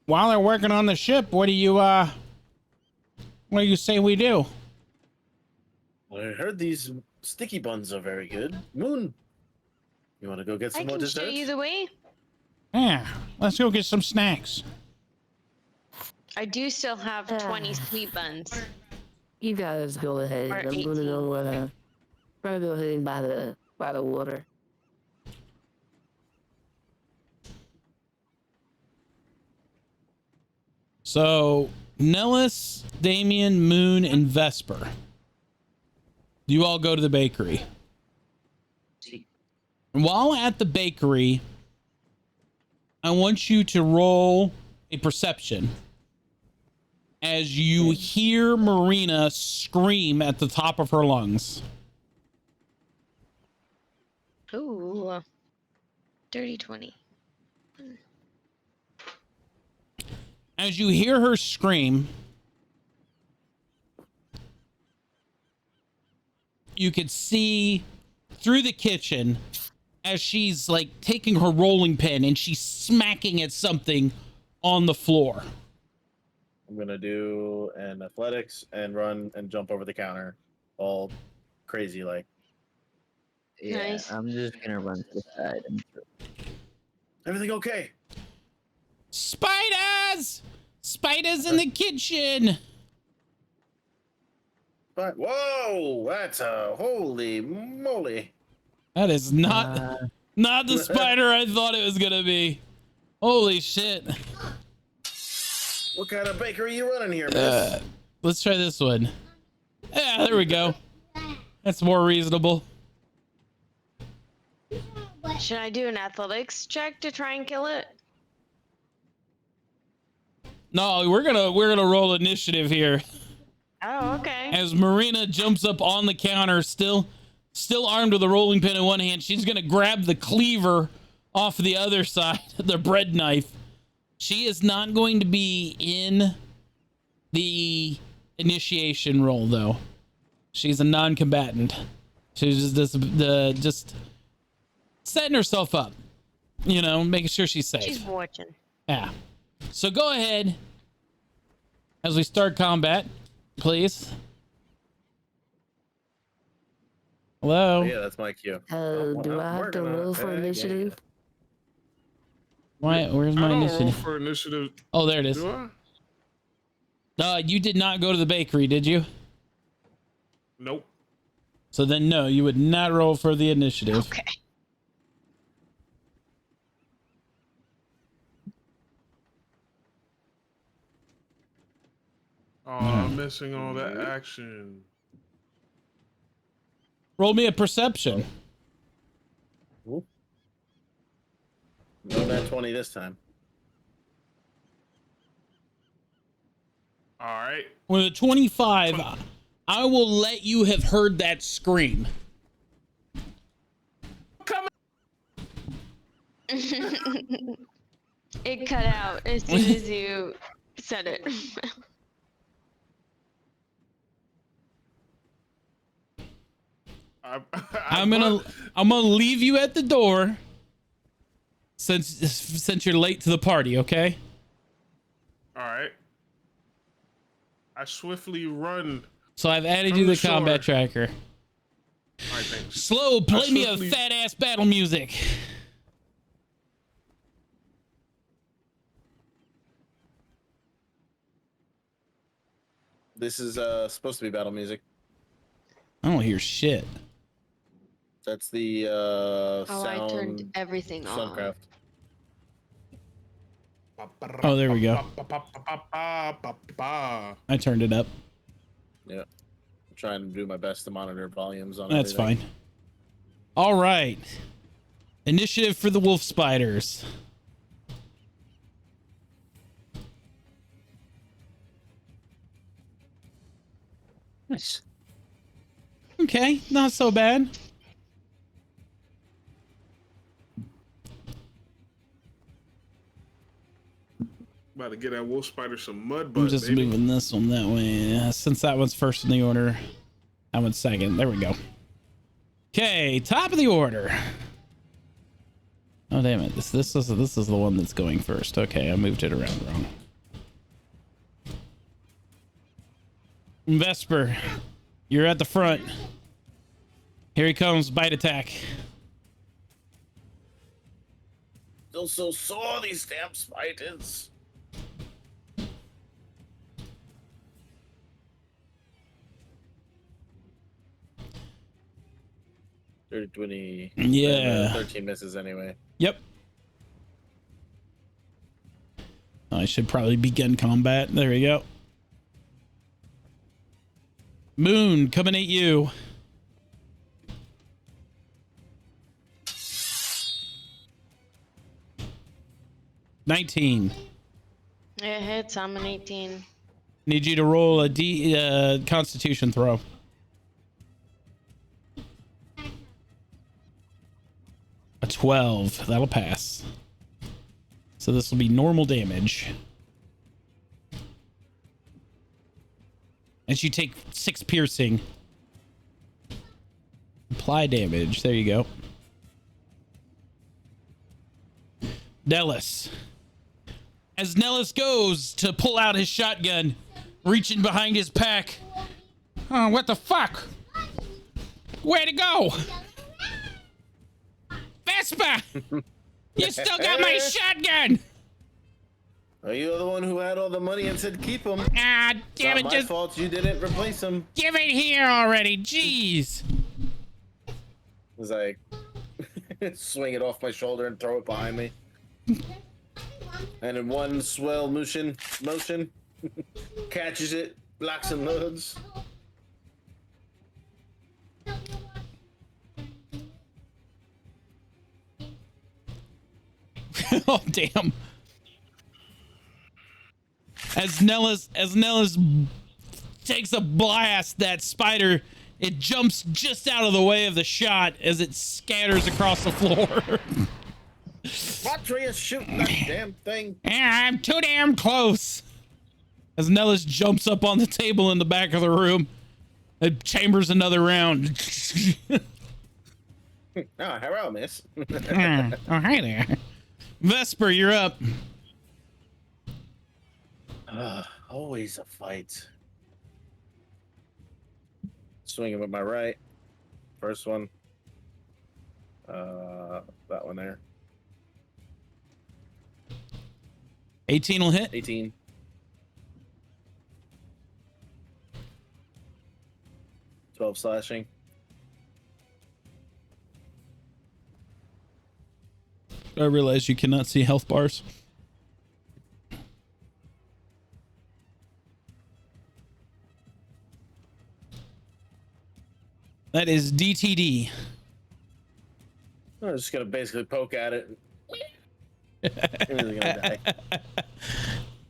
While they're working on the ship, what do you say we do? Well, I heard these sticky buns are very good. Moon, you want to go get some I more can show dessert? you the way. Yeah, let's go get some snacks. I do still have 20 sweet buns. You guys go ahead. Or I'm 18. gonna go ahead by the water. So, Nellis, Damien, Moon, and Vesper. You all go to the bakery. And while at the bakery, I want you to roll a perception as you hear Marina scream at the top of her lungs. Ooh. Dirty 20. As you hear her scream, you could see through the kitchen as she's like taking her rolling pin and she's smacking at something on the floor. I'm gonna do an athletics and run and jump over the counter, all crazy like. Yeah, Nice. I'm just gonna run to the side. Everything okay? Spiders! Spiders in the kitchen! But whoa, that's a holy moly! That is not the spider I thought it was gonna be. Holy shit. What kind of bakery you running here, miss? Let's try this one. Yeah, there we go. That's more reasonable. Should I do an athletics check to try and kill it? No, we're gonna roll initiative here. Oh, okay. As Marina jumps up on the counter, still armed with a rolling pin in one hand, she's gonna grab the cleaver off the other side, the bread knife. She is not going to be in the initiation roll, though. She's a non-combatant. She's just setting herself up, you know, making sure she's safe. She's watching. Yeah. So go ahead as we start combat, please. Hello. Oh, yeah, that's my cue. Do I have to roll for initiative? Why? Where's I my don't roll initiative? for initiative. Oh, there it is. Do I? You did not go to the bakery, did you? Nope. So then, no, you would not roll for the initiative. Okay. Oh, I'm missing all that action. Roll me a perception. No, that 20 this time. All right. With a 25, I will let you have heard that scream. It cut out as soon as you said it. I'm gonna leave you at the door since you're late to the party, okay? All right. I swiftly run. So I've added From you the the combat shore. tracker. All right, thanks. Slow, play me a swiftly- fat ass battle music. This is supposed to be battle music. I don't hear shit. That's the Oh, sound. I turned everything on. Soundcraft. Oh, there we go. I turned it up. Yeah. trying to do my best to monitor volumes on That's everything. fine. All right. Initiative for the wolf spiders. Nice. Okay, not so bad. About to get that wolf spider some mud I'm butt, just baby. moving this one that way. Since that one's first in the order, that one's second. There we go. Okay, top of the order. Oh damn it! This is the one that's going first. Okay, I moved it around wrong. Vesper, you're at the front. Here he comes, bite attack. Still so sore, these damn spiders. They're 20. Yeah. 13 misses anyway. Yep. I should probably begin combat. There we go. Moon coming at you. $19. It hits. I'm an 18. Need you to roll a Constitution throw. A 12. That'll pass. So this will be normal damage. And you take 6 piercing. Apply damage. There you go. Nellis. As Nellis goes to pull out his shotgun, reaching behind his pack. Oh, what the fuck? Way to go! Vespa! You still got my shotgun! Are you the one who had all the money and said keep them? Ah, damn it! Not my Just fault you didn't replace them. give it here already. Jeez. It was like swing it off my shoulder and throw it behind me. And in one swell motion, catches it, locks and loads. Oh damn! As Nellis takes a blast, that spider, it jumps just out of the way of the shot as it scatters across the floor. Watch where you're shooting that damn thing. Yeah, I'm too damn close. As Nellis jumps up on the table in the back of the room, it chambers another round. Oh, hello, miss. Oh, hi there. Vesper, you're up. Always a fight. Swinging with my right. First one. That one there. 18 will hit. 18. Slashing. I realize you cannot see health bars. That is DTD. I'm just gonna basically poke at it. Really gonna die.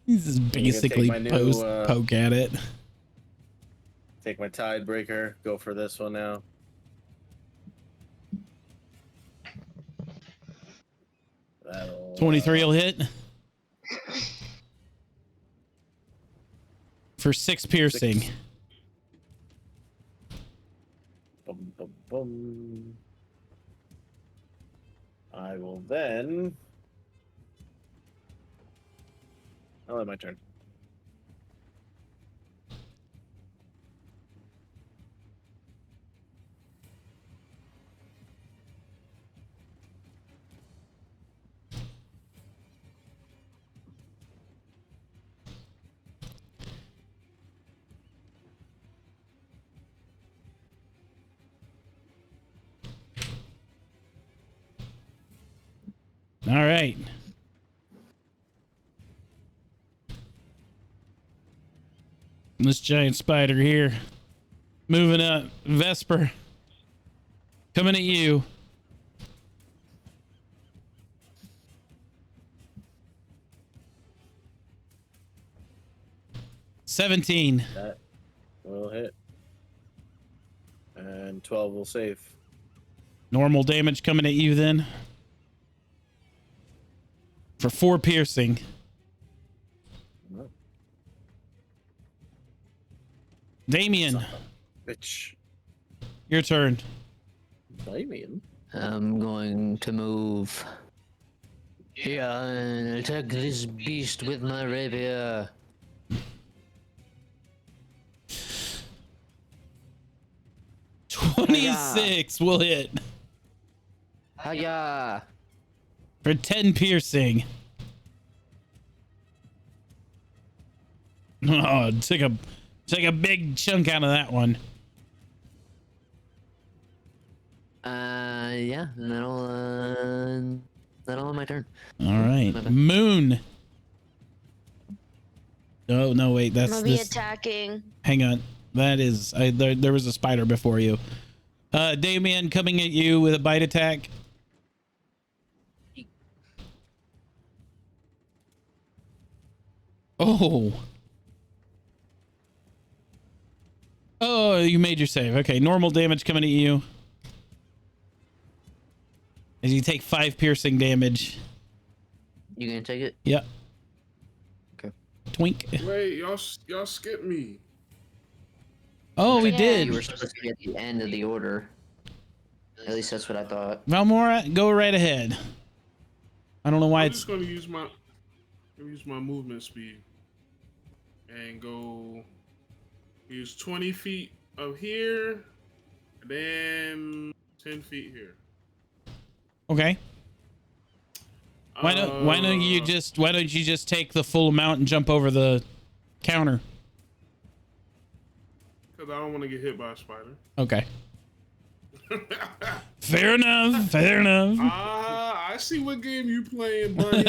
He's just basically my new, poke at it. Take my Tidebreaker. Go for this one now. That'll, 23 will hit. For 6 piercing. 6. Boom, boom, boom. I will then. I'll have my turn. All right. This giant spider here Moving up. Vesper. Coming at you. $17. That will hit. And 12 will save. Normal damage coming at you then. For 4 piercing. Damien. Bitch. Your turn. Damien? I'm going to move. Yeah, and attack this beast with my rapier. $26 will hit. Hiya! For 10 piercing. Oh, take a big chunk out of that one. Yeah, that'll end my turn. All right, Moon. Oh no, wait, I'm that's gonna be this. attacking. Hang on, that is there was a spider before you. Damien coming at you with a bite attack. Oh. Oh, you made your save. Okay, normal damage coming at you. As you take 5 piercing damage. You gonna take it? Yep. Okay. Twink. Wait, y'all skipped me. Oh, we Yeah. did. You were supposed to be at the end of the order. At least that's what I thought. Valmora, go right ahead. I don't know why I'm it's... just gonna use my movement speed and go use 20 feet of here, and then 10 feet here. Okay. Why don't you just take the full amount and jump over the counter? Because I don't want to get hit by a spider. Okay. Fair enough. Fair enough. I see what game you playing, buddy.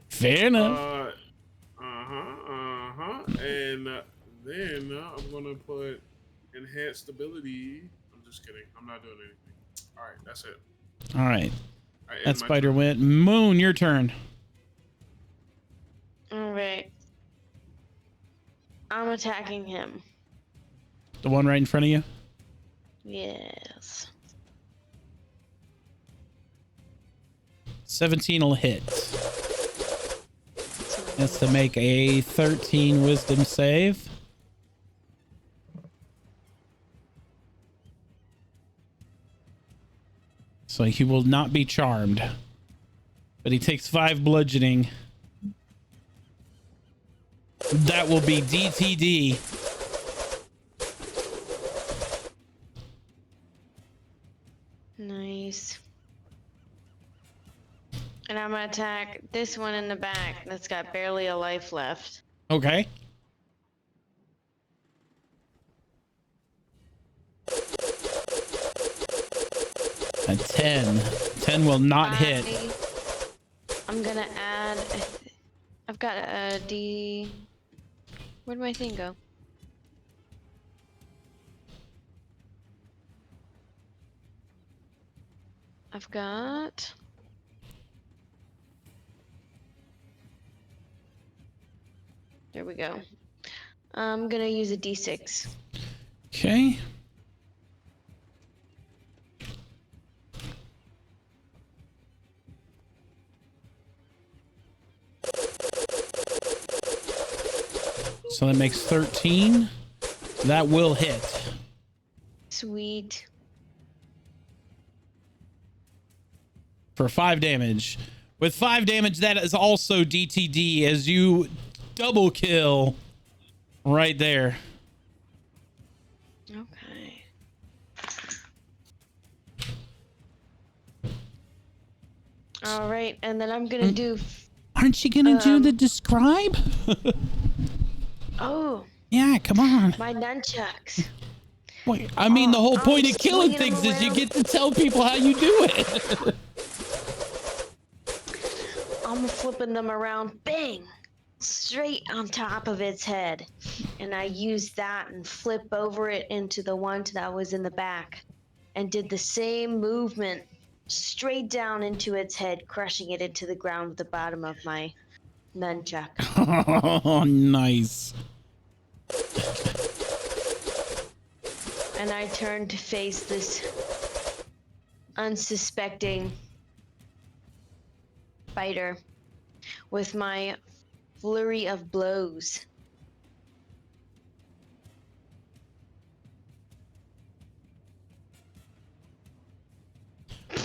Fair enough. And then I'm gonna put enhanced ability. I'm just kidding. I'm not doing anything. All right, that's it. All right. I That end my spider turn. went. Moon, your turn. All right. I'm attacking him. The one right in front of you. Yes. 17 will hit. That's to make a 13 wisdom save. So he will not be charmed. But he takes 5 bludgeoning. That will be DTD. Nice. And I'm gonna attack this one in the back that's got barely a life left. Okay. A 10. 10 will not hit. I'm gonna add. I've got a D. Where'd my thing go? I've got. There we go. I'm gonna use a D6. Okay. So that makes 13. That will hit. Sweet. For 5 damage. With 5 damage, that is also DTD as you double kill right there. Okay. All right, and then I'm gonna do. Aren't you gonna do the describe? Oh. Yeah, come on. My nunchucks. Wait, I mean, the whole I'm point of killing swinging 'em things is you around. get to tell people how you do it. I'm flipping them around. Bang. straight on top of its head. And I used that and flip over it into the one that was in the back and did the same movement straight down into its head, crushing it into the ground with the bottom of my nunchuck. Oh, nice. And I turned to face this unsuspecting fighter with my flurry of blows.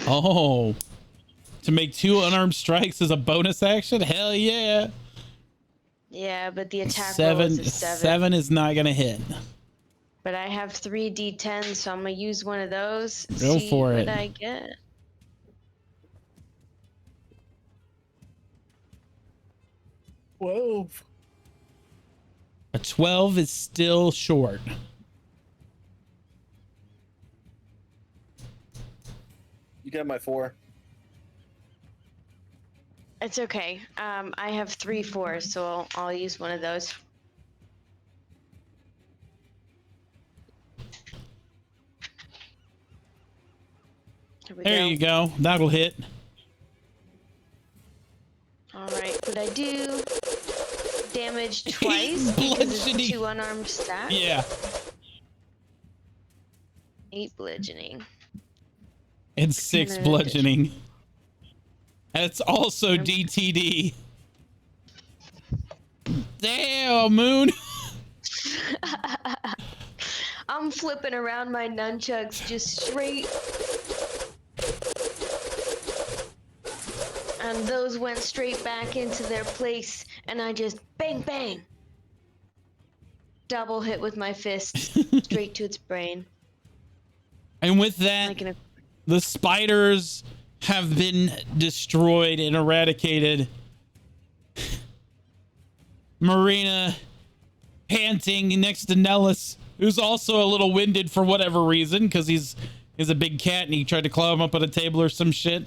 Oh, to make 2 unarmed strikes as a bonus action? Hell yeah. Yeah, but the attack roll is a 7. 7 is not gonna hit. But I have 3 d10s, so I'm gonna use one of those. Go see for what it. I get. A 12 is still short. You got my 4. It's okay. I have 3 4s, so I'll use one of those. There you go. That'll hit. All right, but I do damage twice because it's 2 unarmed stacks. Yeah. 8 bludgeoning. And 6 bludgeoning. That's also DTD. Damn, Moon. I'm flipping around my nunchucks just straight. And those went straight back into their place, and I just bang, bang. Double hit with my fist straight to its brain. And with that, the spiders have been destroyed and eradicated. Marina panting next to Nellis, who's also a little winded for whatever reason, because he's a big cat and he tried to climb up on a table or some shit.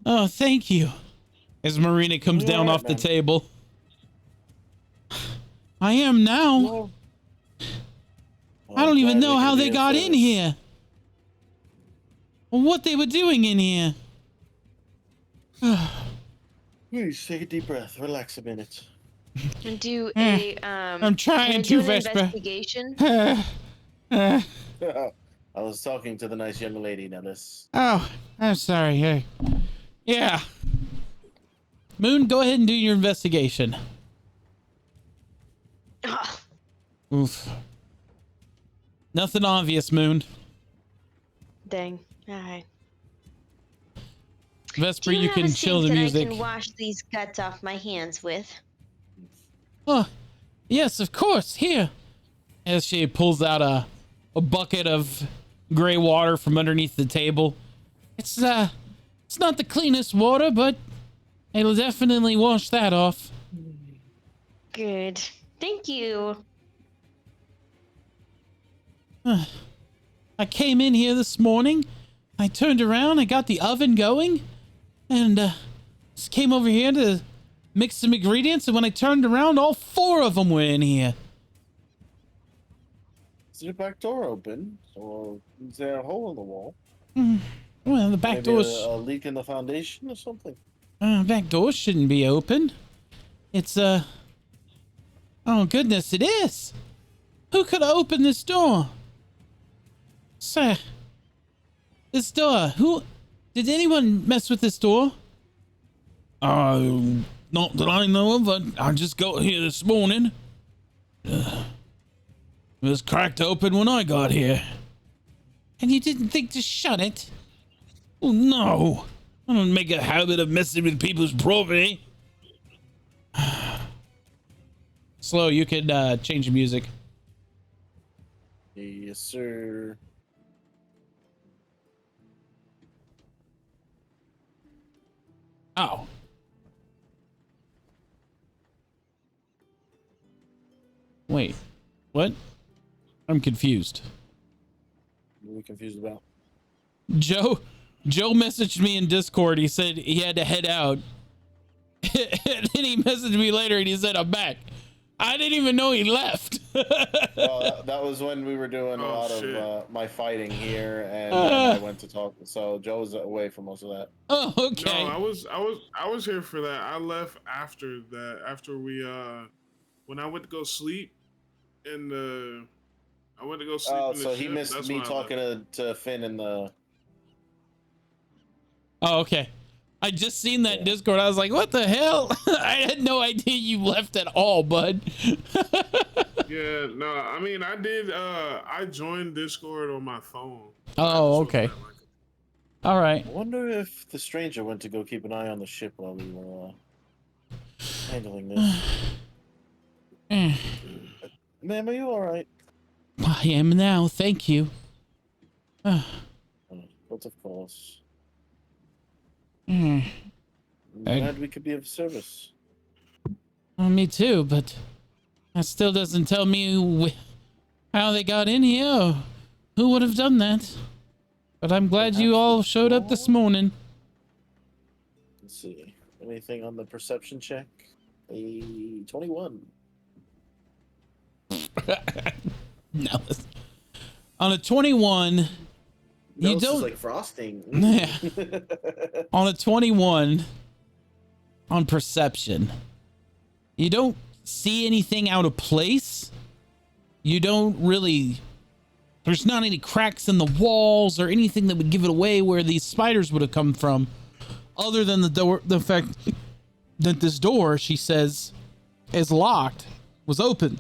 Oh, thank you. As Marina comes down off the table. I am now. I don't even know how they got in here. Or what they were doing in here. Please take a deep breath. Relax a minute. And do a I'm trying to, Vesper. Investigation. I was talking to the nice young lady, Nellis. Oh, I'm sorry. Hey. Yeah. Moon, go ahead and do your investigation. Oof. Nothing obvious, Moon. Dang. Alright. Vesper, Do you you have can a chill sink the that music. I can wash these guts off my hands with? Oh, yes, of course. Here. As she pulls out a bucket of gray water from underneath the table. It's not the cleanest water, but it'll definitely wash that off. Good. Thank you. I came in here this morning. I turned around, I got the oven going, and just came over here to mix some ingredients, and when I turned around, all 4 of them were in here. Is the back door open? Or is there a hole in the wall? Well, the back Maybe door... a leak in the foundation or something? Back door shouldn't be open. It's, oh, goodness, it is. Who could have opened this door? Sir, this door, did anyone mess with this door? Not that I know of, but I just got here this morning. It was cracked open when I got here. And you didn't think to shut it? Oh, no. I don't make a habit of messing with people's property. Slow, you could change the music. Yes, sir. Oh. Wait. What? I'm confused. What are we confused about? Joe messaged me in Discord. He said he had to head out. And then he messaged me later and he said, I'm back. I didn't even know he left. Well, that was when we were doing a Oh, lot shit. of my fighting here, and then I went to talk. So Joe was away for most of that. Oh, okay. No, I was here for that. I left after that. After we when I went to go sleep in the I went to go sleep Oh, in the so ship. he missed That's me when I left. talking to Finn in the. Oh, okay. I just seen that in Discord. I was like, what the hell? I had no idea you left at all, bud. Yeah, no, I mean I did I joined Discord on my phone. Oh, okay. All right. I wonder if the stranger went to go keep an eye on the ship while we were handling this. Ma'am, are you all right? I am now. Thank you. But of course. Mm. I'm glad we could be of service. Well, me too, but that still doesn't tell me how they got in here. Or who would have done that? But I'm glad you all showed up this morning. Let's see. Anything on the perception check? A 21. No. On a 21, you This is don't like frosting. Yeah. On a 21 on perception, you don't see anything out of place. You don't really, there's not any cracks in the walls or anything that would give it away where these spiders would have come from, other than the fact that this door, she says, is locked, was open,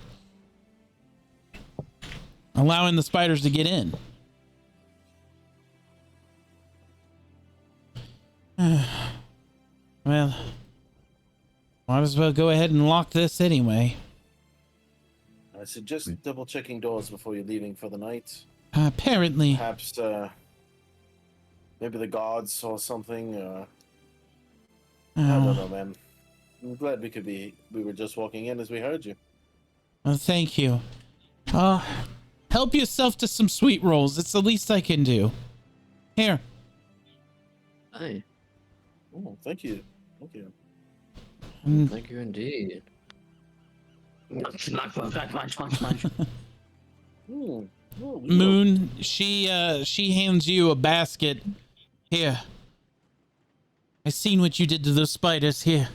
allowing the spiders to get in. Well, might as well go ahead and lock this anyway. I suggest double checking doors before you're leaving for the night. Apparently. Perhaps, maybe the gods or something. I don't know, man. I'm glad we were just walking in as we heard you. Well, thank you. Help yourself to some sweet rolls. It's the least I can do. Here. Hi. Oh, thank you. Thank you. Thank you indeed. Moon, she hands you a basket. Here. I seen what you did to those spiders. Here.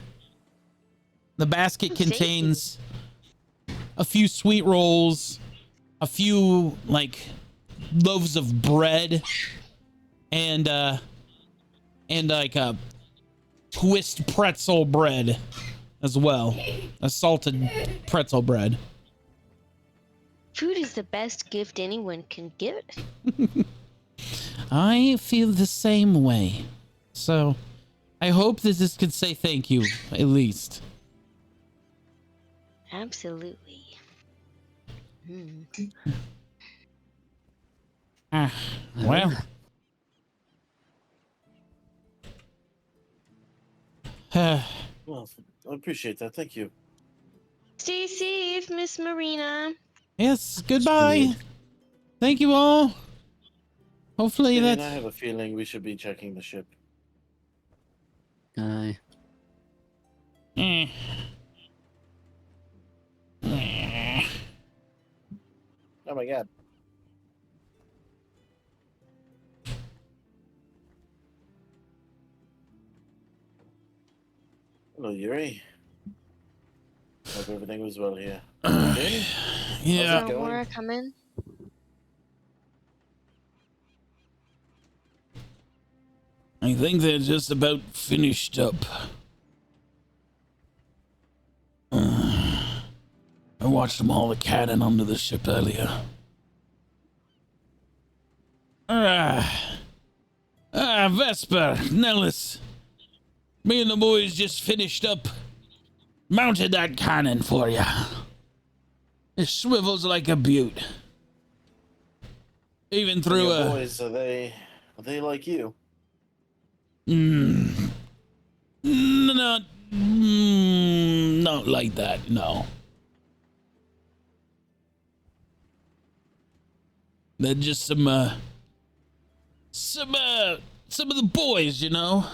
The basket contains a few sweet rolls, a few like loaves of bread, and like a twist pretzel bread as well. A salted pretzel bread. Food is the best gift anyone can give. I feel the same way. So I hope that this could say thank you, at least. Absolutely. Well. Well, I appreciate that. Thank you. Stay safe, Miss Marina. Yes, goodbye. Thank you all. Hopefully Gideon, that's... I have a feeling we should be checking the ship. Aye. Oh my god. Hello, Yuri. Hope everything was well here. Okay. Yeah. Is Aurora coming? I think they're just about finished up. I watched them haul the cannon onto the ship earlier. Vesper, Nellis. Me and the boys just finished up. Mounted that cannon for ya. It swivels like a butte. Even through Your a... boys, are they like you? Not like that, no. They're just some of the boys, you know.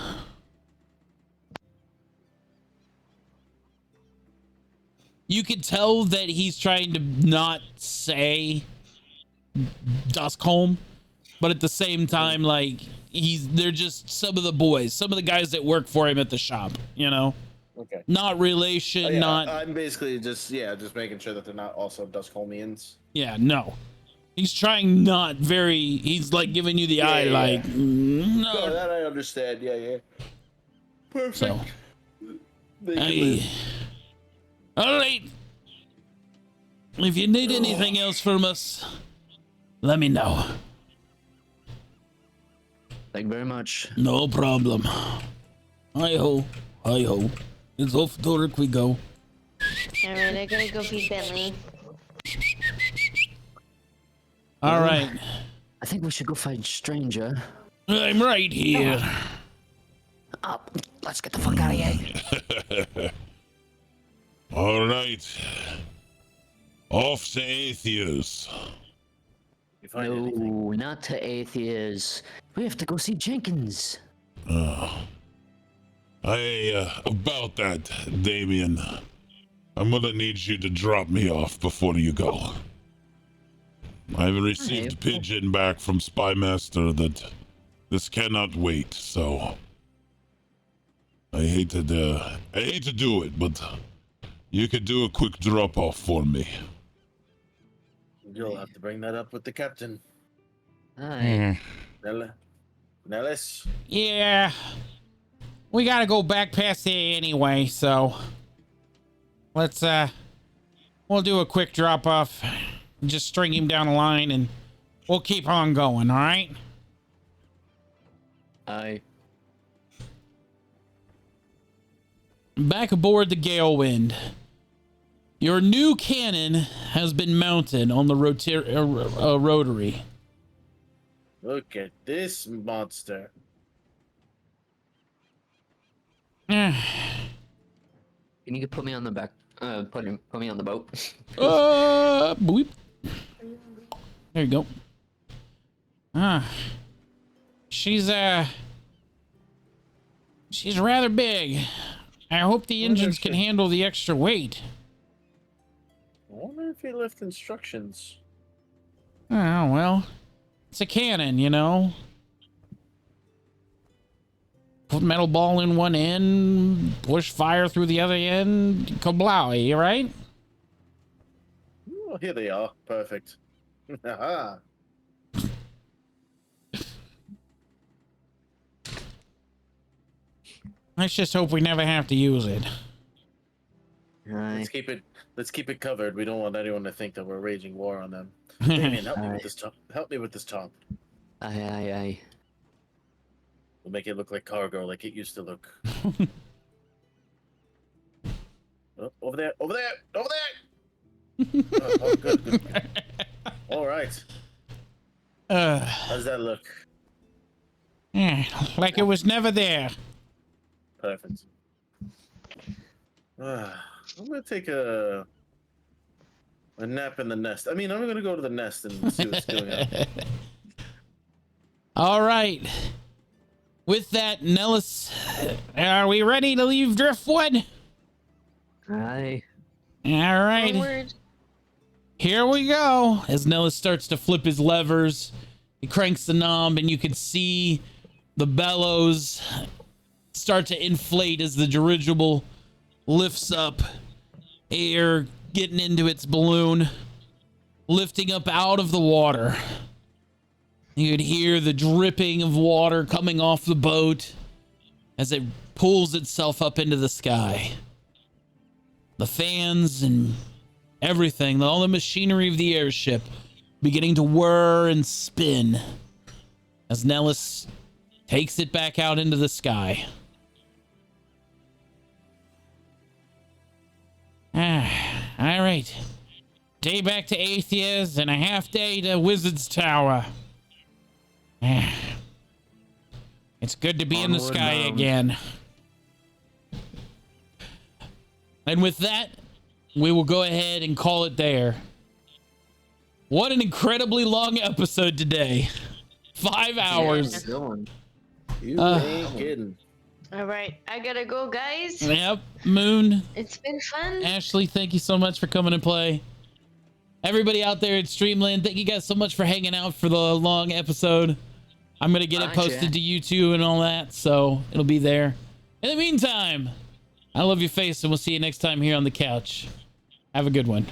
You could tell that he's trying to not say Duskholm, but at the same time, like they're just some of the boys, some of the guys that work for him at the shop, you know. Okay. Not relation, Yeah, not. I'm basically just making sure that they're not also Duskholmians. Yeah, no. He's trying not very. He's like giving you the eye, like no. No, that I understand. Yeah. Perfect. So, all right. If you need anything else from us, let me know. Thank you very much. No problem. Hi ho, hi ho. It's off to work we go. Alright, I gotta go feed Bentley. All right. I think we should go find Stranger. I'm right here. Up. Let's get the fuck out of here. All right. Off to Atheus. No, not to Atheus. We have to go see Jenkins. About that, Damien. I'm gonna need you to drop me off before you go. I've received a pigeon back from Spymaster that this cannot wait, so I hate to do it, but you could do a quick drop off for me. You'll have to bring that up with the captain. Hi. Nellis? Yeah. We gotta go back past there anyway, so let's we'll do a quick drop off. Just string him down the line and we'll keep on going, all right? Aye. Back aboard the Galewind. Your new cannon has been mounted on the rotary. Look at this monster. Can you put me on the back? Put me on the boat. Boop. There you go. She's rather big. I hope the engines can handle the extra weight. I wonder if he left instructions. Oh, well, it's a cannon, you know. Put metal ball in one end, push fire through the other end, kablowy, right? Oh, here they are. Perfect. Haha. Let's just hope we never have to use it. Let's keep it covered. We don't want anyone to think that we're waging war on them. Damien, help me with this top. Help me with this top. Aye. We'll make it look like cargo, like it used to look. Oh, over there! Oh, good. All right. How does that look? Like it was never there. Perfect. I'm gonna take a nap in the nest. I mean, I'm gonna go to the nest and see what's going on. All right. With that, Nellis, are we ready to leave Driftwood? Aye. All right. Onward. Here we go. As Nellis starts to flip his levers, he cranks the knob, and you can see the bellows start to inflate as the dirigible lifts up, air getting into its balloon, lifting up out of the water. You could hear the dripping of water coming off the boat as it pulls itself up into the sky. The fans and everything, all the machinery of the airship beginning to whir and spin as Nellis takes it back out into the sky. All right. Day back to Atheus and a half day to Wizard's Tower. It's good to be in the sky again. And with that, we will go ahead and call it there. What an incredibly long episode today. 5 hours. You ain't kidding. All right, I gotta go, guys. Yep. Moon, It's been fun. Ashley, thank you so much for coming and play. Everybody out there at Streamland, thank you guys so much for hanging out for the long episode. I'm going to get it posted to YouTube and all that, so it'll be there. In the meantime, I love your face, and we'll see you next time here on the couch. Have a good one.